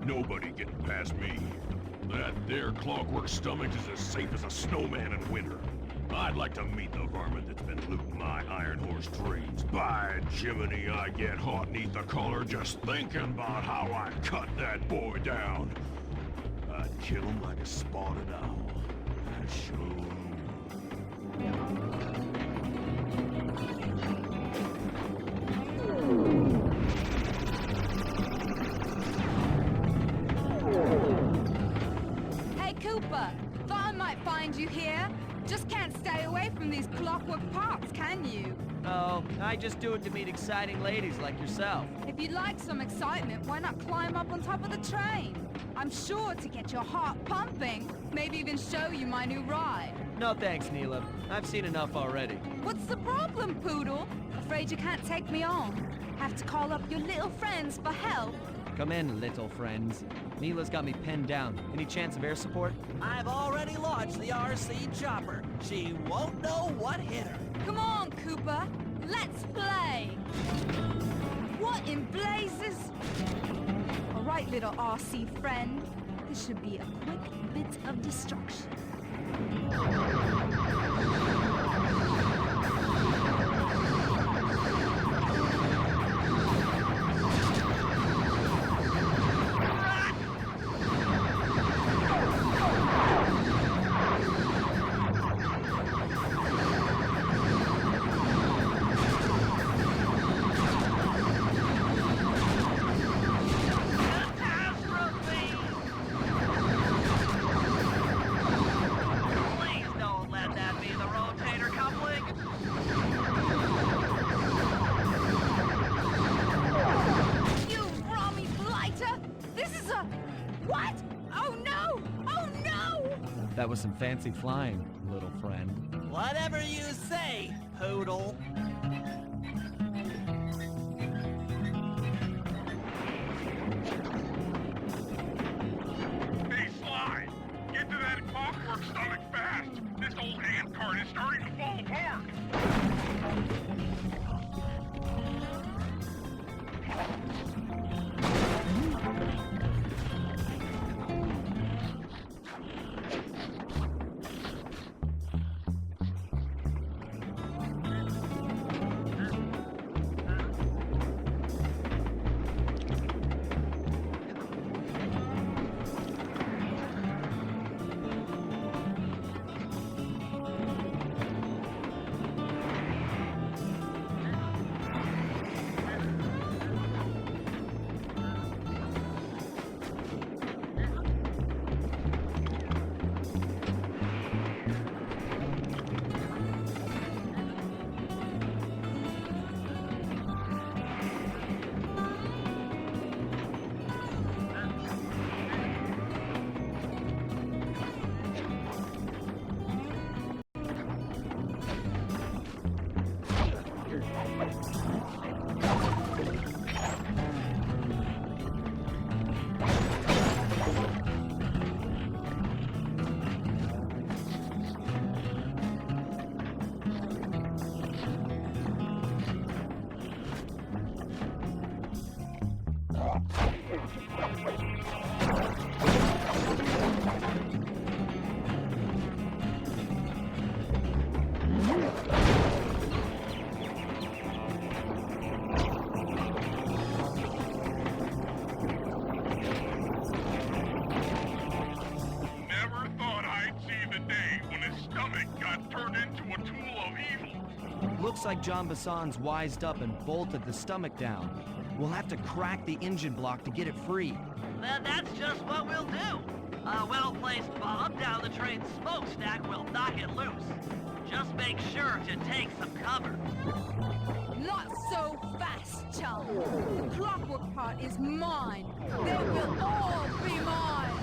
Nobody getting past me. That there clockwork stomach is as safe as a snowman in winter. I'd like to meet the varmint that's been looting my Iron Horse trains. By Jiminy, I get hot neath the collar just thinking about how I cut that boy down. I'd kill him like a spotted owl. I sure would. I just do it to meet exciting ladies like yourself. If you'd like some excitement, why not climb up on top of the train? I'm sure to get your heart pumping. Maybe even show you my new ride. No thanks, Neyla. I've seen enough already. What's the problem, Poodle? Afraid you can't take me on? Have to call up your little friends for help? Come in, little friends. Neyla's got me pinned down. Any chance of air support? I've already launched the RC chopper. She won't know what hit her. Come on, Cooper. Let's play. What in blazes? All right, little RC friend. This should be a quick bit of destruction. That was some fancy flying, little friend. Whatever you say, Poodle. Hey, Sly! Get to that clockwork stomach fast! This old handcart is starting to fall apart! Looks like John Bassan's wised up and bolted the stomach down. We'll have to crack the engine block to get it free. Then that's just what we'll do. A well-placed bomb down the train's smokestack will knock it loose. Just make sure to take some cover. Not so fast, chum. The clockwork part is mine. They will all be mine.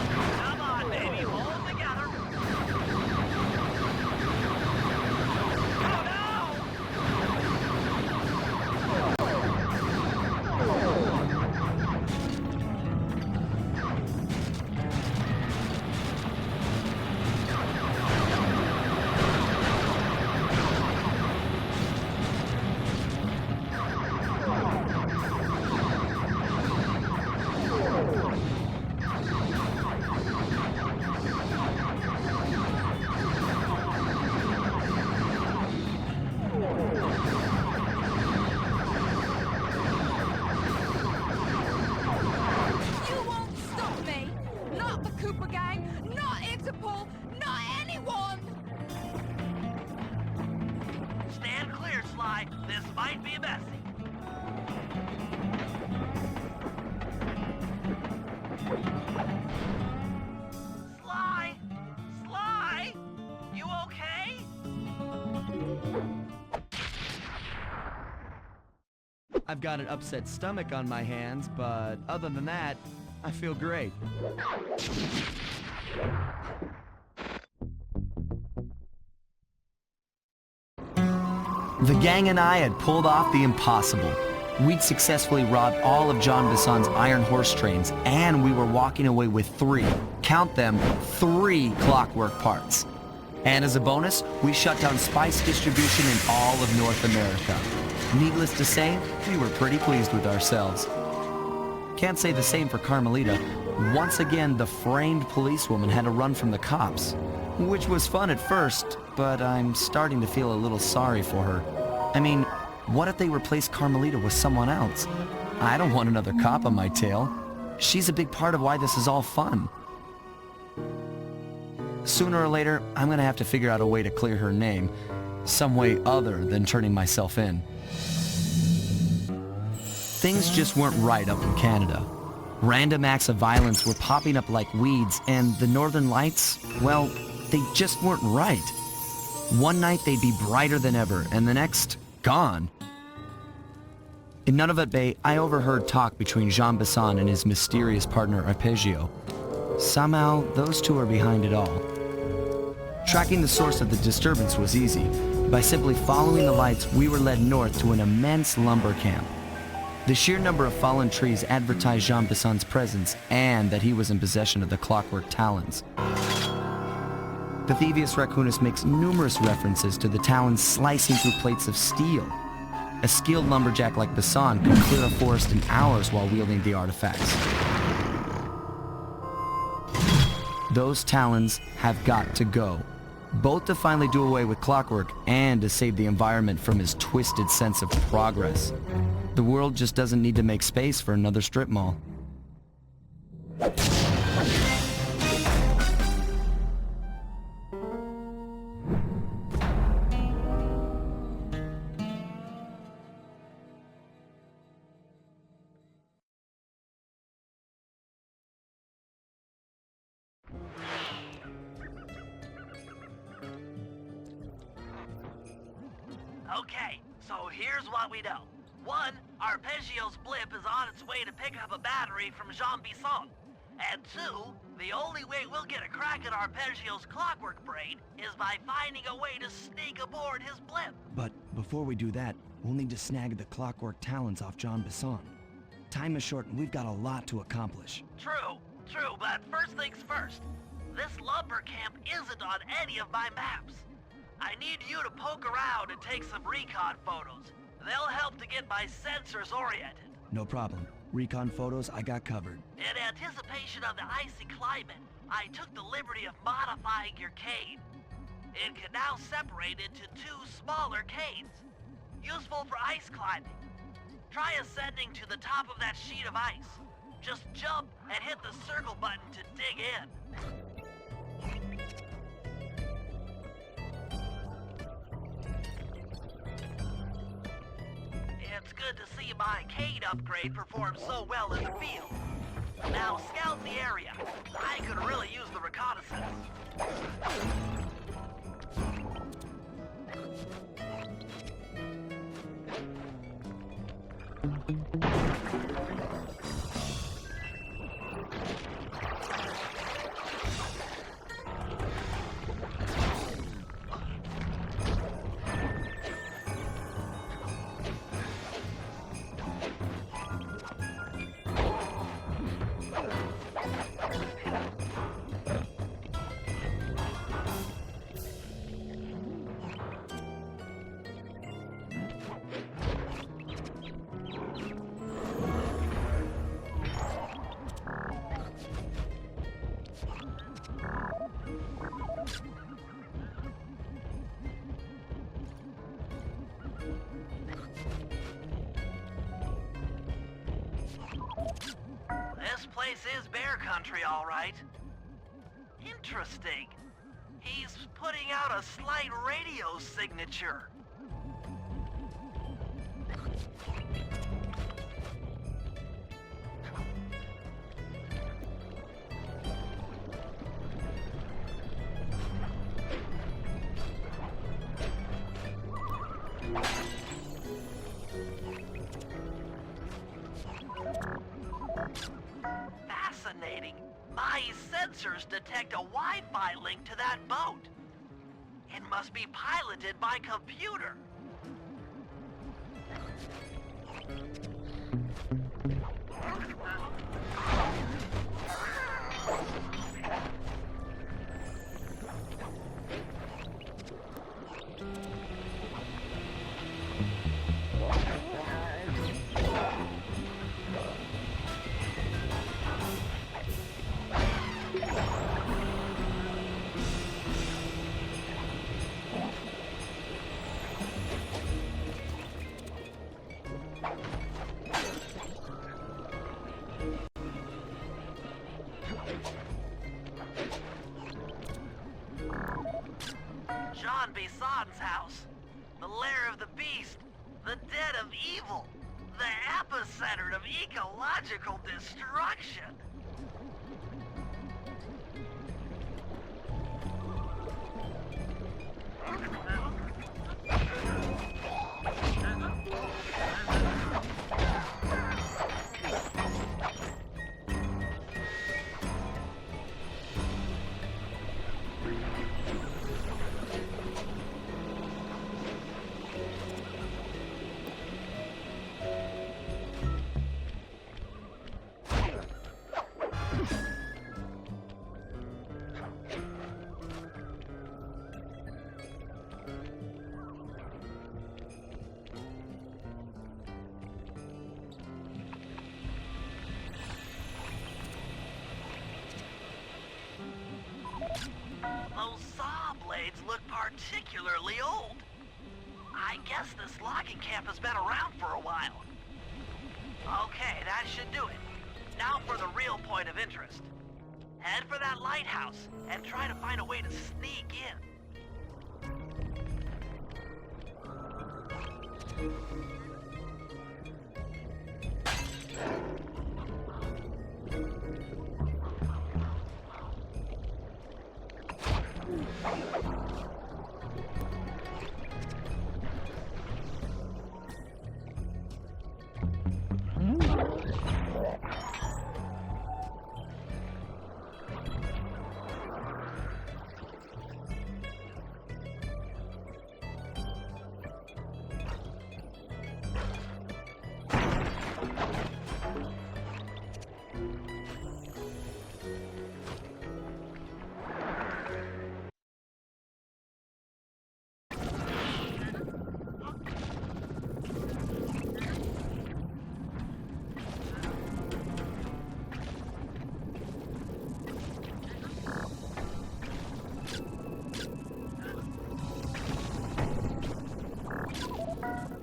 Come on, baby, hold together. Oh, no! I've got an upset stomach on my hands, but other than that, I feel great. The gang and I had pulled off the impossible. We'd successfully robbed all of Jean Bisson's iron horse trains, and we were walking away with 3, count them, 3 clockwork parts. And as a bonus, we shut down spice distribution in all of North America. Needless to say, we were pretty pleased with ourselves. Can't say the same for Carmelita. Once again, the framed policewoman had to run from the cops, which was fun at first, but I'm starting to feel a little sorry for her. I mean, what if they replace Carmelita with someone else? I don't want another cop on my tail. She's a big part of why this is all fun. Sooner or later, I'm gonna have to figure out a way to clear her name, some way other than turning myself in. Things just weren't right up in Canada. Random acts of violence were popping up like weeds, and the Northern Lights, well, they just weren't right. One night they'd be brighter than ever, and the next, gone. In Nunavut Bay, I overheard talk between Jean Bisson and his mysterious partner Arpeggio. Somehow, those two are behind it all. Tracking the source of the disturbance was easy. By simply following the lights, we were led north to an immense lumber camp. The sheer number of fallen trees advertised Jean Bisson's presence and that he was in possession of the clockwork talons. The Thievius Raccoonus makes numerous references to the talons slicing through plates of steel. A skilled lumberjack like Bisson could clear a forest in hours while wielding the artifacts. Those talons have got to go, both to finally do away with clockwork and to save the environment from his twisted sense of progress. The world just doesn't need to make space for another strip mall. Okay, so here's what we know. 1, Arpeggio's blimp is on its way to pick up a battery from Jean Bisson. And 2, the only way we'll get a crack at Arpeggio's clockwork brain is by finding a way to sneak aboard his blimp. But before we do that, we'll need to snag the clockwork talons off Jean Bisson. Time is short and we've got a lot to accomplish. True, but first things first. This lumber camp isn't on any of my maps. I need you to poke around and take some recon photos. They'll help to get my sensors oriented. No problem. Recon photos, I got covered. In anticipation of the icy climate, I took the liberty of modifying your cane. It can now separate into 2 smaller canes, useful for ice climbing. Try ascending to the top of that sheet of ice. Just jump and hit the circle button to dig in. It's good to see my cane upgrade perform so well in the field. Now scout the area. I could really use the reconnaissance. This place is bear country, all right. Interesting. He's putting out a slight radio signature. sensors detect a Wi-Fi link to that boat. It must be piloted by computer. House, the lair of the beast, the den of evil, the epicenter of ecological destruction. Those saw blades look particularly old. I guess this logging camp has been around for a while. Okay, that should do it. Now for the real point of interest. Head for that lighthouse and try to find a way to sneak in.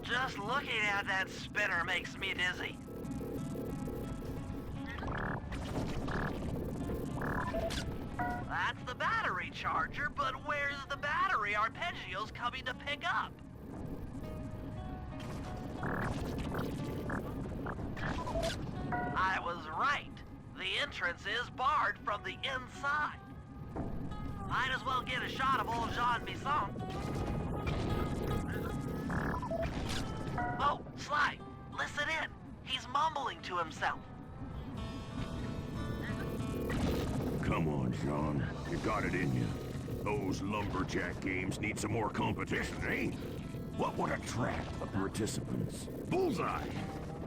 Just looking at that spinner makes me dizzy. That's the battery charger, but where's the battery arpeggios coming to pick up? I was right. The entrance is barred from the inside. Might as well get a shot of old Jean Bisson. Oh, Sly, listen in. He's mumbling to himself. Come on, Jean. You got it in you. Those lumberjack games need some more competition, eh? What would attract the participants? Bullseye!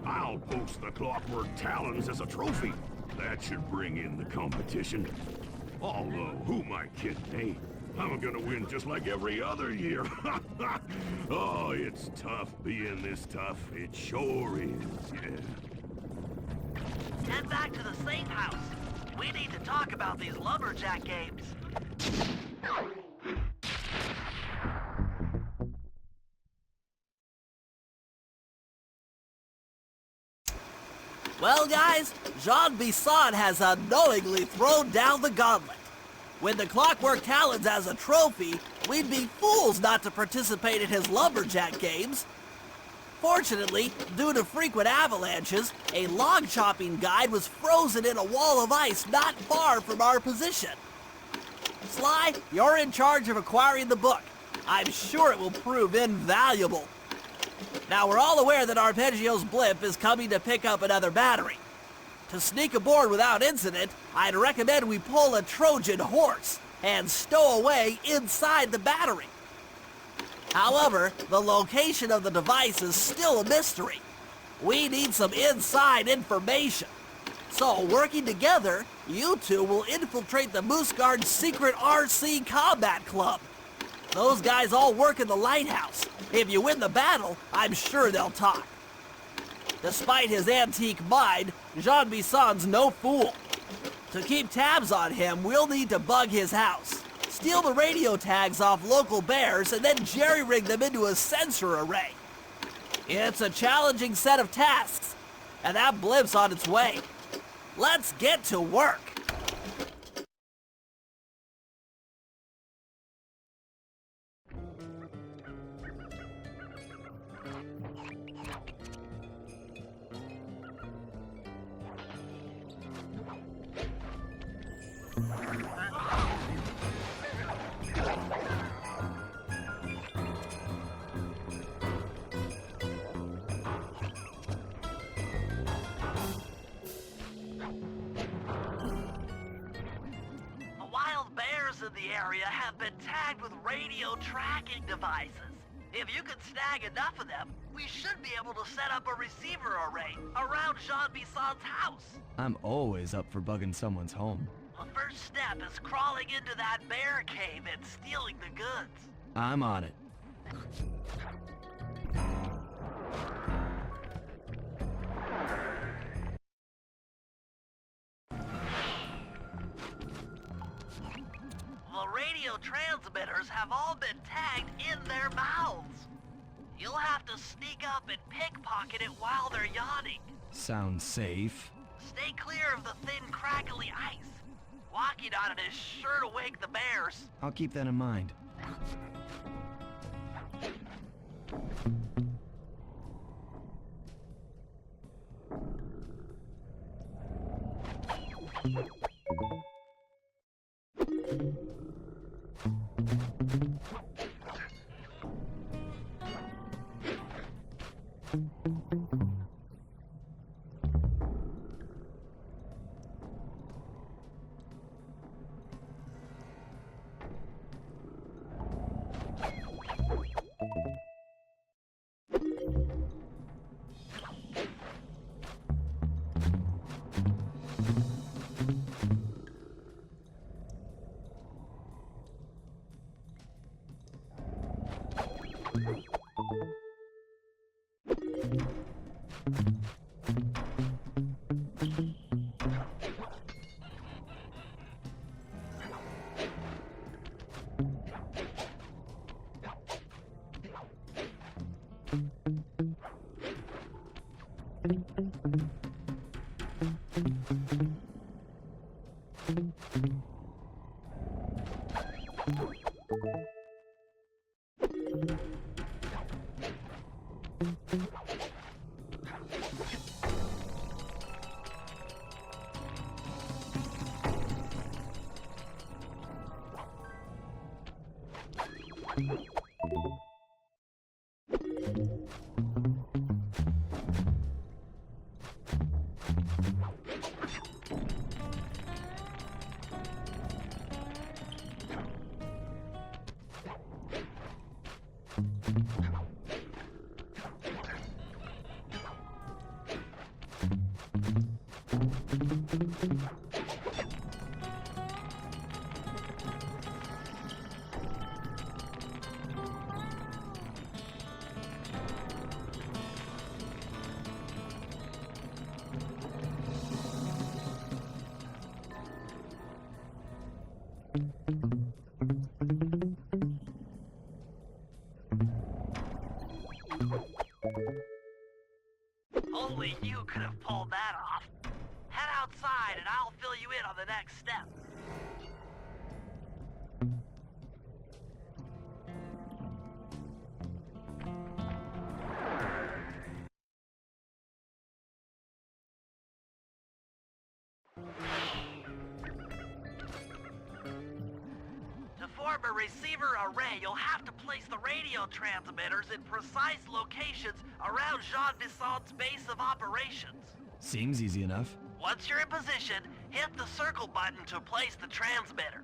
I'll post the Clockwork Talons as a trophy. That should bring in the competition. Although, who am I kidding, eh? I'm gonna win just like every other year. Oh, it's tough being this tough. It sure is, yeah. Head back to the safe house. We need to talk about these lumberjack games. Well, guys, Jean Bisson has unknowingly thrown down the gauntlet. With the Clockwork Talons as a trophy, we'd be fools not to participate in his lumberjack games. Fortunately, due to frequent avalanches, a log chopping guide was frozen in a wall of ice not far from our position. Sly, you're in charge of acquiring the book. I'm sure it will prove invaluable. Now, we're all aware that Arpeggio's blimp is coming to pick up another battery. To sneak aboard without incident, I'd recommend we pull a Trojan horse and stow away inside the battery. However, the location of the device is still a mystery. We need some inside information. So, working together, you two will infiltrate the Moose Guard's secret RC combat club. Those guys all work in the lighthouse. If you win the battle, I'm sure they'll talk. Despite his antique mind, Jean Bisson's no fool. To keep tabs on him, we'll need to bug his house, steal the radio tags off local bears, and then jerry-rig them into a sensor array. It's a challenging set of tasks, and that blimp's on its way. Let's get to work. The area have been tagged with radio tracking devices. If you can snag enough of them, we should be able to set up a receiver array around Jean Bisson's house. I'm always up for bugging someone's home. The first step is crawling into that bear cave and stealing the goods. I'm on it. The radio transmitters have all been tagged in their mouths. You'll have to sneak up and pickpocket it while they're yawning. Sounds safe. Stay clear of the thin, crackly ice. Walking on it is sure to wake the bears. I'll keep that in mind. Only you could have pulled that off. Head outside and I'll fill you in on the next step. To form a receiver array, you'll have to place the radio transmitters in precise locations around Jean Bisson's base of operations. Seems easy enough. Once you're in position, hit the circle button to place the transmitter.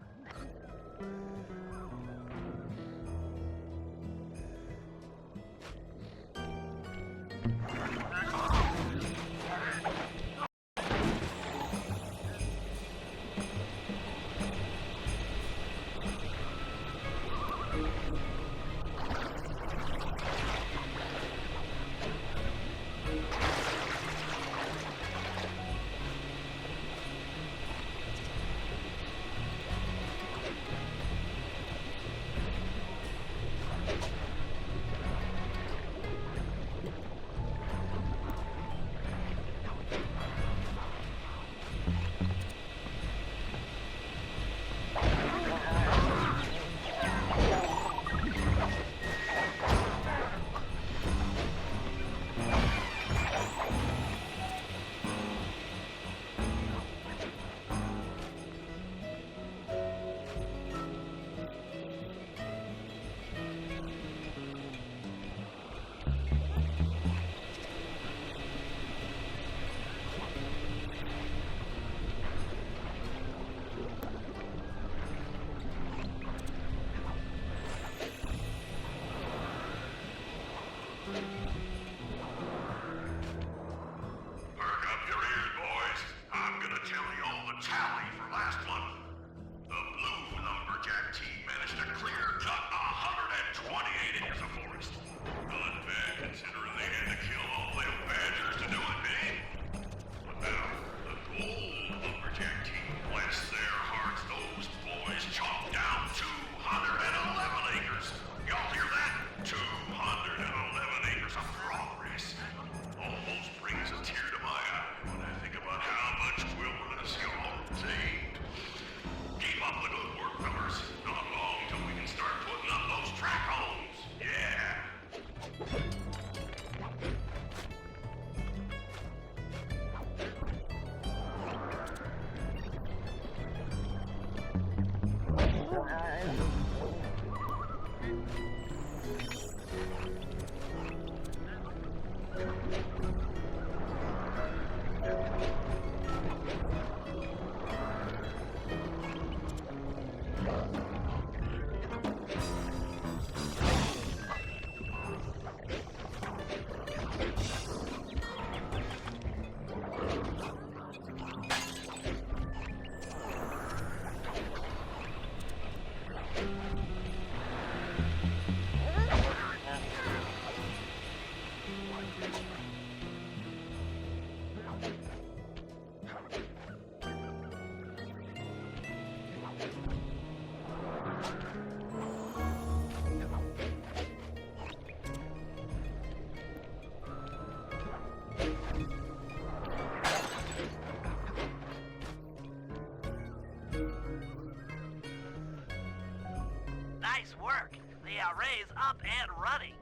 Nice work. The array's up and running.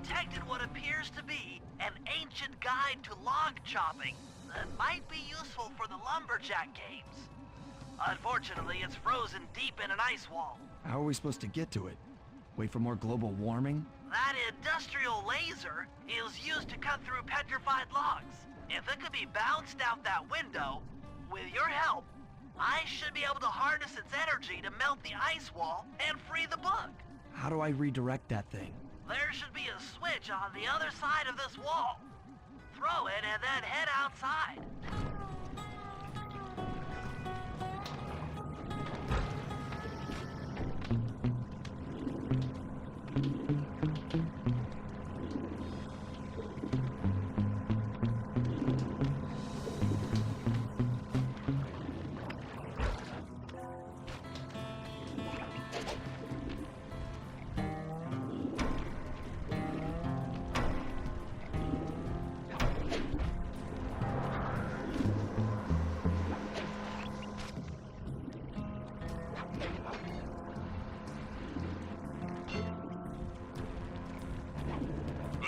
Detected what appears to be an ancient guide to log chopping that might be useful for the lumberjack games. Unfortunately, it's frozen deep in an ice wall. How are we supposed to get to it? Wait for more global warming? That industrial laser is used to cut through petrified logs. If it could be bounced out that window, with your help, I should be able to harness its energy to melt the ice wall and free the bug. How do I redirect that thing? There should be a switch on the other side of this wall. Throw it and then head outside.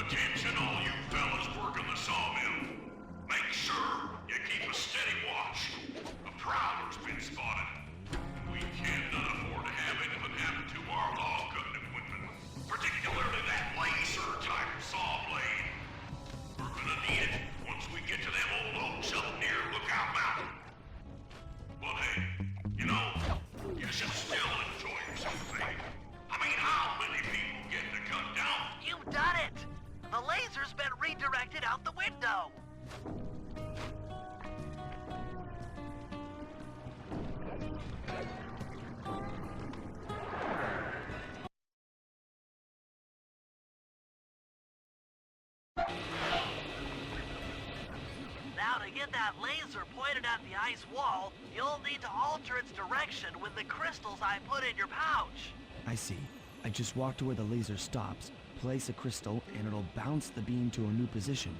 Attention all you fellas working the sawmill. Make sure you keep a steady watch. A prowler's been spotted. We cannot afford to have anything happen to our log cutting equipment, particularly that laser-type saw blade. We're gonna need it once we get to them old oaks up near Lookout Mountain. But hey, you know, you should still enjoy yourself, eh? I mean, how many people get to cut down? You've done it! The laser's been redirected out the window! Now to get that laser pointed at the ice wall, you'll need to alter its direction with the crystals I put in your pouch. I see. I just walk to where the laser stops, place a crystal, and it'll bounce the beam to a new position.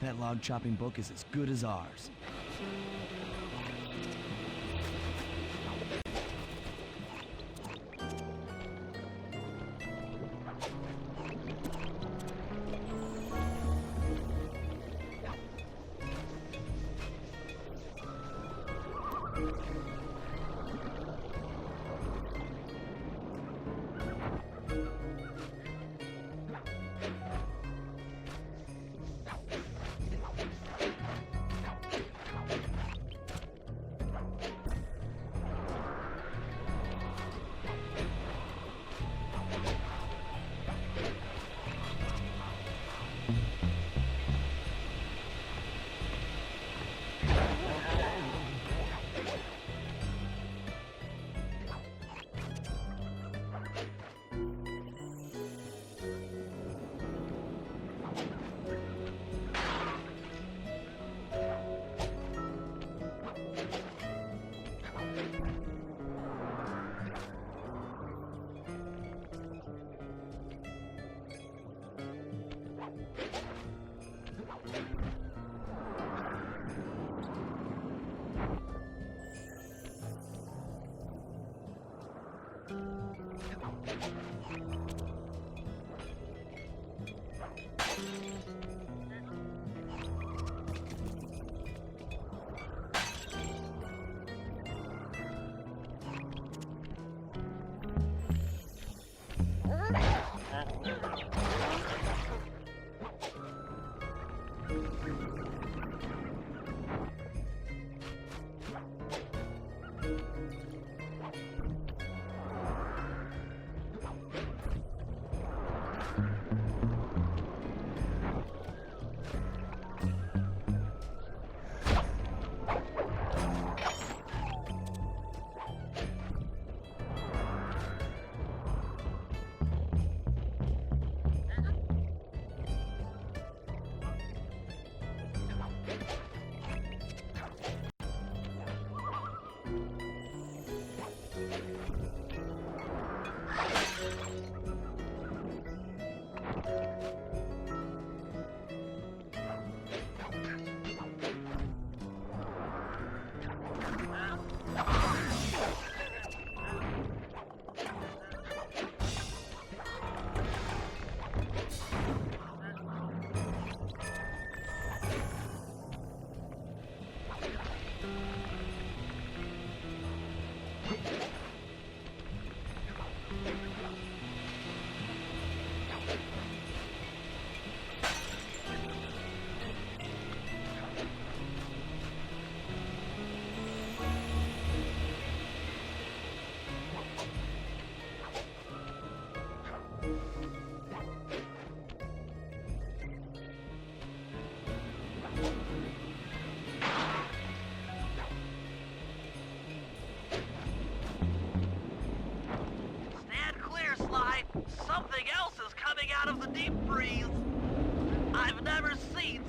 That log chopping book is as good as ours.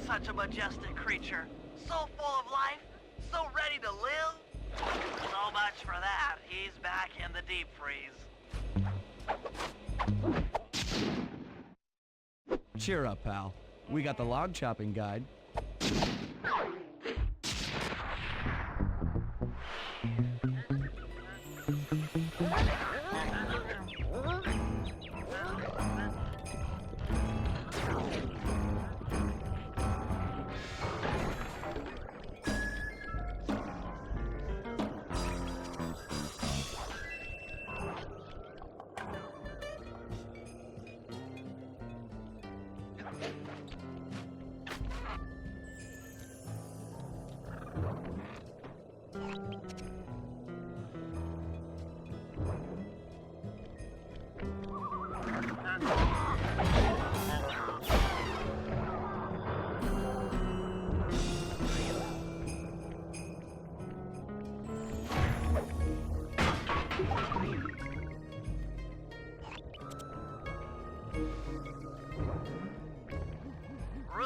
Such a majestic creature. So full of life, so ready to live. So much for that. He's back in the deep freeze. Cheer up, pal. We got the log chopping guide.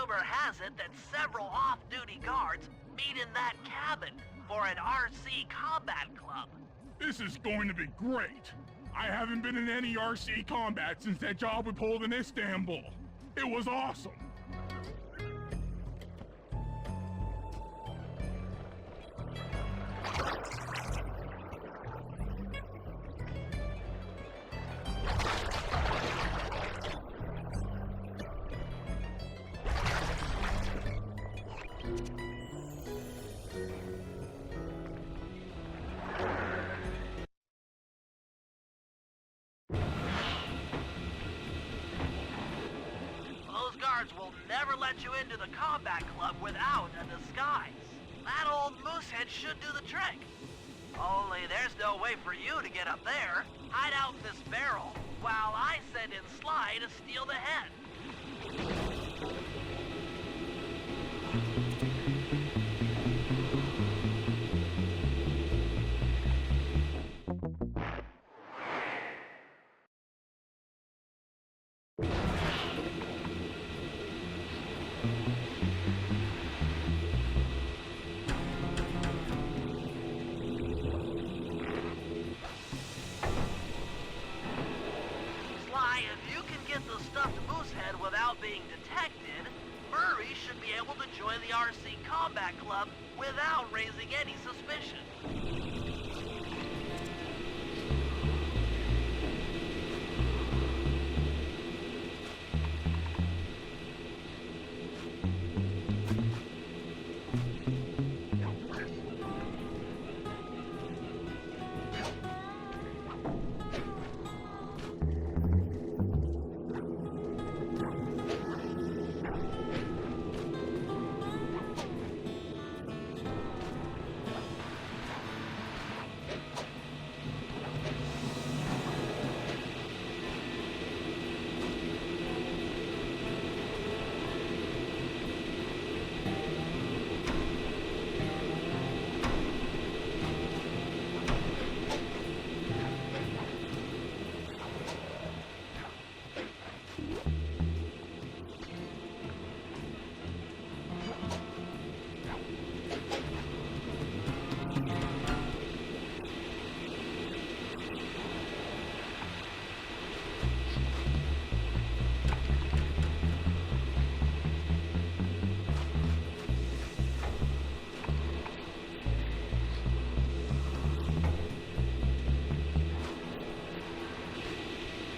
rumor has it that several off-duty guards meet in that cabin for an RC combat club. This is going to be great. I haven't been in any RC combat since that job we pulled in Istanbul. It was awesome. Will never let you into the combat club without a disguise. That old moosehead should do the trick. Only there's no way for you to get up there. Hide out in this barrel while I send in Sly to steal the head. Being detected, Murray should be able to join the RC Combat Club without raising any suspicion.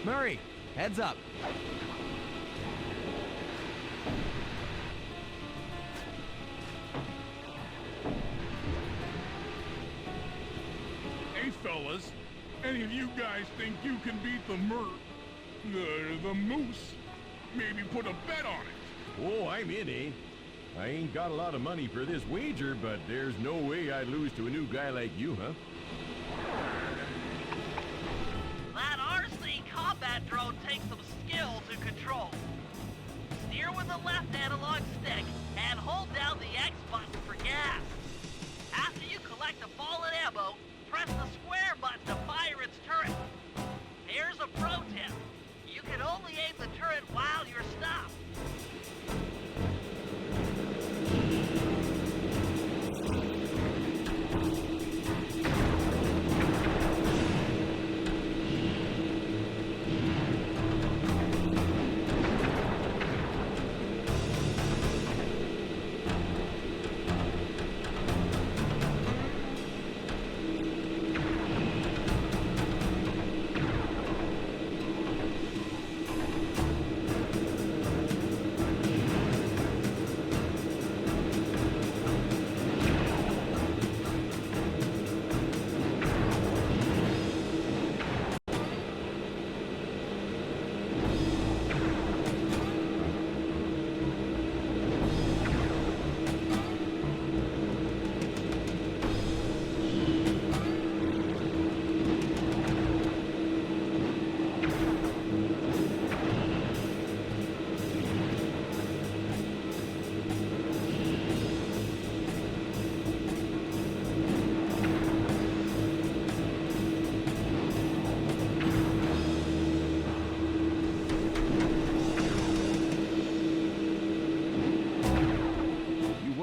Murray, heads up. Hey fellas, any of you guys think you can beat the the moose? Maybe put a bet on it. Oh, I'm in, eh? I ain't got a lot of money for this wager, but there's no way I'd lose to a new guy like you, huh? That RC combat drone takes some skill to control. Steer with the left analog stick and hold down the X button for gas. After you collect the fallen ammo, press the square button to fire its turret. Here's a pro tip. You can only aim the turret while you're stopped.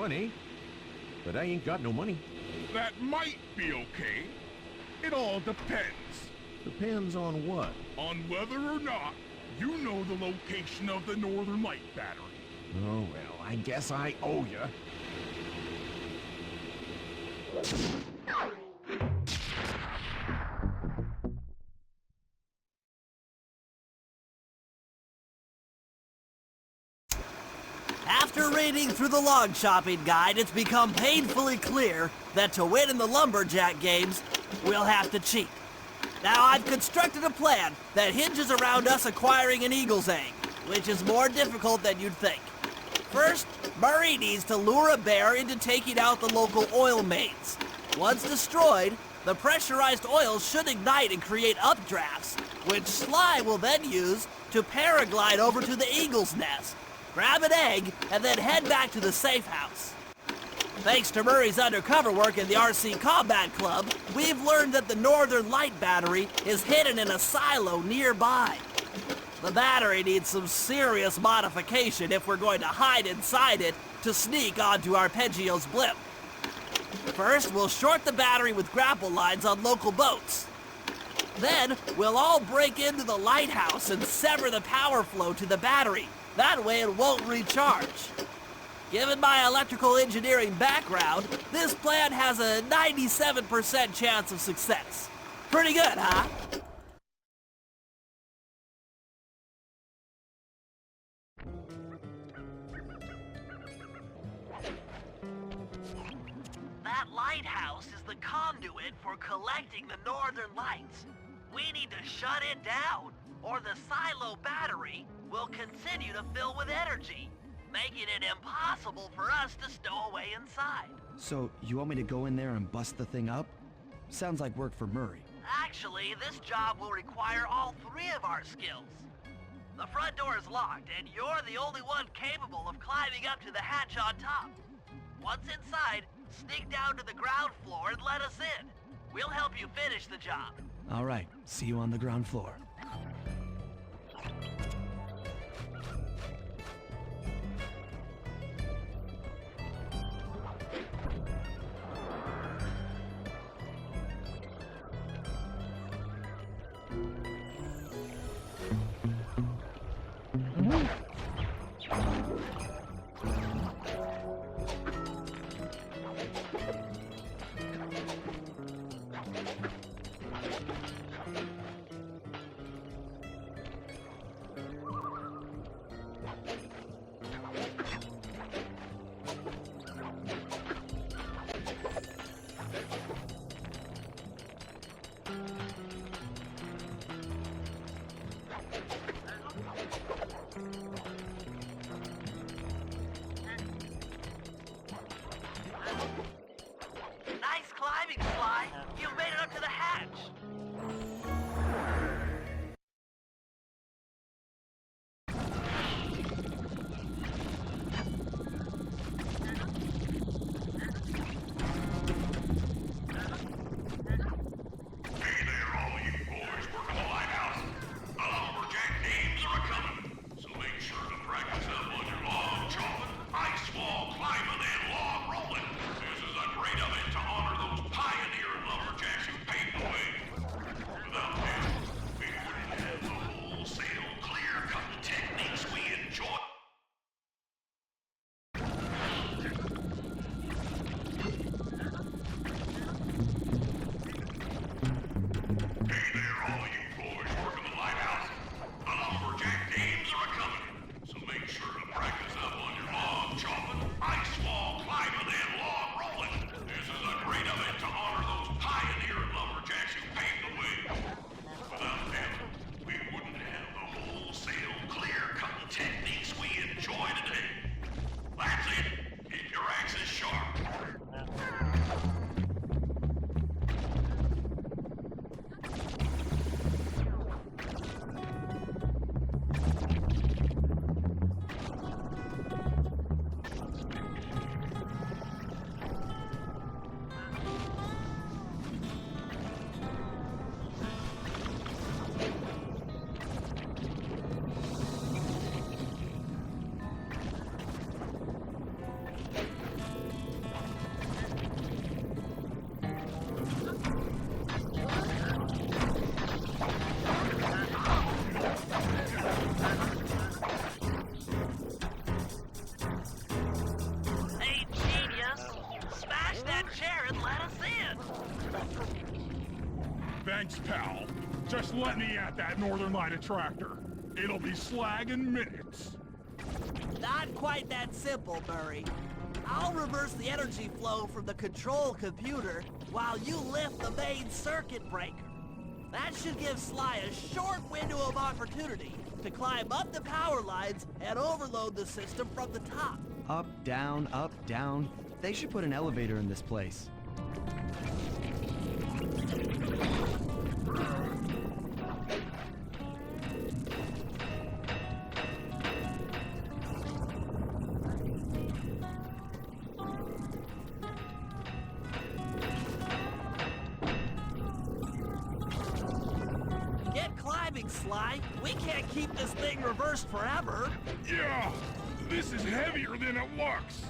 money. But I ain't got no money. That might be okay. It all depends. Depends on what? On whether or not you know the location of the Northern Light Battery. Oh, well, I guess I owe you. After reading through the log shopping guide, it's become painfully clear that to win in the lumberjack games, we'll have to cheat. Now, I've constructed a plan that hinges around us acquiring an eagle's egg, which is more difficult than you'd think. First, Murray needs to lure a bear into taking out the local oil mains. Once destroyed, the pressurized oil should ignite and create updrafts, which Sly will then use to paraglide over to the eagle's nest, grab an egg, and then head back to the safe house. Thanks to Murray's undercover work in the RC Combat Club, we've learned that the Northern Light Battery is hidden in a silo nearby. The battery needs some serious modification if we're going to hide inside it to sneak onto Arpeggio's blimp. First, we'll short the battery with grapple lines on local boats. Then, we'll all break into the lighthouse and sever the power flow to the battery. That way it won't recharge. Given my electrical engineering background, this plan has a 97% chance of success. Pretty good, huh? That lighthouse is the conduit for collecting the northern lights. We need to shut it down, or the silo battery will continue to fill with energy, making it impossible for us to stow away inside. So, you want me to go in there and bust the thing up? Sounds like work for Murray. Actually, this job will require all three of our skills. The front door is locked, and you're the only one capable of climbing up to the hatch on top. Once inside, sneak down to the ground floor and let us in. We'll help you finish the job. All right, see you on the ground floor. Thanks, pal. Just let me at that Northern Light attractor. It'll be slag in minutes. Not quite that simple, Murray. I'll reverse the energy flow from the control computer while you lift the main circuit breaker. That should give Sly a short window of opportunity to climb up the power lines and overload the system from the top. Up, down, up, down. They should put an elevator in this place. Sly, we can't keep this thing reversed forever. Yeah, this is heavier than it looks.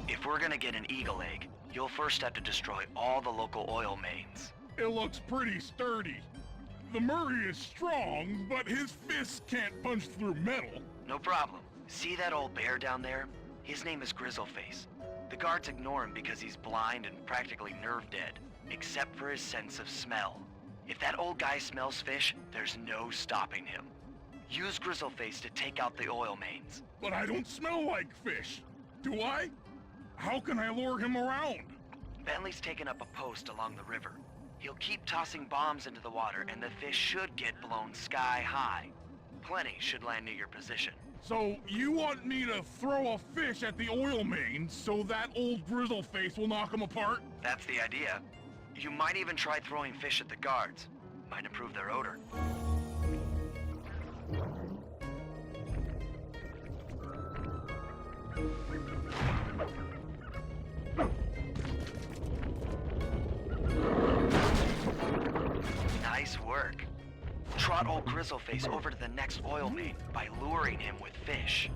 If we're gonna get an eagle egg, you'll first have to destroy all the local oil mains. It looks pretty sturdy. The Murray is strong, but his fists can't punch through metal. No problem. See that old bear down there? His name is Grizzle Face. The guards ignore him because he's blind and practically nerve dead, except for his sense of smell. If that old guy smells fish, there's no stopping him. Use Grizzle Face to take out the oil mains. But I don't smell like fish. Do I? How can I lure him around? Bentley's taken up a post along the river. He'll keep tossing bombs into the water and the fish should get blown sky high. Plenty should land near your position. So you want me to throw a fish at the oil mains so that old Grizzle Face will knock him apart? That's the idea. You might even try throwing fish at the guards. Might improve their odor. Nice work. Trot old Grizzle Face over to the next oil main by luring him with fish.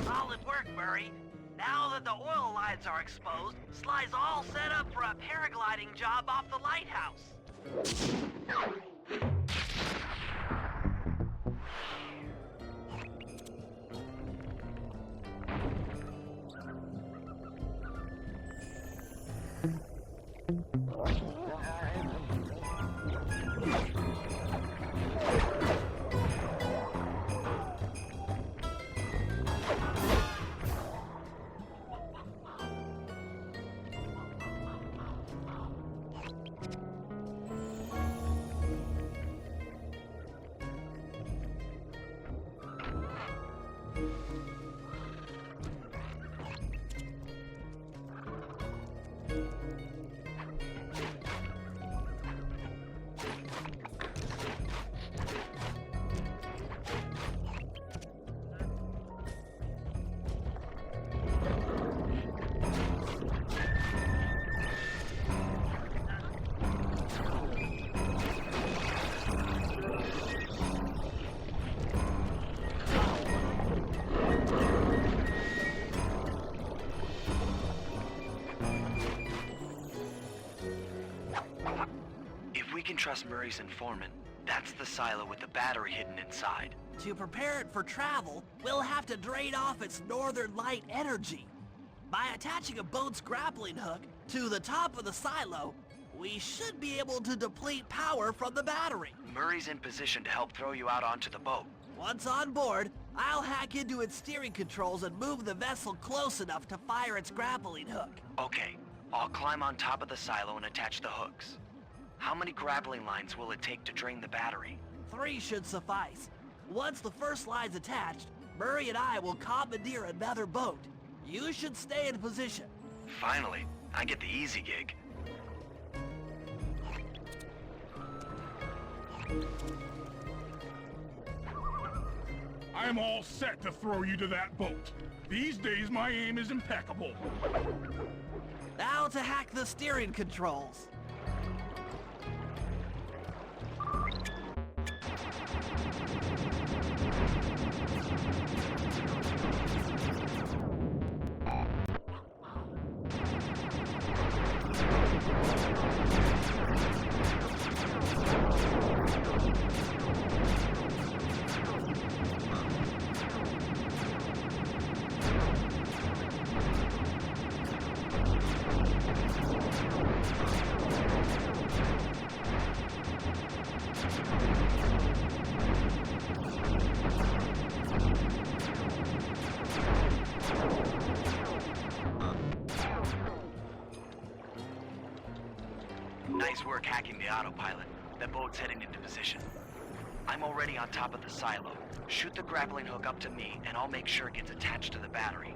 Solid work, Murray. Now that the oil lines are exposed, Sly's all set up for a paragliding job off the lighthouse. Trust Murray's informant. That's the silo with the battery hidden inside. To prepare it for travel, we'll have to drain off its northern light energy. By attaching a boat's grappling hook to the top of the silo, we should be able to deplete power from the battery. Murray's in position to help throw you out onto the boat. Once on board, I'll hack into its steering controls and move the vessel close enough to fire its grappling hook. Okay, I'll climb on top of the silo and attach the hooks. How many grappling lines will it take to drain the battery? 3 should suffice. Once the first line's attached, Murray and I will commandeer another boat. You should stay in position. Finally, I get the easy gig. I'm all set to throw you to that boat. These days, my aim is impeccable. Now to hack the steering controls. Nice work hacking the autopilot. The boat's heading into position. I'm already on top of the silo. Shoot the grappling hook up to me, and I'll make sure it gets attached to the battery.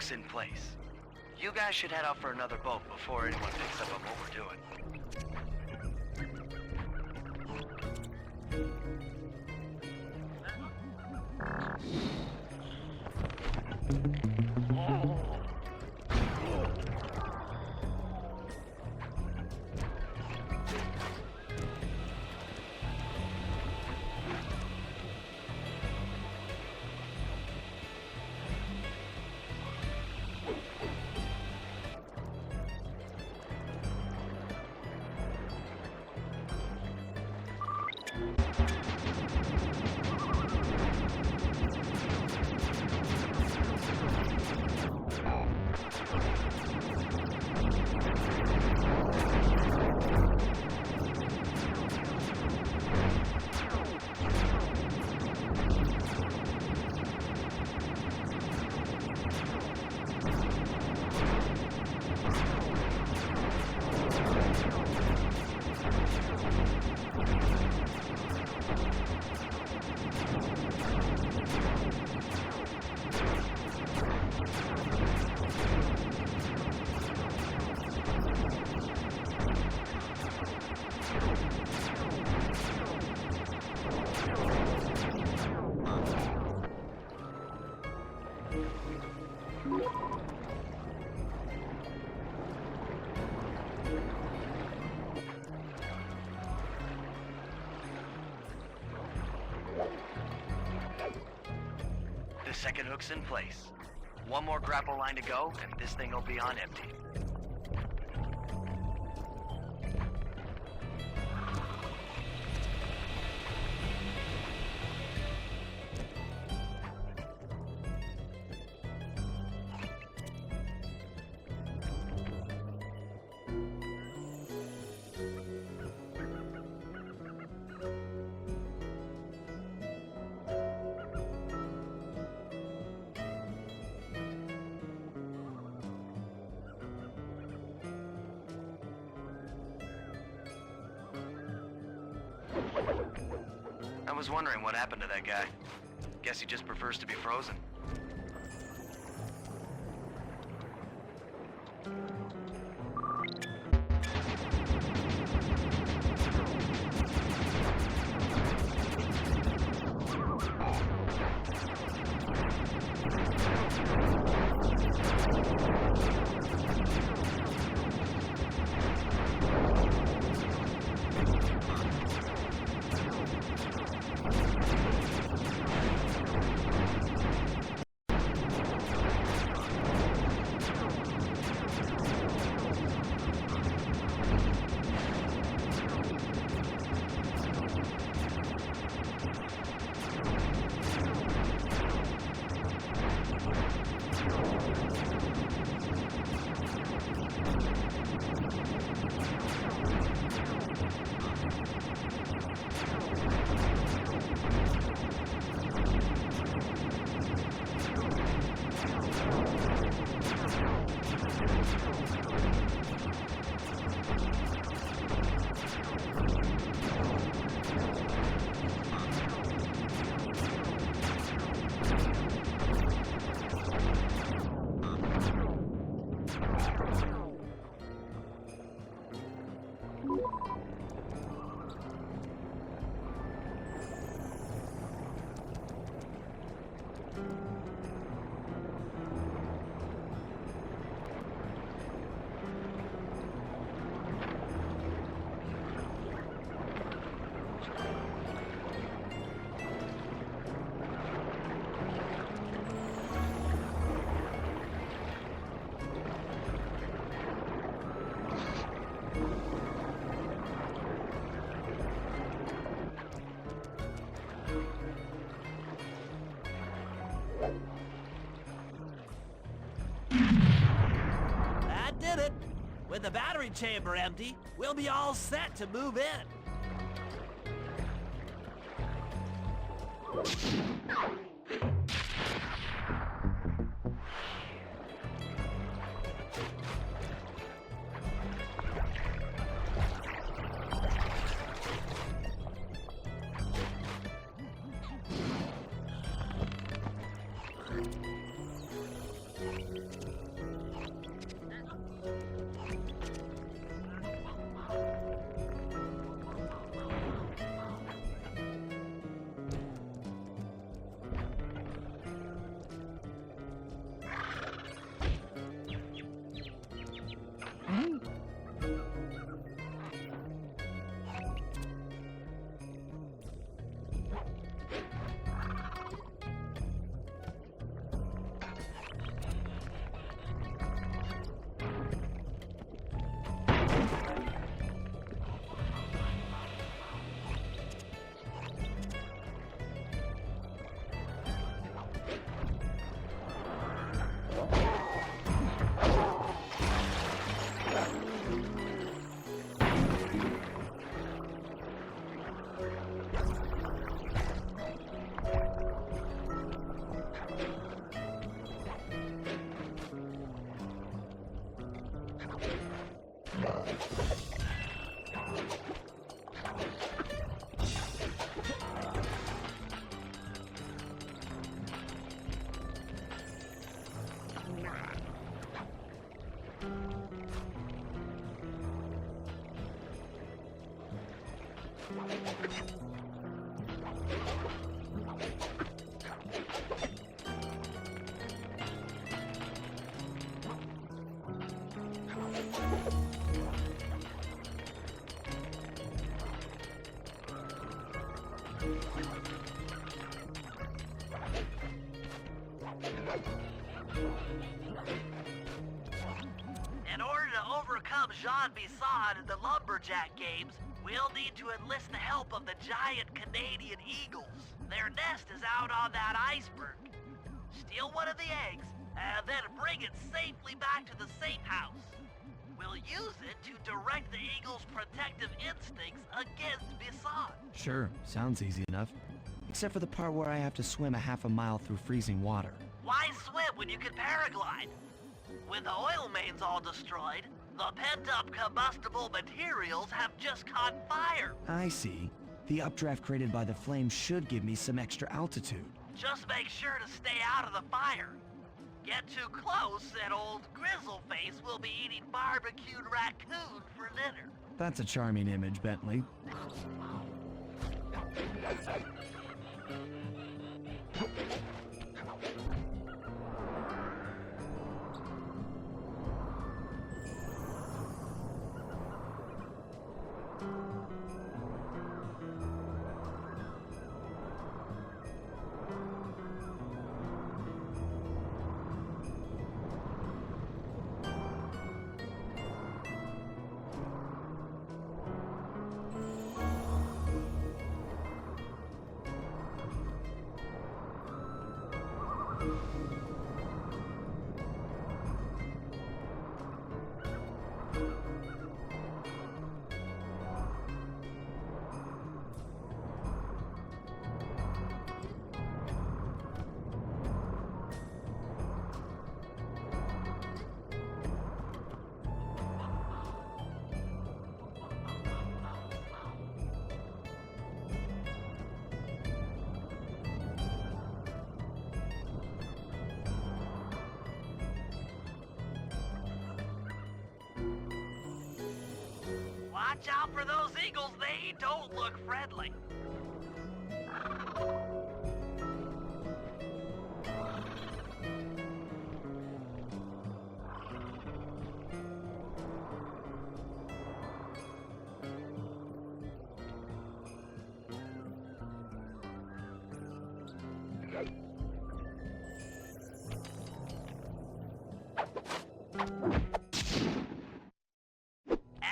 hook's in place. You guys should head out for another boat before anyone picks up on what we're doing. The second hook's in place. One more grapple line to go, and this thing will be on empty. I was wondering what happened to that guy. Guess he just prefers to be frozen. That did it. With the battery chamber empty, we'll be all set to move in. In order to overcome Jean Bisson in the Lumberjack games, we'll need to enlist the help of the giant Canadian eagles. Their nest is out on that iceberg. Steal one of the eggs, and then bring it safely back to the safe house. We'll use it to direct the eagle's protective instincts against Bisson. Sure, sounds easy enough. Except for the part where I have to swim a half a mile through freezing water. Why swim when you can paraglide? With the oil mains all destroyed, the pent-up combustible materials have just caught fire. I see. The updraft created by the flames should give me some extra altitude. Just make sure to stay out of the fire. Get too close and old Grizzle Face will be eating barbecued raccoon for dinner. That's a charming image, Bentley. Watch out for those eagles, they don't look friendly.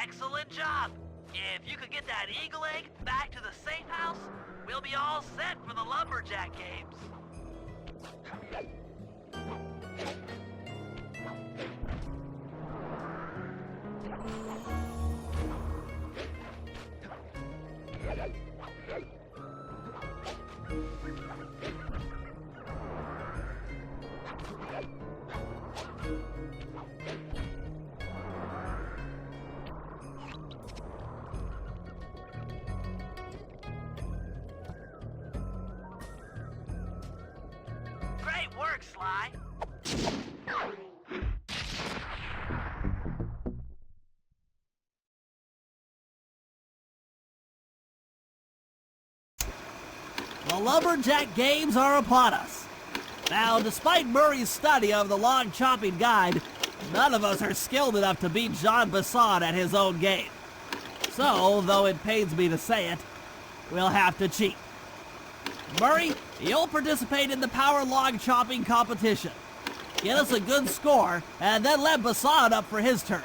Excellent job! If you could get that eagle egg back to the safe house, we'll be all set for the Lumberjack games. Great work, Sly. The Lumberjack games are upon us. Now, despite Murray's study of the log chopping guide, none of us are skilled enough to beat Jean Bisson at his own game. So, though it pains me to say it, we'll have to cheat. Murray, you'll participate in the power log chopping competition. Get us a good score, and then let Bisson up for his turn.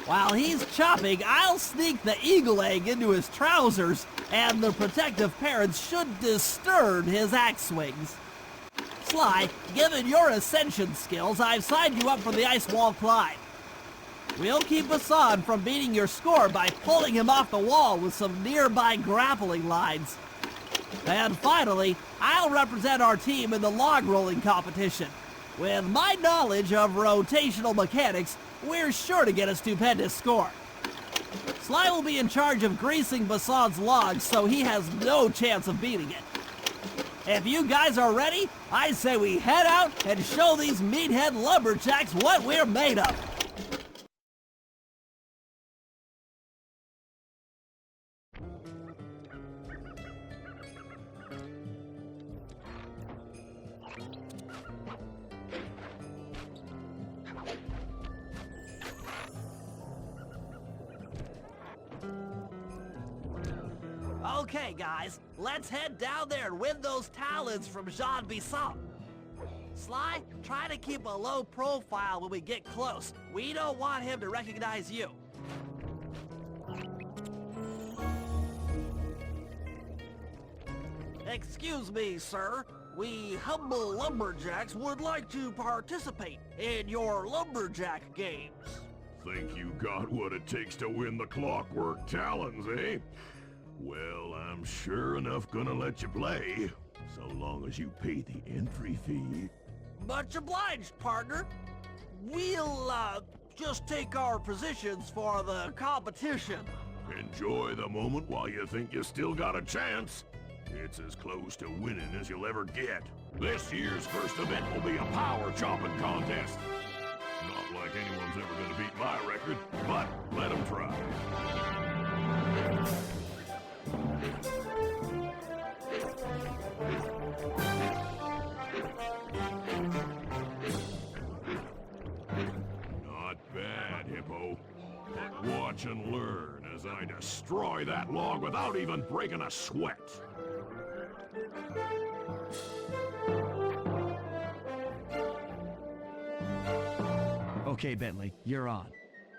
While he's chopping, I'll sneak the eagle egg into his trousers, and the protective parents should disturb his axe swings. Sly, given your ascension skills, I've signed you up for the ice wall climb. We'll keep Bisson from beating your score by pulling him off the wall with some nearby grappling lines. And finally, I'll represent our team in the log rolling competition. With my knowledge of rotational mechanics, we're sure to get a stupendous score. Sly will be in charge of greasing Bisson's logs, so he has no chance of beating it. If you guys are ready, I say we head out and show these meathead lumberjacks what we're made of. Okay, guys, let's head down there and win those talons from Jean Bisson. Sly, try to keep a low profile when we get close. We don't want him to recognize you. Excuse me, sir. We humble lumberjacks would like to participate in your lumberjack games. Think you got what it takes to win the Clockwork Talons, eh? Well, I'm sure enough gonna let you play, so long as you pay the entry fee. Much obliged, partner. We'll, just take our positions for the competition. Enjoy the moment while you think you still got a chance. It's as close to winning as you'll ever get. This year's first event will be a power-chopping contest. Not like anyone's ever gonna beat my record, but let them try. Not bad, Hippo. Watch and learn as I destroy that log without even breaking a sweat. Okay, Bentley, you're on.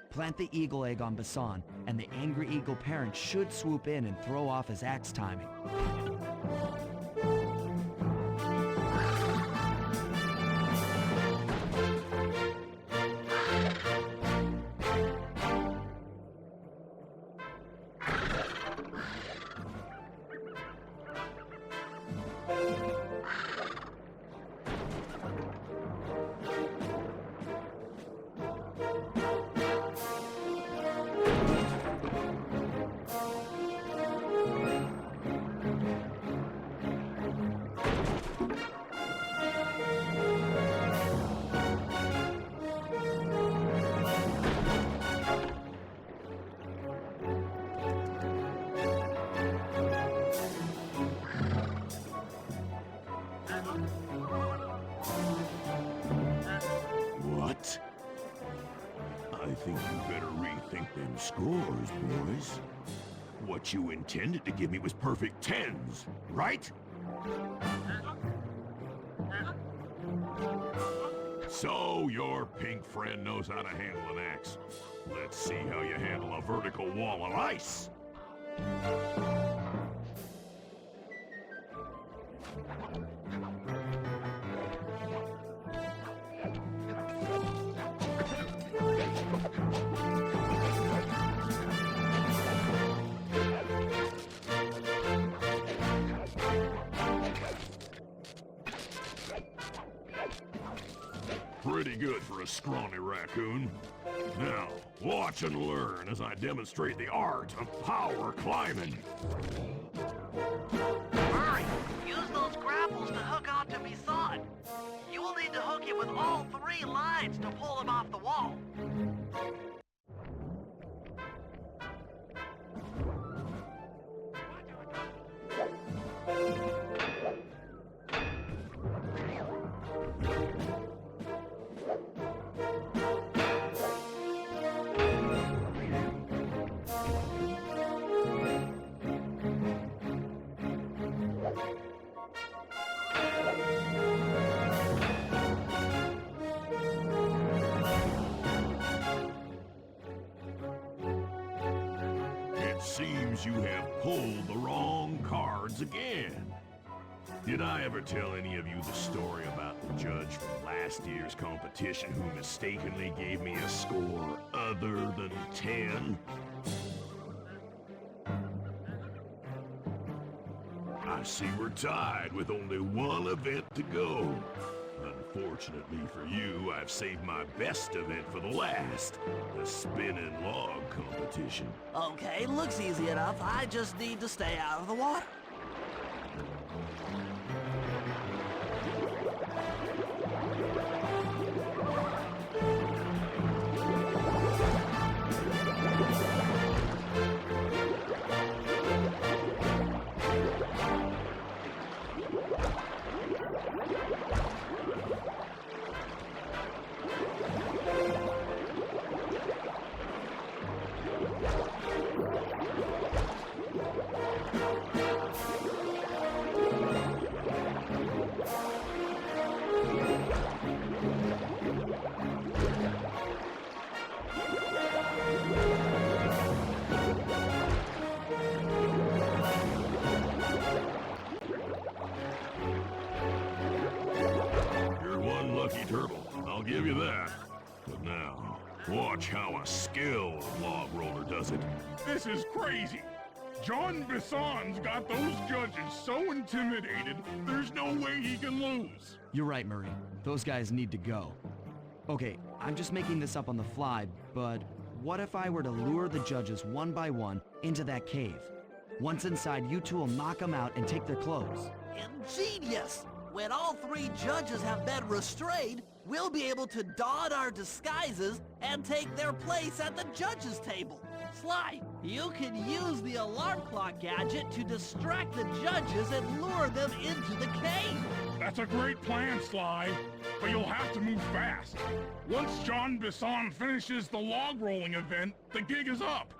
Plant the eagle egg on Bassan, and the angry eagle parent should swoop in and throw off his axe timing. What? I think you better rethink them scores, boys. What you intended to give me was perfect tens, right? So your pink friend knows how to handle an axe. Let's see how you handle a vertical wall of ice. Pretty good for a scrawny raccoon. Now, watch and learn as I demonstrate the art of power climbing. Hurry! Use those grapples to hook onto Bisson. You will need to hook it with all 3 lines to pull him off the wall. Seems you have pulled the wrong cards again. Did I ever tell any of you the story about the judge from last year's competition who mistakenly gave me a score other than 10? I see we're tied with only one event to go. Unfortunately for you, I've saved my best event for the last, the spinning log competition. Okay, looks easy enough. I just need to stay out of the water. Turtle. I'll give you that. But now, watch how a skilled log roller does it. This is crazy. John Bisson's got those judges so intimidated, there's no way he can lose. You're right, Murray. Those guys need to go. Okay, I'm just making this up on the fly, but what if I were to lure the judges one by one into that cave? Once inside, you two will knock them out and take their clothes. Ingenious! When all 3 judges have been restrained, we'll be able to don our disguises and take their place at the judges' table. Sly, you can use the alarm clock gadget to distract the judges and lure them into the cave. That's a great plan, Sly, but you'll have to move fast. Once John Bisson finishes the log rolling event, the gig is up.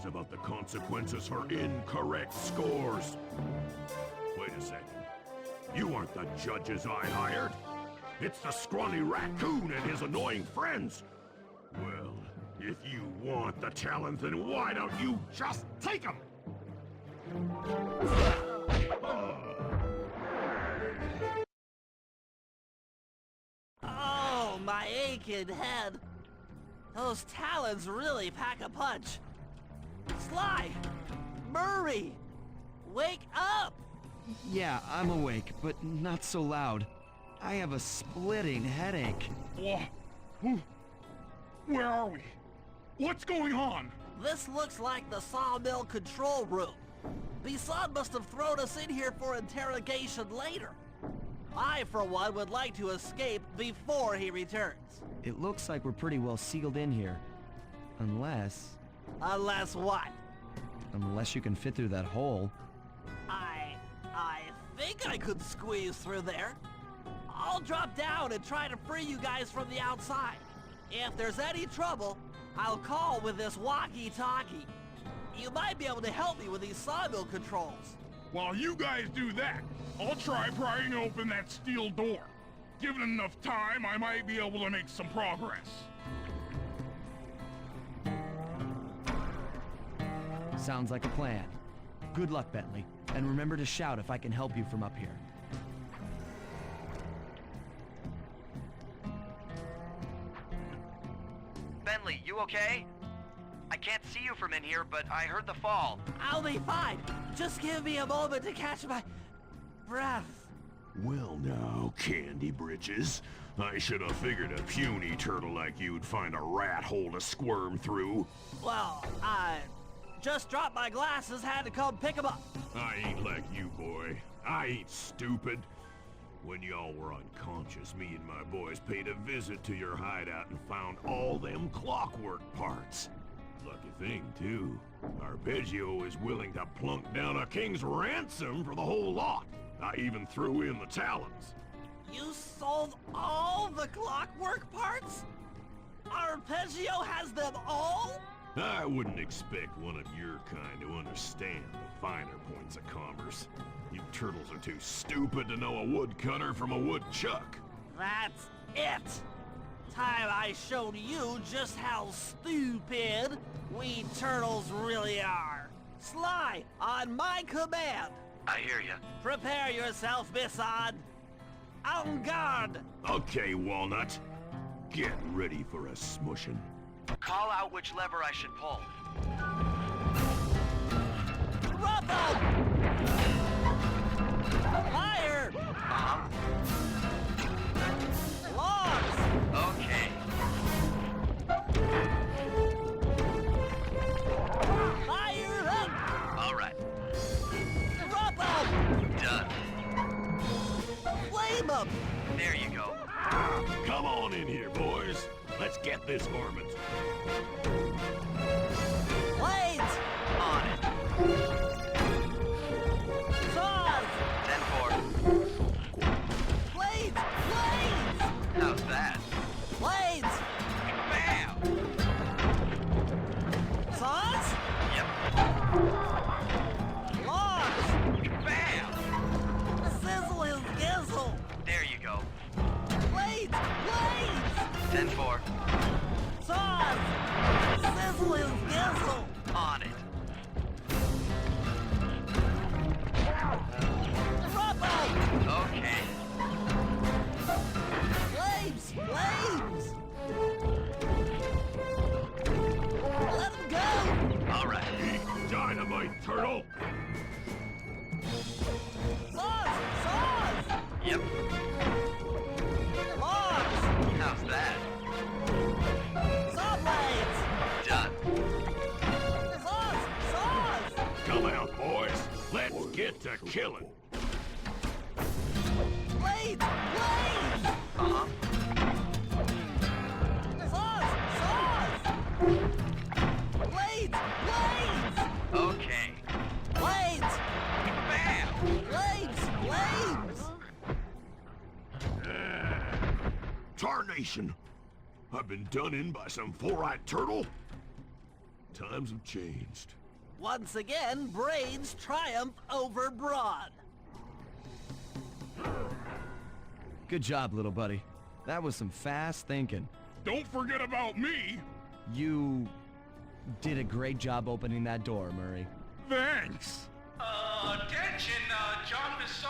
About the consequences for incorrect scores. Wait a second. You aren't the judges I hired. It's the scrawny raccoon and his annoying friends. Well, if you want the talent, then why don't you just take them? Oh, my aching head. Those talons really pack a punch. Sly! Murray! Wake up! Yeah, I'm awake, but not so loud. I have a splitting headache. Where are we? What's going on? This looks like the sawmill control room. Bisson must have thrown us in here for interrogation later. I, for one, would like to escape before he returns. It looks like we're pretty well sealed in here. Unless... Unless what? Unless you can fit through that hole. I think I could squeeze through there. I'll drop down and try to free you guys from the outside. If there's any trouble, I'll call with this walkie-talkie. You might be able to help me with these sawmill controls. While you guys do that, I'll try prying open that steel door. Given enough time, I might be able to make some progress. Sounds like a plan. Good luck, Bentley. And remember to shout if I can help you from up here. Bentley, you okay? I can't see you from in here, but I heard the fall. I'll be fine. Just give me a moment to catch my breath. Well now, Candy Britches. I should have figured a puny turtle like you'd find a rat hole to squirm through. Well, I just dropped my glasses, had to come pick them up. I ain't like you, boy. I ain't stupid. When y'all were unconscious, me and my boys paid a visit to your hideout and found all them clockwork parts. Lucky thing, too. Arpeggio is willing to plunk down a king's ransom for the whole lot. I even threw in the talons. You sold all the clockwork parts? Arpeggio has them all? I wouldn't expect one of your kind to understand the finer points of commerce. You turtles are too stupid to know a woodcutter from a woodchuck. That's it! Time I showed you just how stupid we turtles really are. Sly, on my command! I hear ya. Prepare yourself, Bisson! En garde! Okay, Walnut. Get ready for a smushin'. Call out which lever I should pull. Ruffle! Fire! Logs! Okay. Fire up! All right. Ruffle! Done. Flame up! There you go. Come on in here, boys. Let's get this ornament. Blades! On it. Saws! 10-4. Blades! Blades! How's that? Blades! Bam! Saws? Yep. Logs! Bam! Sizzle his gizzle! There you go. Blades! Blades! 10-4. Saws! Sizzle his gizzle! On it. Ruffle! Okay. Flames! Flames! Let him go! All right. Eat dynamite, turtle! Saws! Saws! Yep. Logs! How's that? Saw blades! Done. Saws! Saws! Come out, boys. Let's get to killing. Blades! Blades! Uh-huh. Saws! Saws! Blades! Blades! Okay. Blades! Bam! Blades! Blades! Tarnation! I've been done in by some four-eyed turtle? Times have changed. Once again, brains triumph over brawn. Good job, little buddy. That was some fast thinking. Don't forget about me! You did a great job opening that door, Murray. Thanks! Attention, John Bisson.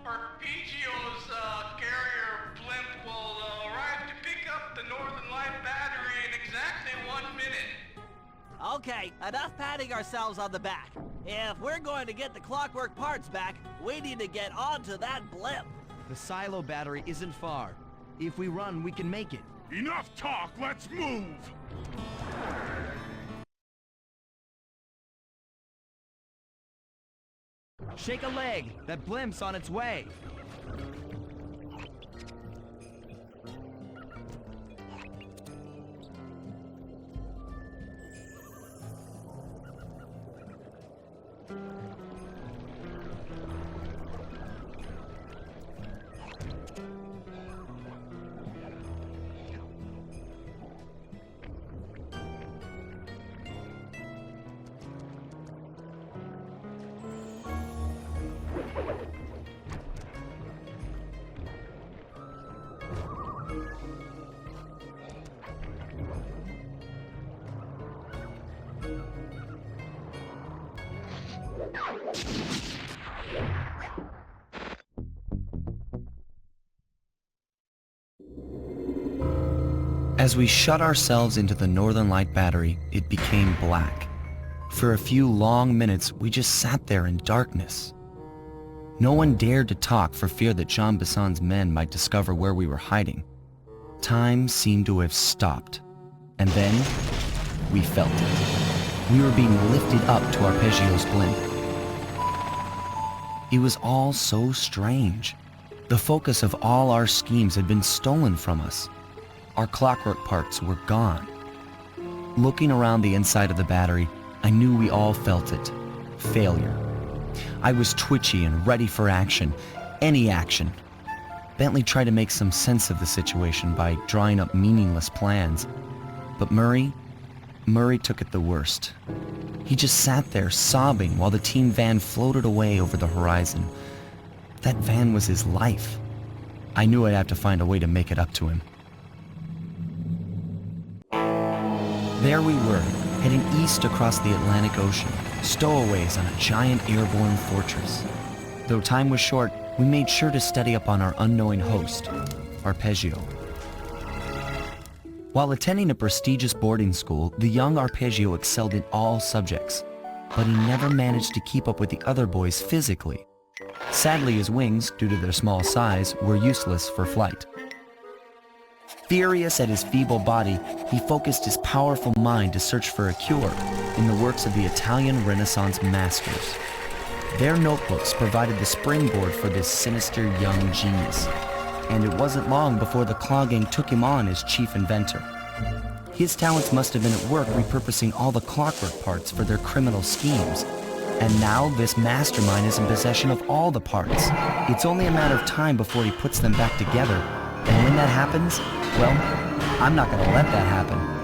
Arpeggio's carrier Blimp will arrive to pick up the Northern Light battery in exactly 1 minute. Okay, enough patting ourselves on the back. If we're going to get the clockwork parts back, we need to get onto that blimp. The silo battery isn't far. If we run, we can make it. Enough talk, let's move! Shake a leg! That blimp's on its way! As we shut ourselves into the Northern Light battery, it became black. For a few long minutes, we just sat there in darkness. No one dared to talk for fear that Jean Bisson's men might discover where we were hiding. Time seemed to have stopped. And then, we felt it. We were being lifted up to Arpeggio's blimp. It was all so strange. The focus of all our schemes had been stolen from us. Our clockwork parts were gone. Looking around the inside of the battery, I knew we all felt it. Failure. I was twitchy and ready for action. Any action. Bentley tried to make some sense of the situation by drawing up meaningless plans. But Murray took it the worst. He just sat there sobbing while the team van floated away over the horizon. That van was his life. I knew I'd have to find a way to make it up to him. There we were, heading east across the Atlantic Ocean, stowaways on a giant airborne fortress. Though time was short, we made sure to study up on our unknowing host, Arpeggio. While attending a prestigious boarding school, the young Arpeggio excelled in all subjects, but he never managed to keep up with the other boys physically. Sadly, his wings, due to their small size, were useless for flight. Furious at his feeble body, he focused his powerful mind to search for a cure in the works of the Italian Renaissance masters. Their notebooks provided the springboard for this sinister young genius, and it wasn't long before the Claw Gang took him on as chief inventor. His talents must have been at work repurposing all the clockwork parts for their criminal schemes. And now this mastermind is in possession of all the parts. It's only a matter of time before he puts them back together. And when that happens, well, I'm not gonna let that happen.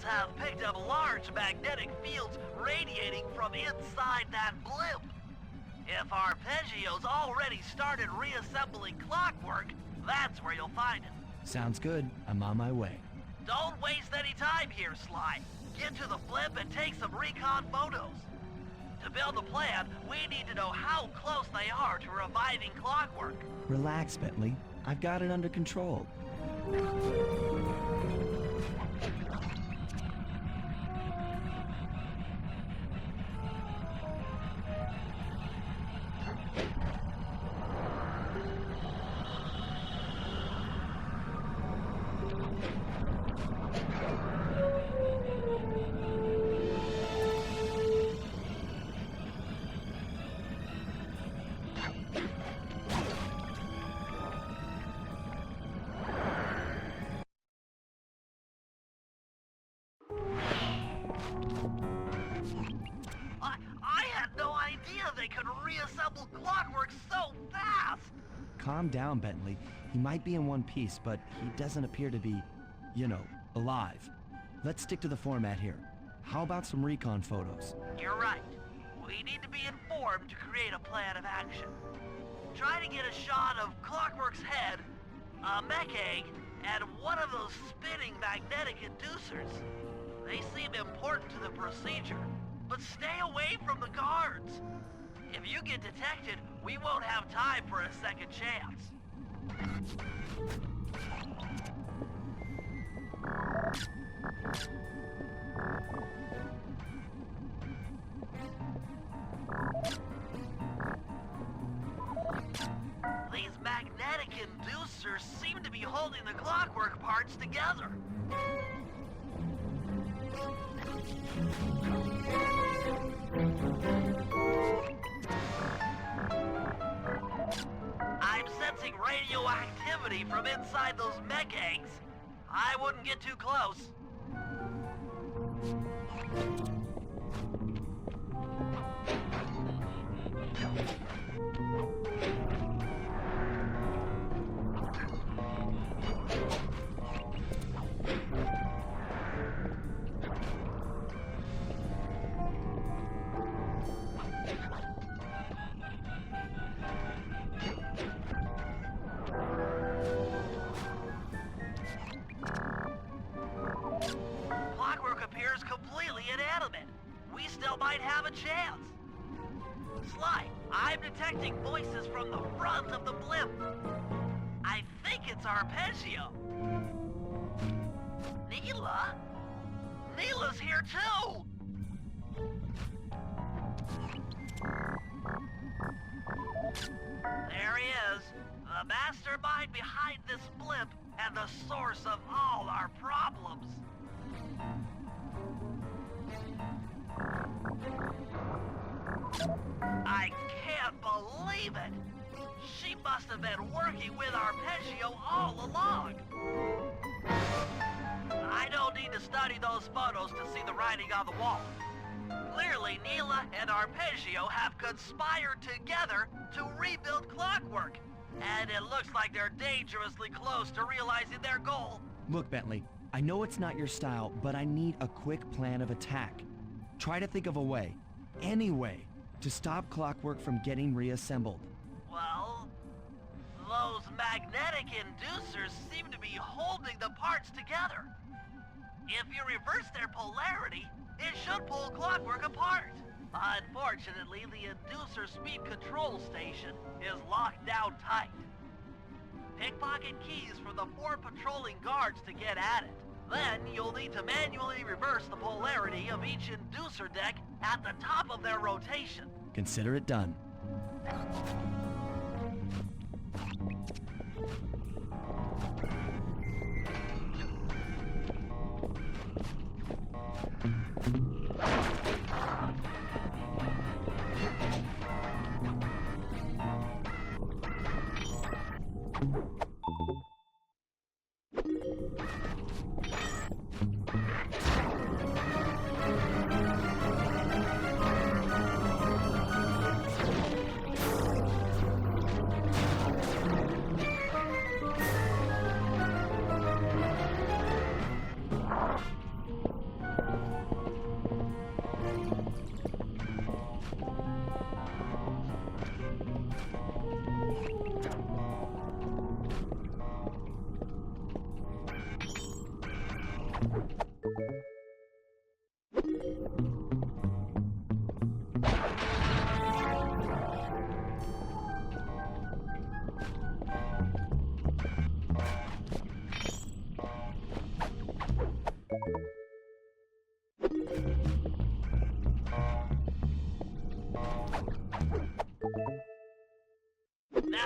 have picked up large magnetic fields radiating from inside that blimp. If Arpeggio's already started reassembling clockwork, that's where you'll find him. Sounds good. I'm on my way. Don't waste any time here, Sly. get to the blimp and take some recon photos. To build a plan, we need to know how close they are to reviving Clockwork. Relax, Bentley. I've got it under control. I had no idea they could reassemble Clockwork so fast! Calm down, Bentley. He might be in one piece, but he doesn't appear to be, alive. Let's stick to the format here. How about some recon photos? You're right. We need to be informed to create a plan of action. Try to get a shot of Clockwork's head, a mech egg, and one of those spinning magnetic inducers. They seem important to the procedure, but stay away from the guards. If you get detected, we won't have time for a second chance. These magnetic inducers seem to be holding the Clockwork parts together. I'm sensing radioactivity from inside those mech eggs. I wouldn't get too close. Clockwork appears completely inanimate. We still might have a chance. Sly, I'm detecting voices from the front of the blimp. I think it's Arpeggio. Neyla? Neyla's here too! There he is, the mastermind behind this blimp and the source of all our problems. I can't believe it! She must have been working with Arpeggio all along! I don't need to study those photos to see the writing on the wall. Clearly, Neyla and Arpeggio have conspired together to rebuild Clockwork. And it looks like they're dangerously close to realizing their goal. Look, Bentley, I know it's not your style, but I need a quick plan of attack. Try to think of a way, any way, to stop Clockwork from getting reassembled. Well, those magnetic inducers seem to be holding the parts together. If you reverse their polarity, it should pull Clockwork apart. Unfortunately, the inducer speed control station is locked down tight. Pickpocket keys for the 4 patrolling guards to get at it. Then you'll need to manually reverse the polarity of each inducer deck at the top of their rotation. Consider it done.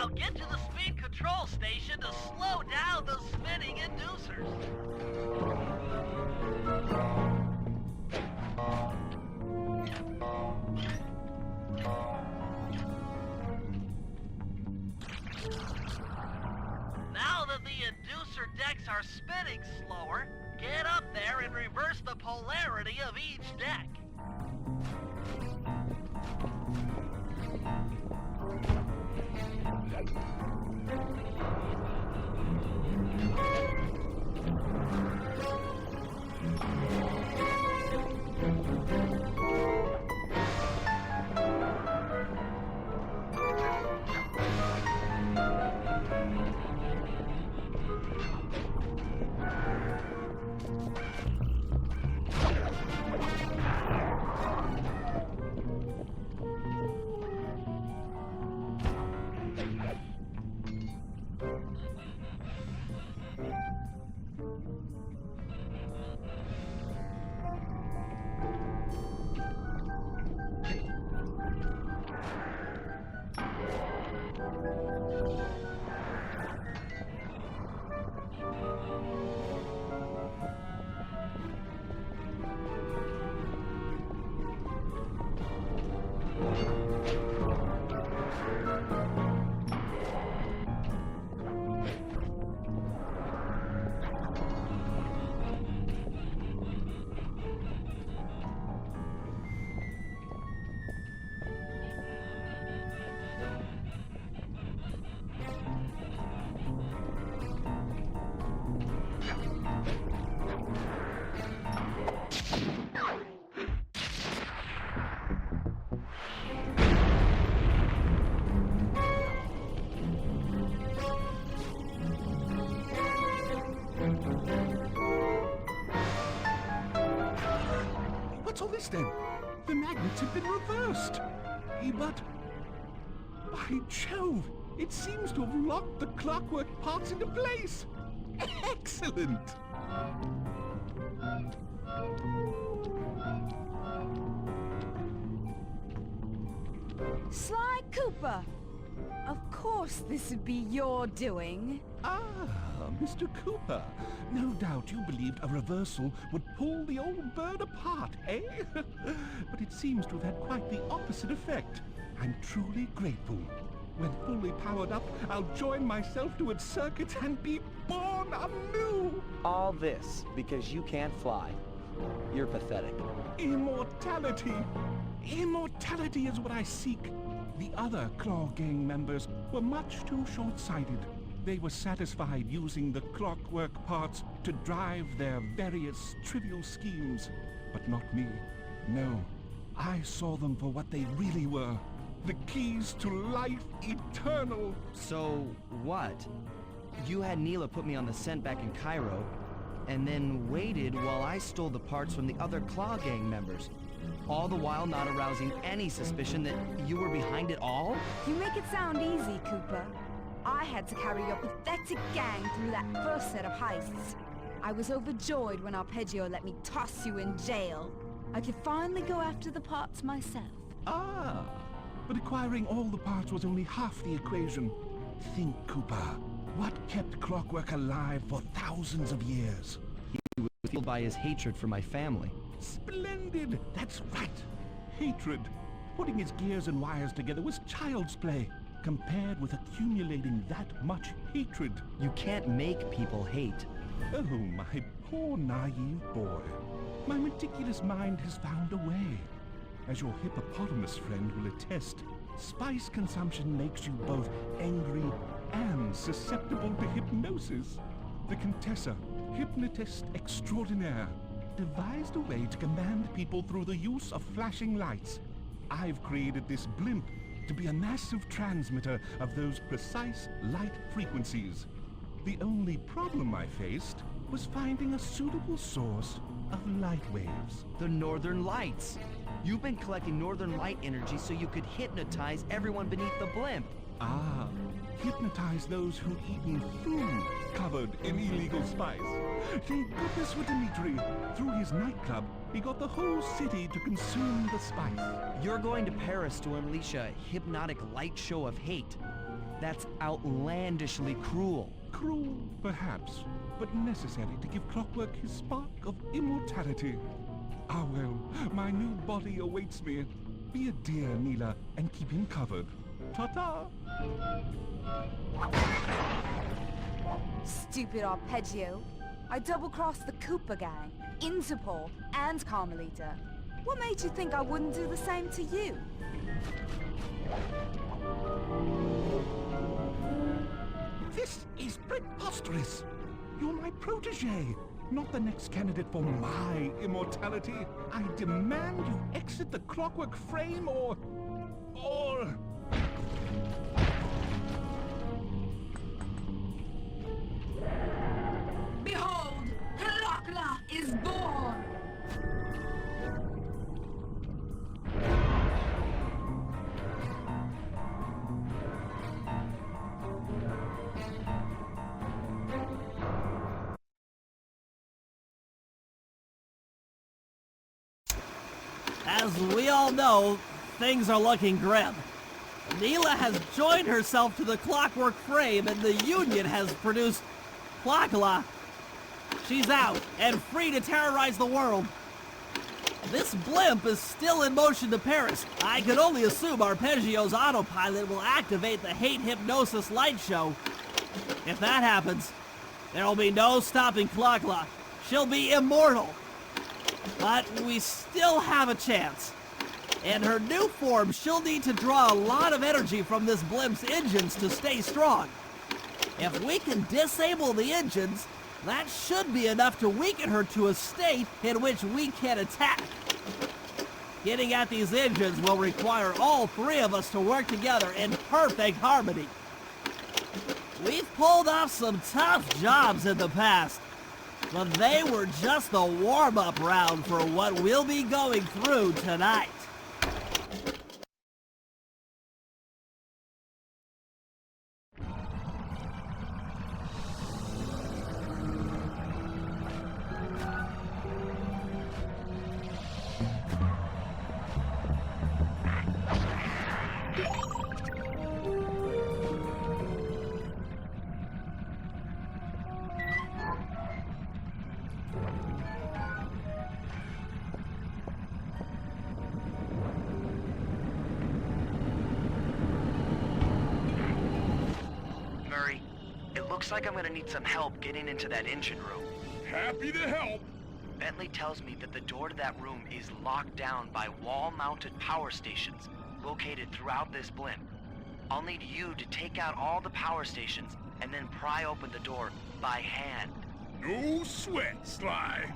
Now get to the speed control station to slow down those spinning inducers. Now that the inducer decks are spinning slower, get up there and reverse the polarity of each deck. What's all this then? The magnets have been reversed. But... by Jove! It seems to have locked the clockwork parts into place! Excellent! Sly Cooper! Of course this would be your doing. Ah, Mr. Cooper. No doubt you believed a reversal would pull the old bird apart, eh? But it seems to have had quite the opposite effect. I'm truly grateful. When fully powered up, I'll join myself to its circuits and be born anew! All this because you can't fly. You're pathetic. Immortality! Immortality is what I seek. The other Claw Gang members were much too short-sighted. They were satisfied using the clockwork parts to drive their various trivial schemes. But not me. No. I saw them for what they really were. The keys to life eternal. So, what? You had Neyla put me on the scent back in Cairo, and then waited while I stole the parts from the other Claw Gang members. All the while not arousing any suspicion that you were behind it all? You make it sound easy, Cooper. I had to carry your pathetic gang through that first set of heists. I was overjoyed when Arpeggio let me toss you in jail. I could finally go after the parts myself. Ah, but acquiring all the parts was only half the equation. Think, Cooper. What kept clockwork alive for thousands of years? He was fueled by his hatred for my family. Splendid! That's right! Hatred. Putting his gears and wires together was child's play, compared with accumulating that much hatred. You can't make people hate. Oh, my poor naive boy. My meticulous mind has found a way. As your hippopotamus friend will attest, spice consumption makes you both angry and susceptible to hypnosis. The Contessa, hypnotist extraordinaire, devised a way to command people through the use of flashing lights. I've created this blimp to be a massive transmitter of those precise light frequencies. The only problem I faced was finding a suitable source of light waves. The Northern Lights. You've been collecting Northern Light energy so you could hypnotize everyone beneath the blimp. Ah, hypnotize those who'd eaten food covered in illegal spice. Thank goodness for Dimitri. Through his nightclub, he got the whole city to consume the spice. You're going to Paris to unleash a hypnotic light show of hate. That's outlandishly cruel. Cruel, perhaps, but necessary to give Clockwork his spark of immortality. Ah well, my new body awaits me. Be a dear, Neyla, and keep him covered. Ta-ta! Stupid Arpeggio. I double-crossed the Cooper gang, Interpol, and Carmelita. What made you think I wouldn't do the same to you? This is preposterous! You're my protege, not the next candidate for my immortality. I demand you exit the Clockwork frame or... Behold, Clockla is born! As we all know, things are looking grim. Neyla has joined herself to the Clockwork frame and the Union has produced Clockla. She's out and free to terrorize the world. This blimp is still in motion to Paris. I can only assume Arpeggio's autopilot will activate the hate hypnosis light show. If that happens, there will be no stopping Clockla. She'll be immortal. But we still have a chance. In her new form, she'll need to draw a lot of energy from this blimp's engines to stay strong. If we can disable the engines, that should be enough to weaken her to a state in which we can attack. Getting at these engines will require all three of us to work together in perfect harmony. We've pulled off some tough jobs in the past, but they were just the warm-up round for what we'll be going through tonight. Looks like I'm gonna need some help getting into that engine room. Happy to help. Bentley tells me that the door to that room is locked down by wall-mounted power stations located throughout this blimp. I'll need you to take out all the power stations and then pry open the door by hand. No sweat, Sly.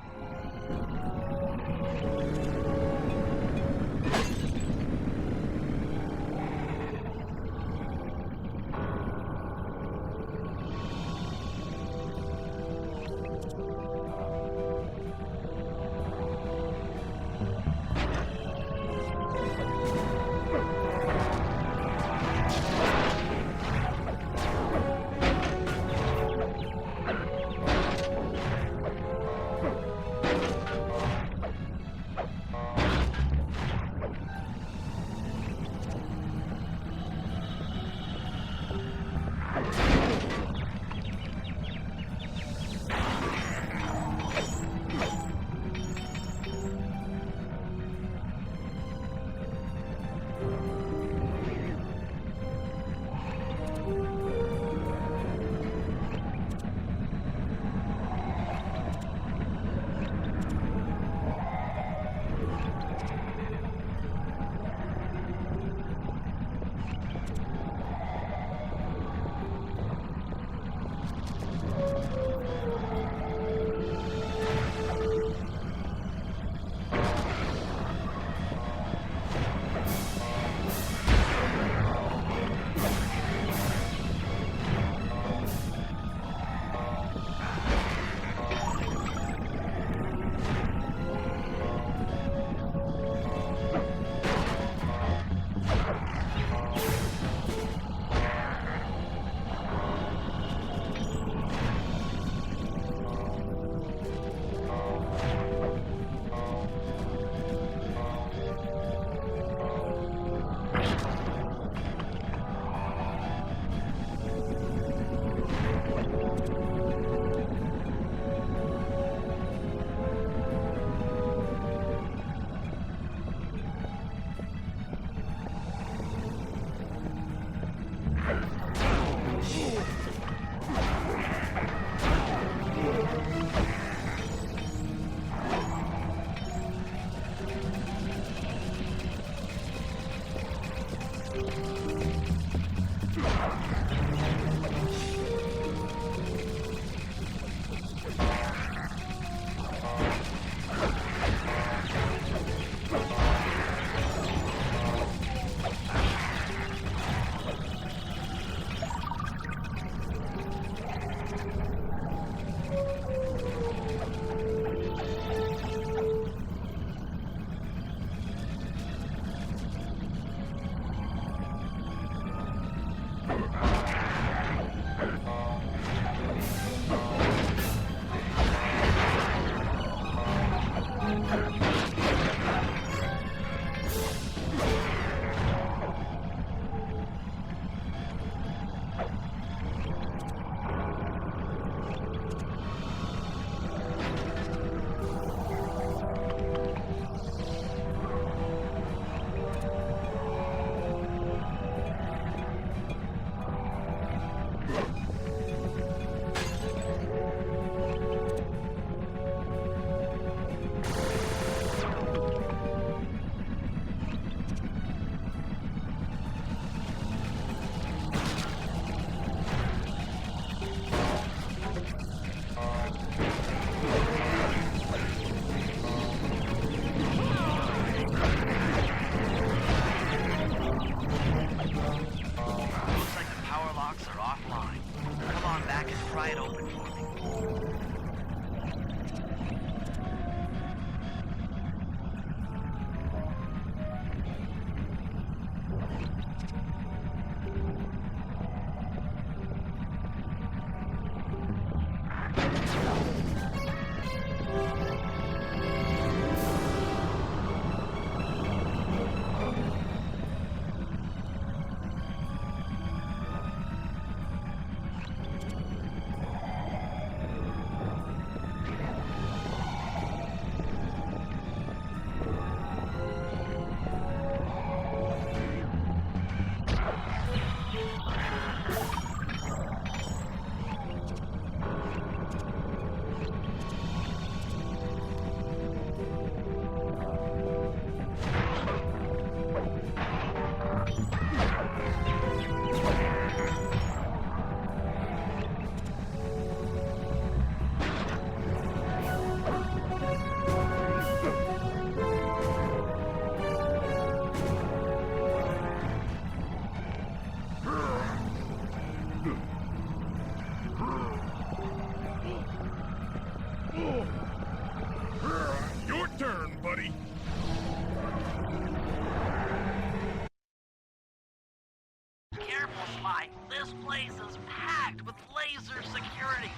My, this place is packed with laser security.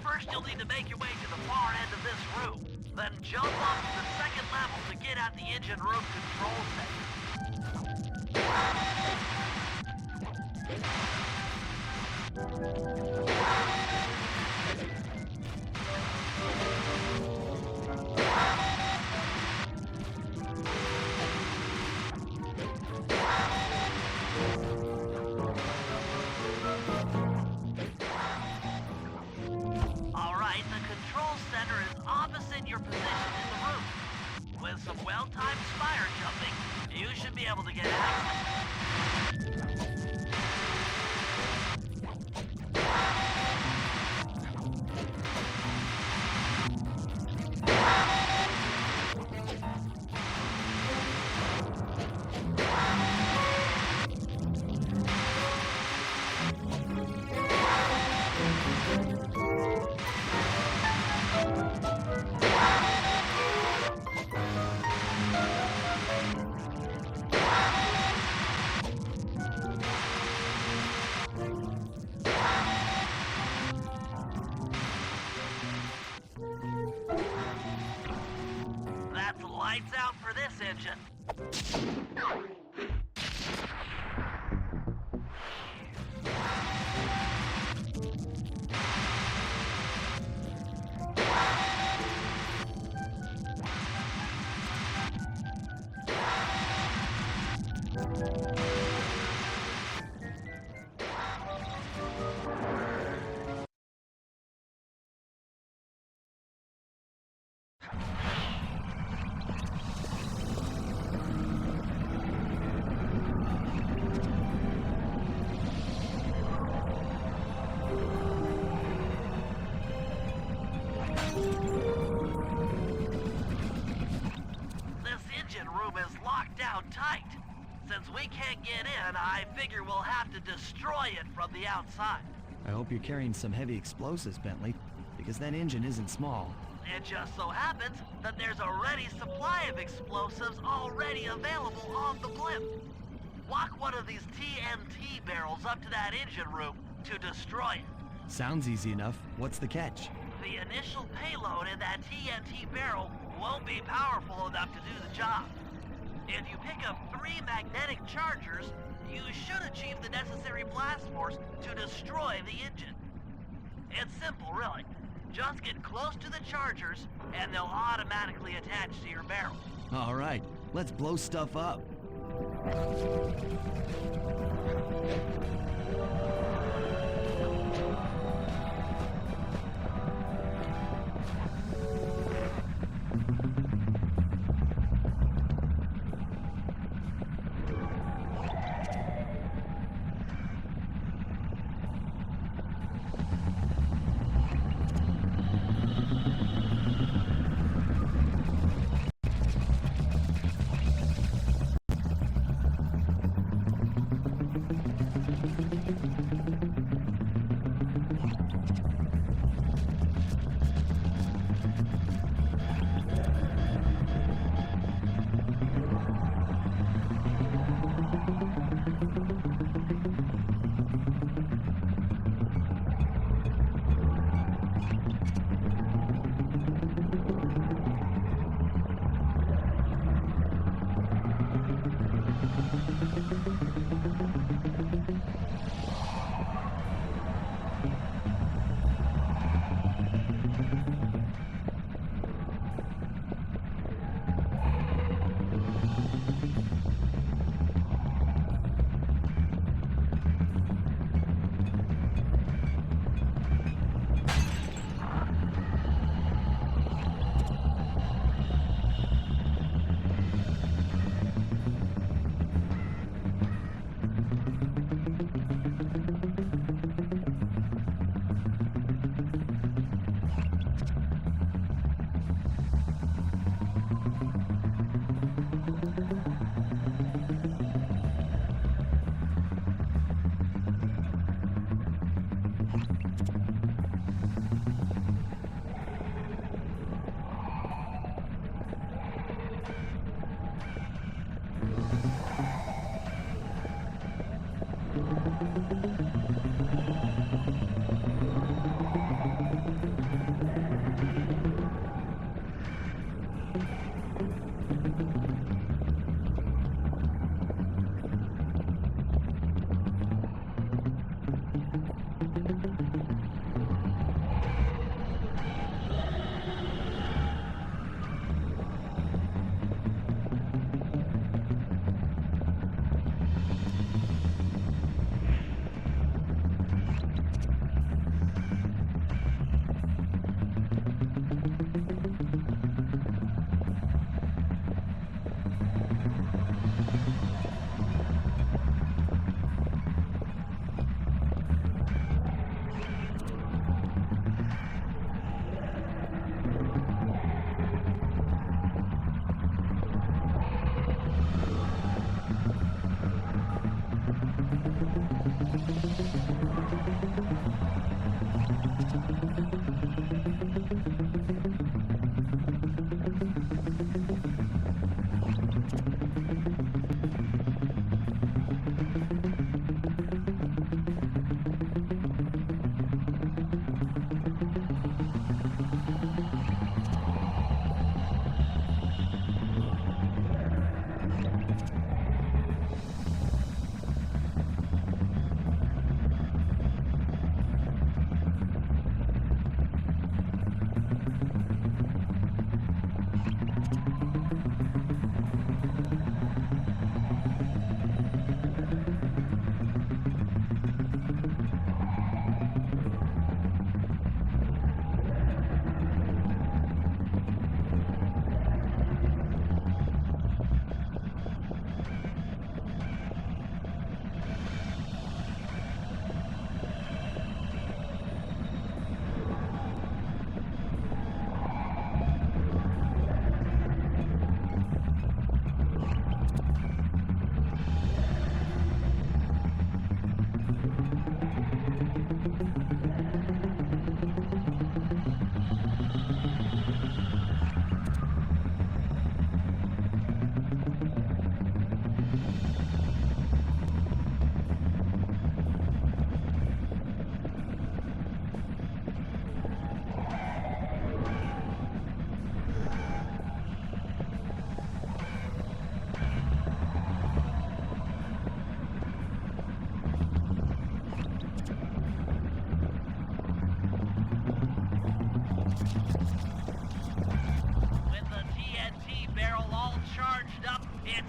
First, you'll need to make your way to the far end of this room. Then jump up to the second level to get at the engine room control Alright, the control center is opposite your position in the room. With some well-timed spire jumping, you should be able to get access. That's lights out for this engine. Tight. Since we can't get in, I figure we'll have to destroy it from the outside. I hope you're carrying some heavy explosives, Bentley, because that engine isn't small. It just so happens that there's a ready supply of explosives already available on the blimp. Walk one of these TNT barrels up to that engine room to destroy it. Sounds easy enough. What's the catch? The initial payload in that TNT barrel won't be powerful enough to do the job. If you pick up 3 magnetic chargers, you should achieve the necessary blast force to destroy the engine. It's simple, really. Just get close to the chargers, and they'll automatically attach to your barrel. All right, let's blow stuff up.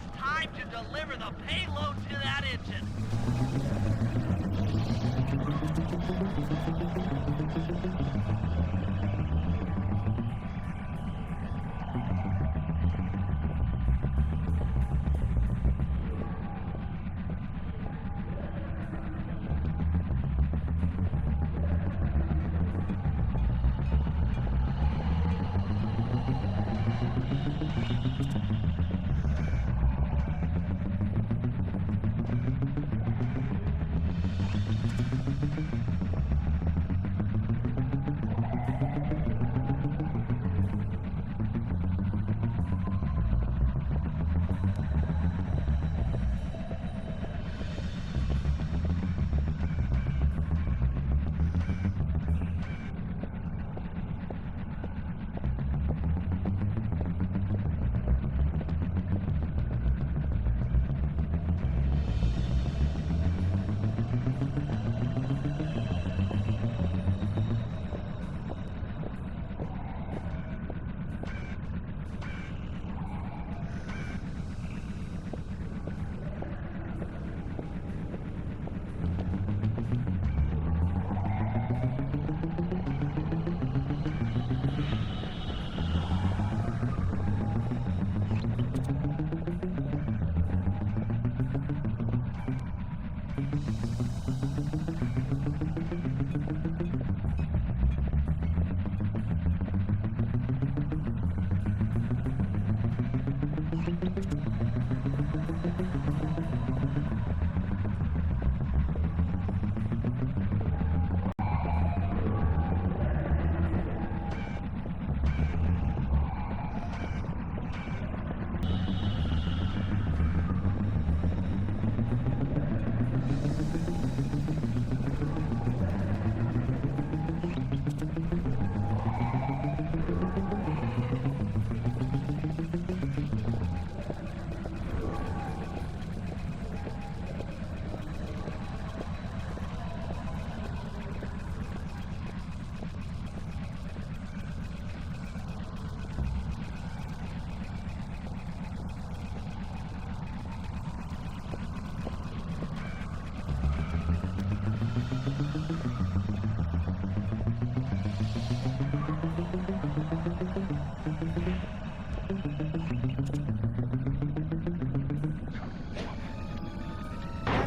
It's time to deliver the payload to that engine.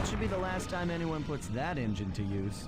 Should be the last time anyone puts that engine to use.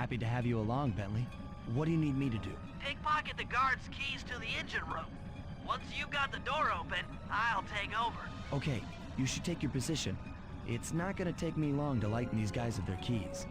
Happy to have you along, Bentley. What do you need me to do? Pickpocket the guard's keys to the engine room. Once you've got the door open, I'll take over. Okay, you should take your position. It's not gonna take me long to lighten these guys of their keys.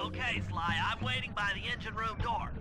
Okay, Sly, I'm waiting by the engine room door.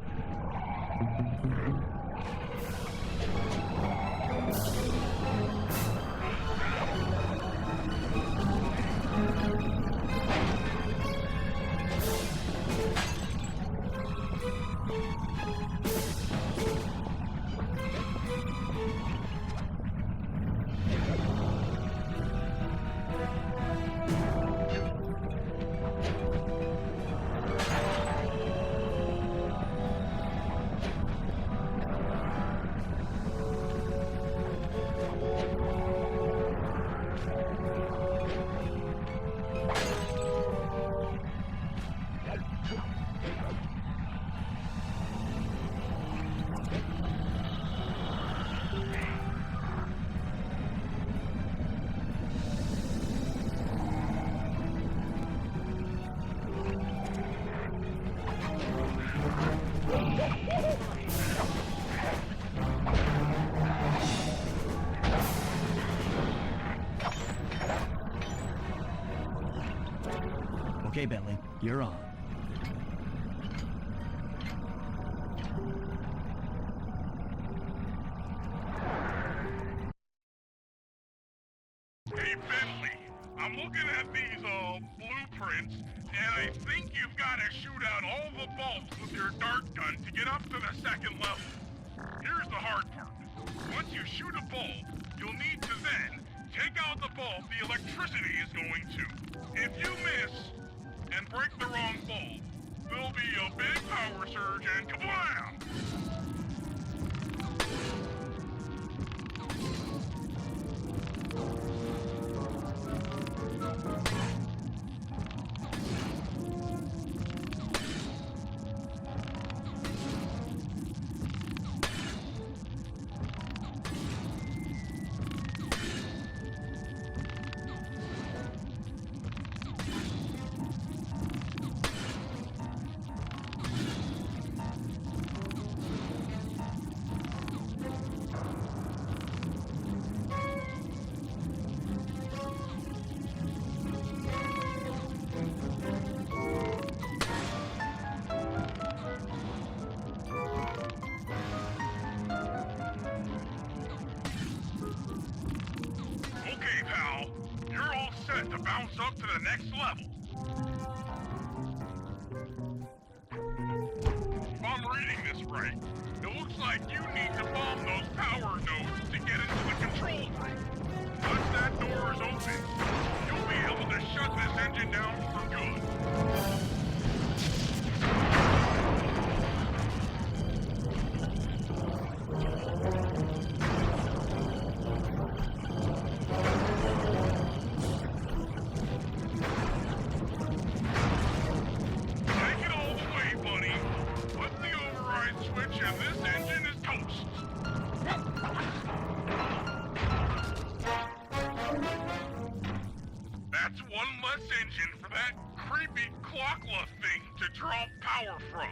Okay, Bentley, you're on. Hey, Bentley, I'm looking at these, blueprints, and I think you've got to shoot out all the bolts with your dart gun to get up to the second level. Here's the hard part. Once you shoot a bulb, you'll need to then take out the bulb the electricity is going to. If you miss and break the wrong bulb, there'll be a big power surge and kablam! Okay, pal. You're all set to bounce up to the next level. If I'm reading this right, it looks like you need to bomb those power nodes to get into the control room. Once that door is open, you'll be able to shut this engine down for good. Take it all the way, buddy. Flip the override switch and this engine is toast. That's one less engine for that creepy clockla thing to draw power from.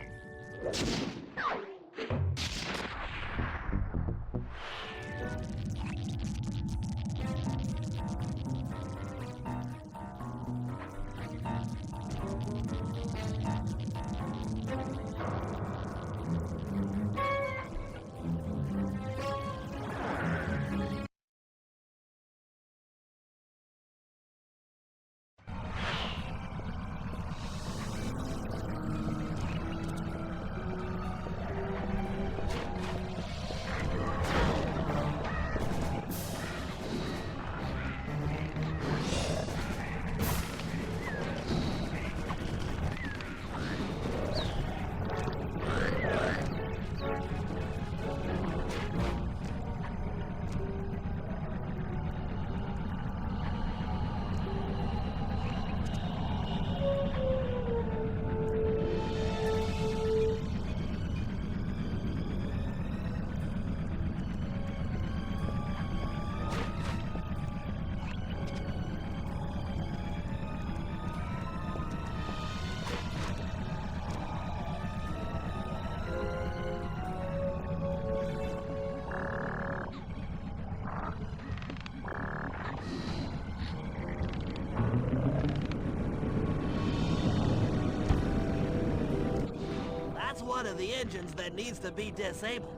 One of the engines that needs to be disabled.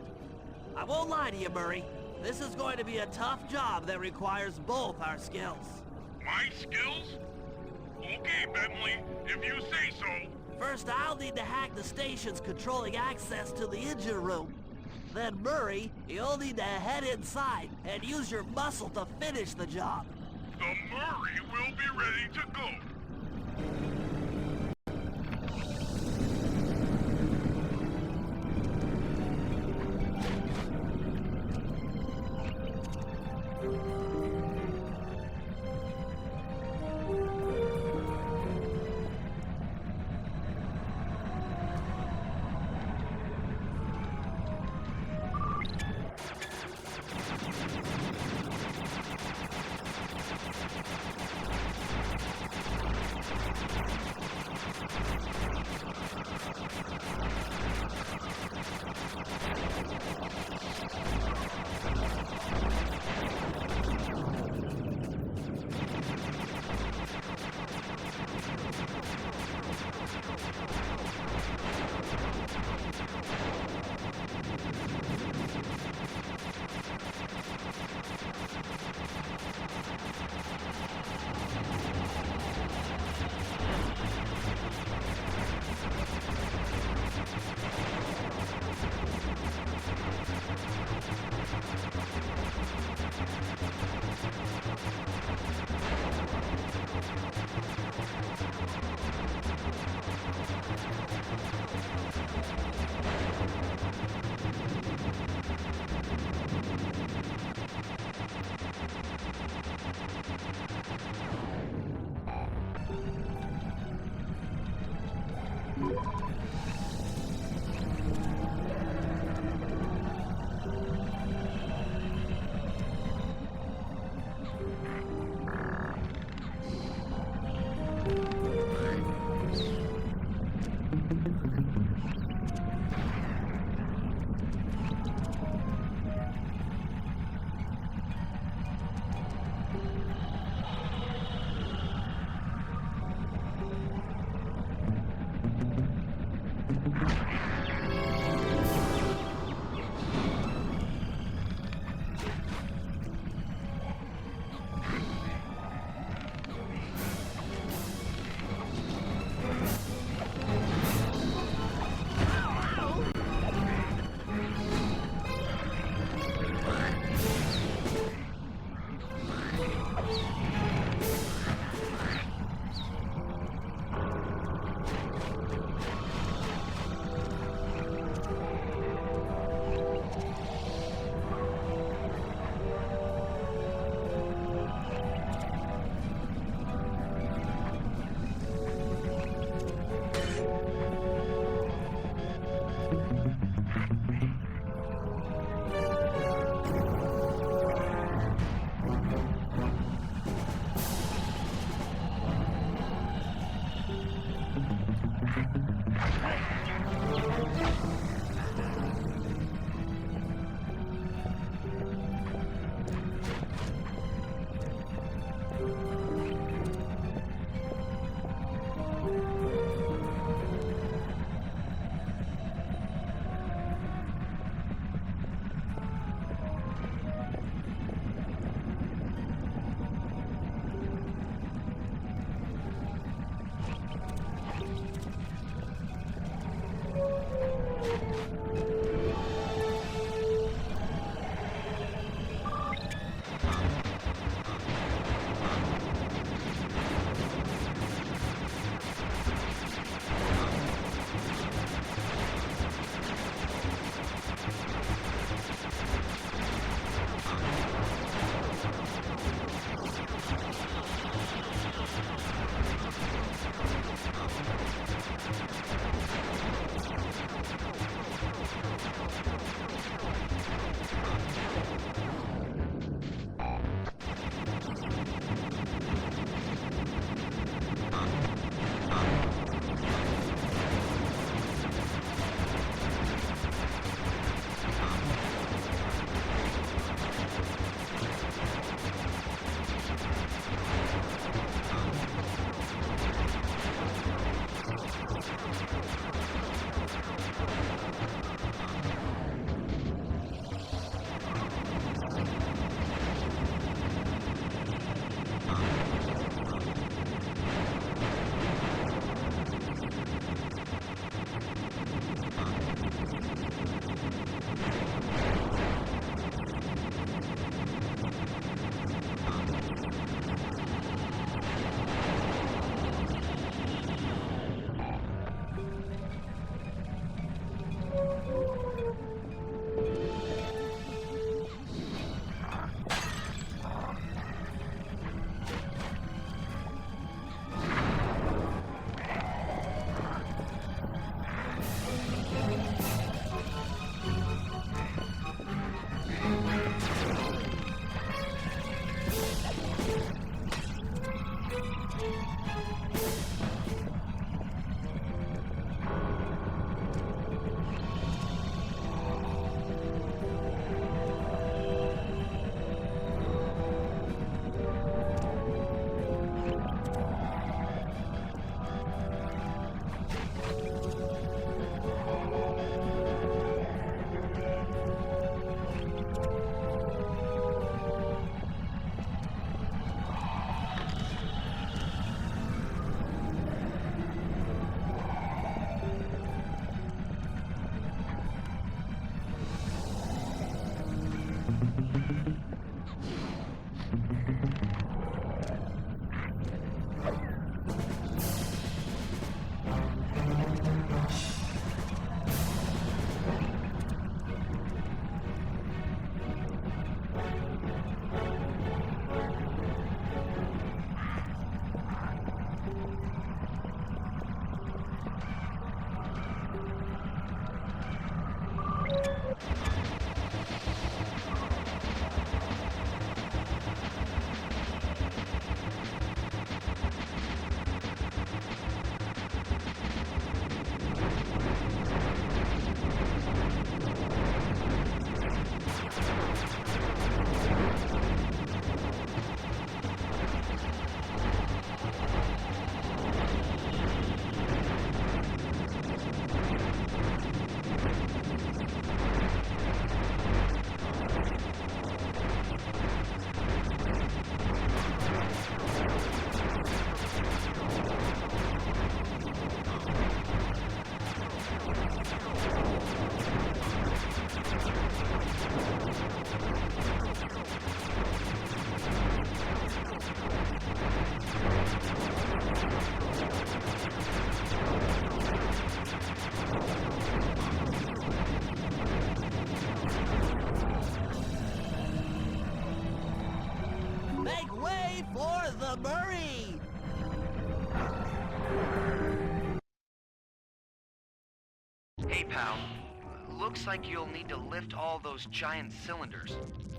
I won't lie to you, Murray. This is going to be a tough job that requires both our skills. My skills? Okay, Bentley, if you say so. First, I'll need to hack the stations controlling access to the engine room. Then, Murray, you'll need to head inside and use your muscle to finish the job. The Murray will be ready to go. Make way for the Murray! Hey, pal. Looks like you'll need to lift all those giant cylinders.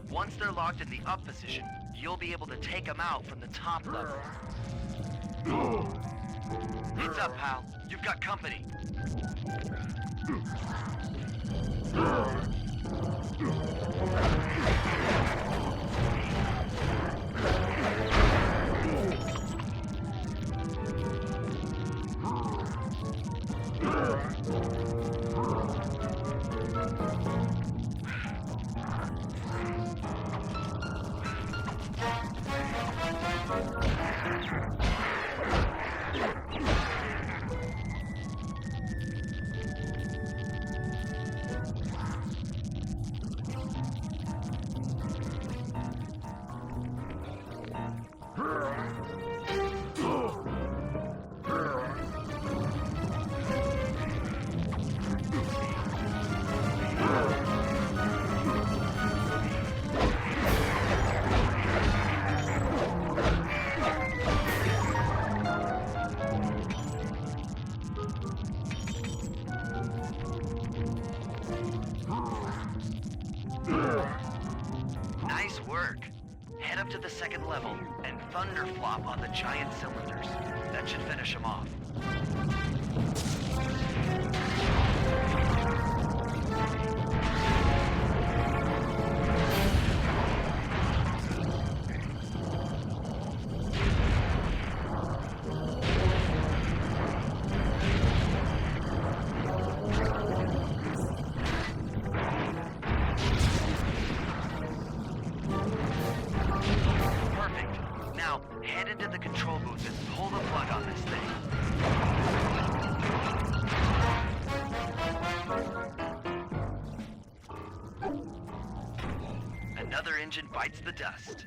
Once they're locked in the up position, you'll be able to take them out from the top level. Heads up, pal. You've got company. Nice work. Head up to the second level and thunderflop on the giant cylinders. That should finish them off. Another engine bites the dust.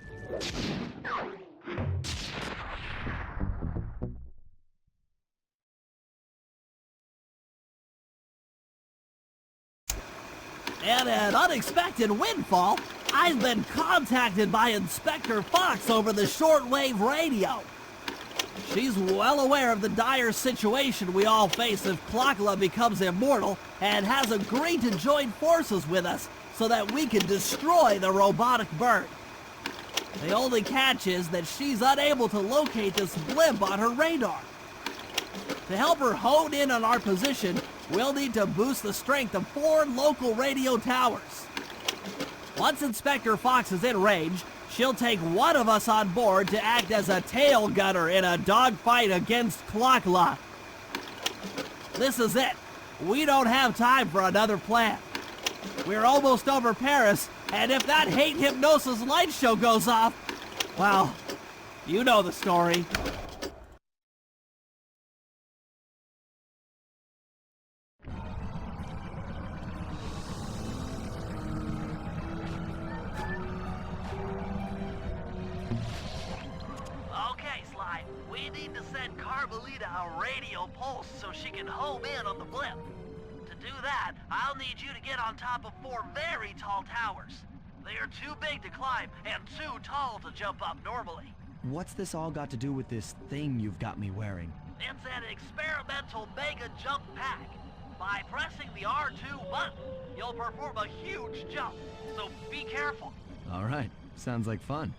And an unexpected windfall, I've been contacted by Inspector Fox over the shortwave radio. She's well aware of the dire situation we all face if Clockla becomes immortal and has agreed to join forces with us so that we can destroy the robotic bird. The only catch is that she's unable to locate this blimp on her radar. To help her hone in on our position, we'll need to boost the strength of 4 local radio towers. Once Inspector Fox is in range, she'll take one of us on board to act as a tail gunner in a dogfight against Clockla. This is it. We don't have time for another plan. We're almost over Paris, and if that hate hypnosis light show goes off, well, you know the story. Okay, Sly, we need to send Carmelita a radio pulse so she can home in on the blimp. To do that, I'll need you to get on top of 4 very tall towers. They are too big to climb and too tall to jump up normally. What's this all got to do with this thing you've got me wearing? It's an experimental mega jump pack. By pressing the R2 button, you'll perform a huge jump, so be careful. All right, sounds like fun.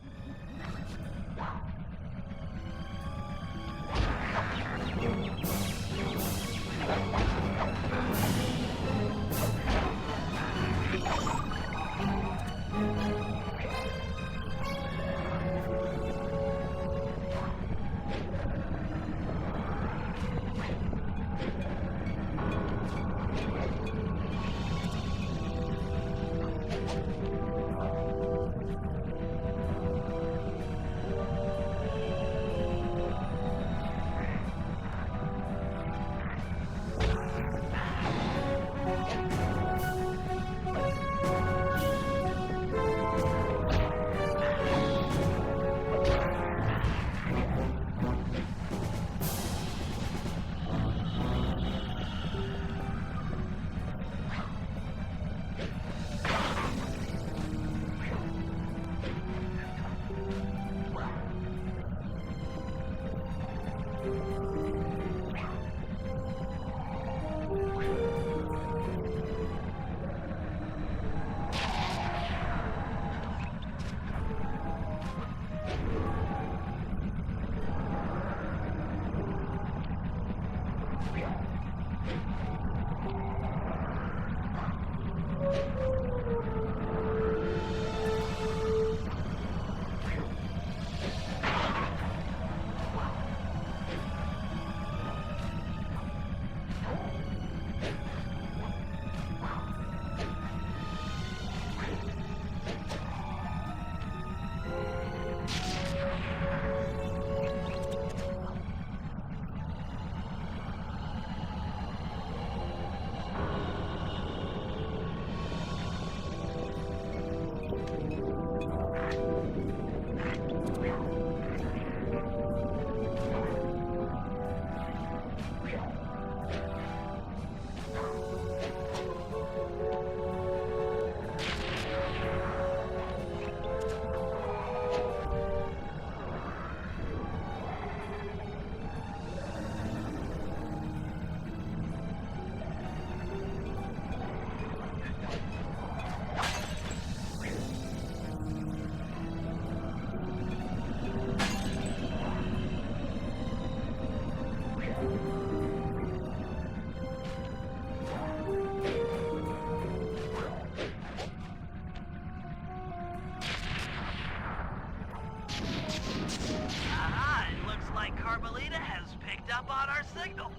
like Carmelita has picked up on our signal.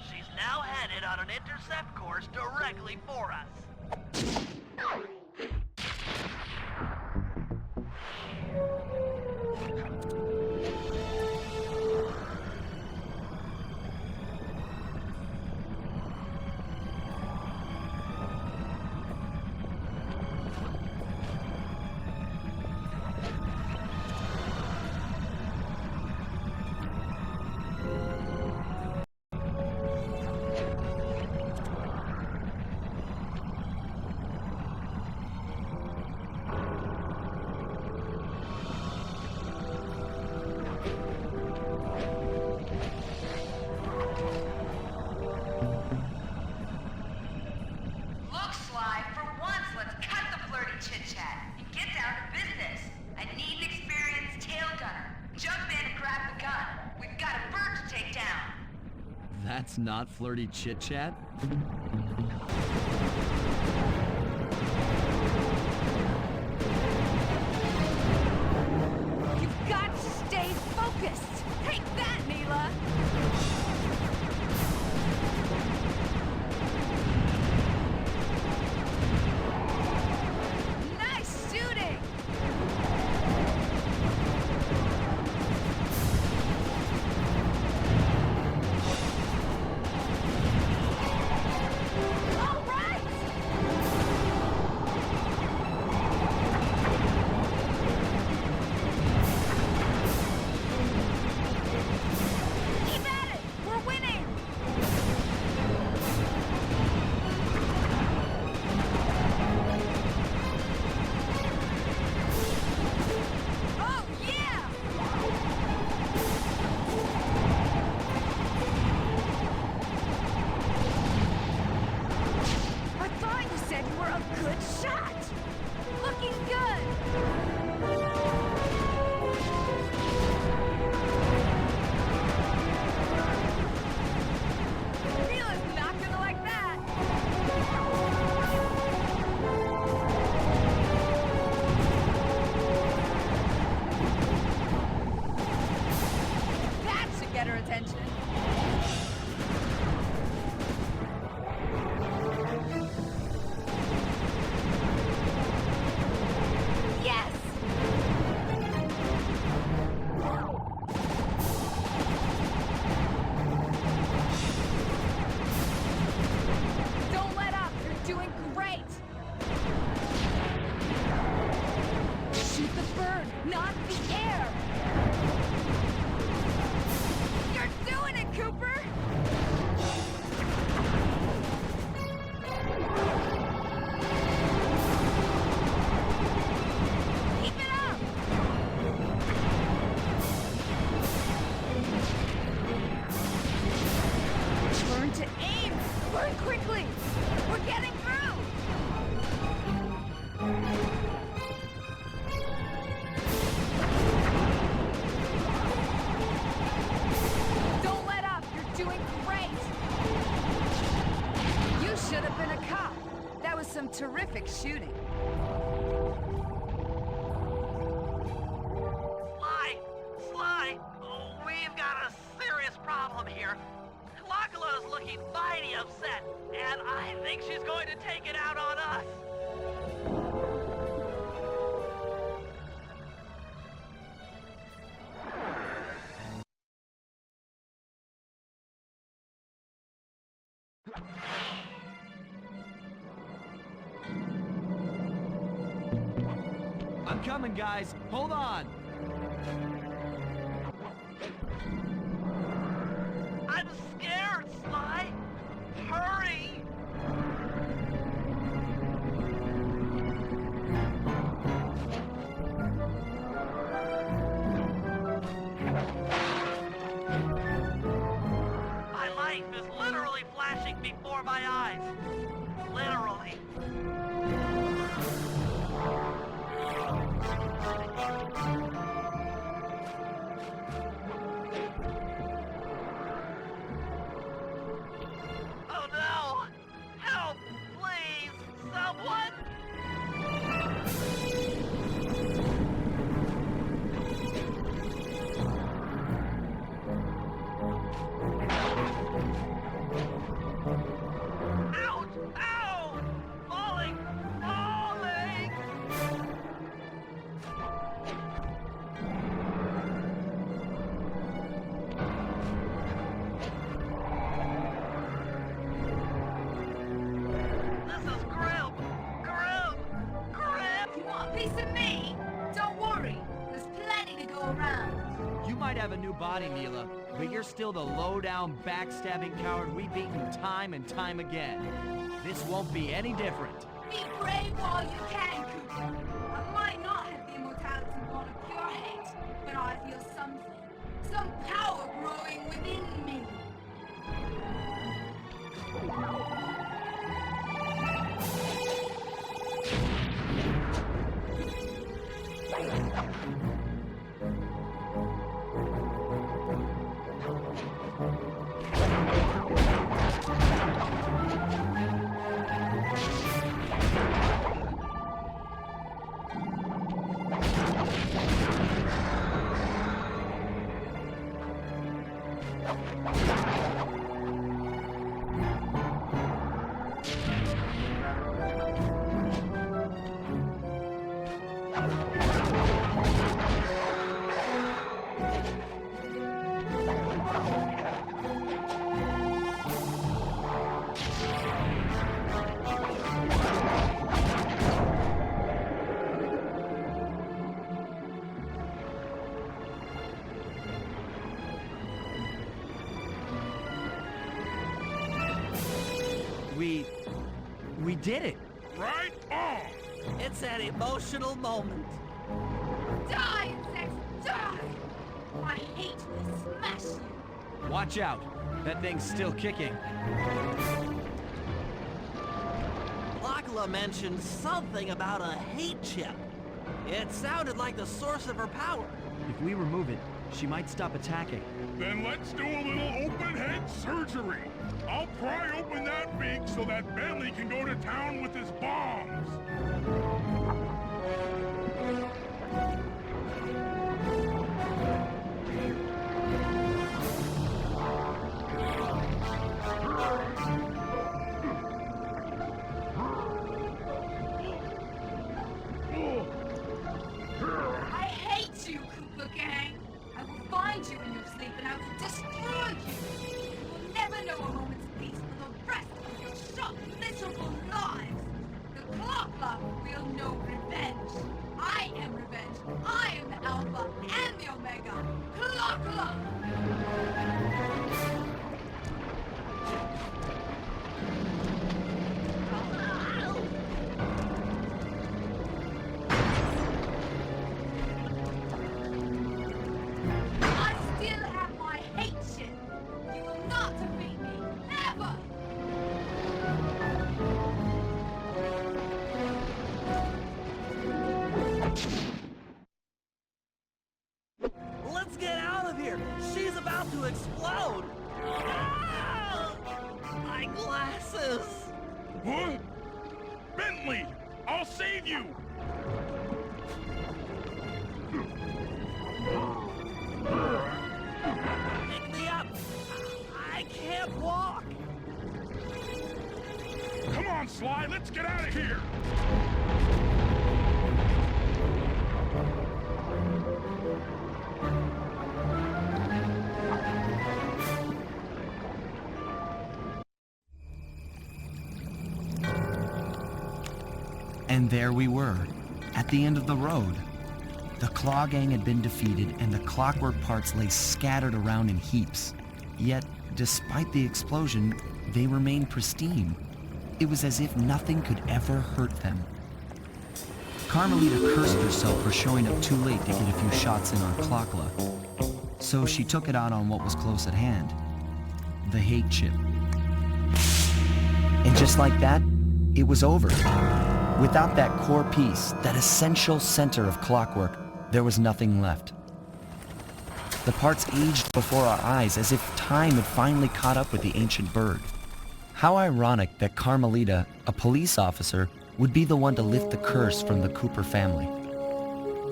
She's now headed on an intercept course directly for us. That's not flirty chit-chat? You've got to stay focused! Take that, Neyla! Nice shooting! Terrific shooting. Sly! Oh, we've got a serious problem here. Clockula's looking mighty upset, and I think she's going to take it out on us. I'm coming, guys. Hold on. I'm scared, Sly. Hurry! My life is literally flashing before my eyes. Literally. Oh no! Help! Please! Someone! might have a new body, Neyla, but you're still the low-down, backstabbing coward we've beaten time and time again. This won't be any different. Be brave while you can, Cooper. I might not have the immortality born of pure hate, but I feel something. Some power growing within me. We did it! Right on! It's an emotional moment. Die, insects, die! My hate will smash you. Watch out! That thing's still kicking. Lakla mentioned something about a hate chip. It sounded like the source of her power. If we remove it, she might stop attacking. Then let's do a little open head surgery. I'll pry open that beak so that Bentley can go to town with his bombs. I hate you, Koopa Gang. I will find you in your sleep and I will destroy you. You will never know a moment's peace for the rest of your short, miserable lives. The Clock will know revenge. I am revenge. I am the Alpha and the Omega. Clock! Let's get out of here! She's about to explode! Ah! My glasses! What? Bentley! I'll save you! Pick me up! I can't walk! Come on, Sly, let's get out of here! And there we were, at the end of the road. The Claw Gang had been defeated and the clockwork parts lay scattered around in heaps. Yet, despite the explosion, they remained pristine. It was as if nothing could ever hurt them. Carmelita cursed herself for showing up too late to get a few shots in on Clockla. So she took it out on what was close at hand, the hate chip. And just like that, it was over. Without that core piece, that essential center of clockwork, there was nothing left. The parts aged before our eyes as if time had finally caught up with the ancient bird. How ironic that Carmelita, a police officer, would be the one to lift the curse from the Cooper family.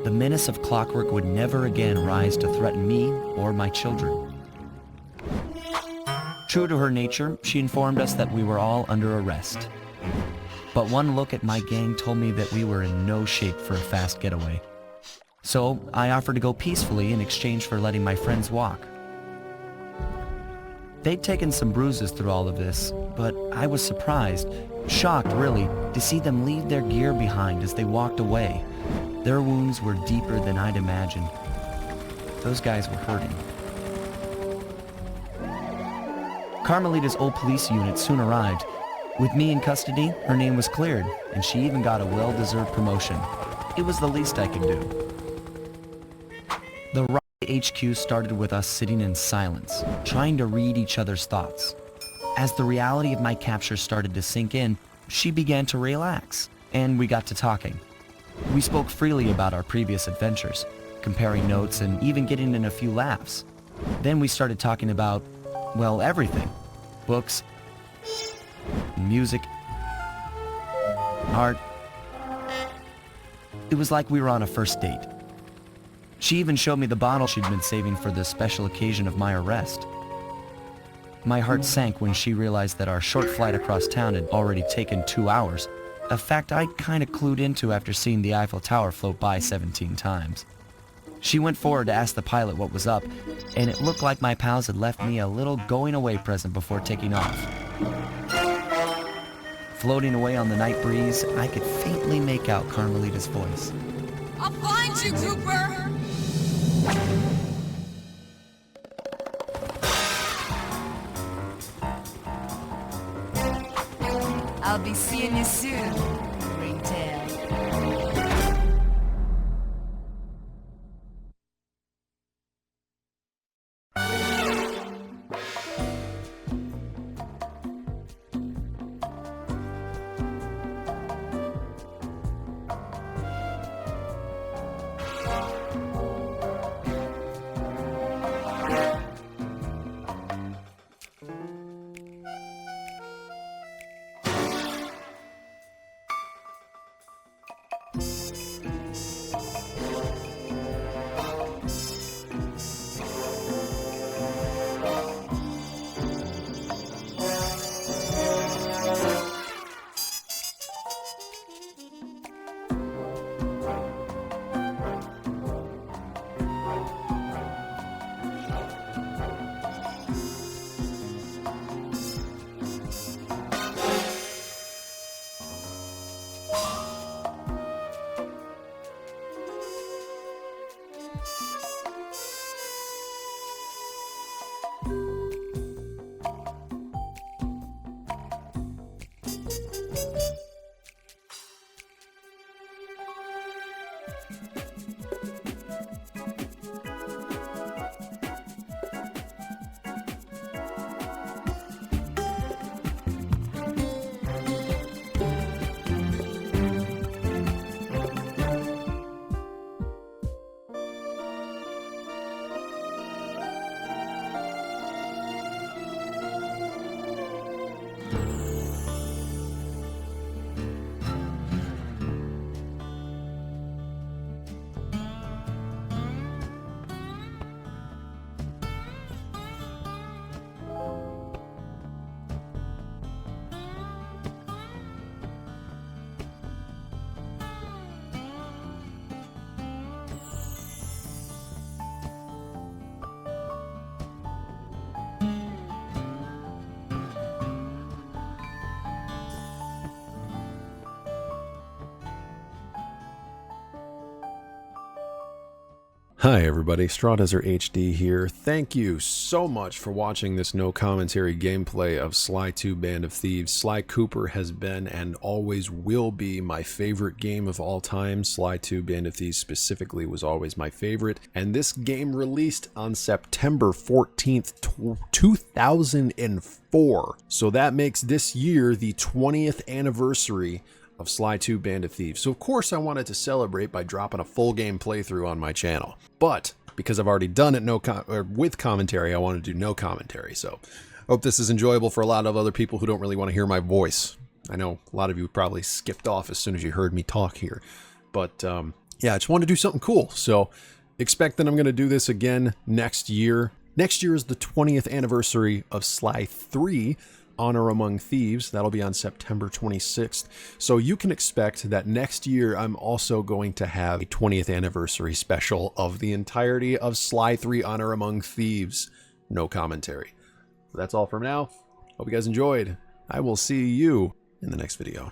The menace of clockwork would never again rise to threaten me or my children. True to her nature, she informed us that we were all under arrest. But one look at my gang told me that we were in no shape for a fast getaway. So I offered to go peacefully in exchange for letting my friends walk. They'd taken some bruises through all of this, but I was surprised, shocked really, to see them leave their gear behind as they walked away. Their wounds were deeper than I'd imagined. those guys were hurting. Carmelita's old police unit soon arrived. With me in custody, her name was cleared, and she even got a well-deserved promotion. It was the least I could do. The riot HQ started with us sitting in silence, trying to read each other's thoughts. As the reality of my capture started to sink in, she began to relax, and we got to talking. We spoke freely about our previous adventures, comparing notes and even getting in a few laughs. Then we started talking about, well, everything. Books, music, art. It was like we were on a first date. She even showed me the bottle she'd been saving for the special occasion of my arrest. My heart sank when she realized that our short flight across town had already taken 2 hours, a fact I kinda clued into after seeing the Eiffel Tower float by 17 times. She went forward to ask the pilot what was up, and it looked like my pals had left me a little going-away present before taking off. Floating away on the night breeze, I could faintly make out Carmelita's voice. I'll find you, Cooper! I'll be seeing you soon, Ringtail. Hi everybody, Strawdesert HD here. Thank you so much for watching this no commentary gameplay of Sly 2 Band of Thieves. Sly Cooper has been and always will be my favorite game of all time. Sly 2 Band of Thieves specifically was always my favorite. And this game released on September 14th, 2004. So that makes this year the 20th anniversary of Sly 2 Band of Thieves. So of course I wanted to celebrate by dropping a full game playthrough on my channel. But because I've already done it with commentary, I want to do no commentary. So hope this is enjoyable for a lot of other people who don't really want to hear my voice. I know a lot of you probably skipped off as soon as you heard me talk here. But yeah, I just want to do something cool. So expect that I'm going to do this again next year. Next year is the 20th anniversary of Sly 3 Honor Among Thieves. That'll be on September 26th. So you can expect that next year I'm also going to have a 20th anniversary special of the entirety of Sly 3 Honor Among Thieves. No commentary. That's all for now. Hope you guys enjoyed. I will see you in the next video.